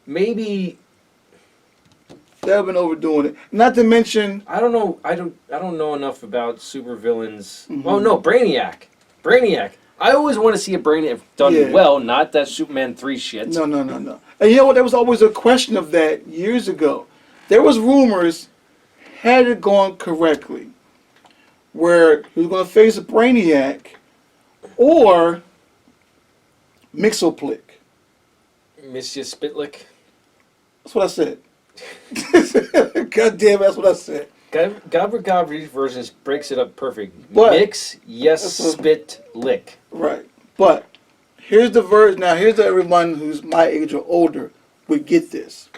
Speaker 1: maybe
Speaker 2: They've been overdoing it. Not to mention,
Speaker 1: I don't know. I don't know enough about supervillains.
Speaker 2: Mhm.
Speaker 1: Oh no, Brainiac. Brainiac. I always want to see a Brainiac done
Speaker 2: Yeah.
Speaker 1: well, not that Superman 3 shit.
Speaker 2: no. And you know what? There was always a question of that years ago. There was rumors, had it gone correctly, where he was going to face a Brainiac or Mixoplick.
Speaker 1: Monsieur Spitlick.
Speaker 2: That's what I said. God damn, that's what I said.
Speaker 1: Gabri's version breaks it up perfect.
Speaker 2: But-
Speaker 1: Mix, yes,
Speaker 2: That's what-
Speaker 1: spit, lick.
Speaker 2: Right. But here's the version. Now, here's everyone who's my age or older would get this.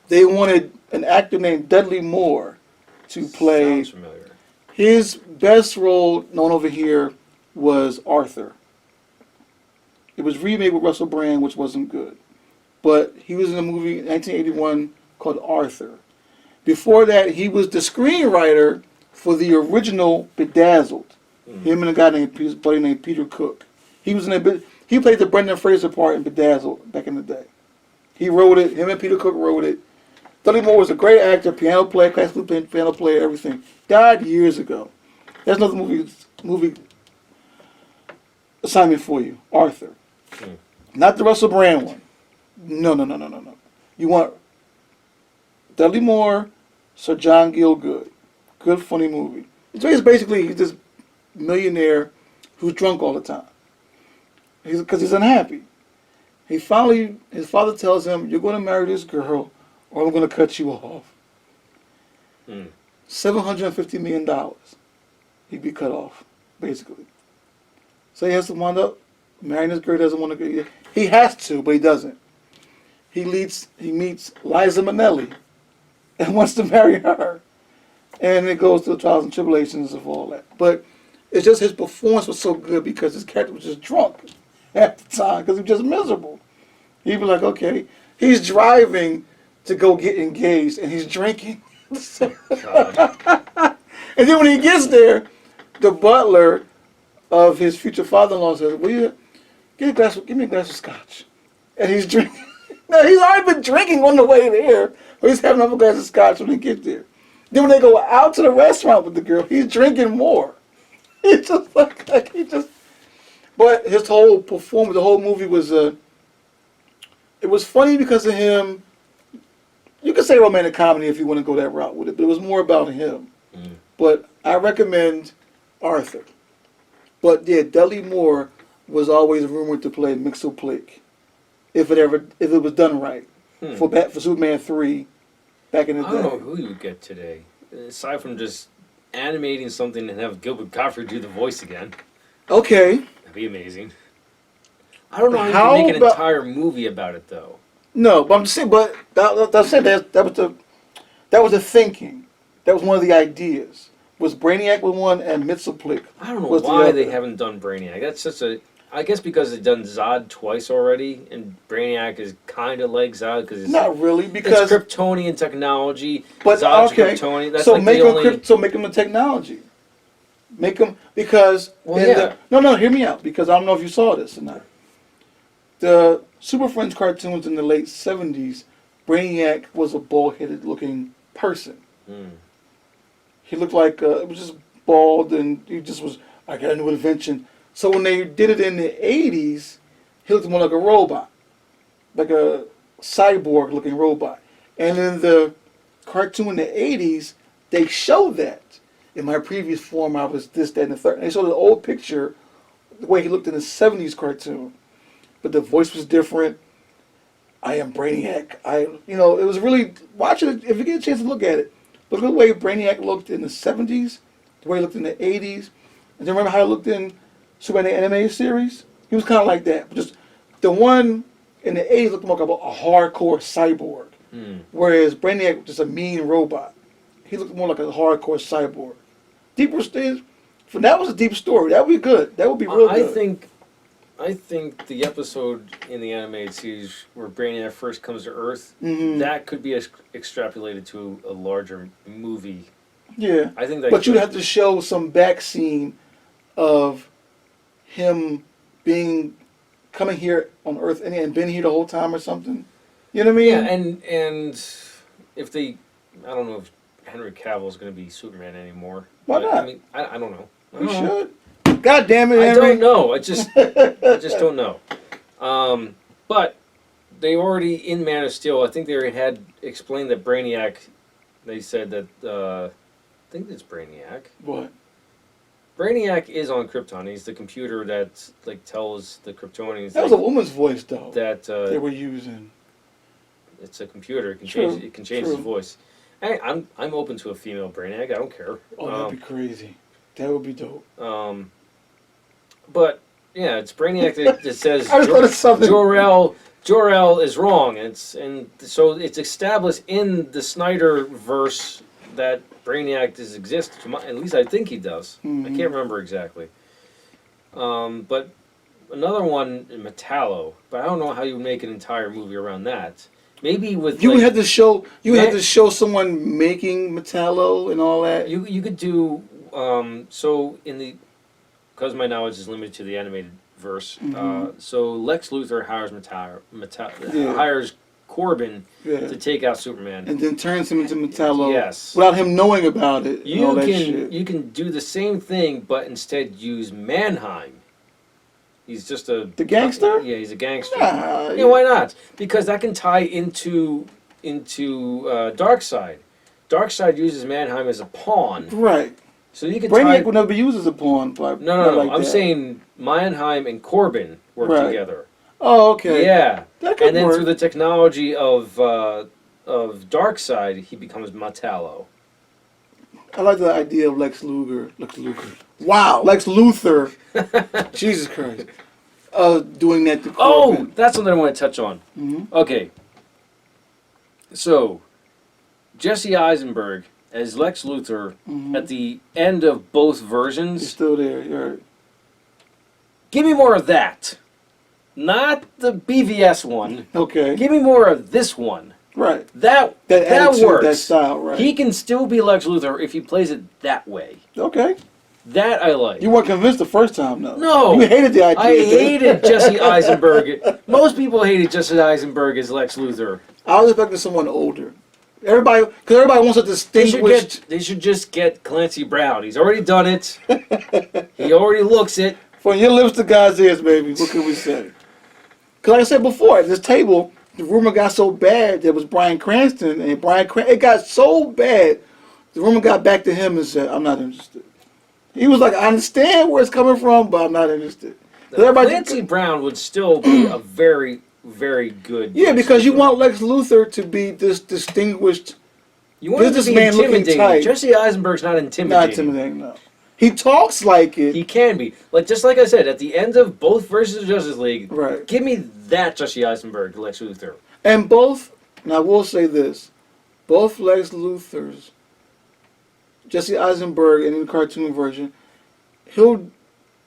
Speaker 2: They wanted an actor named Dudley Moore to play.
Speaker 1: Sounds familiar.
Speaker 2: His best role known over here was Arthur. It was remade with Russell Brand, which wasn't good. But he was in a movie in 1981 called Arthur. Before that, he was the screenwriter for the original Bedazzled. Him and a guy named his buddy named Peter Cook. He was in a. He played the Brendan Fraser part in Bedazzled back in the day. He wrote it. Him and Peter Cook wrote it. Dudley Moore was a great actor, piano player, classical piano player, everything. Died years ago. That's another movie assignment for you, Arthur. Not the Russell Brand one. No. You want Dudley Moore, Sir John Gielgud. Good, funny movie. It's basically he's this millionaire who's drunk all the time. Because he's unhappy. His father tells him, "You're going to marry this girl, or I'm going to cut you off." $750 million. He'd be cut off, basically. So he has to wind up marrying this girl. He doesn't want to go. He has to, but he doesn't. He meets Liza Minnelli and wants to marry her. And it goes through the trials and tribulations of all that. But it's just his performance was so good because his character was just drunk at the time because he was just miserable. He'd be like, okay, he's driving to go get engaged and he's drinking. And then when he gets there, the butler of his future father-in-law says, "Will you give me a glass of scotch?" And he's drinking. Now, he's already been drinking on the way there. Or he's having another glass of scotch when he gets there. Then when they go out to the restaurant with the girl, he's drinking more. It's just like he just. But his whole performance, the whole movie was it was funny because of him. You could say romantic comedy if you want to go that route with it, but it was more about him. But I recommend Arthur. But yeah, Dudley Moore was always rumored to play Mixoplick if it was done right for Superman 3 back in the day.
Speaker 1: I don't know who you would get today, aside from just animating something and have Gilbert Gottfried do the voice again.
Speaker 2: Okay.
Speaker 1: That'd be amazing. I don't know how you can make an entire movie about it though.
Speaker 2: No, but I'm just saying. But that was the thinking. That was one of the ideas. Was Brainiac was one and Mixoplick.
Speaker 1: I don't know
Speaker 2: was
Speaker 1: why
Speaker 2: the
Speaker 1: they
Speaker 2: other.
Speaker 1: haven't done Brainiac. That's such a. I guess because they've done Zod twice already, and Brainiac is kind of like Zod because it's
Speaker 2: Not really because.
Speaker 1: it's Kryptonian technology.
Speaker 2: But
Speaker 1: Zod's
Speaker 2: okay,
Speaker 1: Kryptonian. That's
Speaker 2: so
Speaker 1: like
Speaker 2: make
Speaker 1: the
Speaker 2: him
Speaker 1: only.
Speaker 2: so make him a technology. Make him because
Speaker 1: Well, yeah.
Speaker 2: no, hear me out because I don't know if you saw this or not. The Super Friends cartoons in the late '70s, Brainiac was a bald-headed looking person. He looked like it was just bald and he just was. I got a new invention. So when they did it in the '80s, he looked more like a robot, like a cyborg-looking robot. And in the cartoon in the '80s, they showed that. In my previous form, I was this, that, and the third. And they showed an old picture, the way he looked in the '70s cartoon, but the voice was different. I am Brainiac. It was really watch it if you get a chance to look at it. Look at the way Brainiac looked in the '70s, the way he looked in the '80s, and then remember how he looked in Superman the animated series. He was kind of like that. But just the one in the '80s looked more like a hardcore cyborg, whereas Brainiac was just a mean robot. He looked more like a hardcore cyborg. Deeper stage. That was a deep story. That would be good. That would be real good.
Speaker 1: I think the episode in the animated series where Brainiac first comes to Earth,
Speaker 2: Mm-hmm.
Speaker 1: that could be extrapolated to a larger movie.
Speaker 2: Yeah.
Speaker 1: I think that.
Speaker 2: But you'd have to show some back scene of him coming here on Earth and been here the whole time or something. You know what I mean?
Speaker 1: Yeah, and if they, I don't know if Henry Cavill is going to be Superman anymore.
Speaker 2: Why
Speaker 1: but,
Speaker 2: not?
Speaker 1: I mean, I don't know.
Speaker 2: We should. God damn it,
Speaker 1: I
Speaker 2: Henry.
Speaker 1: don't know. I just don't know. But they already in Man of Steel. I think they had explained that Brainiac. They said that I think it's Brainiac.
Speaker 2: What?
Speaker 1: Brainiac is on Krypton. He's the computer that like tells the Kryptonians.
Speaker 2: That was a woman's voice, though.
Speaker 1: That
Speaker 2: they were using.
Speaker 1: It's a computer. It can
Speaker 2: True,
Speaker 1: change. It can change
Speaker 2: true.
Speaker 1: his voice. Hey, I'm open to a female Brainiac. I don't care.
Speaker 2: Oh, that'd be crazy. That would be dope.
Speaker 1: But yeah, it's Brainiac that says
Speaker 2: I just thought of something.
Speaker 1: Jor-El is wrong. And so it's established in the Snyder verse that Brainiac does exist. At least I think he does.
Speaker 2: Mm-hmm.
Speaker 1: I can't remember exactly. But another one, Metallo. But I don't know how you would make an entire movie around that. Maybe with
Speaker 2: you would have to show someone making Metallo and all that.
Speaker 1: You could do so in the because my knowledge is limited to the animated verse. So Lex Luthor hires hires Corbin to take out Superman,
Speaker 2: and then turns him into Metallo.
Speaker 1: Yes,
Speaker 2: without him knowing about it.
Speaker 1: You can do the same thing, but instead use Mannheim. He's just the
Speaker 2: gangster.
Speaker 1: Yeah, he's a gangster.
Speaker 2: Nah,
Speaker 1: yeah, why not? Because that can tie into Darkseid. Darkseid uses Mannheim as a pawn.
Speaker 2: Right.
Speaker 1: So you can
Speaker 2: Brainiac would never be used as a pawn.
Speaker 1: No.
Speaker 2: Like
Speaker 1: I'm
Speaker 2: that.
Speaker 1: saying Mannheim and Corbin work together.
Speaker 2: Oh, okay.
Speaker 1: Yeah.
Speaker 2: That could
Speaker 1: and then
Speaker 2: work.
Speaker 1: through the technology of Darkseid, he becomes Metallo.
Speaker 2: I like the idea of Lex Luthor. Wow, Lex Luthor. Jesus Christ. Doing that to Corbin.
Speaker 1: Oh, that's something I want to touch on.
Speaker 2: Mm-hmm.
Speaker 1: Okay. So, Jesse Eisenberg as Lex Luthor at the end of both versions.
Speaker 2: He's still there. You're right.
Speaker 1: Give me more of that. Not the BVS one.
Speaker 2: Okay.
Speaker 1: Give me more of this one.
Speaker 2: Right.
Speaker 1: That
Speaker 2: attitude,
Speaker 1: works.
Speaker 2: that style, right.
Speaker 1: He can still be Lex Luthor if he plays it that way.
Speaker 2: Okay.
Speaker 1: That I like.
Speaker 2: You weren't convinced the first time, though.
Speaker 1: No.
Speaker 2: You hated the idea.
Speaker 1: I hated Jesse Eisenberg. Most people hated Jesse Eisenberg as Lex Luthor.
Speaker 2: I was expecting someone older. Because everybody wants a distinguished...
Speaker 1: They should just get Clancy Brown. He's already done it. He already looks it.
Speaker 2: From your lips to God's ears, baby. What can we say? Because like I said before, at this table, the rumor got so bad that it was Bryan Cranston. And it got so bad, the rumor got back to him and said, I'm not interested. He was like, I understand where it's coming from, but I'm not interested.
Speaker 1: Clancy Brown would still be a very, very good...
Speaker 2: Yeah, because you want Lex Luthor to be this distinguished businessman-looking type.
Speaker 1: Jesse Eisenberg's not intimidating.
Speaker 2: Not intimidating, no. He talks like it.
Speaker 1: He can be. Just like I said, at the end of both versions of Justice League,
Speaker 2: right.
Speaker 1: Give me that Jesse Eisenberg, Lex Luthor.
Speaker 2: And both, and I will say this, both Lex Luthors, Jesse Eisenberg and in the cartoon version, he'll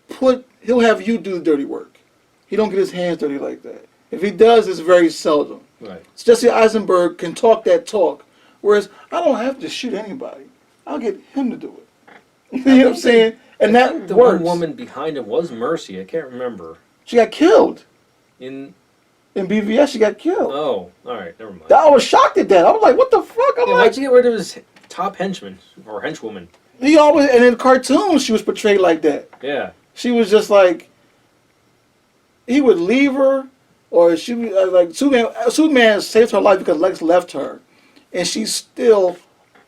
Speaker 2: have you do the dirty work. He don't get his hands dirty like that. If he does, it's very seldom.
Speaker 1: Right.
Speaker 2: So Jesse Eisenberg can talk that talk, whereas I don't have to shoot anybody. I'll get him to do it. You know what I'm saying? And that
Speaker 1: the
Speaker 2: works.
Speaker 1: one woman behind him was Mercy. I can't remember.
Speaker 2: She got killed.
Speaker 1: In
Speaker 2: BVS, she got killed.
Speaker 1: Oh, all right, never mind.
Speaker 2: I was shocked at that. I was like, what the fuck?
Speaker 1: Why'd you get rid of his top henchman or henchwoman?
Speaker 2: He always, and in cartoons, she was portrayed like that.
Speaker 1: Yeah.
Speaker 2: She was just like, he would leave her, or she like Superman saved her life because Lex left her, and she still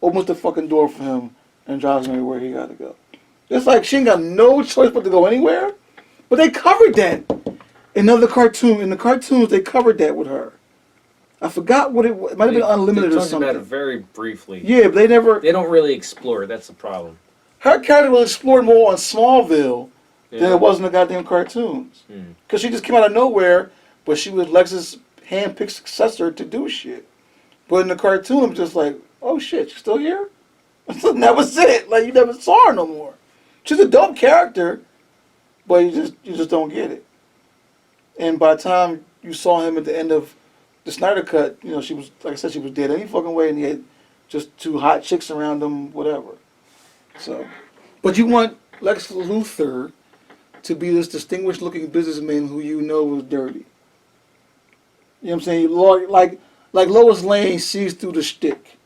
Speaker 2: opens the fucking door for him and drives him everywhere he got to go. It's like she ain't got no choice but to go anywhere. But they covered that in the cartoons, they covered that with her. I forgot what it was. It might have been Unlimited or something.
Speaker 1: They talked about it very briefly.
Speaker 2: Yeah, but they
Speaker 1: don't really explore it. That's the problem.
Speaker 2: Her character was explored more on Smallville than it was in the goddamn cartoons. Because she just came out of nowhere, but she was Lex's hand-picked successor to do shit. But in the cartoon, I'm just like, oh shit, she's still here? And that was it. Like, you never saw her no more. She's a dope character, but you just don't get it. And by the time you saw him at the end of the Snyder cut, she was, like I said, she was dead any fucking way, and he had just two hot chicks around him, whatever. So, but you want Lex Luthor to be this distinguished-looking businessman who was dirty. You know what I'm saying? Like Lois Lane sees through the shtick.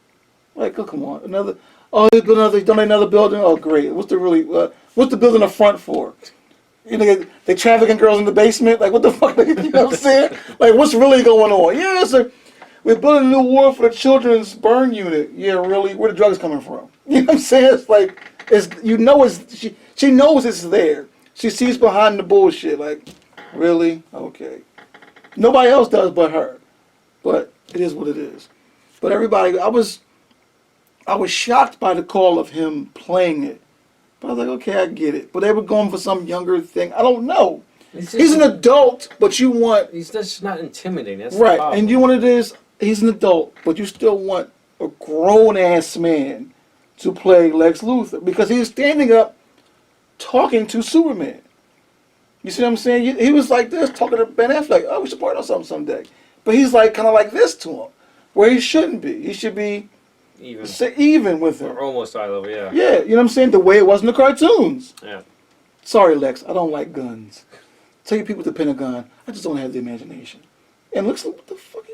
Speaker 2: Like, oh, come on, he's done another building. Oh, great. What's the building up front for? They trafficking girls in the basement. Like, what the fuck? You know what I'm saying? Like, what's really going on? Yeah, we're building a new ward for the children's burn unit. Yeah, really? Where the drugs coming from? You know what I'm saying? It's like, she knows it's there. She sees behind the bullshit. Like, really? Okay. Nobody else does but her. But it is what it is. But everybody, I was shocked by the call of him playing it. But I was like, okay, I get it. But they were going for some younger thing. I don't know. He's an adult, but you want...
Speaker 1: He's just not intimidating. That's
Speaker 2: right,
Speaker 1: the problem.
Speaker 2: and you want it is, he's an adult, but you still want a grown-ass man to play Lex Luthor. Because he's standing up talking to Superman. You see what I'm saying? He was like this, talking to Ben Affleck. Oh, we should partner on something someday. But he's like kind of like this to him, where he shouldn't be. He should be even with him.
Speaker 1: Or almost eye level, yeah.
Speaker 2: Yeah, you know what I'm saying? The way it was in the cartoons.
Speaker 1: Yeah.
Speaker 2: Sorry, Lex, I don't like guns. Tell you people at the Pentagon, I just don't have the imagination. And Lex, what the fuck?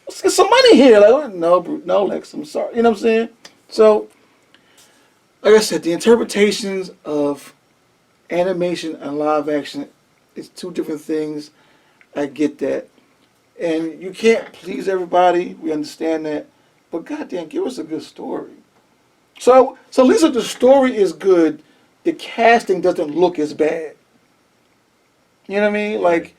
Speaker 2: Let's get some money here. Like, no, Lex, I'm sorry. You know what I'm saying? So, like I said, the interpretations of animation and live action is two different things. I get that. And you can't please everybody. We understand that. But goddamn, give us a good story. So at least if the story is good, the casting doesn't look as bad. You know what I mean? Like,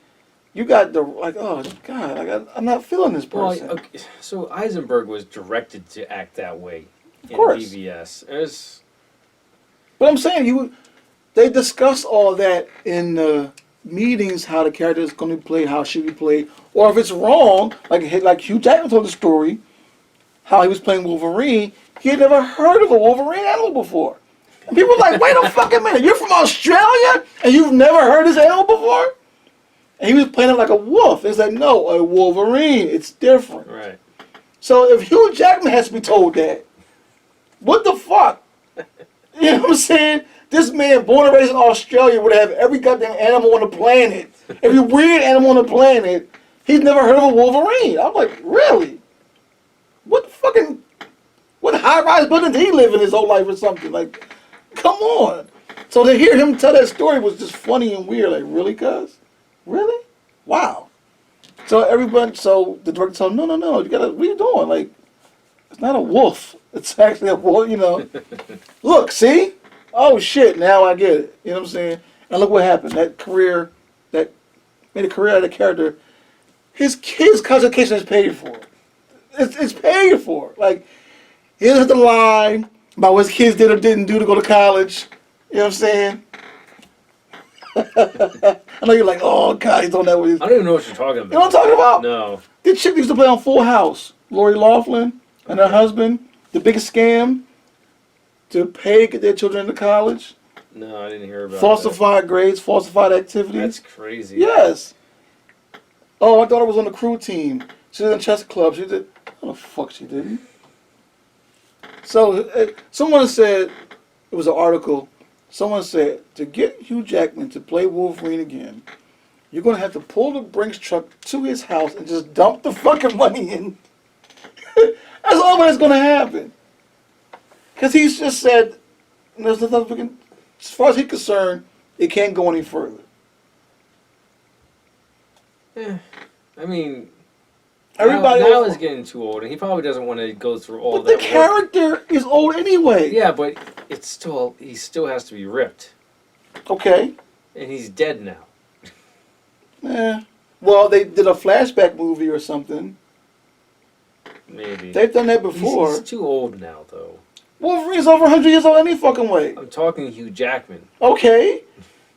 Speaker 2: you got oh God, I'm not feeling this person.
Speaker 1: Well, okay. So Eisenberg was directed to act that way in
Speaker 2: course.
Speaker 1: BVS.
Speaker 2: But I'm saying they discuss all that in the meetings, how the character is going to play, how it should be played, or if it's wrong, like Hugh Jackman told the story, how he was playing Wolverine, he had never heard of a Wolverine animal before. And people were like, wait a fucking minute, you're from Australia and you've never heard this animal before? And he was playing it like a wolf. It's like, no, a Wolverine, it's different.
Speaker 1: Right.
Speaker 2: So if Hugh Jackman has to be told that, what the fuck? You know what I'm saying? This man, born and raised in Australia, would have every goddamn animal on the planet. Every weird animal on the planet. He's never heard of a Wolverine. I'm like, really? What high-rise building did he live in his whole life or something? Like, come on. So to hear him tell that story was just funny and weird. Like, really, cuz? Really? Wow. So the director told him, no, what are you doing? Like, it's not a wolf. It's actually a wolf, Look, see? Oh, shit, now I get it. You know what I'm saying? And look what happened. That made a career out of the character. His kid's education is paid for. It's paid for. Like, he doesn't have to lie about what his kids did or didn't do to go to college. You know what I'm saying? I know you're like, oh, God, he's on that with
Speaker 1: I don't even know what you're talking about.
Speaker 2: You know what I'm talking about?
Speaker 1: No.
Speaker 2: The chick used to play on Full House. Lori Loughlin and her husband. The biggest scam to get their children into college.
Speaker 1: No, I didn't hear about
Speaker 2: falsified grades, falsified activities.
Speaker 1: That's crazy.
Speaker 2: Yes. Oh, my daughter was on the crew team. She was in chess club. She did. Oh, the fuck she didn't. So, someone said, it was an article, someone said, to get Hugh Jackman to play Wolverine again, you're going to have to pull the Brinks truck to his house and just dump the fucking money in. That's all that's going to happen. Because he's just said, there's nothing we can, as far as he's concerned, it can't go any further.
Speaker 1: Yeah. I mean,
Speaker 2: everybody
Speaker 1: now is getting too old, and he probably doesn't want to go through all that.
Speaker 2: But the character is old anyway.
Speaker 1: Yeah, but he still has to be ripped.
Speaker 2: Okay.
Speaker 1: And he's dead now.
Speaker 2: Well, they did a flashback movie or something.
Speaker 1: Maybe.
Speaker 2: They've done that before.
Speaker 1: He's too old now, though.
Speaker 2: Wolverine's over 100 years old any fucking way.
Speaker 1: I'm talking Hugh Jackman.
Speaker 2: Okay.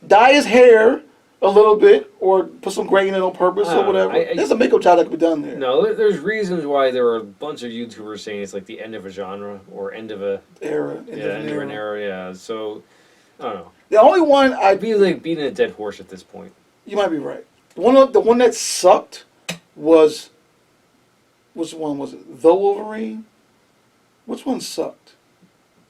Speaker 2: Dye his hair a little bit or put some gray in it on purpose or whatever. There's a makeup job that could be done there.
Speaker 1: No, there's reasons why there are a bunch of YouTubers saying it's like the end of a genre or end of a...
Speaker 2: Era.
Speaker 1: End of an era, yeah. So, I don't know.
Speaker 2: The only one
Speaker 1: I'd be like beating a dead horse at this point.
Speaker 2: You might be right. The one that sucked was, which one was it? The Wolverine? Which one sucked?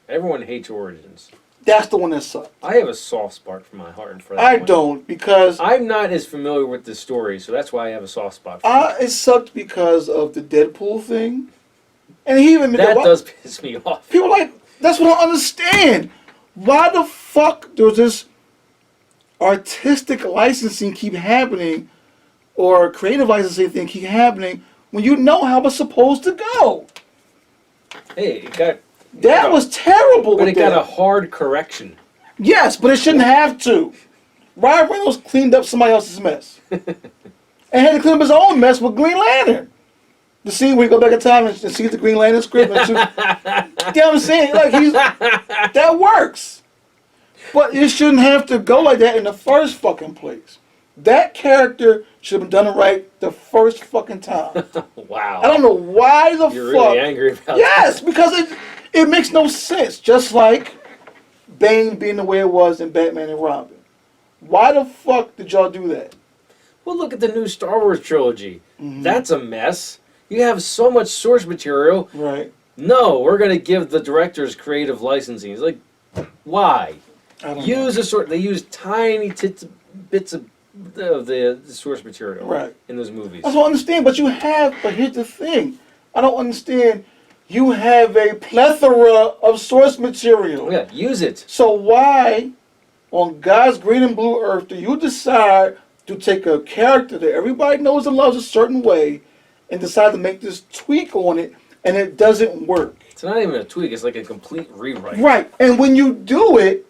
Speaker 1: Everyone hates Origins.
Speaker 2: That's the one that sucked.
Speaker 1: I have a soft spot for my heart for that
Speaker 2: I
Speaker 1: one.
Speaker 2: don't, because
Speaker 1: I'm not as familiar with the story, so that's why I have a soft spot for it.
Speaker 2: it sucked because of the Deadpool thing. And he even
Speaker 1: That does piss me off.
Speaker 2: People are like, that's what I don't understand. Why the fuck does this artistic licensing keep happening, or creative licensing thing keep happening, when you know how it's supposed to go?
Speaker 1: Hey, it got...
Speaker 2: That was terrible.
Speaker 1: But it got a hard correction.
Speaker 2: Yes, but it shouldn't have to. Ryan Reynolds cleaned up somebody else's mess. And had to clean up his own mess with Green Lantern. The scene where you go back in time and see the Green Lantern script. And you know what I'm saying? Like, that works. But it shouldn't have to go like that in the first fucking place. That character should have been done right the first fucking time.
Speaker 1: Wow.
Speaker 2: I don't know why the
Speaker 1: You're
Speaker 2: fuck.
Speaker 1: really angry about that.
Speaker 2: Yes, because it makes no sense. Just like Bane being the way it was in Batman and Robin. Why the fuck did y'all do that?
Speaker 1: Well, look at the new Star Wars trilogy.
Speaker 2: Mm-hmm.
Speaker 1: That's a mess. You have so much source material.
Speaker 2: Right.
Speaker 1: No, we're going to give the directors creative licensing. It's like, why?
Speaker 2: I don't know.
Speaker 1: Use a sort. They use tiny bits of the source material
Speaker 2: Right.
Speaker 1: in those movies.
Speaker 2: I don't understand, but here's the thing. I don't understand. You have a plethora of source material.
Speaker 1: Yeah, use it.
Speaker 2: So why, on God's green and blue earth, do you decide to take a character that everybody knows and loves a certain way and decide to make this tweak on it, and it doesn't work?
Speaker 1: It's not even a tweak. It's like a complete rewrite.
Speaker 2: Right. And when you do it,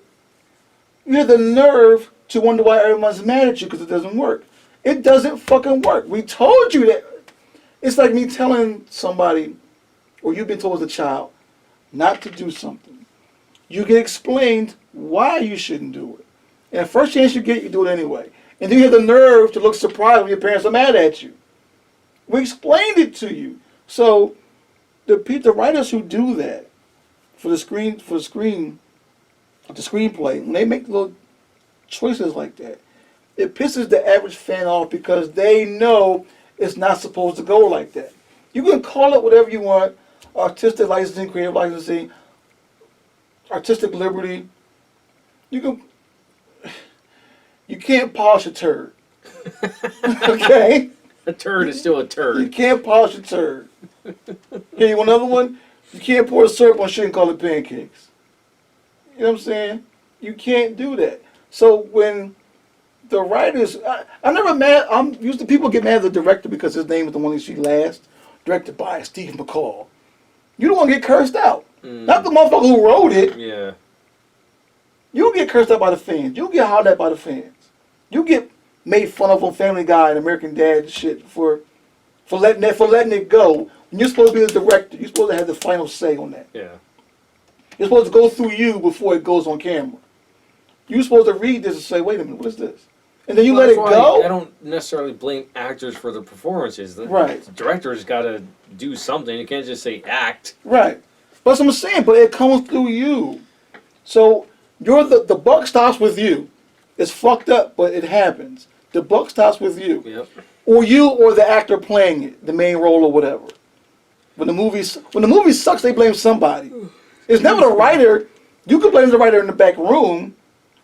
Speaker 2: you have the nerve to wonder why everyone's mad at you because it doesn't work. It doesn't fucking work. We told you that. It's like me telling somebody, or you've been told as a child, not to do something. You get explained why you shouldn't do it. And the first chance you get, you do it anyway. And then you have the nerve to look surprised when your parents are mad at you. We explained it to you. So the writers who do that for the screenplay, when they make little choices like that, it pisses the average fan off because they know it's not supposed to go like that. You can call it whatever you want, artistic licensing, creative licensing, artistic liberty. You can't polish a turd. Okay?
Speaker 1: A turd is still a
Speaker 2: You
Speaker 1: turd.
Speaker 2: can't polish a turd. Okay, you want another one? You can't pour syrup on shit and call it pancakes. You know what I'm saying? You can't do that. So when the writers, I'm never mad. I'm used to people get mad at the director because his name is the one that she last. Directed by Steve McCall. You don't want to get cursed out. Not the motherfucker who wrote it.
Speaker 1: Yeah.
Speaker 2: You get cursed out by the fans. You get hollered at by the fans. You get made fun of on Family Guy and American Dad and shit for letting it go. When you're supposed to be the director, you're supposed to have the final say on that.
Speaker 1: Yeah.
Speaker 2: It's supposed to go through you before it goes on camera. You're supposed to read this and say, wait a minute, what is this? And then you let it
Speaker 1: That's why
Speaker 2: go?
Speaker 1: I don't necessarily blame actors for the performances. The
Speaker 2: Right.
Speaker 1: director's got to do something. You can't just say act.
Speaker 2: Right. That's what I'm saying, but it comes through you. So you're the buck stops with you. It's fucked up, but it happens. The buck stops with you.
Speaker 1: Yep.
Speaker 2: Or you or the actor playing it, the main role or whatever. When the movie sucks, they blame somebody. It's never the writer. You can blame the writer in the back room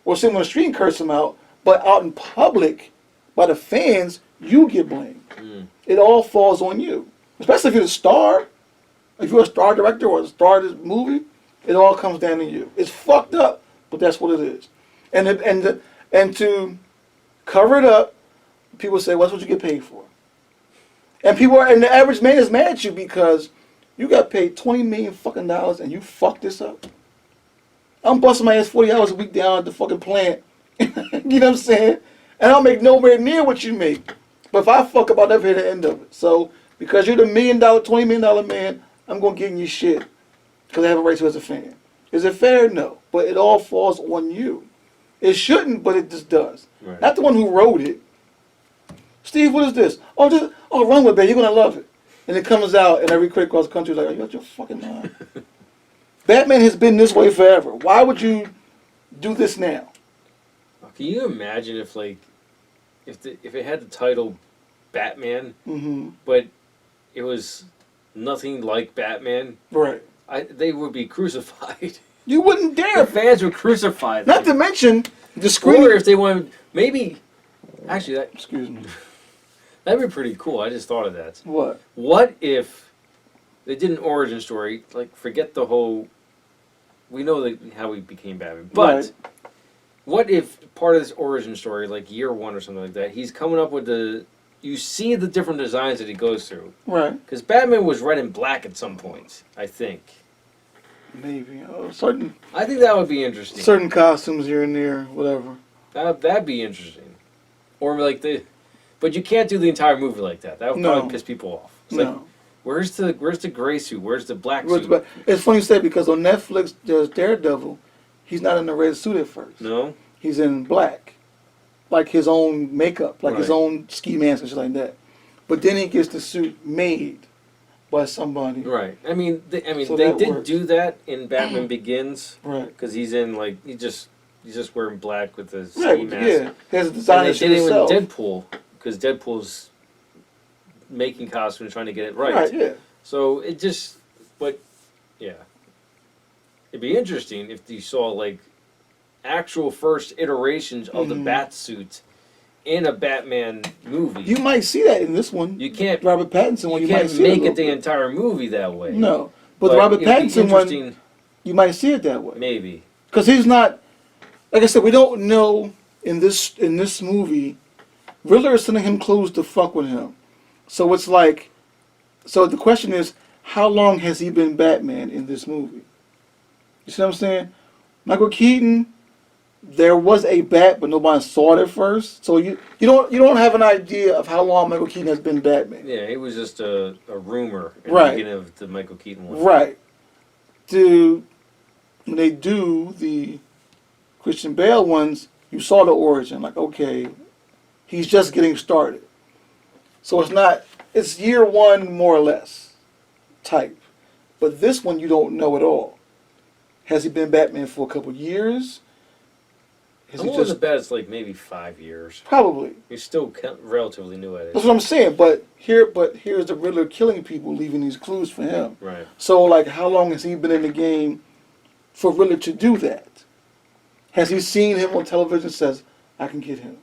Speaker 2: or sit on the street and curse him out, but out in public, by the fans, you get blamed. It all falls on you. Especially if you're the star. If you're a star director or a star of this movie, it all comes down to you. It's fucked up, but that's what it is. And to cover it up, people say, well, that's what you get paid for. And the average man is mad at you because you got paid $20 million fucking dollars and you fucked this up. I'm busting my ass 40 hours a week down at the fucking plant. You know what I'm saying? And I don't make nowhere near what you make. But if I fuck up, I'll never hear the end of it. So, because you're the $20 million man, I'm going to get in your shit. Because I have a right to as a fan. Is it fair? No. But it all falls on you. It shouldn't, but it just does.
Speaker 1: Right.
Speaker 2: Not the one who wrote it. Steve, what is this? Oh, run with it, you're going to love it. And it comes out, and every critic across the country is like, are you out your fucking mind? Batman has been this way forever. Why would you do this now?
Speaker 1: Can you imagine if, like, if it had the title Batman,
Speaker 2: Mm-hmm.
Speaker 1: but it was nothing like Batman,
Speaker 2: Right.
Speaker 1: they would be crucified.
Speaker 2: You wouldn't
Speaker 1: The
Speaker 2: dare.
Speaker 1: fans would crucify them.
Speaker 2: Not to mention the
Speaker 1: Or
Speaker 2: screen.
Speaker 1: if they wanted, maybe, actually,
Speaker 2: Excuse me.
Speaker 1: that'd be pretty cool. I just thought of that.
Speaker 2: What?
Speaker 1: What if they did an origin story? Like, forget the whole. We know how he became Batman, but
Speaker 2: Right.
Speaker 1: what if part of this origin story, like year one or something like that, he's coming up with you see the different designs that he goes through.
Speaker 2: Right.
Speaker 1: Because Batman was red and black at some point, I think.
Speaker 2: Maybe certain
Speaker 1: I think that would be interesting.
Speaker 2: certain costumes here and there, whatever.
Speaker 1: That'd be interesting. Or like but you can't do the entire movie like that. That would probably
Speaker 2: No.
Speaker 1: piss people off. It's
Speaker 2: No.
Speaker 1: like, where's the gray suit? Where's the black
Speaker 2: But
Speaker 1: suit?
Speaker 2: it's funny you say because on Netflix there's Daredevil. He's not in the red suit at first.
Speaker 1: No?
Speaker 2: He's in black, like his own makeup, like his
Speaker 1: Right.
Speaker 2: own ski mask and shit like that. But then he gets the suit made by somebody.
Speaker 1: Right. I mean,
Speaker 2: So
Speaker 1: they
Speaker 2: that
Speaker 1: did
Speaker 2: works.
Speaker 1: do that in Batman Begins.
Speaker 2: Right.
Speaker 1: Because he's in, like, he's just wearing black with the ski
Speaker 2: Right.
Speaker 1: mask.
Speaker 2: Yeah. He has a
Speaker 1: And
Speaker 2: design
Speaker 1: they
Speaker 2: shit
Speaker 1: did it with
Speaker 2: himself.
Speaker 1: Deadpool. Because Deadpool's making costumes, trying to get it right.
Speaker 2: Right. Yeah.
Speaker 1: So it just, but yeah, it'd be interesting if you saw like actual first iterations of the
Speaker 2: Mhm.
Speaker 1: bat suit in a Batman movie.
Speaker 2: You might see that in this one.
Speaker 1: You can't
Speaker 2: Robert Pattinson one.
Speaker 1: you
Speaker 2: You might
Speaker 1: can't
Speaker 2: see
Speaker 1: make
Speaker 2: it, a
Speaker 1: it the
Speaker 2: little
Speaker 1: entire movie that way.
Speaker 2: bit. No, but the
Speaker 1: But
Speaker 2: Robert
Speaker 1: it'd be
Speaker 2: Pattinson one,
Speaker 1: interesting,
Speaker 2: you might see it that way.
Speaker 1: maybe.
Speaker 2: Because he's not, like I said, we don't know in this movie. Riddler is sending him clues to fuck with him. So it's like, so the question is, how long has he been Batman in this movie? You see what I'm saying? Michael Keaton, there was a bat, but nobody saw it at first. So you don't have an idea of how long Michael Keaton has been Batman.
Speaker 1: Yeah, it was just a rumor in
Speaker 2: Right.
Speaker 1: the beginning of the Michael Keaton one.
Speaker 2: Right. When they do the Christian Bale ones, you saw the origin. Like, okay, he's just getting started. So it's year one more or less type. But this one you don't know at all. Has he been Batman for a couple years? Has
Speaker 1: I'm
Speaker 2: he
Speaker 1: willing to
Speaker 2: just
Speaker 1: bet it's like maybe 5 years.
Speaker 2: probably?
Speaker 1: He's still relatively new at
Speaker 2: That's
Speaker 1: it.
Speaker 2: what I'm saying. But here's the Riddler killing people, leaving these clues for him.
Speaker 1: Right.
Speaker 2: So like, how long has he been in the game for Riddler to do that? Has he seen him on television? Says, I can get him.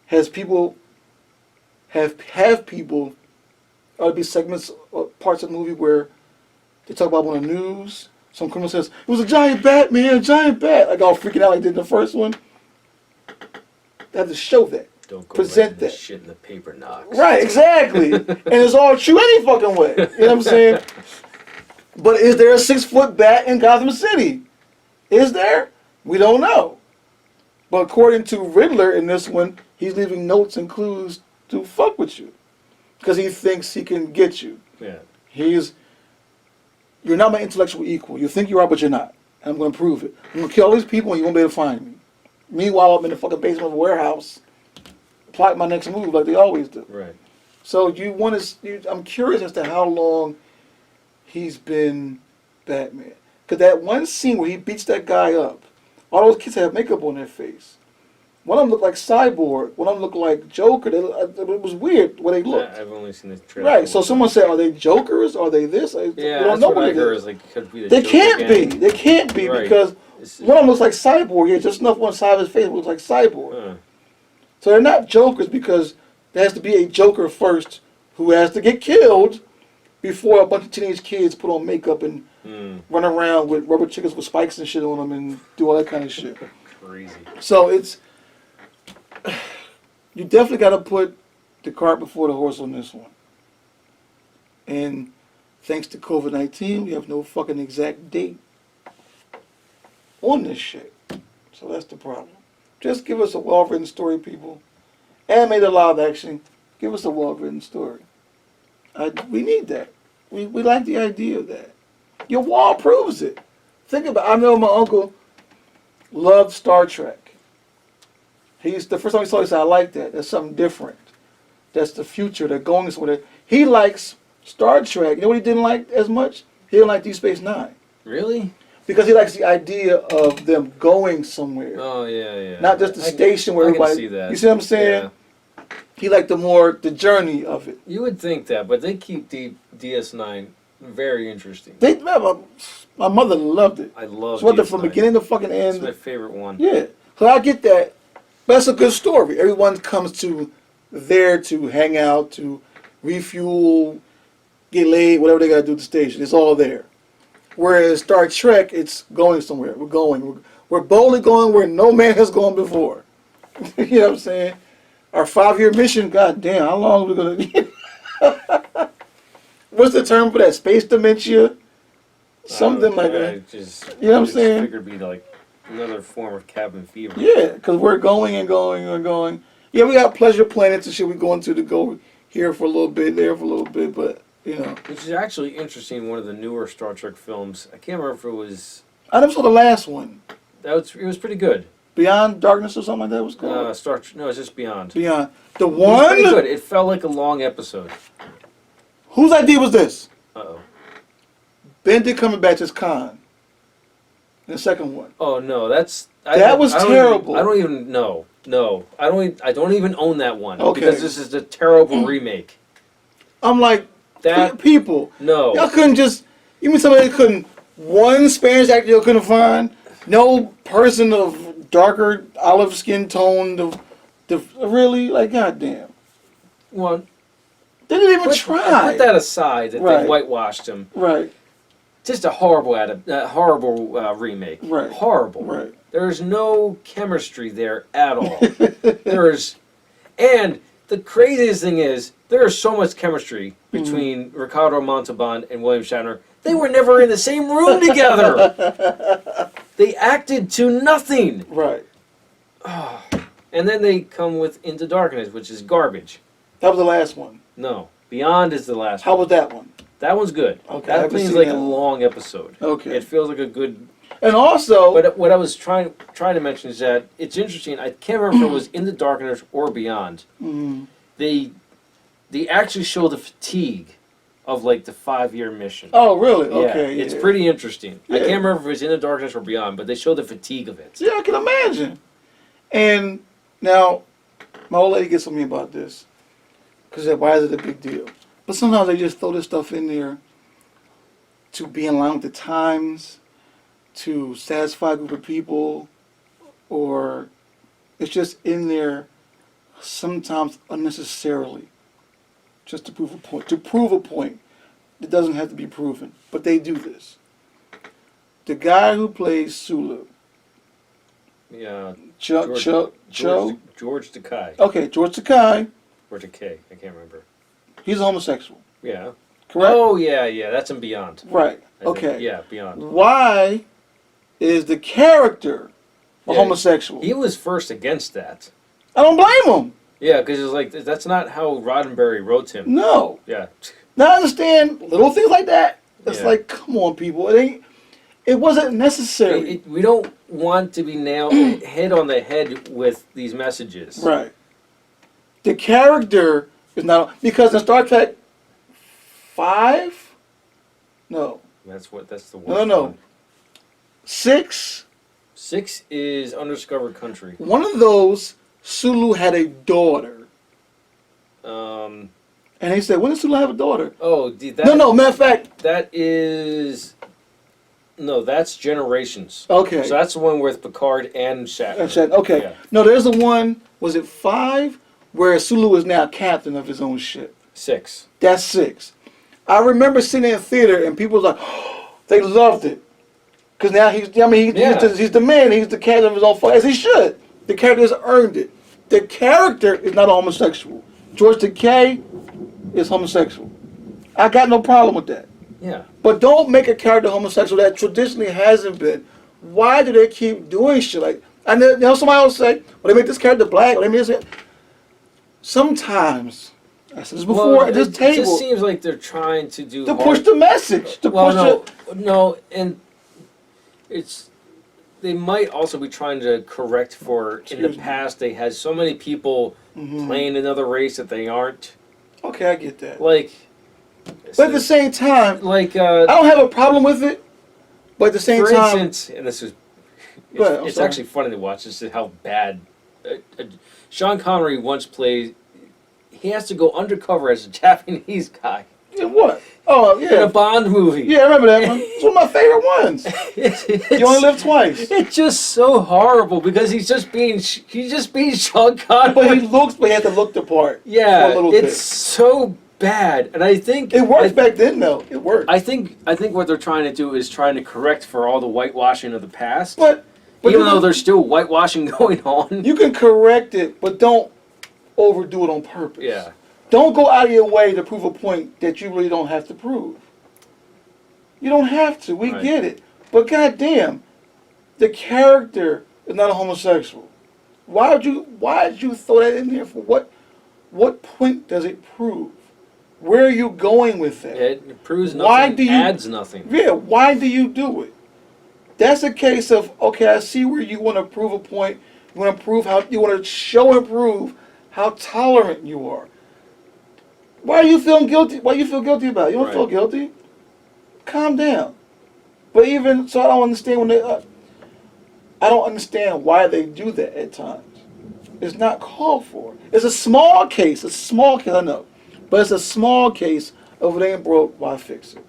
Speaker 2: Has people have people? Or there be segments or parts of the movie where they talk about him on the news. Some criminal says, it was a giant bat, man, a giant bat. Like all freaking out like they did in the first one. They have to show that.
Speaker 1: Don't go
Speaker 2: Present
Speaker 1: writing this
Speaker 2: that.
Speaker 1: shit in the paper knocks.
Speaker 2: Right, exactly. And it's all true any fucking way. You know what I'm saying? But is there a 6-foot bat in Gotham City? Is there? We don't know. But according to Riddler in this one, he's leaving notes and clues to fuck with you. Because he thinks he can get you.
Speaker 1: Yeah.
Speaker 2: You're not my intellectual equal. You think you are, but you're not. And I'm going to prove it. I'm going to kill all these people and you won't be able to find me. Meanwhile, I'm in the fucking basement of a warehouse, plotting my next move like they always do.
Speaker 1: Right.
Speaker 2: So I'm curious as to how long he's been Batman. Because that one scene where he beats that guy up, all those kids have makeup on their face. One of them looked like Cyborg. One of them looked like Joker. It was weird the way they looked.
Speaker 1: I've only seen the trailer.
Speaker 2: Right. So someone said, are they Jokers? Are they this? We
Speaker 1: Yeah,
Speaker 2: don't
Speaker 1: that's
Speaker 2: know
Speaker 1: what I
Speaker 2: it
Speaker 1: heard.
Speaker 2: is.
Speaker 1: Is like could be the
Speaker 2: They
Speaker 1: Joker
Speaker 2: can't
Speaker 1: gang.
Speaker 2: be. They can't be
Speaker 1: Right.
Speaker 2: because
Speaker 1: It's-
Speaker 2: one of them looks like Cyborg. Yeah, just enough one side of his face looks like Cyborg.
Speaker 1: Huh.
Speaker 2: So they're not Jokers because there has to be a Joker first who has to get killed before a bunch of teenage kids put on makeup and run around with rubber chickens with spikes and shit on them and do all that kind of shit.
Speaker 1: Crazy.
Speaker 2: So you definitely got to put the cart before the horse on this one. And thanks to COVID-19, we have no fucking exact date on this shit. So that's the problem. Just give us a well-written story, people. Animate a live action. Give us a well-written story. We need that. We like the idea of that. Your wall proves it. Think about it. I know my uncle loved Star Trek. The first time he saw it, he said, I like that. That's something different. That's the future. They're going somewhere. He likes Star Trek. You know what he didn't like as much? He didn't like Deep Space Nine.
Speaker 1: Really?
Speaker 2: because he likes the idea of them going somewhere,
Speaker 1: Oh yeah.
Speaker 2: not just the station where
Speaker 1: I can
Speaker 2: everybody.
Speaker 1: see that.
Speaker 2: You see what I'm saying?
Speaker 1: Yeah.
Speaker 2: He liked the journey of it.
Speaker 1: You would think that, but they keep DS9 very interesting.
Speaker 2: My mother loved it.
Speaker 1: I love
Speaker 2: She loved it
Speaker 1: DS9.
Speaker 2: from beginning to fucking end.
Speaker 1: It's my favorite one.
Speaker 2: Yeah, so I get that. But that's a good story. Everyone comes to there to hang out, to refuel, get laid, whatever they gotta do at the station. It's all there. Whereas Star Trek, it's going somewhere. We're going. We're boldly going where no man has gone before. You know what I'm saying? Our 5-year mission, god damn, how long are we gonna get? What's the term for that? Space dementia? Something like that. You know what I'm saying?
Speaker 1: I figured it'd be like another form of cabin fever.
Speaker 2: Yeah, because we're going and going and going. Yeah, we got pleasure planets and shit we going to go here for a little bit, there for a little bit, but, you know.
Speaker 1: Which is actually interesting, one of the newer Star Trek films. I can't remember if it was...
Speaker 2: I never saw the last one.
Speaker 1: It was pretty good.
Speaker 2: Beyond Darkness or something like that was called?
Speaker 1: No, it's just Beyond.
Speaker 2: Beyond. The
Speaker 1: It was pretty
Speaker 2: one?
Speaker 1: good. It felt like a long episode.
Speaker 2: Whose idea was this?
Speaker 1: Uh-oh.
Speaker 2: Benedict Cumberbatch as Khan. In the second one.
Speaker 1: Oh, no, that's...
Speaker 2: That was terrible.
Speaker 1: I don't even know. No. I don't even own that one.
Speaker 2: Okay.
Speaker 1: Because this is a terrible remake.
Speaker 2: I'm like,
Speaker 1: That...
Speaker 2: people.
Speaker 1: No.
Speaker 2: Y'all couldn't just... You mean somebody couldn't... One Spanish actor you couldn't find? No person of darker olive skin tone? Really? Like, goddamn.
Speaker 1: Well...
Speaker 2: They didn't even try.
Speaker 1: Put that aside, that
Speaker 2: Right.
Speaker 1: they whitewashed him.
Speaker 2: Right.
Speaker 1: Just a horrible remake.
Speaker 2: Right.
Speaker 1: Horrible.
Speaker 2: Right.
Speaker 1: There's no chemistry there at all. And the craziest thing is, there is so much chemistry between Ricardo Montalban and William Shatner. They were never in the same room together. They acted to nothing.
Speaker 2: Right.
Speaker 1: And then they come with Into Darkness, which is garbage.
Speaker 2: That was the last one.
Speaker 1: No. Beyond is the last
Speaker 2: How
Speaker 1: one.
Speaker 2: was that one?
Speaker 1: That one's good.
Speaker 2: Okay, I
Speaker 1: That
Speaker 2: haven't
Speaker 1: feels
Speaker 2: seen
Speaker 1: like
Speaker 2: that.
Speaker 1: a long episode.
Speaker 2: Okay.
Speaker 1: It feels like a good...
Speaker 2: And also...
Speaker 1: But what I was trying to mention is that it's interesting. I can't remember if it was Into Darkness or Beyond.
Speaker 2: Mhm.
Speaker 1: They actually show the fatigue of like the 5-year mission.
Speaker 2: Oh, really?
Speaker 1: Yeah,
Speaker 2: Okay. Yeah.
Speaker 1: it's pretty interesting. I
Speaker 2: Yeah.
Speaker 1: can't remember if it was Into Darkness or Beyond, but they show the fatigue of it.
Speaker 2: Yeah, I can imagine. And now, my old lady gets on me about this. Because why is it a big deal? But sometimes they just throw this stuff in there to be in line with the times, to satisfy a group of people, or it's just in there sometimes unnecessarily, just to prove a point. To prove a point. It doesn't have to be proven, but they do this. The guy who plays Sulu,
Speaker 1: Yeah.
Speaker 2: George
Speaker 1: Takei.
Speaker 2: Okay, George Takei,
Speaker 1: Or Takei. I can't remember.
Speaker 2: he's a homosexual,
Speaker 1: Yeah.
Speaker 2: correct?
Speaker 1: Oh, yeah. That's in Beyond.
Speaker 2: Right,
Speaker 1: I think.
Speaker 2: okay.
Speaker 1: Yeah, Beyond.
Speaker 2: Why is the character a
Speaker 1: Yeah,
Speaker 2: homosexual?
Speaker 1: He was first against that.
Speaker 2: I don't blame him.
Speaker 1: Yeah, because it's like, that's not how Roddenberry wrote him.
Speaker 2: No.
Speaker 1: Yeah.
Speaker 2: Now I understand little things like that. It's
Speaker 1: Yeah.
Speaker 2: like, come on, people. It wasn't necessary.
Speaker 1: We don't want to be hit on the head with these messages.
Speaker 2: Right. The character is not, because in Star Trek 5? No.
Speaker 1: That's the worst
Speaker 2: No.
Speaker 1: one.
Speaker 2: 6?
Speaker 1: 6 is Undiscovered Country.
Speaker 2: One of those, Sulu had a daughter. And he said, when did Sulu have a daughter?
Speaker 1: Oh,
Speaker 2: No, matter of fact.
Speaker 1: That is... No, that's Generations.
Speaker 2: Okay.
Speaker 1: So that's the one with Picard and Shatner.
Speaker 2: Okay.
Speaker 1: Yeah.
Speaker 2: No, there's the one, was it 5? Where Sulu is now captain of his own ship.
Speaker 1: 6.
Speaker 2: That's 6. I remember seeing it in theater and people was like, oh, they loved it. Because now he's the man, he's the captain of his own flight, as he should. The character has earned it. The character is not a homosexual. George Takei is homosexual. I got no problem with that.
Speaker 1: Yeah.
Speaker 2: But don't make a character homosexual that traditionally hasn't been. Why do they keep doing shit like? And then somebody else say, "Well, they make this character black." Or they make this. Sometimes, I said this before at this
Speaker 1: It
Speaker 2: table,
Speaker 1: just seems like they're trying to do
Speaker 2: to push the message.
Speaker 1: and they might also be trying to correct for in the past they had so many people playing another race that they aren't.
Speaker 2: Okay, I get that.
Speaker 1: Like,
Speaker 2: But at the same time,
Speaker 1: like
Speaker 2: I don't have a problem with it. But at the same
Speaker 1: For
Speaker 2: time,
Speaker 1: instance, and this is
Speaker 2: Go ahead, I'm
Speaker 1: it's
Speaker 2: sorry.
Speaker 1: actually funny to watch. This is how bad Sean Connery once played. He has to go undercover as a Japanese guy
Speaker 2: yeah, what? Oh
Speaker 1: in a
Speaker 2: yeah,
Speaker 1: Bond movie.
Speaker 2: yeah, I remember that one. It's one of my favorite ones. You only live twice.
Speaker 1: It's just so horrible because he's just being Sean Connery.
Speaker 2: But he had to look the part.
Speaker 1: Yeah,
Speaker 2: for a little
Speaker 1: it's
Speaker 2: bit.
Speaker 1: so bad, and I think
Speaker 2: It worked back then, though. It worked.
Speaker 1: I think what they're trying to do is trying to correct for all the whitewashing of the past.
Speaker 2: But
Speaker 1: Even though there's still whitewashing going on.
Speaker 2: you can correct it, but don't overdo it on purpose.
Speaker 1: Yeah.
Speaker 2: Don't go out of your way to prove a point that you really don't have to prove. You don't have to. We
Speaker 1: Right.
Speaker 2: get it. But goddamn, the character is not a homosexual. Why did you throw that in there for what? What point does it prove? Where are you going with that?
Speaker 1: It proves nothing,
Speaker 2: Why do you-
Speaker 1: adds nothing.
Speaker 2: Yeah, why do you do it? That's a case of, okay, I see where you want to prove a point. You want to prove how, you want to show and prove how tolerant you are. Why are you feeling guilty? Why you feel guilty about it? You don't
Speaker 1: Right.
Speaker 2: feel guilty. Calm down. But even, so I don't understand when they, I don't understand why they do that at times. It's not called for. It's a small case, I know. But it's a small case of it ain't broke, why fix it?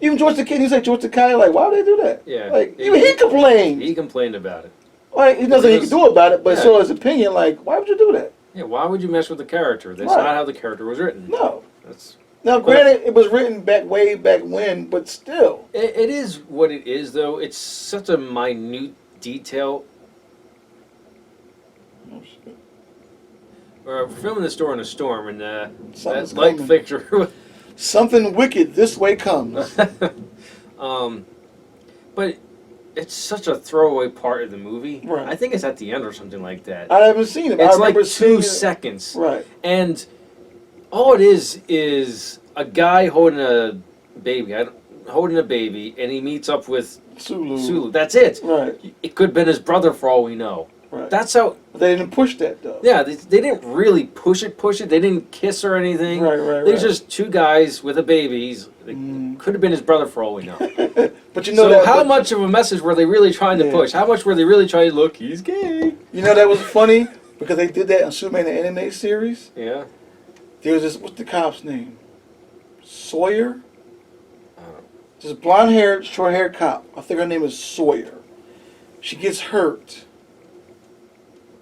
Speaker 2: Even George Takei, you say George Takei, like, why would they do that?
Speaker 1: Yeah.
Speaker 2: Like, even he complained.
Speaker 1: He complained about it.
Speaker 2: Like, he knows nothing he can do about it, but
Speaker 1: Yeah.
Speaker 2: so his opinion, like, why would you do that?
Speaker 1: Yeah, why would you mess with the character? That's
Speaker 2: Right.
Speaker 1: not how the character was written.
Speaker 2: No.
Speaker 1: That's
Speaker 2: Now, granted, it was written way back when, but still.
Speaker 1: it is what it is, though. It's such a minute detail.
Speaker 2: Oh, shit.
Speaker 1: We're filming this during a storm, and
Speaker 2: Something's
Speaker 1: that light
Speaker 2: coming.
Speaker 1: fixture.
Speaker 2: Something wicked this way comes.
Speaker 1: But it's such a throwaway part of the movie.
Speaker 2: Right.
Speaker 1: I think it's at the end or something like that.
Speaker 2: I haven't seen it. But
Speaker 1: It's
Speaker 2: I remember
Speaker 1: like
Speaker 2: seeing
Speaker 1: 2
Speaker 2: it.
Speaker 1: seconds.
Speaker 2: Right.
Speaker 1: And all it is a guy holding a baby. Holding a baby, and he meets up with
Speaker 2: Sulu.
Speaker 1: Sulu. That's it.
Speaker 2: Right.
Speaker 1: It could have been his brother for all we know.
Speaker 2: Right.
Speaker 1: That's how.
Speaker 2: They didn't push that though.
Speaker 1: Yeah, they didn't really push it. They didn't kiss or anything.
Speaker 2: Right.
Speaker 1: They're just 2 guys with a baby. Could have been his brother for all we know.
Speaker 2: But you know
Speaker 1: So
Speaker 2: that.
Speaker 1: how
Speaker 2: but
Speaker 1: much of a message were they really trying to
Speaker 2: Yeah.
Speaker 1: push? How much were they really trying to look? He's gay.
Speaker 2: You know that was funny because they did that in Superman the anime series.
Speaker 1: Yeah.
Speaker 2: There was this. What's the cop's name? Sawyer.
Speaker 1: I don't know.
Speaker 2: This blonde-haired, short-haired cop. I think her name is Sawyer. She gets hurt.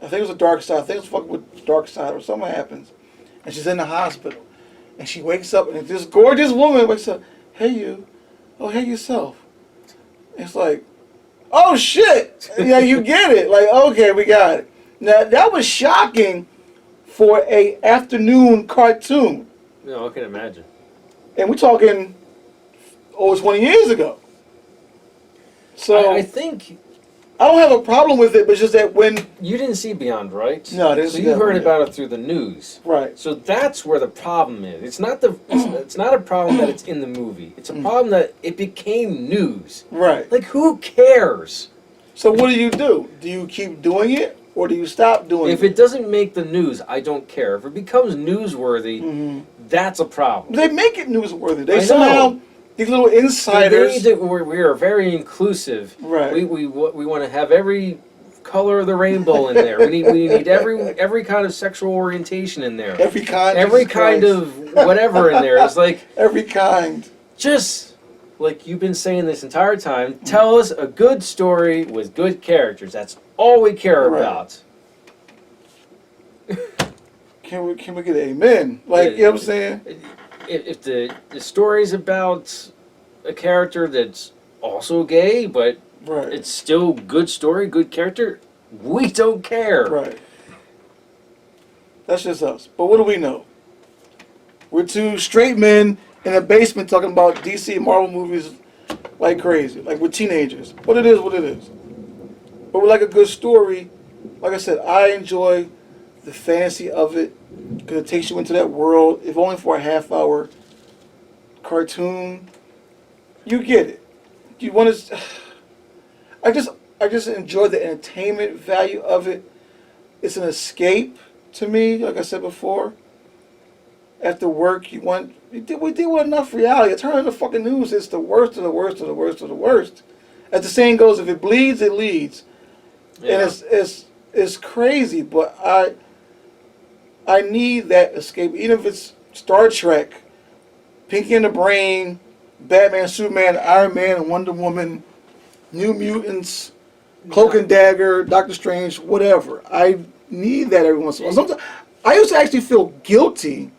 Speaker 2: I think it was a dark side. I think it was fucking with dark side or something happens, and she's in the hospital, and she wakes up, and this gorgeous woman wakes up. Hey you, oh hey yourself. It's like, oh shit, yeah, you get it. Like, okay, we got it. Now that was shocking for a afternoon cartoon,
Speaker 1: No, I can imagine.
Speaker 2: and we're talking over 20 years ago. So
Speaker 1: I think
Speaker 2: I don't have a problem with it, but it's just that when
Speaker 1: you didn't see Beyond, right?
Speaker 2: No, I didn't
Speaker 1: So
Speaker 2: see
Speaker 1: you
Speaker 2: that
Speaker 1: heard
Speaker 2: one yet.
Speaker 1: about it through the news.
Speaker 2: right,
Speaker 1: So that's where the problem is. It's not it's not a problem that it's in the movie. It's a problem that it became news.
Speaker 2: right.
Speaker 1: Like, who cares?
Speaker 2: So what do? Do you keep doing it, or do you stop doing
Speaker 1: If
Speaker 2: it?
Speaker 1: it doesn't make the news, I don't care. If it becomes newsworthy,
Speaker 2: Mm-hmm.
Speaker 1: that's a problem.
Speaker 2: They make it newsworthy. They
Speaker 1: I
Speaker 2: somehow
Speaker 1: know.
Speaker 2: these little
Speaker 1: They
Speaker 2: insiders.
Speaker 1: need to, we are very inclusive.
Speaker 2: Right.
Speaker 1: We want to have every color of the rainbow in there. We need every kind of sexual orientation in there.
Speaker 2: Every kind.
Speaker 1: Every
Speaker 2: Jesus
Speaker 1: kind
Speaker 2: Christ.
Speaker 1: of whatever in there. It's like,
Speaker 2: Every kind.
Speaker 1: just like you've been saying this entire time, tell us a good story with good characters. That's all we care
Speaker 2: Right.
Speaker 1: about.
Speaker 2: Can we get an amen? Like,
Speaker 1: Yeah.
Speaker 2: you know what I'm saying?
Speaker 1: If the story's about a character that's also gay, but
Speaker 2: Right.
Speaker 1: it's still good story, good character, we don't care.
Speaker 2: Right. That's just us. But what do we know? We're 2 straight men in a basement talking about DC and Marvel movies like crazy. Like we're teenagers. But it is what it is. But we like a good story. Like I said, I enjoy the fantasy of it because it takes you into that world. If only for a half-hour cartoon, you get it. You want to? I just enjoy the entertainment value of it. It's an escape to me, like I said before. after work. We deal with enough reality. Turn on the fucking news. It's the worst of the worst of the worst of the worst. As the saying goes, if it bleeds, it leads.
Speaker 1: Yeah.
Speaker 2: And it's crazy, but I need that escape. Even if it's Star Trek, Pinky and the Brain, Batman, Superman, Iron Man, and Wonder Woman, New Mutants, Cloak and Dagger, Doctor Strange, whatever. I need that every once in a while. Sometimes I used to actually feel guilty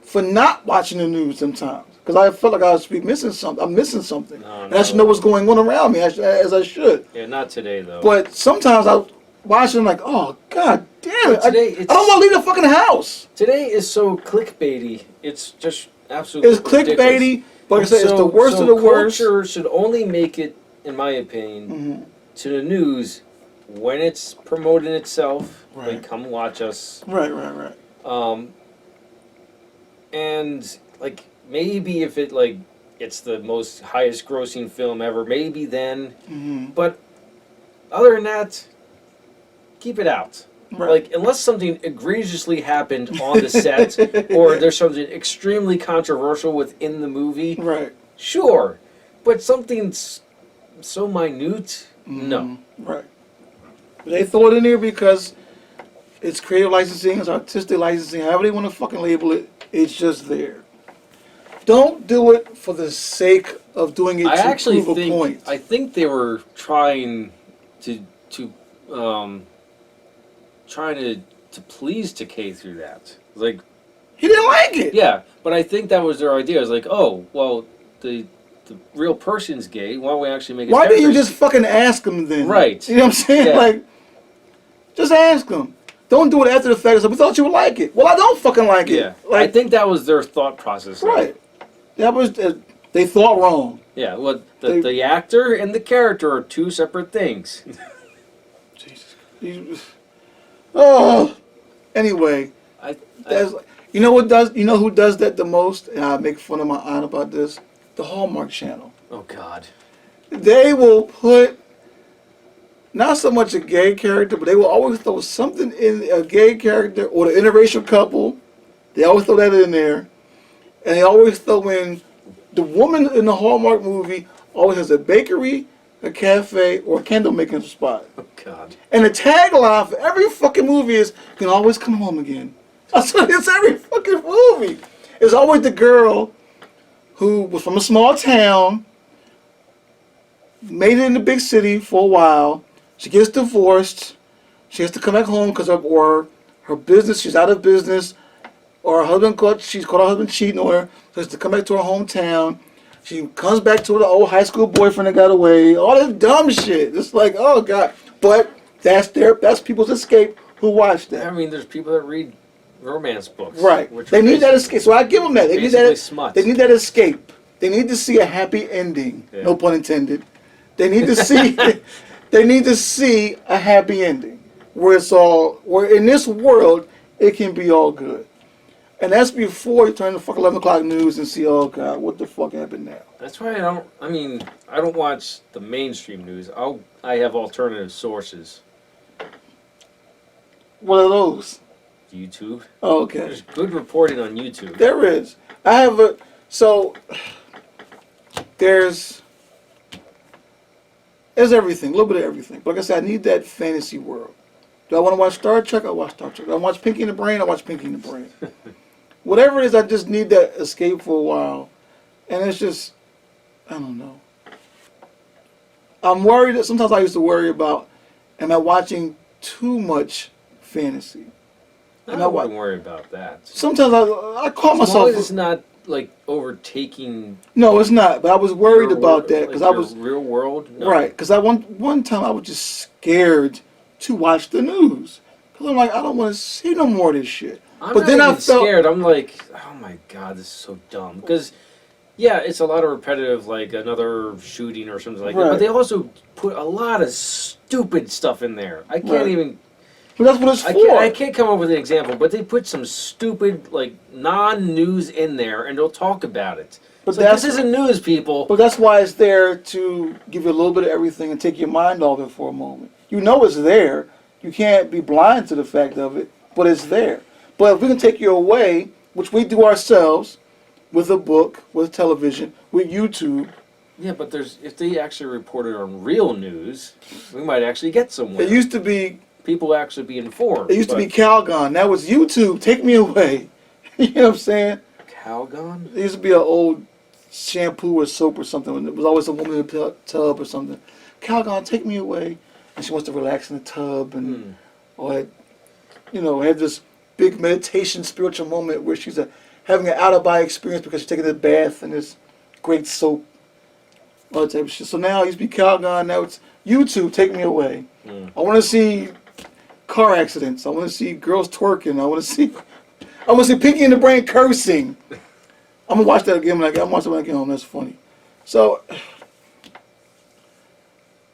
Speaker 2: for not watching the news sometimes. Because I felt like I was missing something. I'm missing something. And I should know what's going on around me as I should.
Speaker 1: Yeah, not today, though.
Speaker 2: But sometimes I watch it and I'm like, oh, god damn it.
Speaker 1: Today,
Speaker 2: I don't want to leave the fucking house.
Speaker 1: Today is so clickbaity. It's just absolutely
Speaker 2: It's clickbaity.
Speaker 1: ridiculous.
Speaker 2: But like I said, it's the worst of the worst.
Speaker 1: Culture should only make it, in my opinion, to the news when it's promoting itself.
Speaker 2: Right.
Speaker 1: Like, come watch us.
Speaker 2: Right.
Speaker 1: And, like, maybe if it's the most highest grossing film ever, maybe then. But other than that, keep it out.
Speaker 2: Right.
Speaker 1: Like, unless something egregiously happened on the set, or there's something extremely controversial within the movie,
Speaker 2: Right.
Speaker 1: sure. But something so minute, no.
Speaker 2: Right. But they throw it in there because it's creative licensing, it's artistic licensing, however they want to fucking label it, it's just there. Don't do it for the sake of doing it to prove a point.
Speaker 1: I think they were trying to please Takei through that. Like,
Speaker 2: He didn't like it.
Speaker 1: yeah, but I think that was their idea. It was like, oh, well, the real person's gay. Why don't we actually make it?
Speaker 2: Why didn't you just fucking ask him then?
Speaker 1: Right.
Speaker 2: You know what I'm saying?
Speaker 1: Yeah.
Speaker 2: Like, just ask him. Don't do it after the fact. So we thought you would like it. Well, I don't fucking like it.
Speaker 1: Yeah,
Speaker 2: Like,
Speaker 1: I think that was their thought process.
Speaker 2: right. That was they thought wrong.
Speaker 1: Yeah, well, the actor and the character are two separate things.
Speaker 2: Jesus. Oh. Anyway, you know who does that the most? And I make fun of my aunt about this. The Hallmark Channel.
Speaker 1: Oh God.
Speaker 2: They will put not so much a gay character, but they will always throw something in a gay character or the interracial couple. They always throw that in there. And they always throw in the woman in the Hallmark movie always has a bakery, a cafe, or a candle making spot.
Speaker 1: Oh God.
Speaker 2: And the tagline for every fucking movie is, you can always come home again. That's what it's every fucking movie. It's always the girl who was from a small town, made it in the big city for a while. She gets divorced. She has to come back home because her business, she's out of business. Or she's caught her husband cheating on her. So she has to come back to her hometown. She comes back to the old high school boyfriend that got away. All this dumb shit. It's like, oh God. But that's people's escape who watch that.
Speaker 1: I mean, there's people that read romance books.
Speaker 2: Right. They need that escape. So I give them that. They need that.
Speaker 1: Smut.
Speaker 2: They need that escape. They need to see a happy ending.
Speaker 1: Yeah.
Speaker 2: No pun intended. They need to see. They need to see a happy ending where in this world it can be all good. And that's before you turn the fucking 11 o'clock news and see, oh God, what the fuck happened now?
Speaker 1: That's why I don't watch the mainstream news. I have alternative sources.
Speaker 2: What are those?
Speaker 1: YouTube.
Speaker 2: Oh, okay.
Speaker 1: There's good reporting on YouTube.
Speaker 2: There is. There's everything, a little bit of everything. But like I said, I need that fantasy world. Do I want to watch Star Trek? I watch Star Trek. Do I watch Pinky and the Brain? I watch Pinky and the Brain. Whatever it is, I just need that escape for a while. And it's just, I don't know. I'm worried that sometimes I used to worry about, am I watching too much fantasy?
Speaker 1: I wouldn't worry about that.
Speaker 2: Sometimes I call
Speaker 1: As
Speaker 2: myself.
Speaker 1: long as it's not like overtaking.
Speaker 2: No, it's not. But I was worried about that because I was
Speaker 1: real world. No.
Speaker 2: Right, because one time I was just scared to watch the news because I'm like, I don't want to see no more of this shit.
Speaker 1: But then I felt scared. I'm like, oh my God, this is so dumb. Because yeah, it's a lot of repetitive, like another shooting or something like that. But they also put a lot of stupid stuff in there. I can't even.
Speaker 2: But that's what it's for.
Speaker 1: I can't come up with an example, but they put some stupid, like, non-news in there, and they'll talk about it. But this isn't news, people.
Speaker 2: But that's why it's there to give you a little bit of everything and take your mind off it for a moment. You know it's there. You can't be blind to the fact of it, but it's there. But if we can take you away, which we do ourselves with a book, with television, with YouTube.
Speaker 1: Yeah, but if they actually reported on real news, we might actually get somewhere.
Speaker 2: It used to be
Speaker 1: people actually be informed.
Speaker 2: It used to be Calgon. That was YouTube. Take me away. You know what I'm saying?
Speaker 1: Calgon?
Speaker 2: It used to be an old shampoo or soap or something. It was always a woman in a tub or something. Calgon, take me away. And she wants to relax in the tub and all that. You know, have this big meditation spiritual moment where she's having an out-of-body experience because she's taking a bath in this great soap. All that type of shit. So now it used to be Calgon. Now it's YouTube. Take me away. I want to see car accidents. I want to see girls twerking. I want to see Pinky in the Brain cursing. I'm gonna watch that again when I'm watching it when I get home. That's funny. So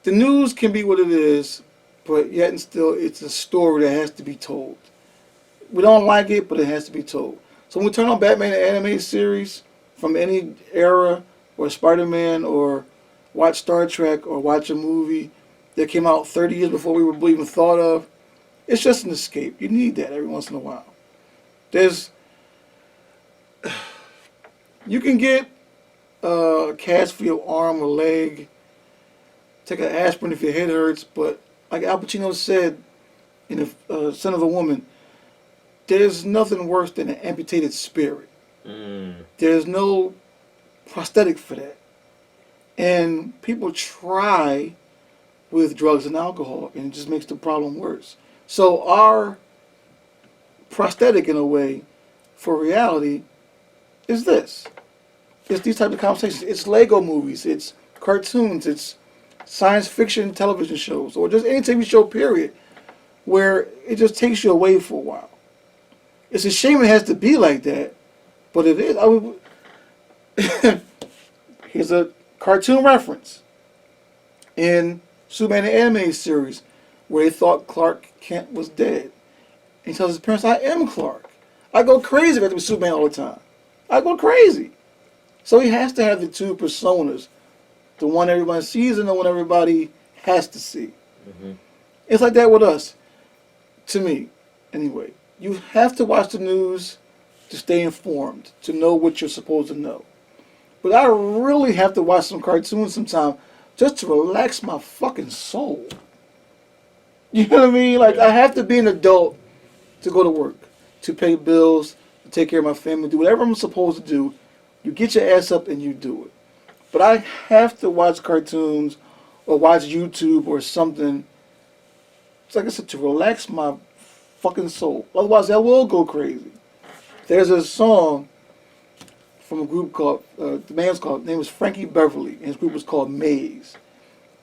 Speaker 2: the news can be what it is, but yet and still it's a story that has to be told. We don't like it, but it has to be told. So when we turn on Batman the animated series from any era, or Spider-Man, or watch Star Trek, or watch a movie that came out 30 years before we were even thought of, it's just an escape. You need that every once in a while. You can get a cast for your arm or leg, take an aspirin if your head hurts, but like Al Pacino said in The Son of a Woman, there's nothing worse than an amputated spirit. There's no prosthetic for that. And people try with drugs and alcohol, and it just makes the problem worse. So our prosthetic, in a way, for reality is this. It's these types of conversations. It's Lego movies. It's cartoons. It's science fiction television shows, or just any TV show, period, where it just takes you away for a while. It's a shame it has to be like that, but it is. Here's a cartoon reference in Superman the Animated Series where he thought Clark Kent was dead. And he tells his parents, I am Clark. I go crazy if I have to be Superman all the time. I go crazy. So he has to have the two personas, the one everybody sees and the one everybody has to see. It's like that with us, to me, anyway. You have to watch the news to stay informed, to know what you're supposed to know. But I really have to watch some cartoons sometime just to relax my fucking soul. You know what I mean? Like, I have to be an adult to go to work, to pay bills, to take care of my family, do whatever I'm supposed to do. You get your ass up and you do it. But I have to watch cartoons or watch YouTube or something, it's like I said, to relax my fucking soul. Otherwise, I will go crazy. There's a song from a group called, the name was Frankie Beverly, and his group was called Maze.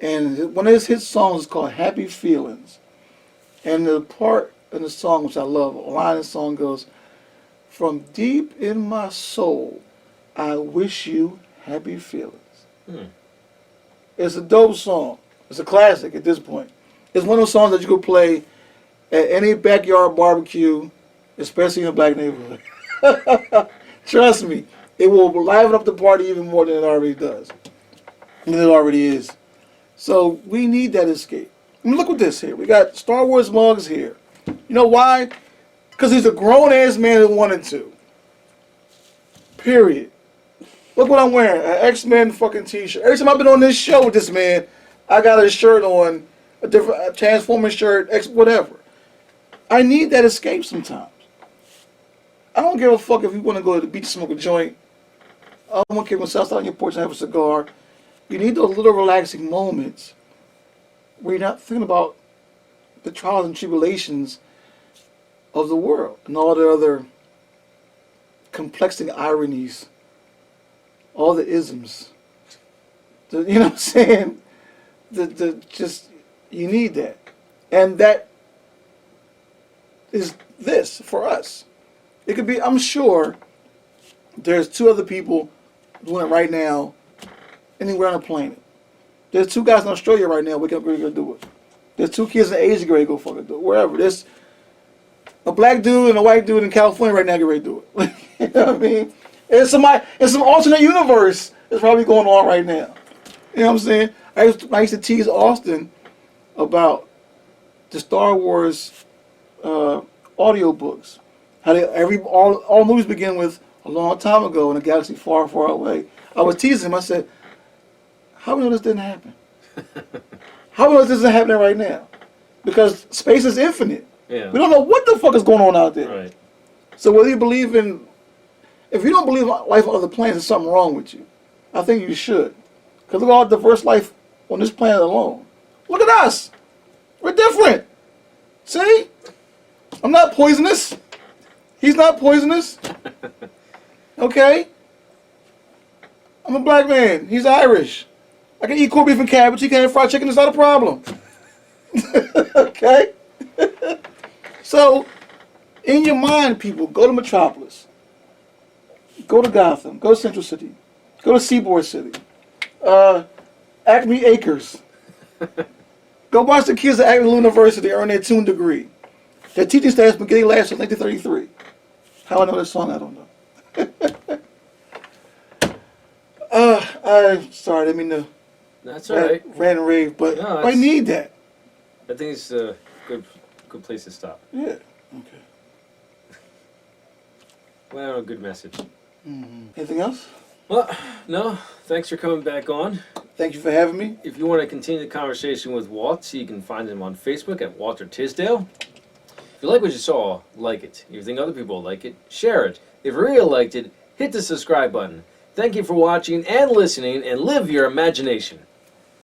Speaker 2: And one of his hit songs is called Happy Feelings. And the part in the song, which I love, a line of the song goes, from deep in my soul, I wish you happy feelings. It's a dope song. It's a classic at this point. It's one of those songs that you could play at any backyard barbecue, especially in a black neighborhood. Trust me, it will liven up the party even more than it already does. And it already is. So we need that escape. I mean, look at this here. We got Star Wars mugs here. You know why? Because he's a grown-ass man that wanted to. Period. Look what I'm wearing. An X-Men fucking t-shirt. Every time I've been on this show with this man, I got a shirt on, a Transformer shirt, whatever. I need that escape sometimes. I don't give a fuck if you want to go to the beach and smoke a joint. I don't care when you sit on your porch and have a cigar. You need those little relaxing moments where you're not thinking about the trials and tribulations of the world and all the other complexing ironies, all the isms. You know what I'm saying? You need that. And that is this for us. It could be, I'm sure, there's two other people doing it right now anywhere on the planet. There's two guys in Australia right now waking up ready to do it. There's two kids in Asia ready to go fucking do it. Wherever. There's a black dude and a white dude in California right now get ready to do it. You know what I mean? It's some alternate universe that's probably going on right now. You know what I'm saying? I used to tease Austin about the Star Wars audiobooks. How all movies begin with a long time ago in a galaxy far, far away. I was teasing him. I said, "How do we know this didn't happen? How do we know this isn't happening right now? Because space is infinite.
Speaker 1: Yeah.
Speaker 2: We don't know what the fuck is going on out there.
Speaker 1: Right.
Speaker 2: So whether you believe in, if you don't believe in life on other planets, there's something wrong with you. I think you should. Because look at all the diverse life on this planet alone. Look at us. We're different. See? I'm not poisonous. He's not poisonous. Okay? I'm a black man. He's Irish. I can eat corned beef and cabbage. He can have fried chicken. It's not a problem. Okay? So, in your mind, people, go to Metropolis. Go to Gotham. Go to Central City. Go to Seaboard City. Acme Acres. Go watch the kids at Acme University earn their tune degree. Their teaching staff's been getting last since 1933. How I know this song, I don't know. I'm sorry, I didn't mean to
Speaker 1: That's all right.
Speaker 2: rant and rave, but
Speaker 1: No,
Speaker 2: I need that.
Speaker 1: I think it's a good place to stop.
Speaker 2: Yeah. Okay.
Speaker 1: Well, a good message.
Speaker 2: Anything else?
Speaker 1: Well, no. Thanks for coming back on.
Speaker 2: Thank you for having me.
Speaker 1: If you want to continue the conversation with Walt, you can find him on Facebook at Walter Tisdale. If you like what you saw, like it. If you think other people will like it, share it. If you really liked it, hit the subscribe button. Thank you for watching and listening, and live your imagination.